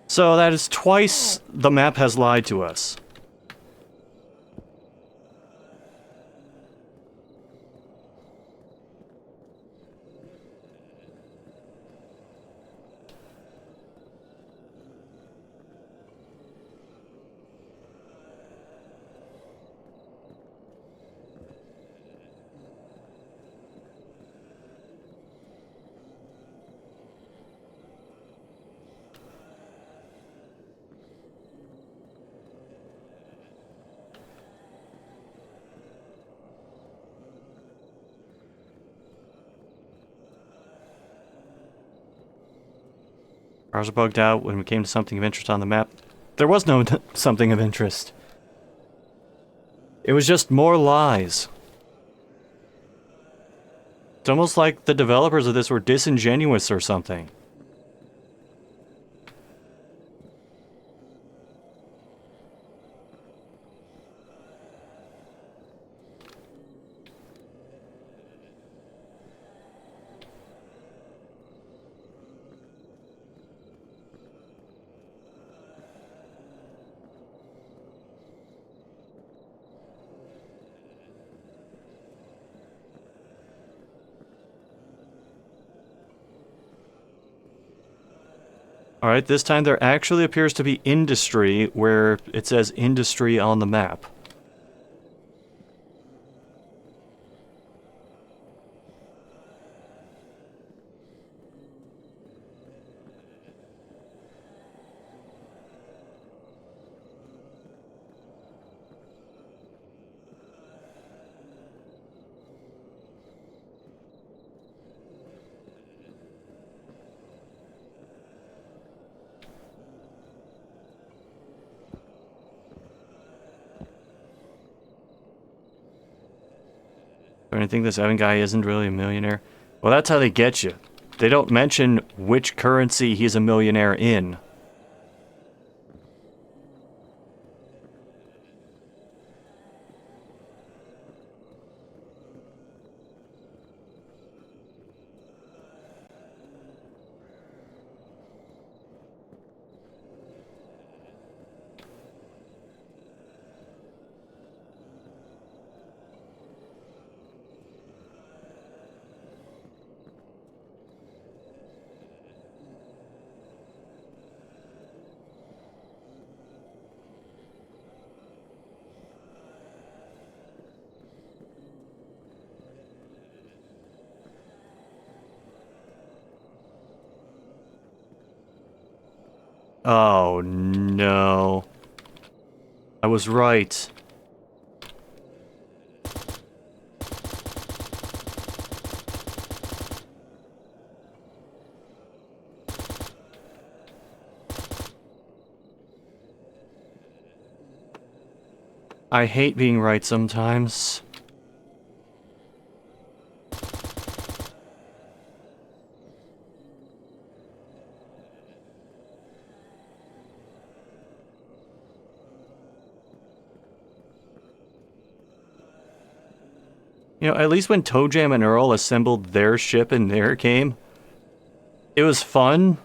So that is twice the map has lied to us. Ours are bugged out when we came to something of interest on the map. There was no something of interest. It was just more lies. It's almost like the developers of this were disingenuous or something. Alright, this time there actually appears to be industry where it says industry on the map. Or anything this Evan guy isn't really a millionaire? Well, that's how they get you. They don't mention which currency he's a millionaire in. Oh no. I was right. I hate being right sometimes. You know, at least when ToeJam and Earl assembled their ship in their game, it was fun.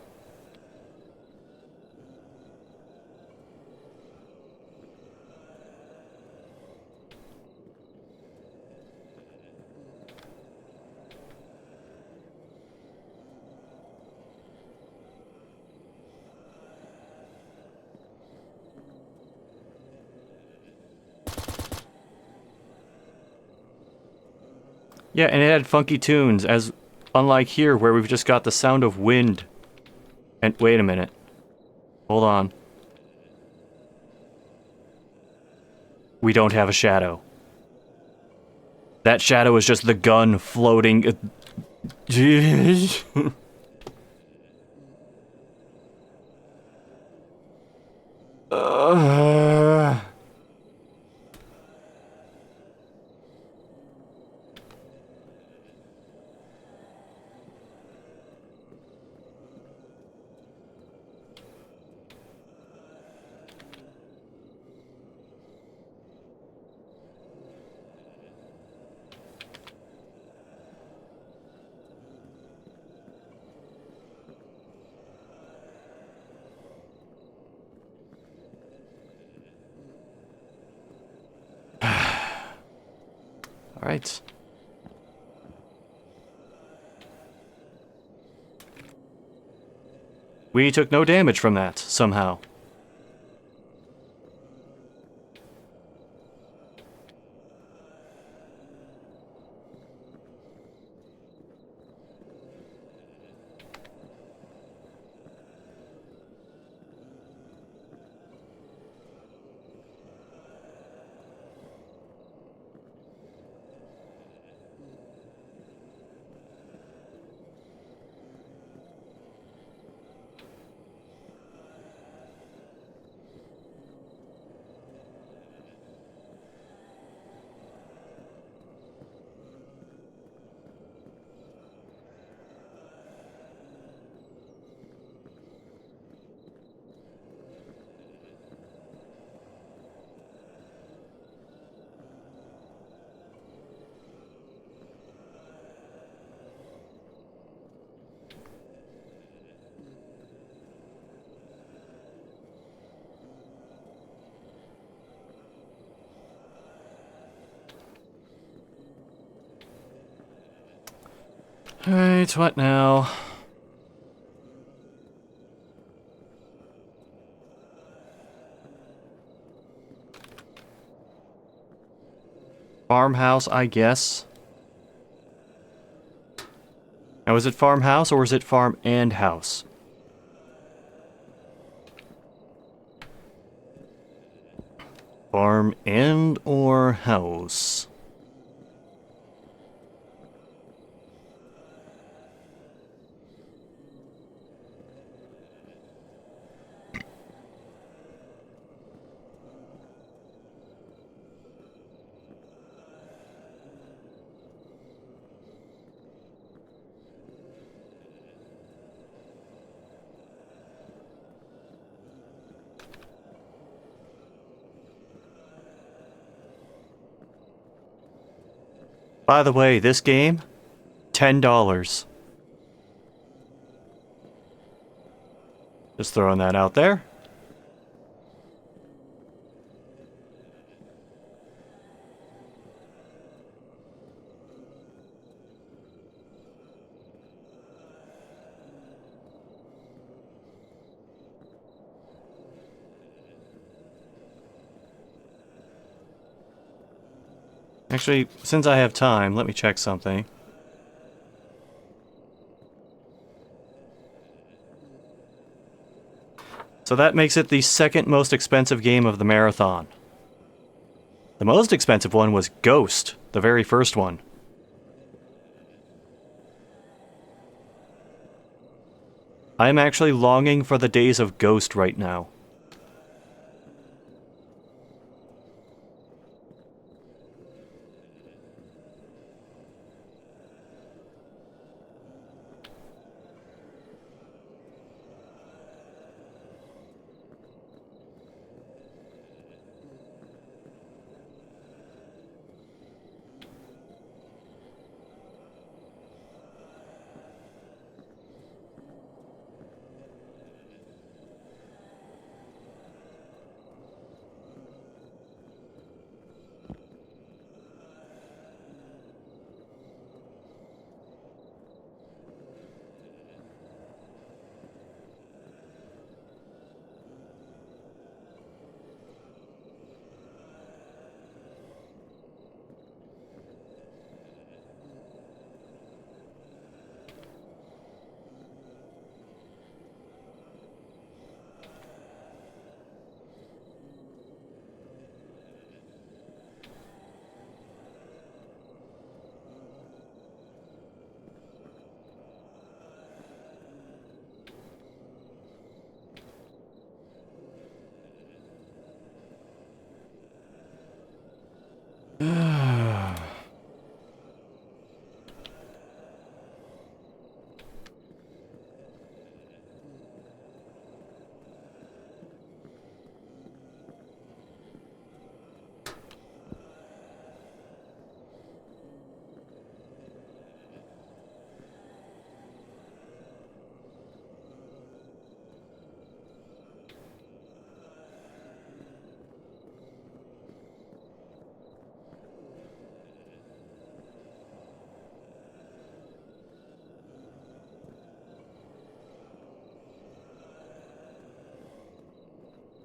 Yeah, and it had funky tunes, as unlike here where we've just got the sound of wind. And wait a minute. Hold on. We don't have a shadow. That shadow is just the gun floating. Alright. We took no damage from that, somehow. Alright, what now? Farmhouse, I guess. Now, is it farmhouse or is it farm and house? Farm and or house? By the way, this game, $10. Just throwing that out there. Actually, since I have time, let me check something. So that makes it the second most expensive game of the marathon. The most expensive one was Ghost, the very first one. I'm actually longing for the days of Ghost right now.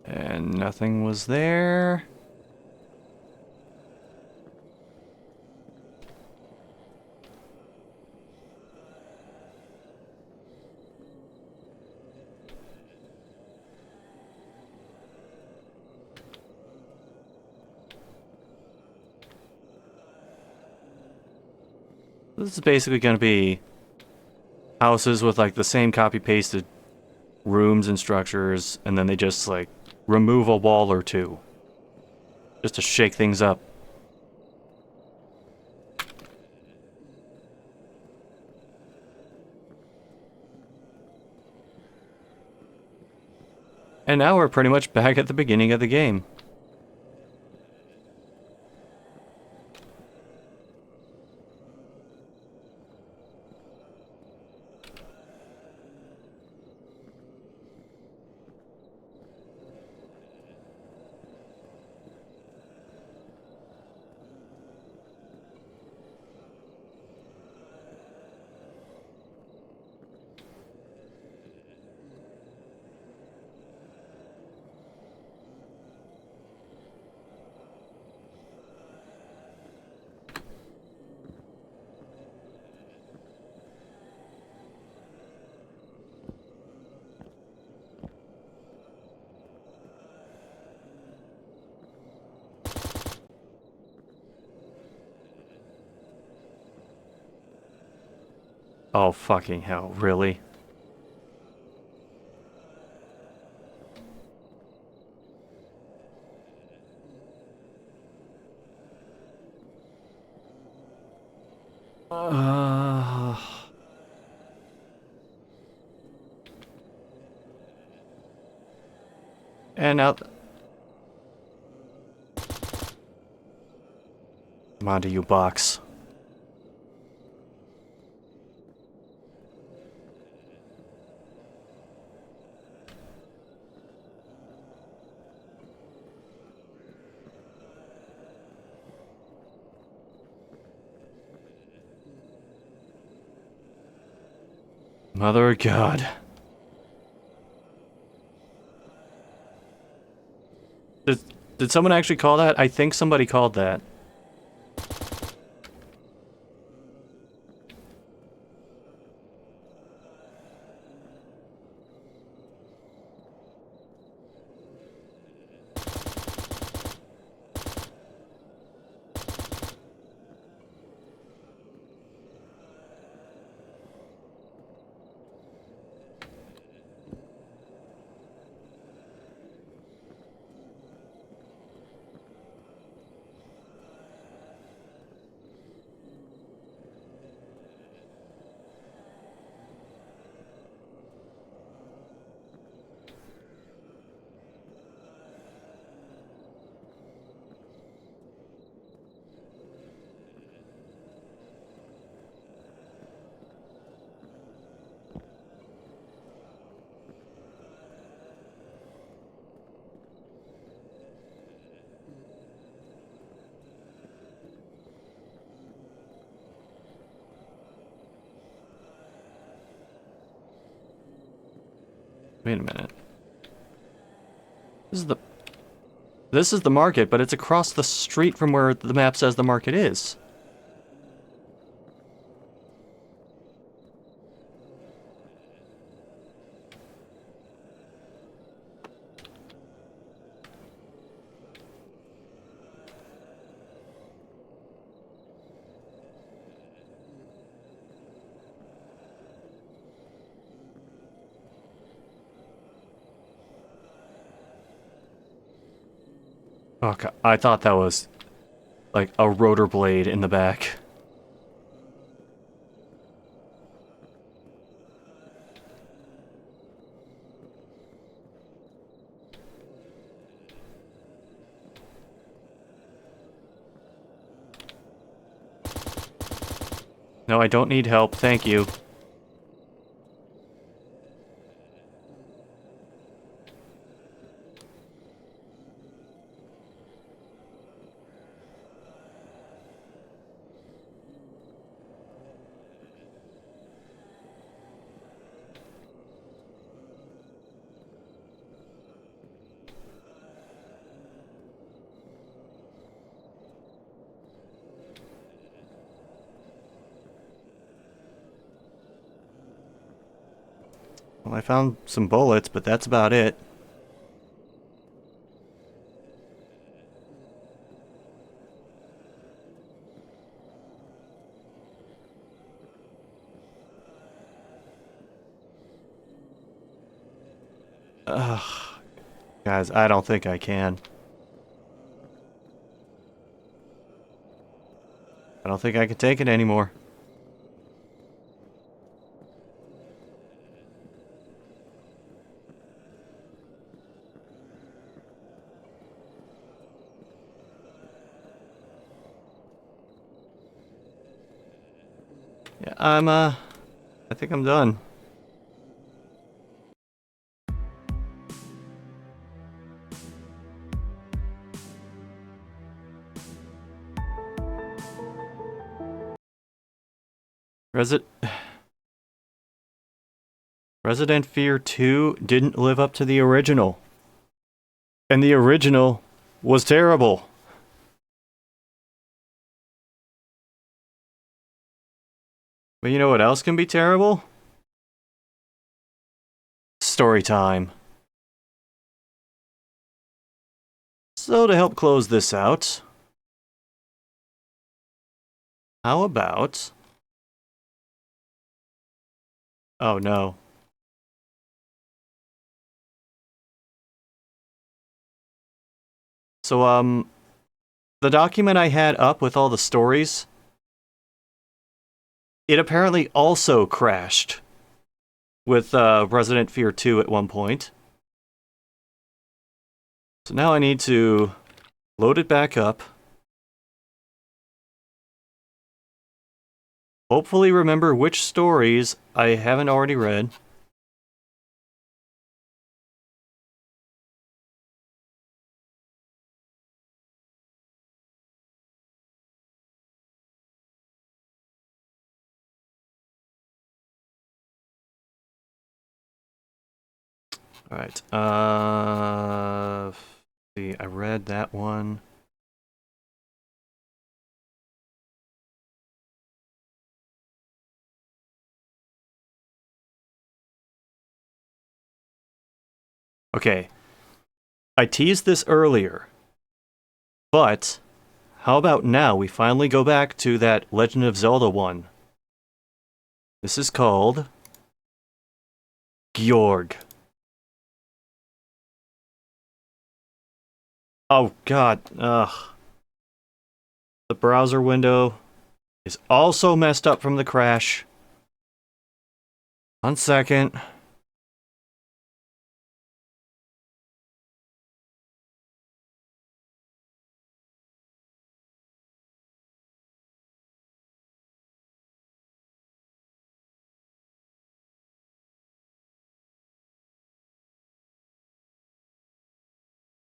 And nothing was there. This is basically going to be houses with like the same copy-pasted rooms and structures, and then they just like remove a wall or two just to shake things up. And now we're pretty much back at the beginning of the game. Oh, fucking hell, really? And now... Come on to you, box. Mother of God. Did someone actually call that? I think somebody called that. Wait a minute. This is the market, but it's across the street from where the map says the market is. Okay, I thought that was like a rotor blade in the back. No, I don't need help, thank you. Well, I found some bullets, but that's about it. Ugh. Guys, I don't think I can. I don't think I can take it anymore. Yeah, I think I'm done. Resident Fear 2 didn't live up to the original. And the original was terrible. But you know what else can be terrible? Story time. So to help close this out, how about... Oh no. So, the document I had up with all the stories, it apparently also crashed with Resident Fear 2 at one point. So now I need to load it back up. Hopefully remember which stories I haven't already read. Alright, see, I read that one. Okay, I teased this earlier, but how about now we finally go back to that Legend of Zelda one? This is called Gjorg. Oh god, ugh. The browser window is also messed up from the crash. 1 second.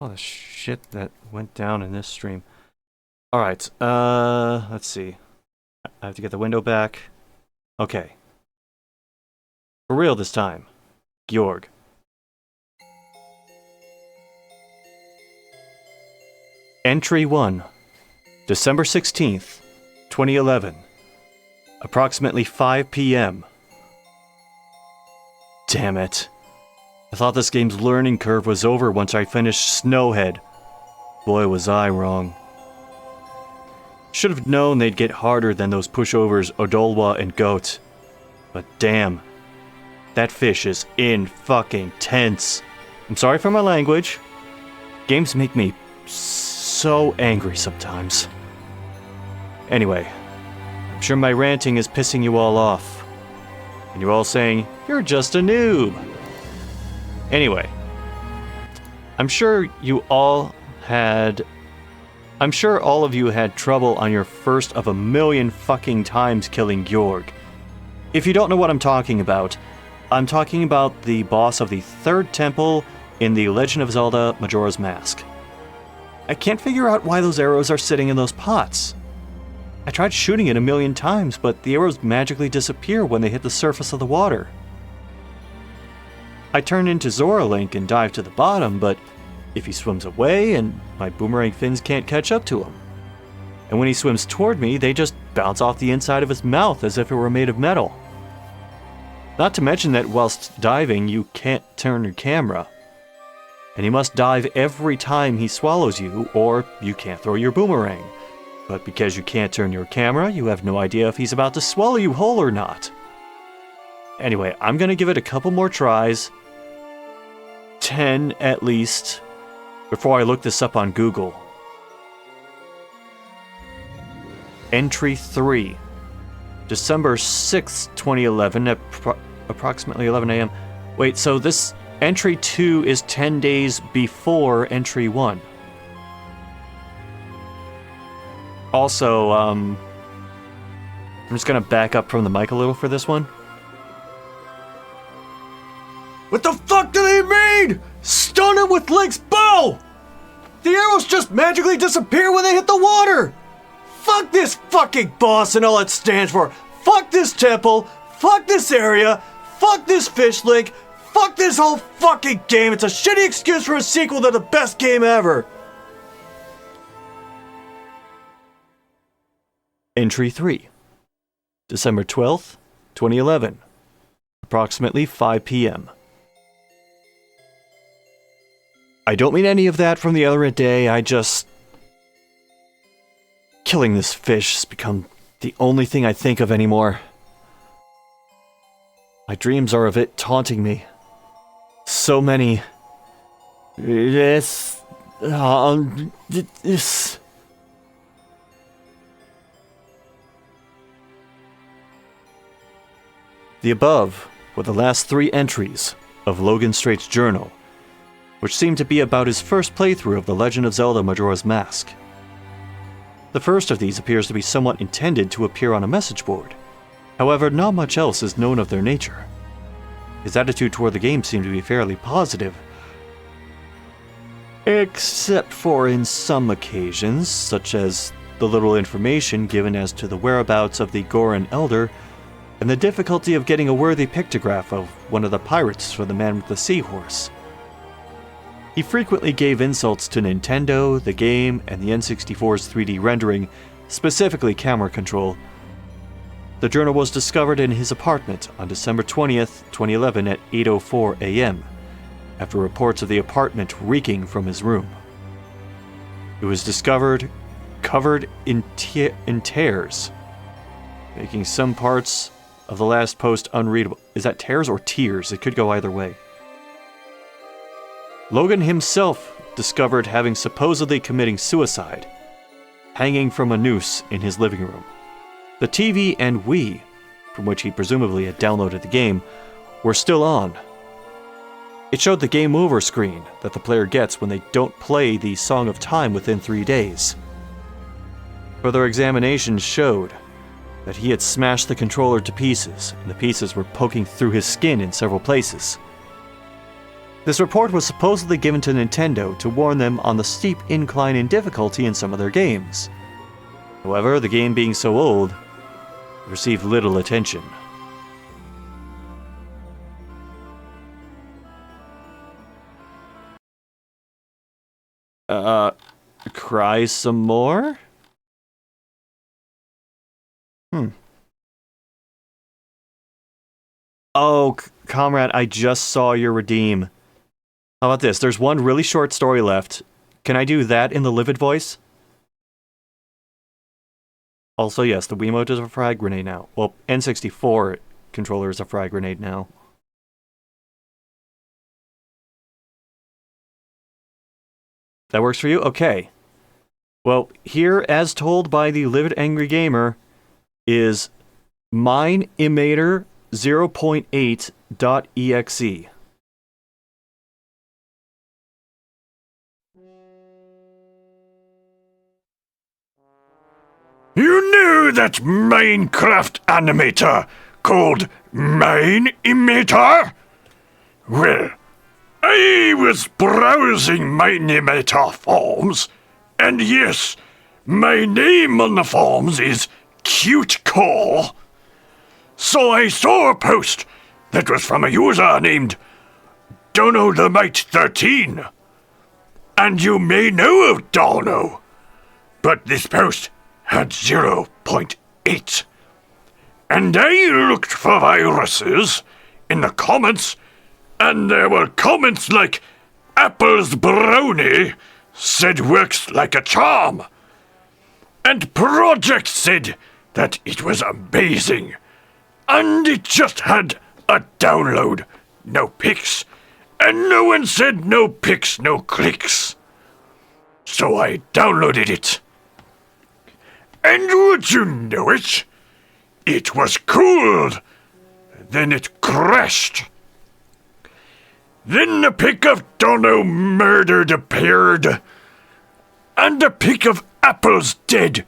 All the shit that went down in this stream. Alright, let's see. I have to get the window back. Okay. For real this time. Gjorg. Entry 1, December 16th, 2011. Approximately 5 p.m. Damn it. I thought this game's learning curve was over once I finished Snowhead. Boy, was I wrong. Should have known they'd get harder than those pushovers Odolwa and Goat. But damn, that fish is fucking tense. I'm sorry for my language. Games make me so angry sometimes. Anyway, I'm sure my ranting is pissing you all off. And you're all saying, you're just a noob. Anyway, I'm sure all of you had trouble on your first of a million fucking times killing Gjorg. If you don't know what I'm talking about the boss of the third temple in The Legend of Zelda Majora's Mask. I can't figure out why those arrows are sitting in those pots. I tried shooting it a million times, but the arrows magically disappear when they hit the surface of the water. I turned into Zora Link and dived to the bottom, but if he swims away and my boomerang fins can't catch up to him. And when he swims toward me, they just bounce off the inside of his mouth as if it were made of metal. Not to mention that whilst diving, you can't turn your camera. And he must dive every time he swallows you, or you can't throw your boomerang. But because you can't turn your camera, you have no idea if he's about to swallow you whole or not. Anyway, I'm gonna give it a couple more tries. 10 at least, before I look this up on Google. Entry 3, December 6th, 2011, at approximately 11 a.m. Wait, so this Entry 2 is 10 days before Entry 1. Also, I'm just gonna back up from the mic a little for this one. What the fuck do they mean? Stun him with Link's bow! The arrows just magically disappear when they hit the water! Fuck this fucking boss and all it stands for! Fuck this temple! Fuck this area! Fuck this fish link! Fuck this whole fucking game! It's a shitty excuse for a sequel to the best game ever! Entry 3, December 12th, 2011, approximately 5 p.m. I don't mean any of that from the other day, killing this fish has become the only thing I think of anymore. My dreams are of it taunting me. So many. This. The above were the last 3 entries of Logan Straight's journal, which seemed to be about his first playthrough of The Legend of Zelda Majora's Mask. The first of these appears to be somewhat intended to appear on a message board. However, not much else is known of their nature. His attitude toward the game seemed to be fairly positive, except for in some occasions, such as the little information given as to the whereabouts of the Goron Elder, and the difficulty of getting a worthy pictograph of one of the pirates for the man with the seahorse. He frequently gave insults to Nintendo, the game, and the N64's 3D rendering, specifically camera control. The journal was discovered in his apartment on December 20th, 2011 at 8:04 a.m., after reports of the apartment reeking from his room. It was discovered covered in tears, making some parts of the last post unreadable. Is that tears or tears? It could go either way. Logan himself discovered having supposedly committing suicide, hanging from a noose in his living room. The TV and Wii, from which he presumably had downloaded the game, were still on. It showed the game over screen that the player gets when they don't play the Song of Time within 3 days. Further examinations showed that he had smashed the controller to pieces, and the pieces were poking through his skin in several places. This report was supposedly given to Nintendo to warn them on the steep incline in difficulty in some of their games. However, the game being so old, it received little attention. try some more? Oh, comrade, I just saw your redeem. How about this? There's one really short story left. Can I do that in the livid voice? Also, yes, the Wiimote is a frag grenade now. Well, N64 controller is a frag grenade now. That works for you? Okay. Well, here, as told by the Livid Angry Gamer, is MineEmator 0.8.exe. You knew that Minecraft animator called MineEmator? Well, I was browsing MineEmator forums, and yes, my name on the forums is CuteCore. So I saw a post that was from a user named DonoTheMite13. And you may know of Dono, but this post had 0.8. And I looked for viruses in the comments, and there were comments like Apple's Brownie said works like a charm. And Project said that it was amazing. And it just had a download, no pics. And no one said no pics, no clicks. So I downloaded it. And would you know it? It was cool. Then it crashed. Then a pic of Dono murdered appeared. And a pic of Apple's dead,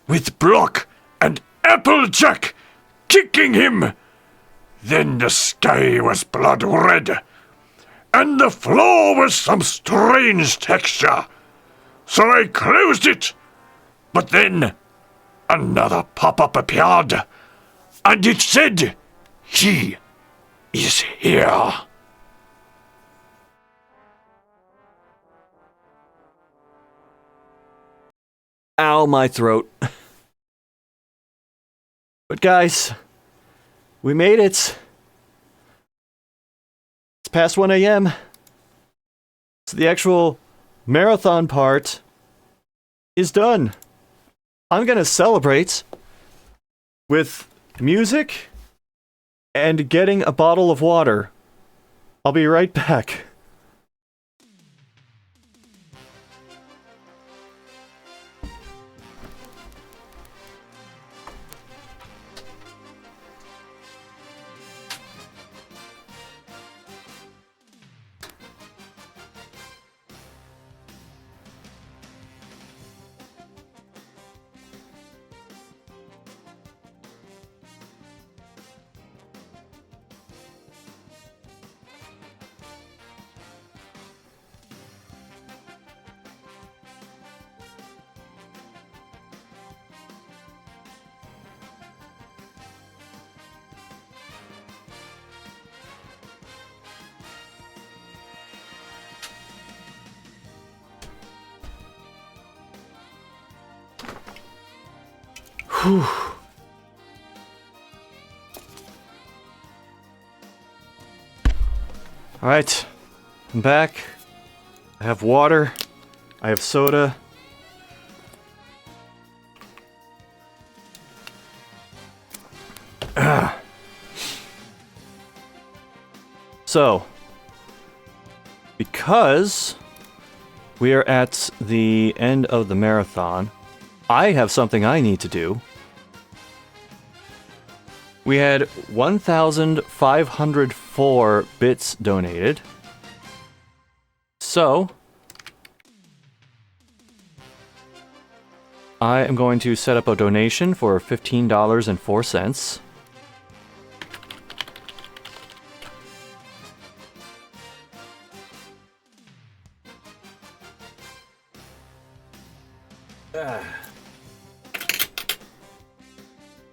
with Block and Applejack kicking him. Then the sky was blood red. And the floor was some strange texture. So I closed it. But then another pop-up appeared. And it said, "He is here." Ow, my throat. But guys, we made it. It's past 1 a.m. So the actual marathon part is done. I'm gonna celebrate with music and getting a bottle of water. I'll be right back. Whew. Alright, I'm back. I have water. I have soda. So, because we are at the end of the marathon, I have something I need to do. We had 1,504 bits donated. So, I am going to set up a donation for $15.04.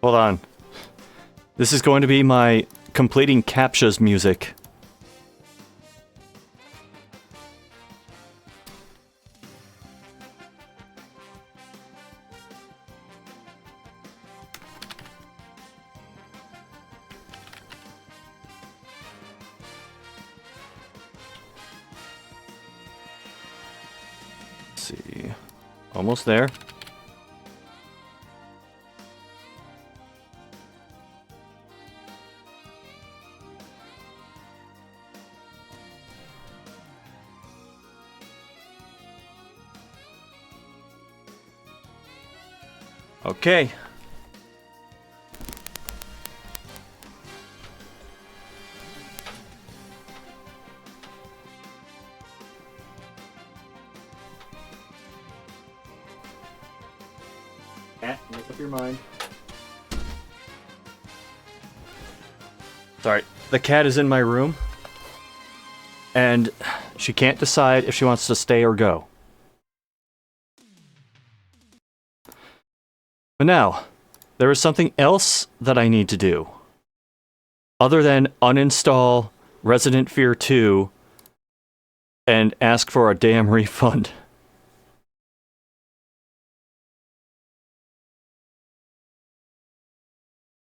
Hold on. This is going to be my completing CAPTCHAs music. see. Almost there. Okay. Make up your mind. Sorry, the cat is in my room, and she can't decide if she wants to stay or go. But now, there is something else that I need to do. Other than uninstall Resident Fear 2 and ask for a damn refund.